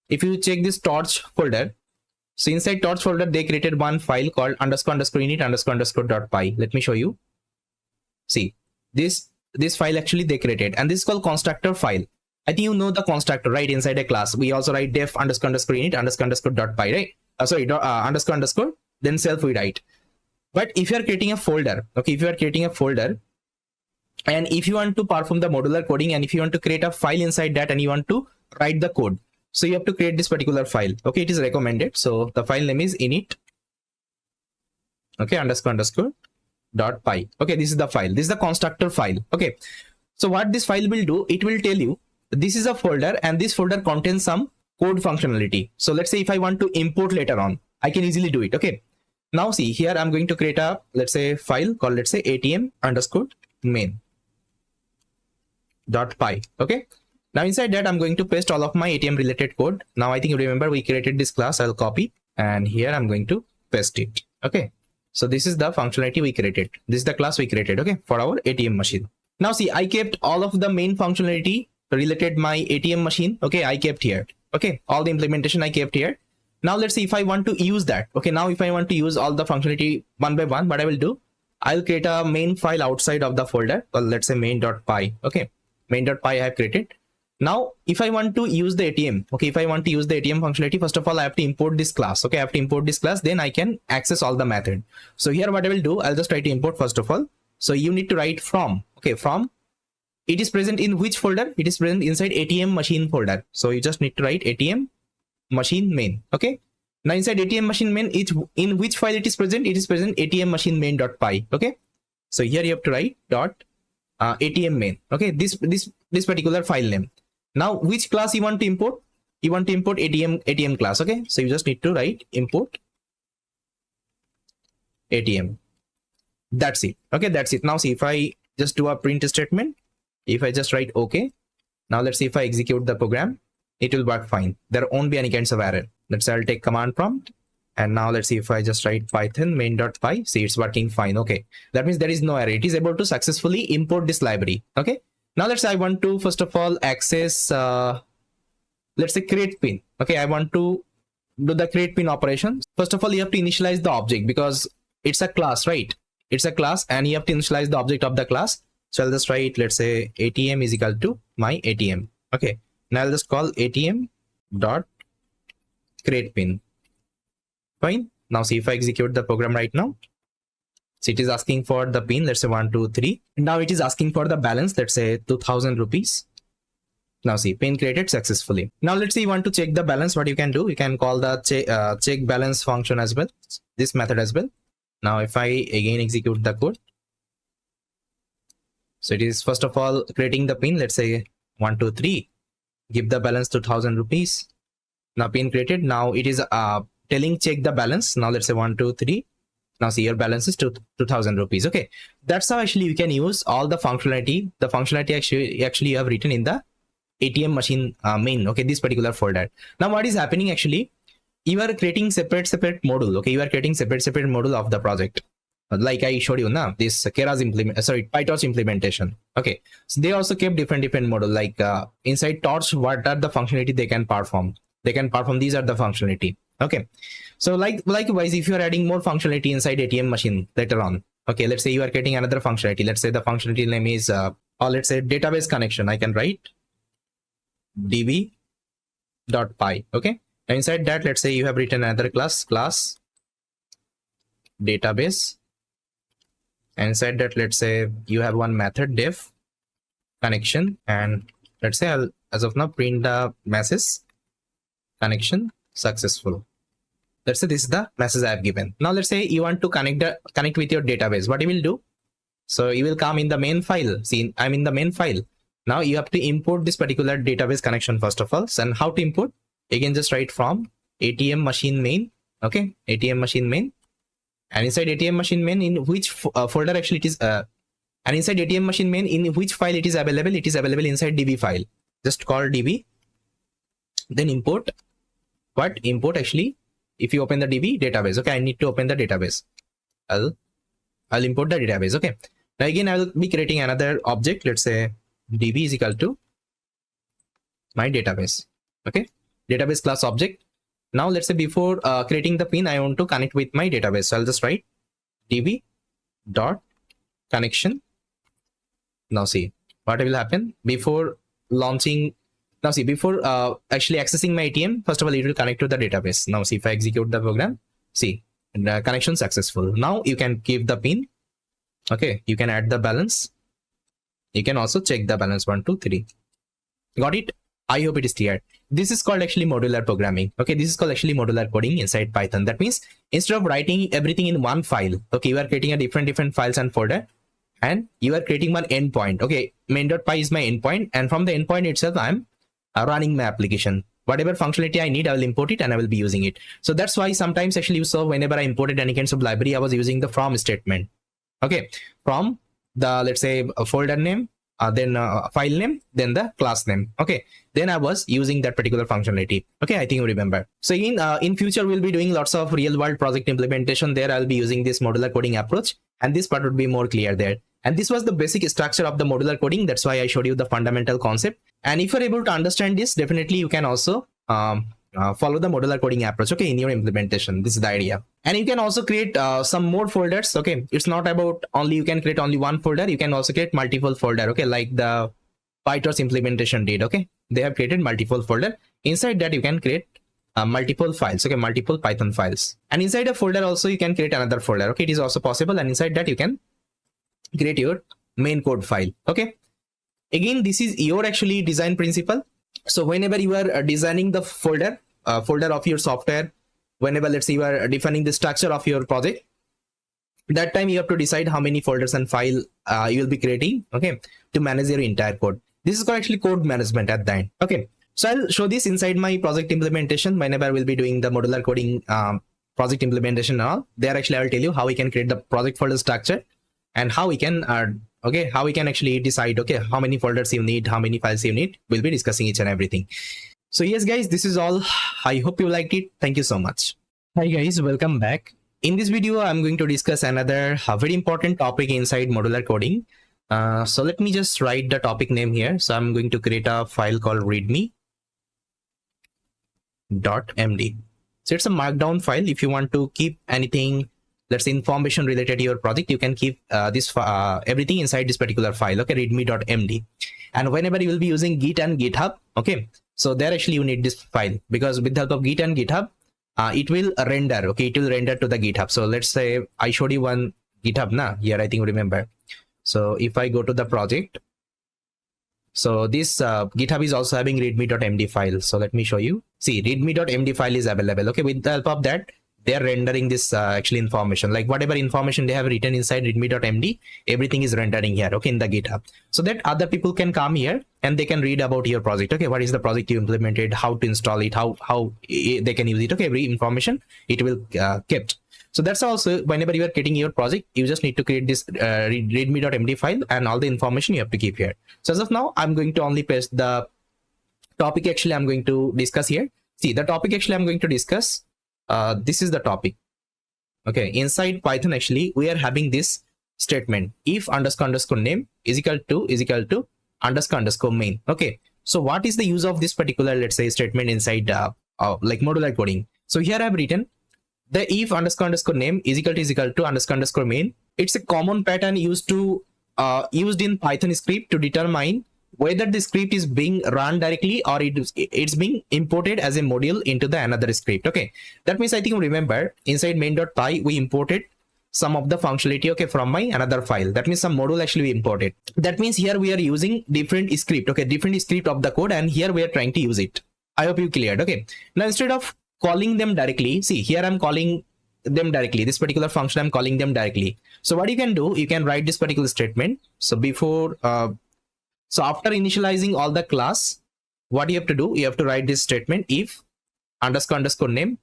A: if you check this Torch folder, so inside Torch folder, they created one file called __init__.py. Let me show you. See, this file actually they created, and this is called constructor file. I think you know the constructor, right? Inside a class, we also write def__init__.py, right? Underscore, then self we write. But if you are creating a folder, okay, if you are creating a folder, and if you want to perform the modular coding, and if you want to create a file inside that, and you want to write the code, so you have to create this particular file. Okay, it is recommended. So the file name is init, okay, __.py. Okay, this is the file. This is the constructor file. Okay, so what this file will do, it will tell you this is a folder, and this folder contains some code functionality. So let's say if I want to import later on, I can easily do it. Okay, now see here, I'm going to create a, let's say, file called, let's say, ATM_main.py. okay, now inside that I'm going to paste all of my ATM related code. Now I think you remember we created this class. I'll copy, and here I'm going to paste it. Okay, so this is the functionality we created. This is the class we created, okay, for our ATM machine. Now see, I kept all of the main functionality related my ATM machine. Okay, I kept here. Okay, all the implementation I kept here. Now let's see if I want to use that. Okay, now if I want to use all the functionality one by one, what I will do, I'll create a main file outside of the folder. Well, let's say main.py. Okay, main.py I have created. Now if I want to use the ATM, okay, if I want to use the ATM functionality, first of all I have to import this class. Okay, I have to import this class, then I can access all the method. So here what I will do, I'll just try to import first of all. So you need to write from. Okay, from, it is present in which folder? It is present inside ATM machine folder. So you just need to write ATM machine main. Okay, now inside ATM machine main, in which file it is present? It is present ATM machine main.py. Okay, so here you have to write ATM main. Okay, this particular file name. Now which class you want to import? You want to import ATM class. Okay, so you just need to write import ATM. That's it. Okay, that's it. Now see, if I just do a print statement, if I just write okay, now let's see if I execute the program, it will work fine. There won't be any kinds of error. Let's say I'll take command prompt, and now let's see if I just write python main.py. See, it's working fine. Okay, that means there is no error. It is able to successfully import this library. Okay, now let's say I want to first of all access, let's say, create pin. Okay, I want to do the create pin operation. First of all, you have to initialize the object because it's a class, right? It's a class, and you have to initialize the object of the class. So I'll just write, let's say, ATM is equal to my ATM. Okay, now I'll just call ATM dot create pin. Fine. Now see if I execute the program right now. So it is asking for the pin, let's say 1 2 3. Now it is asking for the balance, let's say 2000 rupees. Now see, pin created successfully. Now let's say you want to check the balance. What you can do, you can call the check balance function as well, this method as well. Now if I again execute the code, so it is first of all creating the pin, let's say 1 2 3, give the balance to 1000 rupees. Now pin created. Now it is telling check the balance. Now let's say 1 2 3. Now see, your balance is 2000 rupees. Okay, that's how actually you can use all the functionality. The functionality actually you have written in the ATM machine main. Okay, this particular folder. Now what is happening actually? You are creating separate module. Okay, you are creating separate module of the project. Like I showed you now, this Kera's PyTorch implementation. Okay, so they also kept different module. Like inside Torch, what are the functionality they can perform? They can perform, these are the functionality. Okay, so likewise, if you are adding more functionality inside ATM machine later on, okay, let's say you are getting another functionality. Let's say the functionality name is or let's say database connection. I can write db.py. Okay, now inside that, let's say you have written another class database And inside that, let's say you have one method def connection, and let's say I'll as of now print the message connection successful. Let's say this is the message I have given. Now let's say you want to connect with your database. What you will do? So you will come in the main file. See, I'm in the main file. Now you have to import this particular database connection first of all. And how to import? You can just write from ATM machine main. Okay, ATM machine main. And inside ATM machine main, in which folder actually it is, and inside ATM machine main, in which file it is available? It is available inside DB file. Just call DB. Then import. What? Import actually. If you open the DB database, okay, I need to open the database. I'll import the database. Okay. Now again, I will be creating another object. Let's say DB is equal to my database. Okay. Database class object. Now let's say before creating the pin, I want to connect with my database. So I'll just write DB dot connection. Now see what will happen before launching. Now see, before actually accessing my ATM, first of all, it will connect to the database. Now see, if I execute the program, see, the connection successful. Now you can give the pin. Okay, you can add the balance. You can also check the balance 1, 2, 3. Got it? I hope it is clear. This is called actually modular programming. Okay, this is called actually modular coding inside Python. That means instead of writing everything in one file, okay, you are creating a different files and folder, and you are creating one endpoint. Okay, main.py is my endpoint, and from the endpoint itself, I'm running my application. Whatever functionality I need, I will import it and I will be using it. So that's why sometimes actually you saw whenever I imported any kinds of library, I was using the from statement. Okay, from the, let's say, a folder name, then file name, then the class name. Okay, then I was using that particular functionality. Okay, I think you remember. So in future, we'll be doing lots of real world project implementation. There I'll be using this modular coding approach, and this part would be more clear there. And this was the basic structure of the modular coding. That's why I showed you the fundamental concept. And if you're able to understand this, definitely you can also follow the modular coding approach, okay, in your implementation. This is the idea. And you can also create some more folders. Okay, it's not about only you can create only one folder. You can also create multiple folder. Okay, like the PyTorch implementation did. Okay, they have created multiple folder. Inside that you can create multiple files. Okay, multiple Python files. And inside a folder also you can create another folder. Okay, it is also possible. And inside that you can create your main code file. Okay, again, this is your actually design principle. So whenever you are designing the folder of your software, whenever let's say you are defining the structure of your project, that time you have to decide how many folders and file you will be creating, okay, to manage your entire code. This is called actually code management at the end. Okay, so I'll show this inside my project implementation. Whenever I will be doing the modular coding project implementation and all, there actually I will tell you how we can create the project folder structure and how we can okay, how we can actually decide, okay, how many folders you need, how many files you need. We'll be discussing each and everything. So yes, guys, this is all. I hope you liked it. Thank you so much. Hi guys, welcome back. In this video, I'm going to discuss another very important topic inside modular coding. So let me just write the topic name here. So I'm going to create a file called readme.md. So it's a markdown file. If you want to keep anything, let's say information related to your project, you can keep this everything inside this particular file. Okay, readme.md. And whenever you will be using Git and GitHub, okay, so there actually you need this file, because with the help of Git and GitHub, it will render. Okay, it will render to the GitHub. So let's say I showed you one GitHub now here, I think you remember. So if I go to the project, so this GitHub is also having readme.md file. So let me show you. See, readme.md file is available. Okay, with the help of that, they are rendering this actually information, like whatever information they have written inside readme.md, everything is rendering here, okay, in the GitHub, so that other people can come here and they can read about your project. Okay, what is the project you implemented, how to install it, how they can use it. Okay, every information it will kept. So that's also whenever you are creating your project, you just need to create this readme.md file, and all the information you have to keep here. So as of now, I'm going to only paste the topic actually I'm going to discuss here. See, the topic actually I'm going to discuss, this is the topic. Okay, inside Python actually we are having this statement, if __ name is equal to __ main. Okay, so what is the use of this particular, let's say, statement inside like modular coding? So here I have written the if __ name is equal to __ main. It's a common pattern used in Python script to determine whether the script is being run directly or it's being imported as a module into the another script. Okay, that means I think you remember inside main.py we imported some of the functionality, okay, from my another file. That means some module actually imported. That means here we are using different script, okay, different script of the code, and here we are trying to use it. I hope you cleared. Okay, now instead of calling them directly, see here I'm calling them directly, this particular function I'm calling them directly. So what you can do, you can write this particular statement. So before so after initializing all the class, what you have to do, you have to write this statement: if underscore underscore name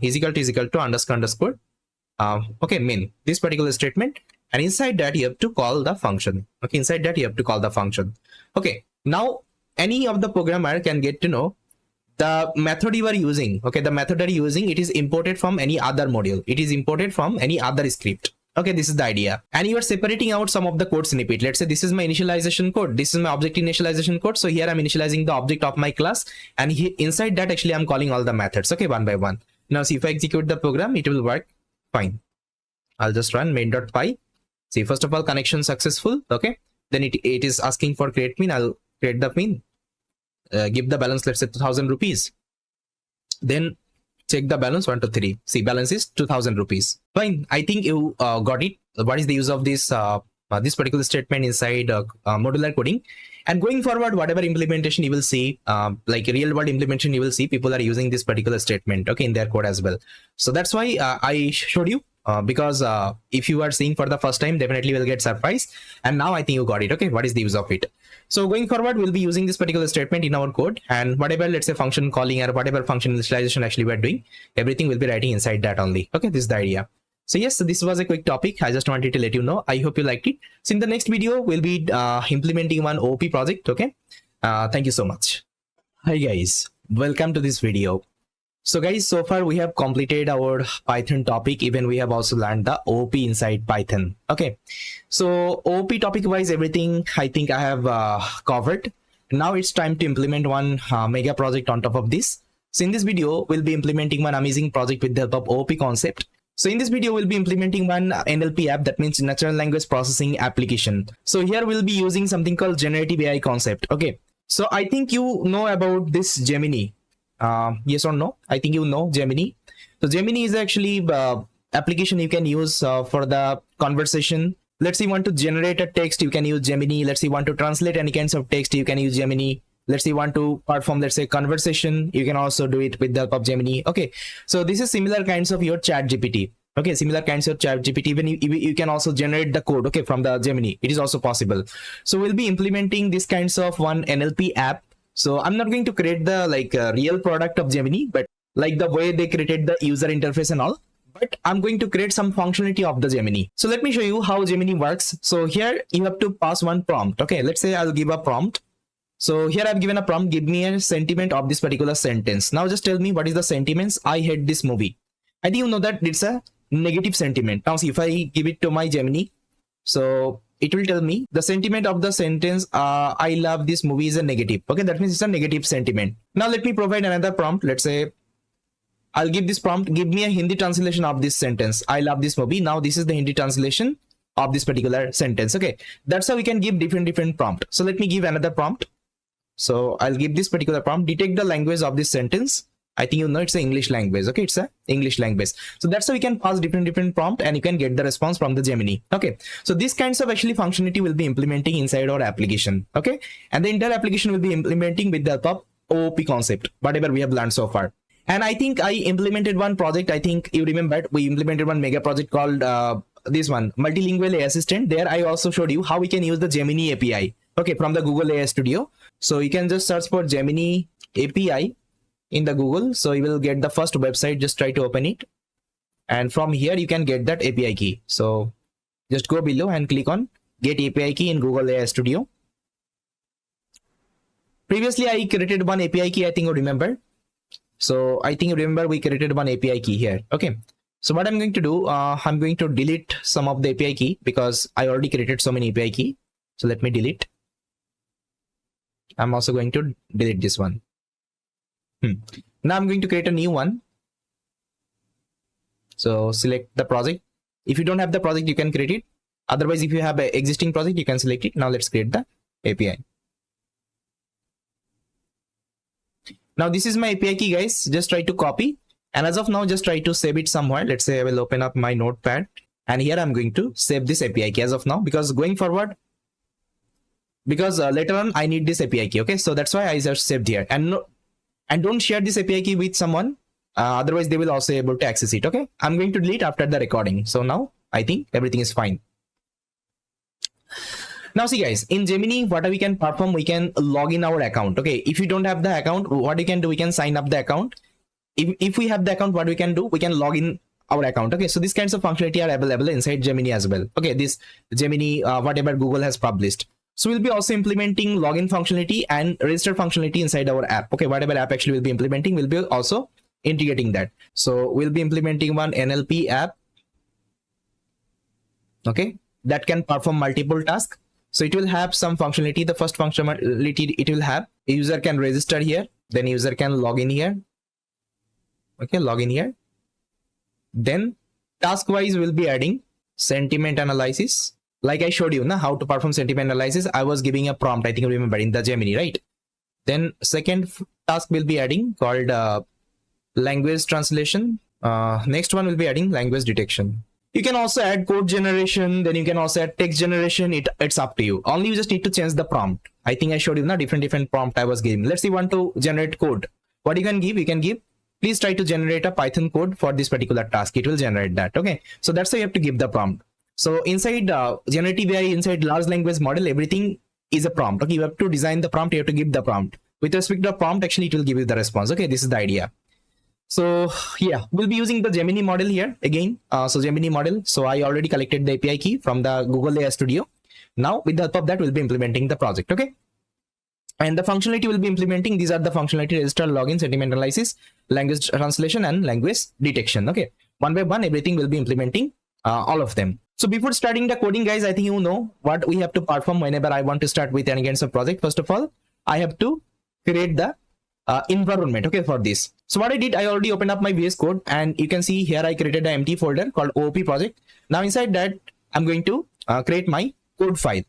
A: is equal to underscore underscore okay, main, this particular statement, and inside that you have to call the function. Okay, inside that you have to call the function. Okay, now any of the programmer can get to know the method you are using. Okay, the method that you're using, it is imported from any other module, it is imported from any other script. Okay, this is the idea. And you are separating out some of the code snippet. Let's say this is my initialization code, this is my object initialization code. So here I'm initializing the object of my class, and inside that actually I'm calling all the methods, okay, one by one. Now see, if I execute the program, it will work fine. I'll just run main.py. See, first of all, connection successful. Okay, then it is asking for create min. I'll create the min, give the balance, let's say 2000 rupees. Then check the balance, 1 2 3. See, balance is 2000 rupees. Fine, I think you got it. What is the use of this this particular statement inside modular coding? And going forward, whatever implementation you will see, like real world implementation, you will see people are using this particular statement, okay, in their code as well. So that's why I showed you, because if you are seeing for the first time, definitely will get surprised. And now I think you got it. Okay, what is the use of it? So going forward, we'll be using this particular statement in our code, and whatever, let's say, function calling or whatever function initialization actually we're doing, everything will be writing inside that only. Okay, this is the idea. So yes, this was a quick topic. I just wanted to let you know. I hope you liked it. So in the next video, we'll be implementing one OOP project. Okay, thank you so much. Hi guys, welcome to this video. So guys, so far we have completed our Python topic. Even we have also learned the OOP inside Python. Okay, so OOP topic wise, everything I think I have covered. Now it's time to implement one mega project on top of this. So in this video, we'll be implementing one amazing project with the help of OOP concept. So in this video, we'll be implementing one NLP app, that means natural language processing application. So here we'll be using something called generative AI concept. Okay, so I think you know about this Gemini. Yes or no? I think you know Gemini. So Gemini is actually application you can use for the conversation. Let's say you want to generate a text, you can use Gemini. Let's say you want to translate any kinds of text, you can use Gemini. Let's say you want to perform, let's say, conversation, you can also do it with the help of Gemini. Okay, so this is similar kinds of your chat GPT. Okay, similar kinds of chat GPT. Even you can also generate the code, okay, from the Gemini. It is also possible. So we'll be implementing this kinds of one NLP app. So I'm not going to create the real product of Gemini, but like the way they created the user interface and all, but I'm going to create some functionality of the Gemini. So let me show you how Gemini works. So here you have to pass one prompt. Okay, let's say I'll give a prompt. So here I've given a prompt, give me a sentiment of this particular sentence. Now just tell me what is the sentiments. I hate this movie. I think you know that it's a negative sentiment. Now see, if I give it to my Gemini, so it will tell me the sentiment of the sentence, I love this movie, is a negative. Okay, that means it's a negative sentiment. Now let me provide another prompt. Let's say I'll give this prompt, give me a Hindi translation of this sentence, I love this movie. Now this is the Hindi translation of this particular sentence. Okay, that's how we can give different prompt. So let me give another prompt. So I'll give this particular prompt, detect the language of this sentence. I think you know it's an English language. Okay, it's a English language. So that's how we can pass different prompt and you can get the response from the Gemini. Okay, so these kinds of actually functionality will be implementing inside our application. Okay, and the entire application will be implementing with the help of OOP concept, whatever we have learned so far. And I think I implemented one project. I think you remembered we implemented one mega project called this one, multilingual AI assistant. There I also showed you how we can use the Gemini API. Okay, from the Google AI Studio. So you can just search for Gemini API in the Google. So you will get the first website. Just try to open it. And from here, you can get that API key. So just go below and click on get API key in Google AI Studio. Previously, I created one API key. I think you remember. So I think you remember we created one API key here. Okay. So what I'm going to do, I'm going to delete some of the API key because I already created so many API key. So let me delete. I'm also going to delete this one. Now I'm going to create a new one. So select the project. If you don't have the project, you can create it. Otherwise, if you have an existing project, you can select it. Now let's create the API. Now this is my API key, guys. Just try to copy And as of now, just try to save it somewhere. Let's say I will open up my notepad, and here I'm going to save this API key as of now, because going forward, because later on I need this API key. Okay, so that's why I just saved here. And don't share this API key with someone, otherwise they will also be able to access it. Okay, I'm going to delete after the recording. So now I think everything is fine. Now see guys, in Gemini, what we can perform, we can log in our account. Okay, if you don't have the account, what you can do, we can sign up the account. If we have the account, what we can do, we can log in our account. Okay, so these kinds of functionality are available inside Gemini as well. Okay, this Gemini, whatever Google has published. So we'll be also implementing login functionality and register functionality inside our app. Okay, whatever app actually we'll be implementing, we'll be also integrating that. So we'll be implementing one NLP app, okay, that can perform multiple tasks. So it will have some functionality. The first functionality it will have, a user can register here, then user can log in here. Okay, log in here. Then task wise we'll be adding sentiment analysis. Like I showed you now how to perform sentiment analysis. I was giving a prompt, I think you remember, in the Gemini, right? Then second task will be adding called language translation. Next one will be adding language detection. You can also add code generation, then you can also add text generation. It's up to you. Only you just need to change the prompt. I think I showed you now different prompt I was giving. Let's say you want to generate code. What you can give, please try to generate a Python code for this particular task. It will generate that. Okay, so that's why you have to give the prompt. So inside generative AI, inside large language model, everything is a prompt. Okay, you have to design the prompt, you have to give the prompt. With respect to the prompt, actually it will give you the response. Okay, this is the idea. So yeah, we'll be using the Gemini model here again. So Gemini model. So I already collected the API key from the Google AI Studio. Now with the help of that, we'll be implementing the project. Okay. And the functionality we'll be implementing, these are the functionality: register, login, sentiment analysis, language translation, and language detection. Okay. One by one, everything will be implementing all of them. So before starting the coding, guys, I think you know what we have to perform whenever I want to start with any kinds of project. First of all, I have to create the environment, okay, for this. So what I did, I already opened up my VS Code, and you can see here I created an empty folder called OOP project. Now inside that, I'm going to create my code file.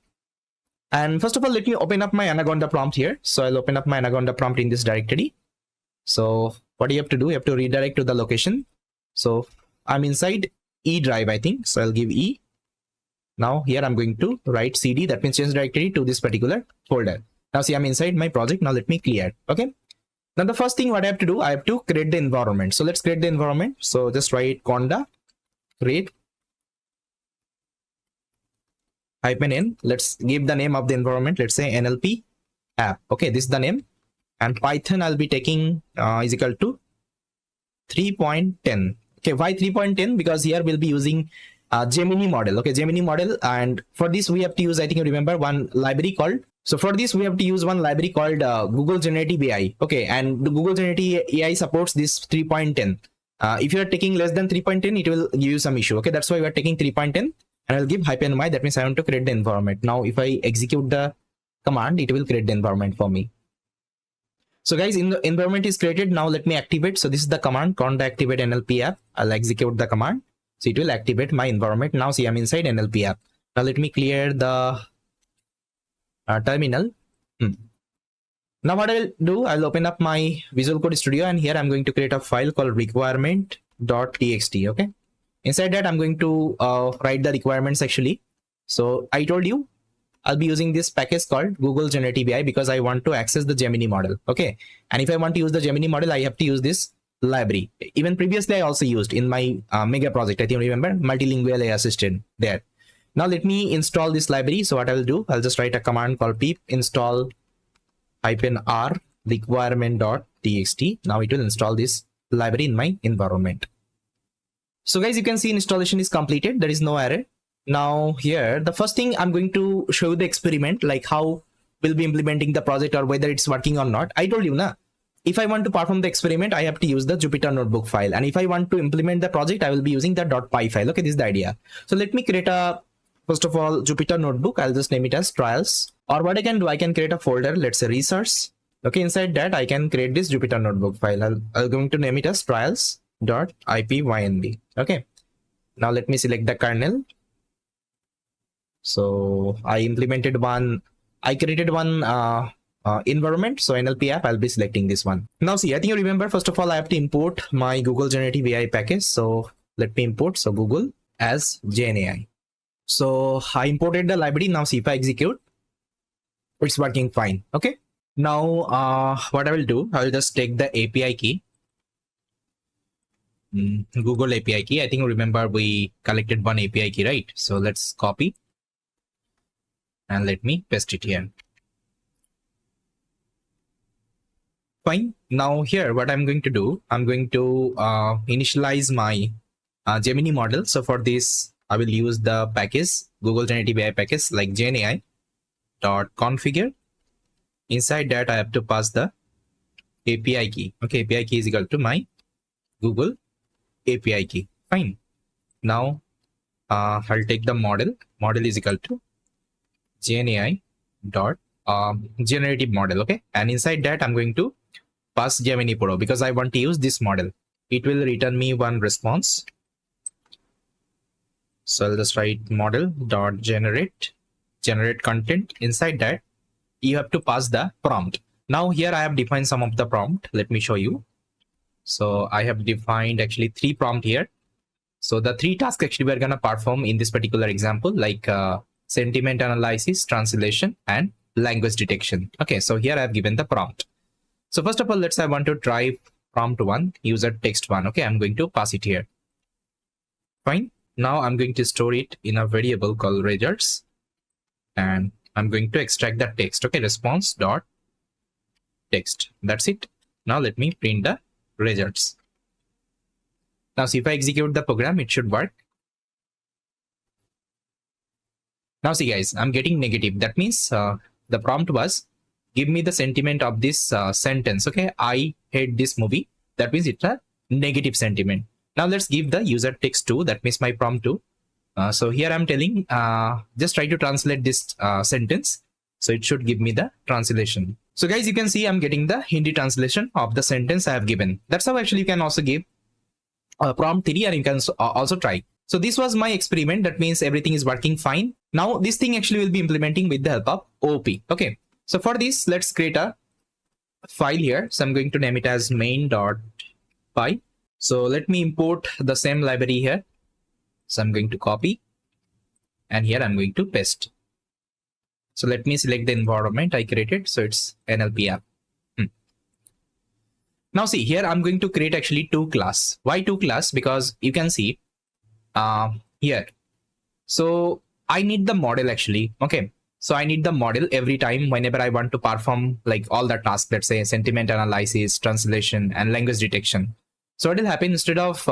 A: And first of all, let me open up my Anaconda prompt here. So I'll open up my Anaconda prompt in this directory. So what you have to do, you have to redirect to the location. So I'm inside E drive, I think. So I'll give E. Now here I'm going to write CD, that means change directory, to this particular folder. Now see, I'm inside my project. Now let me clear. Okay. Now the first thing what I have to do, I have to create the environment. So let's create the environment. So just write conda create -n. Let's give the name of the environment. Let's say NLP app. Okay, this is the name. And Python I'll be taking is equal to 3.10. Okay, why 3.10? Because here we'll be using Gemini model. Okay, Gemini model, and for this we have to use, I think you remember, one library called. So for this we have to use one library called Google Generative AI. Okay, and the Google Generative AI supports this 3.10. If you are taking less than 3.10, it will give you some issue. Okay, that's why we are taking 3.10, and I'll give -y. That means I want to create the environment. Now if I execute the command, it will create the environment for me. So guys, in the environment is created. Now let me activate. So this is the command, conda activate NLP app. I'll execute the command. So it will activate my environment. Now see, I'm inside NLP app. Now let me clear the terminal. Now what I'll do, I'll open up my Visual Code Studio, and here I'm going to create a file called requirement.txt. Okay. Inside that, I'm going to write the requirements actually. So I told you I'll be using this package called Google Generative AI because I want to access the Gemini model. Okay. And if I want to use the Gemini model, I have to use this library. Even previously, I also used in my mega project. I think you remember, multilingual AI assistant there. Now let me install this library. So what I will do, I'll just write a command called pip install -r requirement.txt. Now it will install this library in my environment. So guys, you can see installation is completed. There is no error. Now here, the first thing I'm going to show you the experiment, like how we'll be implementing the project or whether it's working or not. I told you na, if I want to perform the experiment, I have to use the Jupyter notebook file. And if I want to implement the project, I will be using the .py file. Okay, this is the idea. So let me create a, first of all, Jupyter notebook. I'll just name it as trials. Or what I can do, I can create a folder, let's say research. Okay, inside that I can create this Jupyter notebook file. I'm going to name it as trials.ipynb. Okay. Now let me select the kernel. So I created one environment. So NLP app, I'll be selecting this one. Now see, I think you remember, first of all, I have to import my Google Generative AI package. So let me import, so Google as GenAI. So I imported the library. Now see, if I execute, it's working fine. Okay. Now what I will do, I will just take the API key, Google API key. I think remember we collected one API key, right? So let's copy and let me paste it here. Fine. Now here, what I'm going to do, I'm going to initialize my Gemini model. So for this, I will use the package, Google Generative AI package like GenAI dot configure. Inside that, I have to pass the API key. Okay, API key is equal to my Google API key. Fine. Now I'll take the model. Model is equal to GenAI dot generative model. Okay, and inside that, I'm going to pass Gemini Pro because I want to use this model. It will return me one response. So I'll just write model dot generate content. Inside that, you have to pass the prompt. Now here I have defined some of the prompt. Let me show you. So I have defined actually 3 prompt here. So the 3 tasks actually we're gonna perform in this particular example, like sentiment analysis, translation, and language detection. Okay, so here I have given the prompt. So first of all, let's say I want to try prompt 1, user text 1. Okay, I'm going to pass it here. Fine. Now I'm going to store it in a variable called results, and I'm going to extract the text. Okay, response dot text. That's it. Now let me print the results. Now see, if I execute the program, it should work. Now see guys, I'm getting negative. That means the prompt was, give me the sentiment of this sentence. Okay, I hate this movie. That means it's a negative sentiment. Now let's give the user text 2. That means my prompt 2. So here I'm telling, just try to translate this sentence. So it should give me the translation. So guys, you can see I'm getting the Hindi translation of the sentence I have given. That's how actually you can also give prompt 3, and you can also try. So this was my experiment. That means everything is working fine. Now this thing actually will be implementing with the help of OOP. Okay. So for this, let's create a file here. So I'm going to name it as main.py. So let me import the same library here. So I'm going to copy, and here I'm going to paste. So let me select the environment I created. So it's NLP app. Now see, here I'm going to create actually 2 class. Why 2 class? Because you can see here. So I need the model actually. Okay. So I need the model every time whenever I want to perform like all the tasks, let's say sentiment analysis, translation, and language detection. So what will happen, instead of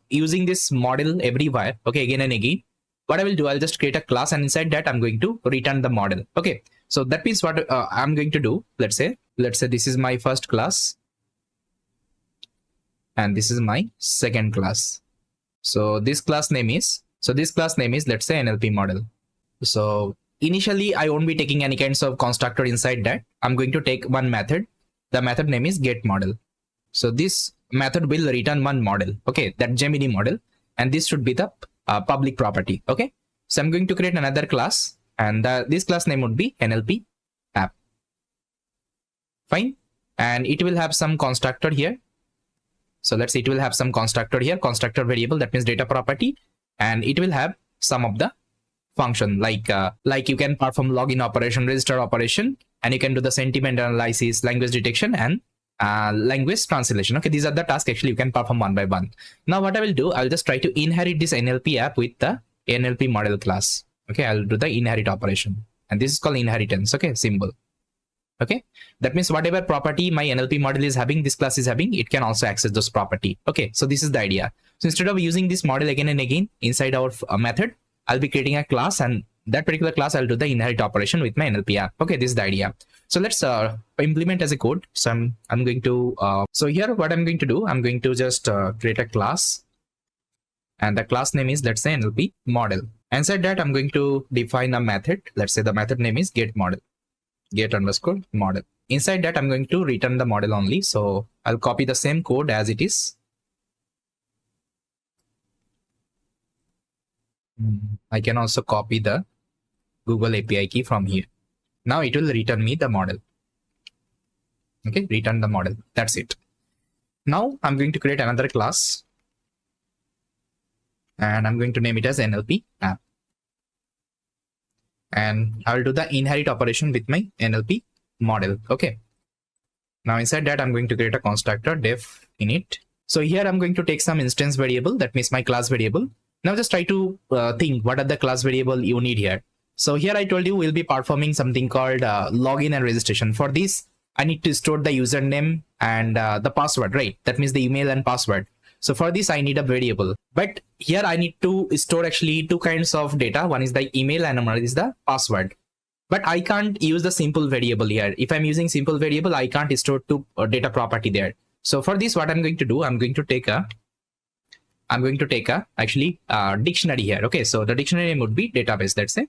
A: using this model everywhere, okay, again and again, what I will do, I'll just create a class, and inside that I'm going to return the model. Okay, so that means what I'm going to do, let's say this is my first class, and this is my second class. So this class name is let's say NLP model. So initially I won't be taking any kinds of constructor inside that. I'm going to take one method. The method name is get model. So this method will return one model, okay, that Gemini model, and this should be the public property. Okay, so I'm going to create another class, and this class name would be NLP app. Fine, and it will have some constructor here. So let's say it will have some constructor here, constructor variable, that means data property, and it will have some of the function like you can perform login operation, register operation, and you can do the sentiment analysis, language detection, and language translation. Okay, these are the tasks actually you can perform one by one. Now what I will do, I'll just try to inherit this NLP app with the NLP model class. Okay, I'll do the inherit operation, and this is called inheritance. Okay, symbol. Okay, that means whatever property my NLP model is having, this class is having, it can also access those property. Okay, so this is the idea. So instead of using this model again and again inside our method, I'll be creating a class, and that particular class I'll do the inherit operation with my NLP app. Okay, this is the idea. So let's implement as a code. So I'm going to so here what I'm going to do, I'm going to just create a class, and the class name is, let's say, NLP model. Inside that I'm going to define a method. Let's say the method name is get model, get underscore model. Inside that I'm going to return the model only. So I'll copy the same code as it is. I can also copy the Google API key from here. Now it will return me the model.
B: Okay, return the model. That's it. Now I'm going to create another class and I'm going to name it as NLP app. And I will do the inherit operation with my NLP model. Okay. Now inside that, I'm going to create a constructor def init. So here I'm going to take some instance variable, that means my class variable. Now just try to think what are the class variable you need here. So here I told you we'll be performing something called login and registration. For this, I need to store the username and the password, right? That means the email and password. So for this, I need a variable. But here I need to store actually two kinds of data. One is the email and another is the password. But I can't use the simple variable here. If I'm using simple variable, I can't store two data property there. So for this, what I'm going to do, I'm going to take a actually dictionary here. Okay, so the dictionary name would be database. Let's say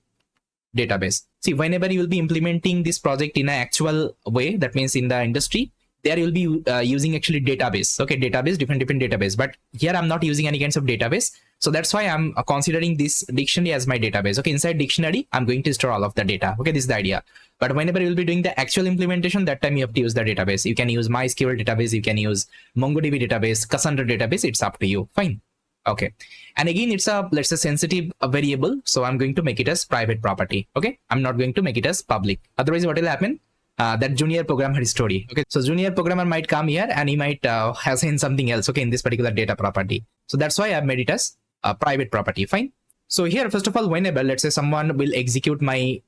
B: database. See, whenever you will be implementing this project in an actual way, that means in the industry, there you'll be using actually database. Okay, database, different database. But here I'm not using any kinds of database. So that's why I'm considering this dictionary as my database. Okay, inside dictionary, I'm going to store all of the data. Okay, this is the idea. But whenever you'll be doing the actual implementation, that time you have to use the database. You can use MySQL database, you can use MongoDB database, Cassandra database. It's up to you. Fine. Okay. And again, it's a, let's say, sensitive variable. So I'm going to make it as private property. Okay. I'm not going to make it as public. Otherwise, what will happen? That junior programmer story. Okay, so junior programmer might come here and he might have seen something else. Okay, in this particular data property. So that's why I've made it as a private property. Fine. So here, first of all, whenever let's say someone will execute my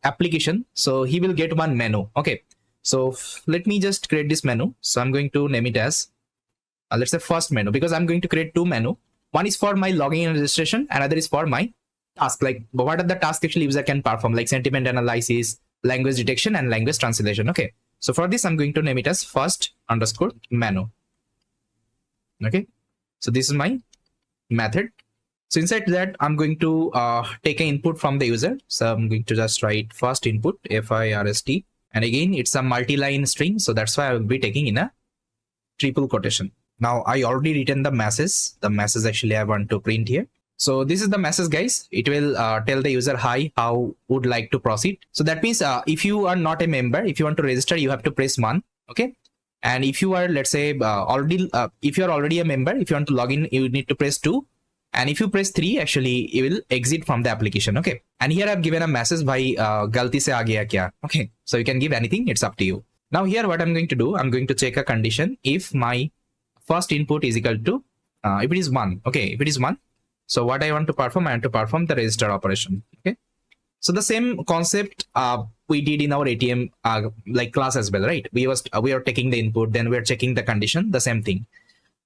B: application, so he will get one menu. Okay, so let me just create this menu. So I'm going to name it as let's say first menu, because I'm going to create two menu. One is for my login and registration, another is for my task. Like what are the tasks actually user can perform, like sentiment analysis, language detection, and language translation. Okay, so for this I'm going to name it as first underscore menu. Okay, so this is my method. So inside that I'm going to take an input from the user. So I'm going to just write first input first, and again it's a multi-line string, so that's why I will be taking in a triple quotation. Now I already written the message actually I want to print here. So this is the message, guys. It will tell the user, hi, how would like to proceed. So that means if you are not a member, if you want to register, you have to press 1. Okay. And if you are, let's say, if you are already a member, if you want to log in, you need to press 2. And if you press 3, actually, you will exit from the application. Okay. And here I've given a message by galti se aa gaya kya. Okay. So you can give anything. It's up to you. Now here, what I'm going to do, I'm going to check a condition. If my first input is equal to, if it is 1. Okay. If it is 1. So what I want to perform, I want to perform the register operation. Okay. So the same concept we did in our ATM like class as well, right? We are taking the input, then we are checking the condition, the same thing.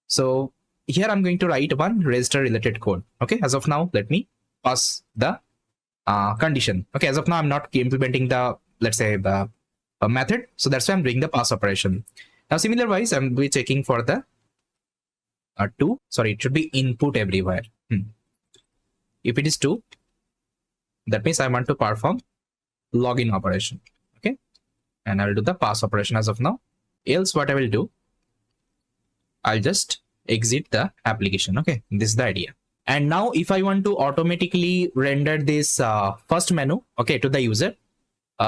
B: So here I'm going to write one register related code. Okay. As of now, let me pass the condition. Okay. As of now, I'm not implementing the, let's say, the method. So that's why I'm doing the pass operation. Now, similar wise, I'm be checking for the 2. Sorry, it should be input everywhere. If it is 2, that means I want to perform login operation. Okay. And I will do the pass operation as of now. Else what I will do, I'll just exit the application. Okay. This is the idea. And now if I want to automatically render this first menu, okay, to the user.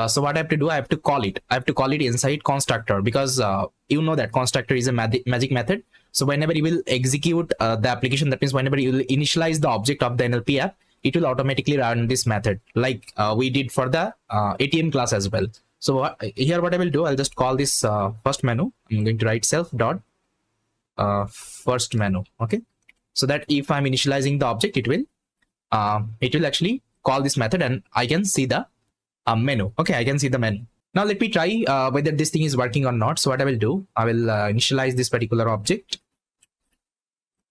B: So what I have to do, I have to call it. I have to call it inside constructor, because you know that constructor is a magic method. So whenever you will execute the application, that means whenever you will initialize the object of the NLP app, it will automatically run this method, like we did for the ATM class as well. So here what I will do, I'll just call this first menu. I'm going to write self dot first menu. Okay, so that if I'm initializing the object, it will actually call this method, and I can see the menu. Okay, I can see the menu. Now let me try whether this thing is working or not. So what I will do, I will initialize this particular object.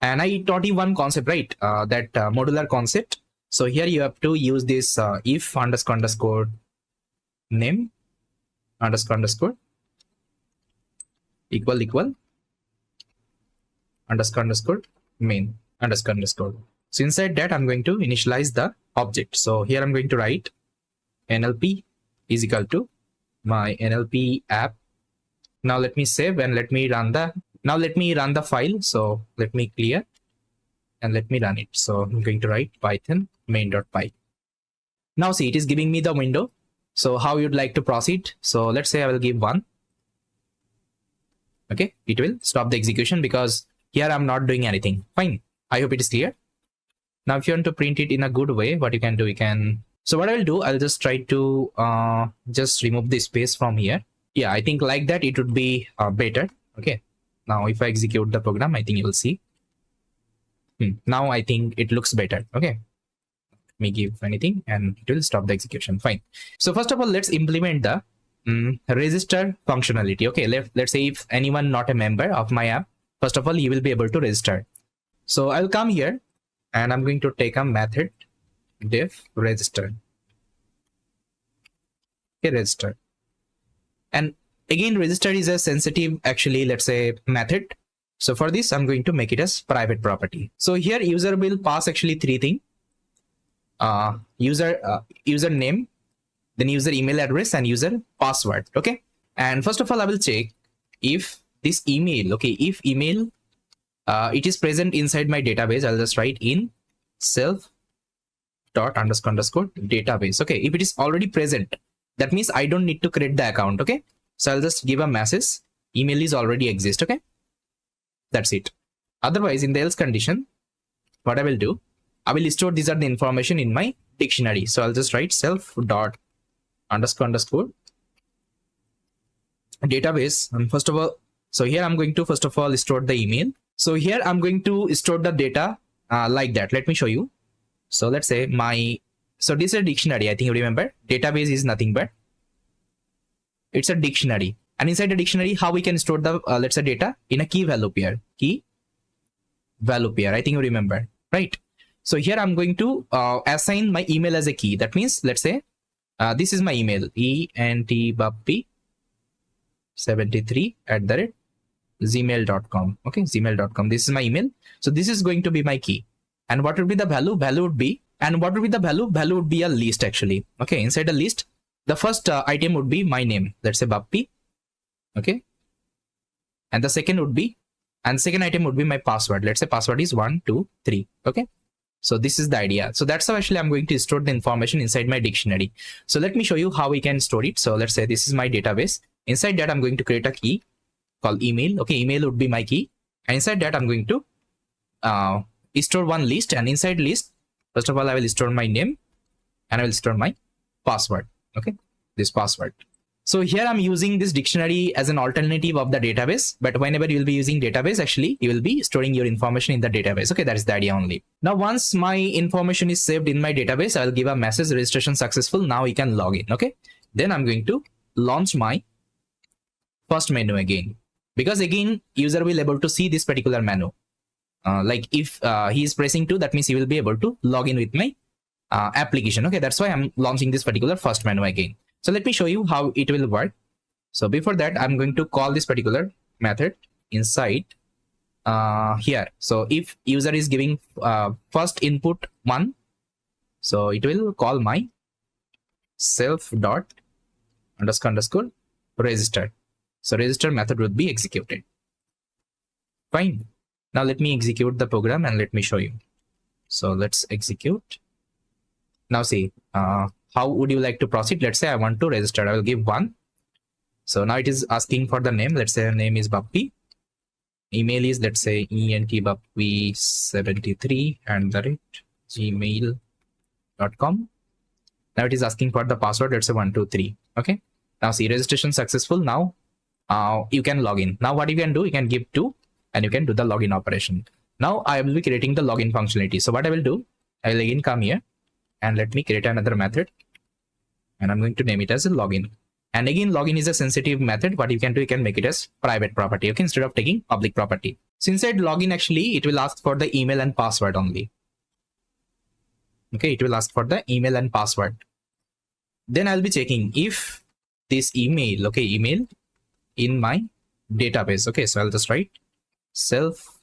B: And I taught you one concept, right? That modular concept. So here you have to use this if underscore name underscore equal underscore main underscore. So inside that, I'm going to initialize the object. So here I'm going to write NLP is equal to my NLP app. Now let me save and let me run the file. So let me clear and let me run it. So I'm going to write Python main.py. Now see, it is giving me the window. So how you'd like to proceed. So let's say I will give 1. Okay, it will stop the execution because here I'm not doing anything. Fine. I hope it is clear. Now, if you want to print it in a good way, what you can do, so what I will do, I'll just try to just remove the space from here. Yeah, I think like that it would be better. Okay. Now, if I execute the program, I think you will see. Now I think it looks better. Okay. Let me give anything and it will stop the execution. Fine. So first of all, let's implement the register functionality. Okay. Let's say if anyone not a member of my app, first of all, you will be able to register. So I'll come here and I'm going to take a method def register. Okay, register. And again, register is a sensitive, actually, let's say method. So for this, I'm going to make it as private property. So here user will pass actually three things. User name, then user email address and user password. Okay. And first of all, I will check if this email, okay, if email, it is present inside my database. I'll just write in self dot underscore database. Okay. If it is already present, that means I don't need to create the account. Okay. So I'll just give a message. Email is already exist. Okay. That's it. Otherwise, in the else condition, what I will do, I will store these are the information in my dictionary. So I'll just write self dot underscore database. And first of all, so here I'm going to first of all store the email. So here I'm going to store the data like that. Let me show you. So let's say so this is a dictionary. I think you remember database is nothing but it's a dictionary. And inside the dictionary, how we can store the let's say data in a key value pair. Key value pair. I think you remember, right? So here I'm going to assign my email as a key. That means let's say this is my email entbappi73@gmail.com. Okay, gmail.com. This is my email. So this is going to be my key. And what would be the value? Value would be, and what would be the value? Value would be a list actually. Okay, inside a list, the first item would be my name. Let's say Bappi. Okay. And the second would be, and second item would be my password. Let's say password is 123. Okay. So this is the idea. So that's how actually I'm going to store the information inside my dictionary. So let me show you how we can store it. So let's say this is my database. Inside that, I'm going to create a key called email. Okay. Email would be my key. And inside that, I'm going to store one list. And inside list, first of all, I will store my name and I will store my password. Okay. This password. So here I'm using this dictionary as an alternative of the database, but whenever you will be using database, actually, you will be storing your information in the database. Okay, that is the idea only. Now, once my information is saved in my database, I'll give a message registration successful. Now you can log in. Okay, then I'm going to launch my first menu again, because again, user will able to see this particular menu. Like if he is pressing 2, that means he will be able to log in with my application. Okay, that's why I'm launching this particular first menu again. So let me show you how it will work. So before that, I'm going to call this particular method inside here. So if user is giving first input 1, so it will call my self dot underscore register. So register method would be executed. Fine. Now let me execute the program and let me show you. So let's execute. Now see, how would you like to proceed? Let's say I want to register. I will give 1. So now it is asking for the name. Let's say name is Bappi. Email is, let's say, entbappi73@gmail.com. Now it is asking for the password. Let's say 123. Okay. Now see, registration successful. Now you can log in. Now what you can do, you can give 2 and you can do the login operation. Now I will be creating the login functionality. So what I will do, I will again come here and let me create another method. And I'm going to name it as a login. And again, login is a sensitive method. What you can do, you can make it as private property. Okay, instead of taking public property. So inside login, actually, it will ask for the email and password only. Okay, it will ask for the email and password. Then I'll be checking if this email, okay, email in my database. Okay, so I'll just write self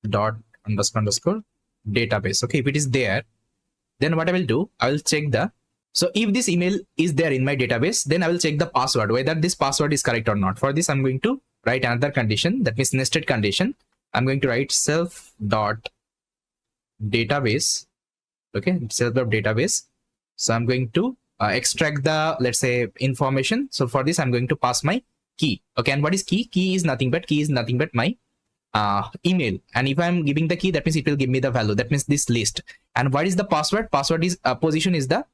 B: dot underscore database. Okay, if it is there, then what I will do, I will check so if this email is there in my database, then I will check the password, whether this password is correct or not. For this, I'm going to write another condition, that means nested condition. I'm going to write self dot database. Okay, self dot database. So I'm going to extract the, let's say, information. So for this, I'm going to pass my key. Okay, and what is key? Key is nothing but my email. And if I'm giving the key, that means it will give me the value. That means this list. And what is the password? Password is position is the,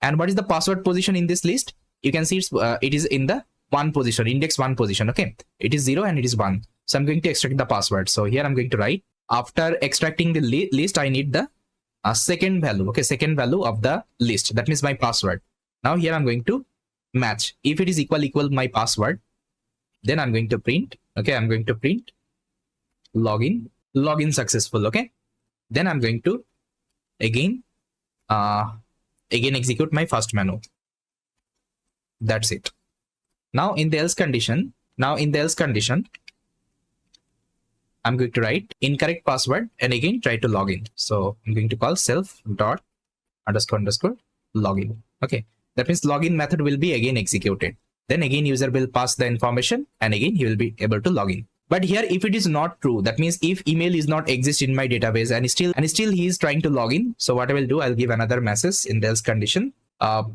B: and what is the password position in this list? You can see it is in the 1 position, index 1 position. Okay, it is 0 and it is 1. So I'm going to extract the password. So here I'm going to write, after extracting the list, I need the second value. Okay, second value of the list. That means my password. Now here I'm going to match. If it is equal my password, then I'm going to print. Okay, I'm going to print login successful. Okay, then I'm going to again execute my first menu. That's it. Now in the else condition, I'm going to write incorrect password and again try to log in. So I'm going to call self dot underscore login. Okay, that means login method will be again executed. Then again user will pass the information and again he will be able to log in. But here if it is not true, that means if email is not exist in my database and still he is trying to log in, so what I will do, I'll give another message in the else condition.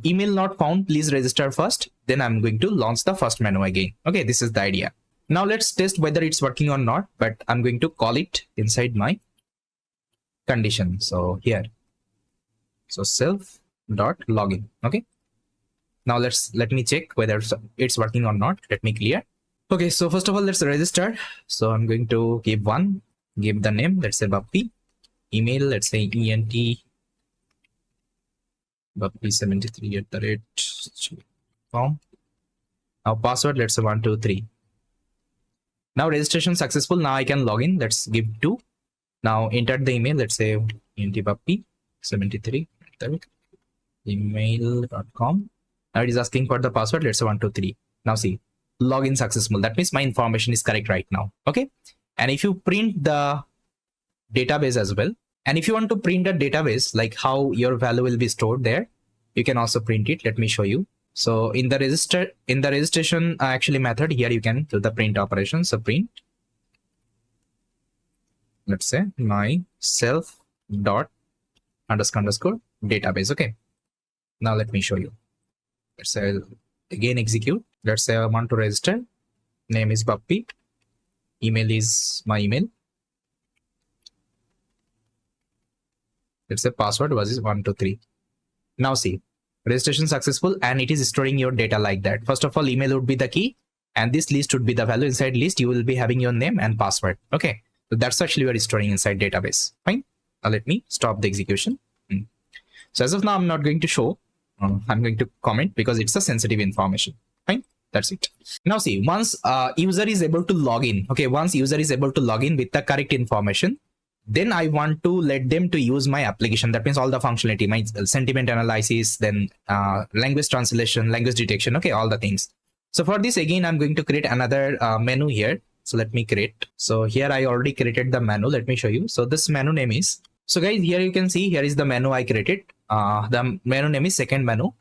B: Email not found, please register first. Then I'm going to launch the first menu again. Okay, this is the idea. Now let's test whether it's working or not, but I'm going to call it inside my condition. So here, so self dot login. Okay, now let me check whether it's working or not. Let me clear. Okay, so first of all, let's register. So I'm going to give the name, let's say Bappy. Email, let's say ENT Bappy73@com. Now password, let's say 123. Now registration successful. Now I can log in. Let's give 2. Now enter the email, let's say entbappy73@email.com. Now it is asking for the password, let's say 123. Now see, login successful. That means my information is correct right now. Okay, and if you print the database as well, and if you want to print a database like how your value will be stored there, you can also print it. Let me show you. So in the registration actually method, here you can do the print operation. So print, let's say my self dot underscore database. Okay, now let me show you. Let's say I'll again execute. Let's say I want to register. Name is Bappy. Email is my email. Let's say password was 123. Now see, registration successful and it is storing your data like that. First of all, email would be the key and this list would be the value. Inside list, you will be having your name and password. Okay, so that's actually what is storing inside database. Fine. Now let me stop the execution. So as of now, I'm not going to show. I'm going to comment because it's a sensitive information. Fine. That's it. Now see, once user is able to log in. Okay, once user is able to log in with the correct information, then I want to let them to use my application. That means all the functionality, my sentiment analysis, then language translation, language detection. Okay, all the things. So for this, again, I'm going to create another menu here. So let me create. So here I already created the menu. Let me show you. So this menu name is, so guys, here you can see, here is the menu I created. The menu name is second menu.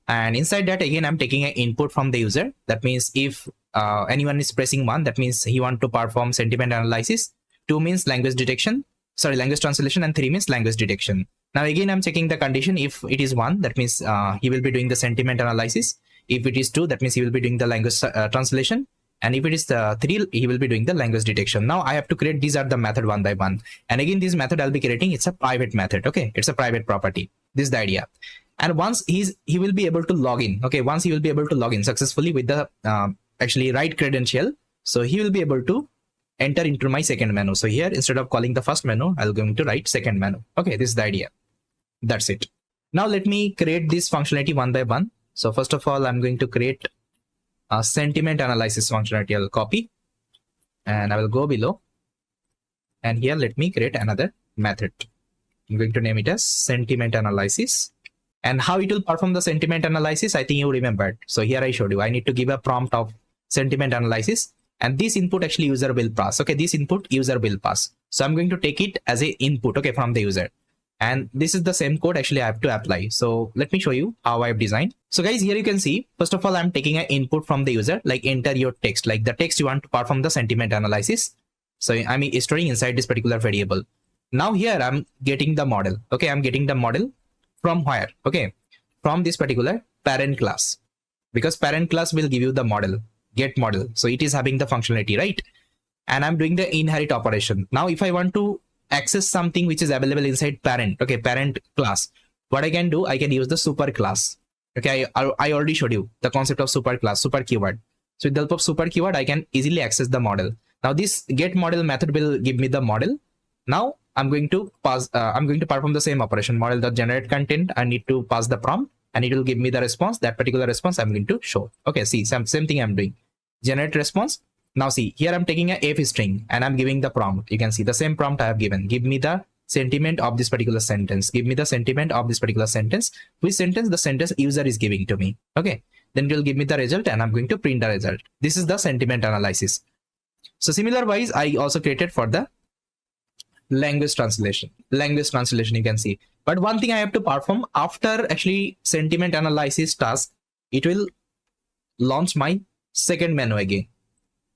B: And inside that, again, I'm taking an input from the user. That means if anyone is pressing 1, that means he want to perform sentiment analysis. 2 means language translation, and 3 means language detection. Now again, I'm checking the condition. If it is 1, that means he will be doing the sentiment analysis. If it is 2, that means he will be doing the language translation. And if it is 3, he will be doing the language detection. Now I have to create, these are the method one by one. And again, this method I'll be creating, it's a private method. Okay, it's a private property. This is the idea. And once he will be able to log in. Okay, once he will be able to log in successfully with the actually right credential, so he will be able to enter into my second menu. So here, instead of calling the first menu, I'm going to write second menu. Okay, this is the idea. That's it. Now let me create this functionality one by one. So first of all, I'm going to create a sentiment analysis functionality. I'll copy and I will go below. And here, let me create another method. I'm going to name it as sentiment analysis. And how it will perform the sentiment analysis, I think you remembered. So here I showed you, I need to give a prompt of sentiment analysis. And this input actually user will pass. Okay, this input user will pass. So I'm going to take it as a input, okay, from the user. And this is the same code actually I have to apply. So let me show you how I've designed. So guys, here you can see, first of all, I'm taking an input from the user, like enter your text, like the text you want to perform the sentiment analysis. So I'm storing inside this particular variable. Now here I'm getting the model. Okay, I'm getting the model from where? Okay, from this particular parent class, because parent class will give you the model. get model. So it is having the functionality, right? And I'm doing the inherit operation. Now, if I want to access something which is available inside parent, okay, parent class, what I can do, I can use the super class. Okay, I already showed you the concept of super class, super keyword. So with the help of super keyword, I can easily access the model. Now this get model method will give me the model. Now I'm going to pass, I'm going to perform the same operation, model.generate content. I need to pass the prompt and it will give me the response. That particular response I'm going to show. Okay, see, same thing I'm doing. Generate response. Now see, here I'm taking a if string and I'm giving the prompt. You can see the same prompt I have given. Give me the sentiment of this particular sentence. Give me the sentiment of this particular sentence. Which sentence the sentence user is giving to me. Okay, then it will give me the result and I'm going to print the result. This is the sentiment analysis. So similar wise, I also created for the language translation. Language translation, you can see. But one thing I have to perform after actually sentiment analysis task, it will launch my second menu again.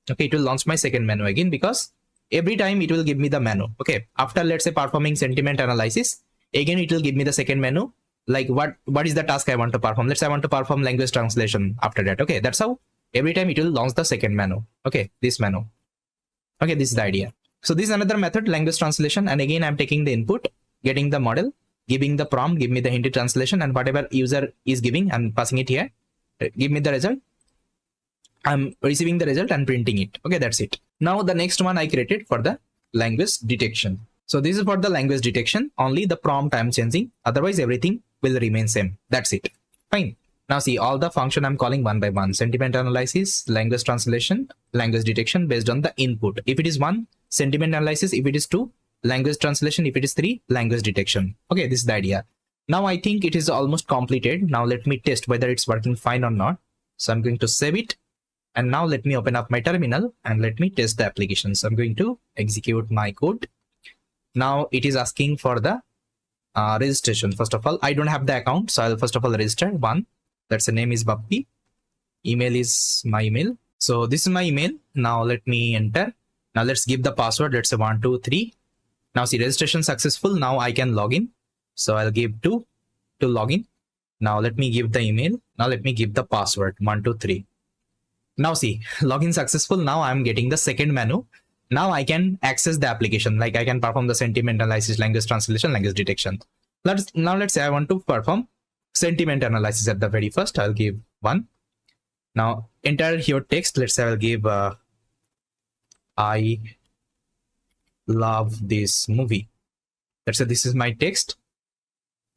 B: Okay, it will launch my second menu again because every time it will give me the menu. Okay, after let's say performing sentiment analysis, again it will give me the second menu. Like what is the task I want to perform? Let's say I want to perform language translation after that. Okay, that's how every time it will launch the second menu. Okay, this menu. Okay, this is the idea. So this is another method, language translation. And again, I'm taking the input, getting the model, giving the prompt, give me the hinted translation, and whatever user is giving, I'm passing it here. Give me the result. I'm receiving the result and printing it. Okay, that's it. Now the next one I created for the language detection. So this is for the language detection. Only the prompt I'm changing. Otherwise, everything will remain same. That's it. Fine. Now see, all the function I'm calling one by one. Sentiment analysis, language translation, language detection based on the input. If it is 1, sentiment analysis. If it is 2, language translation. If it is 3, language detection. Okay, this is the idea. Now I think it is almost completed. Now let me test whether it's working fine or not. So I'm going to save it. And now let me open up my terminal and let me test the application. So I'm going to execute my code. Now it is asking for the registration. First of all, I don't have the account. So I'll first of all register one. That's the name is Bappi. Email is my email. So this is my email. Now let me enter. Now let's give the password. Let's say 123. Now see, registration successful. Now I can log in. So I'll give 2 to login. Now let me give the email. Now let me give the password 123. Now see, login successful. Now I'm getting the second menu. Now I can access the application. Like I can perform the sentiment analysis, language translation, language detection. Let's say I want to perform sentiment analysis at the very first. I'll give 1. Now enter your text. Let's say I'll give I love this movie. Let's say this is my text.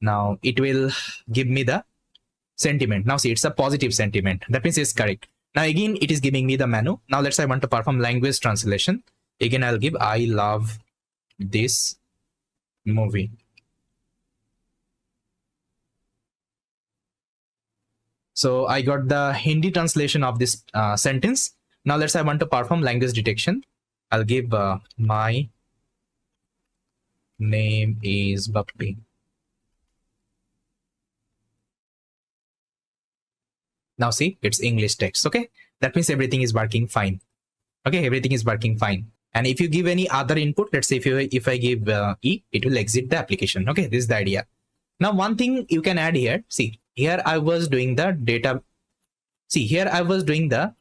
B: Now it will give me the sentiment. Now see, it's a positive sentiment. That means it's correct. Now again, it is giving me the menu. Now let's say I want to perform language translation. Again, I'll give I love this movie. So I got the Hindi translation of this sentence. Now let's say I want to perform language detection. I'll give my name is Bappi. Now see, it's English text. Okay, that means everything is working fine. Okay, everything is working fine. And if you give any other input, let's say if I give E, it will exit the application. Okay, this is the idea. Now one thing you can add here. See, here I was doing the data. See, here I was doing the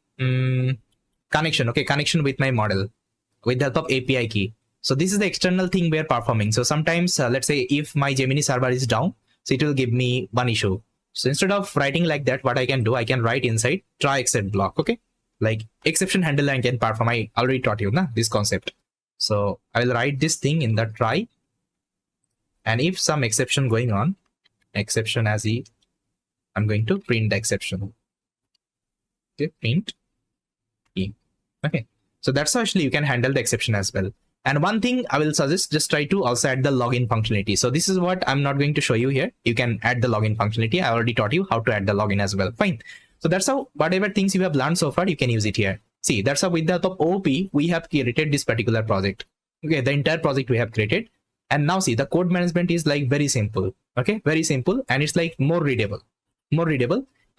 B: connection. Okay, connection with my model with the help of API key. So this is the external thing we are performing. So sometimes let's say if my Gemini server is down, so it will give me one issue. So instead of writing like that, what I can do, I can write inside try except block. Okay, like exception handle I can perform. I already taught you this concept. So I will write this thing in the try, and if some exception going on, exception as E, I'm going to print the exception. Okay, print E. Okay, so that's how actually you can handle the exception as well. And one thing I will suggest, just try to also add the login functionality. So this is what I'm not going to show you here. You can add the login functionality. I already taught you how to add the login as well. Fine. So that's how whatever things you have learned so far, you can use it here. See, that's how with the help of OOP, we have created this particular project. Okay, the entire project we have created. And now see, the code management is like very simple. Okay, very simple. And it's like more readable.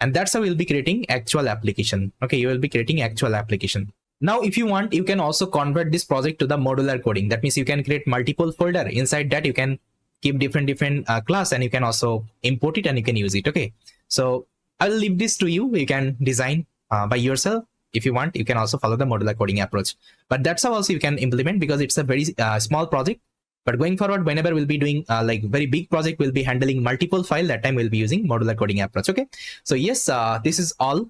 B: And that's how we'll be creating actual application. Okay, you will be creating actual application. Now, if you want, you can also convert this project to the modular coding. That means you can create multiple folder. Inside that, you can keep different class, and you can also import it and you can use it. Okay, so I'll leave this to you. You can design by yourself. if you want, you can also follow the modular coding approach. But that's how also you can implement, because it's a very small project. But going forward, whenever we'll be doing like very big project, we'll be handling multiple file, that time we'll be using modular coding approach. Okay, so yes, this is all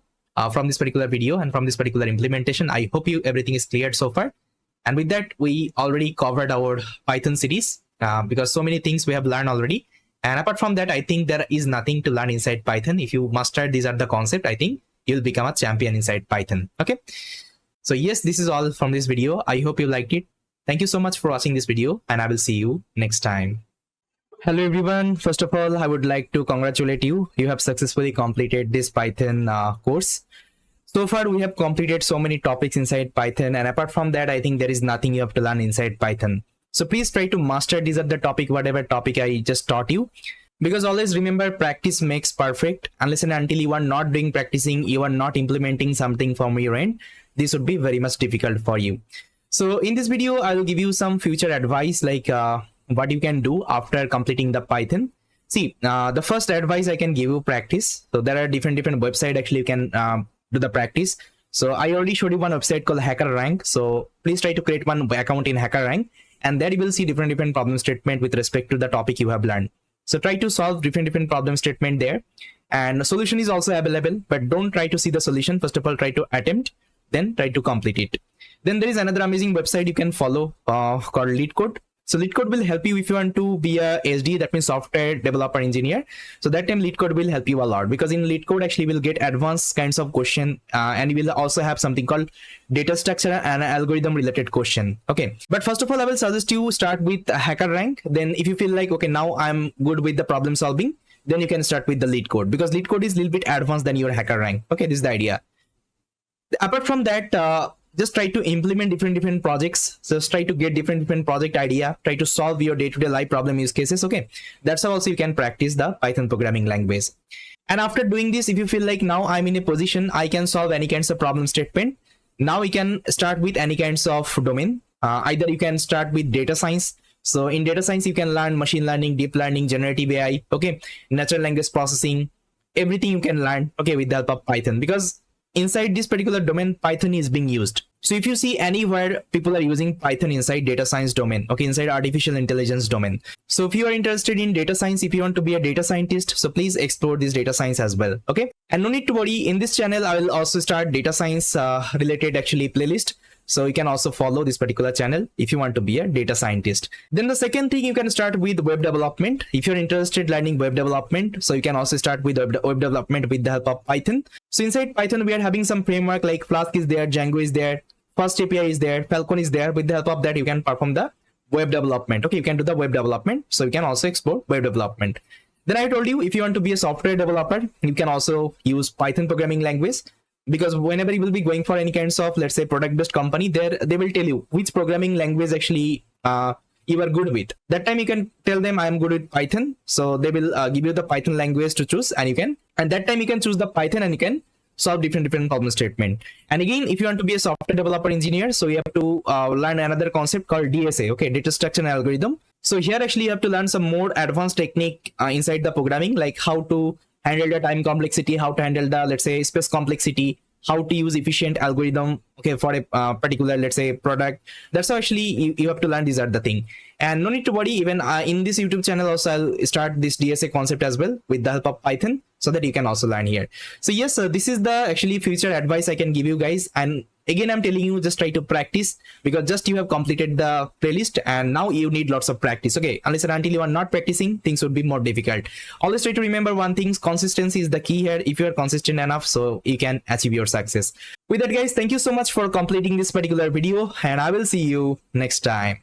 B: from this particular video and from this particular implementation. I hope everything is cleared so far. And with that, we already covered our Python series because so many things we have learned already. And apart from that, I think there is nothing to learn inside Python. If you master these are the concept, I think you'll become a champion inside Python. Okay, so yes, this is all from this video. I hope you liked it. Thank you so much for watching this video, and I will see you next time. Hello everyone. First of all, I would like to congratulate you. You have successfully completed this Python course. So far, we have completed so many topics inside Python, and apart from that, I think there is nothing you have to learn inside Python. So please try to master these are the topic, whatever topic I just taught you. Because always remember, practice makes perfect. Unless and until you are not doing practicing, you are not implementing something from your end, this would be very much difficult for you. So in this video, I will give you some future advice, like what you can do after completing the Python. See, the first advice I can give you, practice. So there are different websites actually you can do the practice. So I already showed you one website called HackerRank. So please try to create one account in HackerRank, and there you will see different problem statement with respect to the topic you have learned. So try to solve different problem statement there, and the solution is also available, but don't try to see the solution. First of all, try to attempt, then try to complete it. Then there is another amazing website you can follow called LeetCode. So LeetCode will help you if you want to be a SD, that means software developer engineer. So that time LeetCode will help you a lot, because in LeetCode actually will get advanced kinds of question, and you will also have something called data structure and algorithm related question. Okay, but first of all, I will suggest you start with HackerRank. Then if you feel like, okay, now I'm good with the problem solving, then you can start with the LeetCode, because LeetCode is a little bit advanced than your HackerRank. Okay, this is the idea. Apart from that, just try to implement different projects. Just try to get different project idea. Try to solve your day-to-day life problem use cases. Okay, that's how also you can practice the Python programming language. And after doing this, if you feel like now I'm in a position I can solve any kinds of problem statement, now you can start with any kinds of domain. Either you can start with data science. So in data science, you can learn machine learning, deep learning, generative AI. Okay, natural language processing, everything you can learn. Okay, with the help of Python, because inside this particular domain, Python is being used. So if you see anywhere people are using Python inside data science domain, okay, inside artificial intelligence domain. So if you are interested in data science, if you want to be a data scientist, so please explore this data science as well. Okay, and no need to worry, in this channel I will also start data science related actually playlist. So you can also follow this particular channel if you want to be a data scientist. Then the second thing, you can start with web development. If you're interested learning web development, so you can also start with web development with the help of Python. So inside Python, we are having some framework like Flask is there, Django is there, Fast API is there, Falcon is there. With the help of that, you can perform the web development. Okay, you can do the web development. So you can also explore web development. Then I told you, if you want to be a software developer, you can also use Python programming language. Because whenever you will be going for any kinds of, let's say, product-based company, there they will tell you which programming language actually you are good with. That time you can tell them I am good with Python. So they will give you the Python language to choose, and that time you can choose the Python and you can solve different problem statement. And again, if you want to be a software developer engineer, so you have to learn another concept called DSA, okay, data structure and algorithm. So here actually you have to learn some more advanced technique inside the programming, like how to handle the time complexity, how to handle the, let's say, space complexity, how to use efficient algorithm, okay, for a particular, let's say, product. That's how actually you have to learn. These are the thing. And no need to worry, even in this YouTube channel also I'll start this DSA concept as well with the help of Python, so that you can also learn here. So yes, this is the actually future advice I can give you guys. And again, I'm telling you, just try to practice, because just you have completed the playlist and now you need lots of practice. Okay, unless and until you are not practicing, things would be more difficult. Always try to remember one thing, consistency is the key here. If you are consistent enough, so you can achieve your success. With that, guys, thank you so much for completing this particular video, and I will see you next time.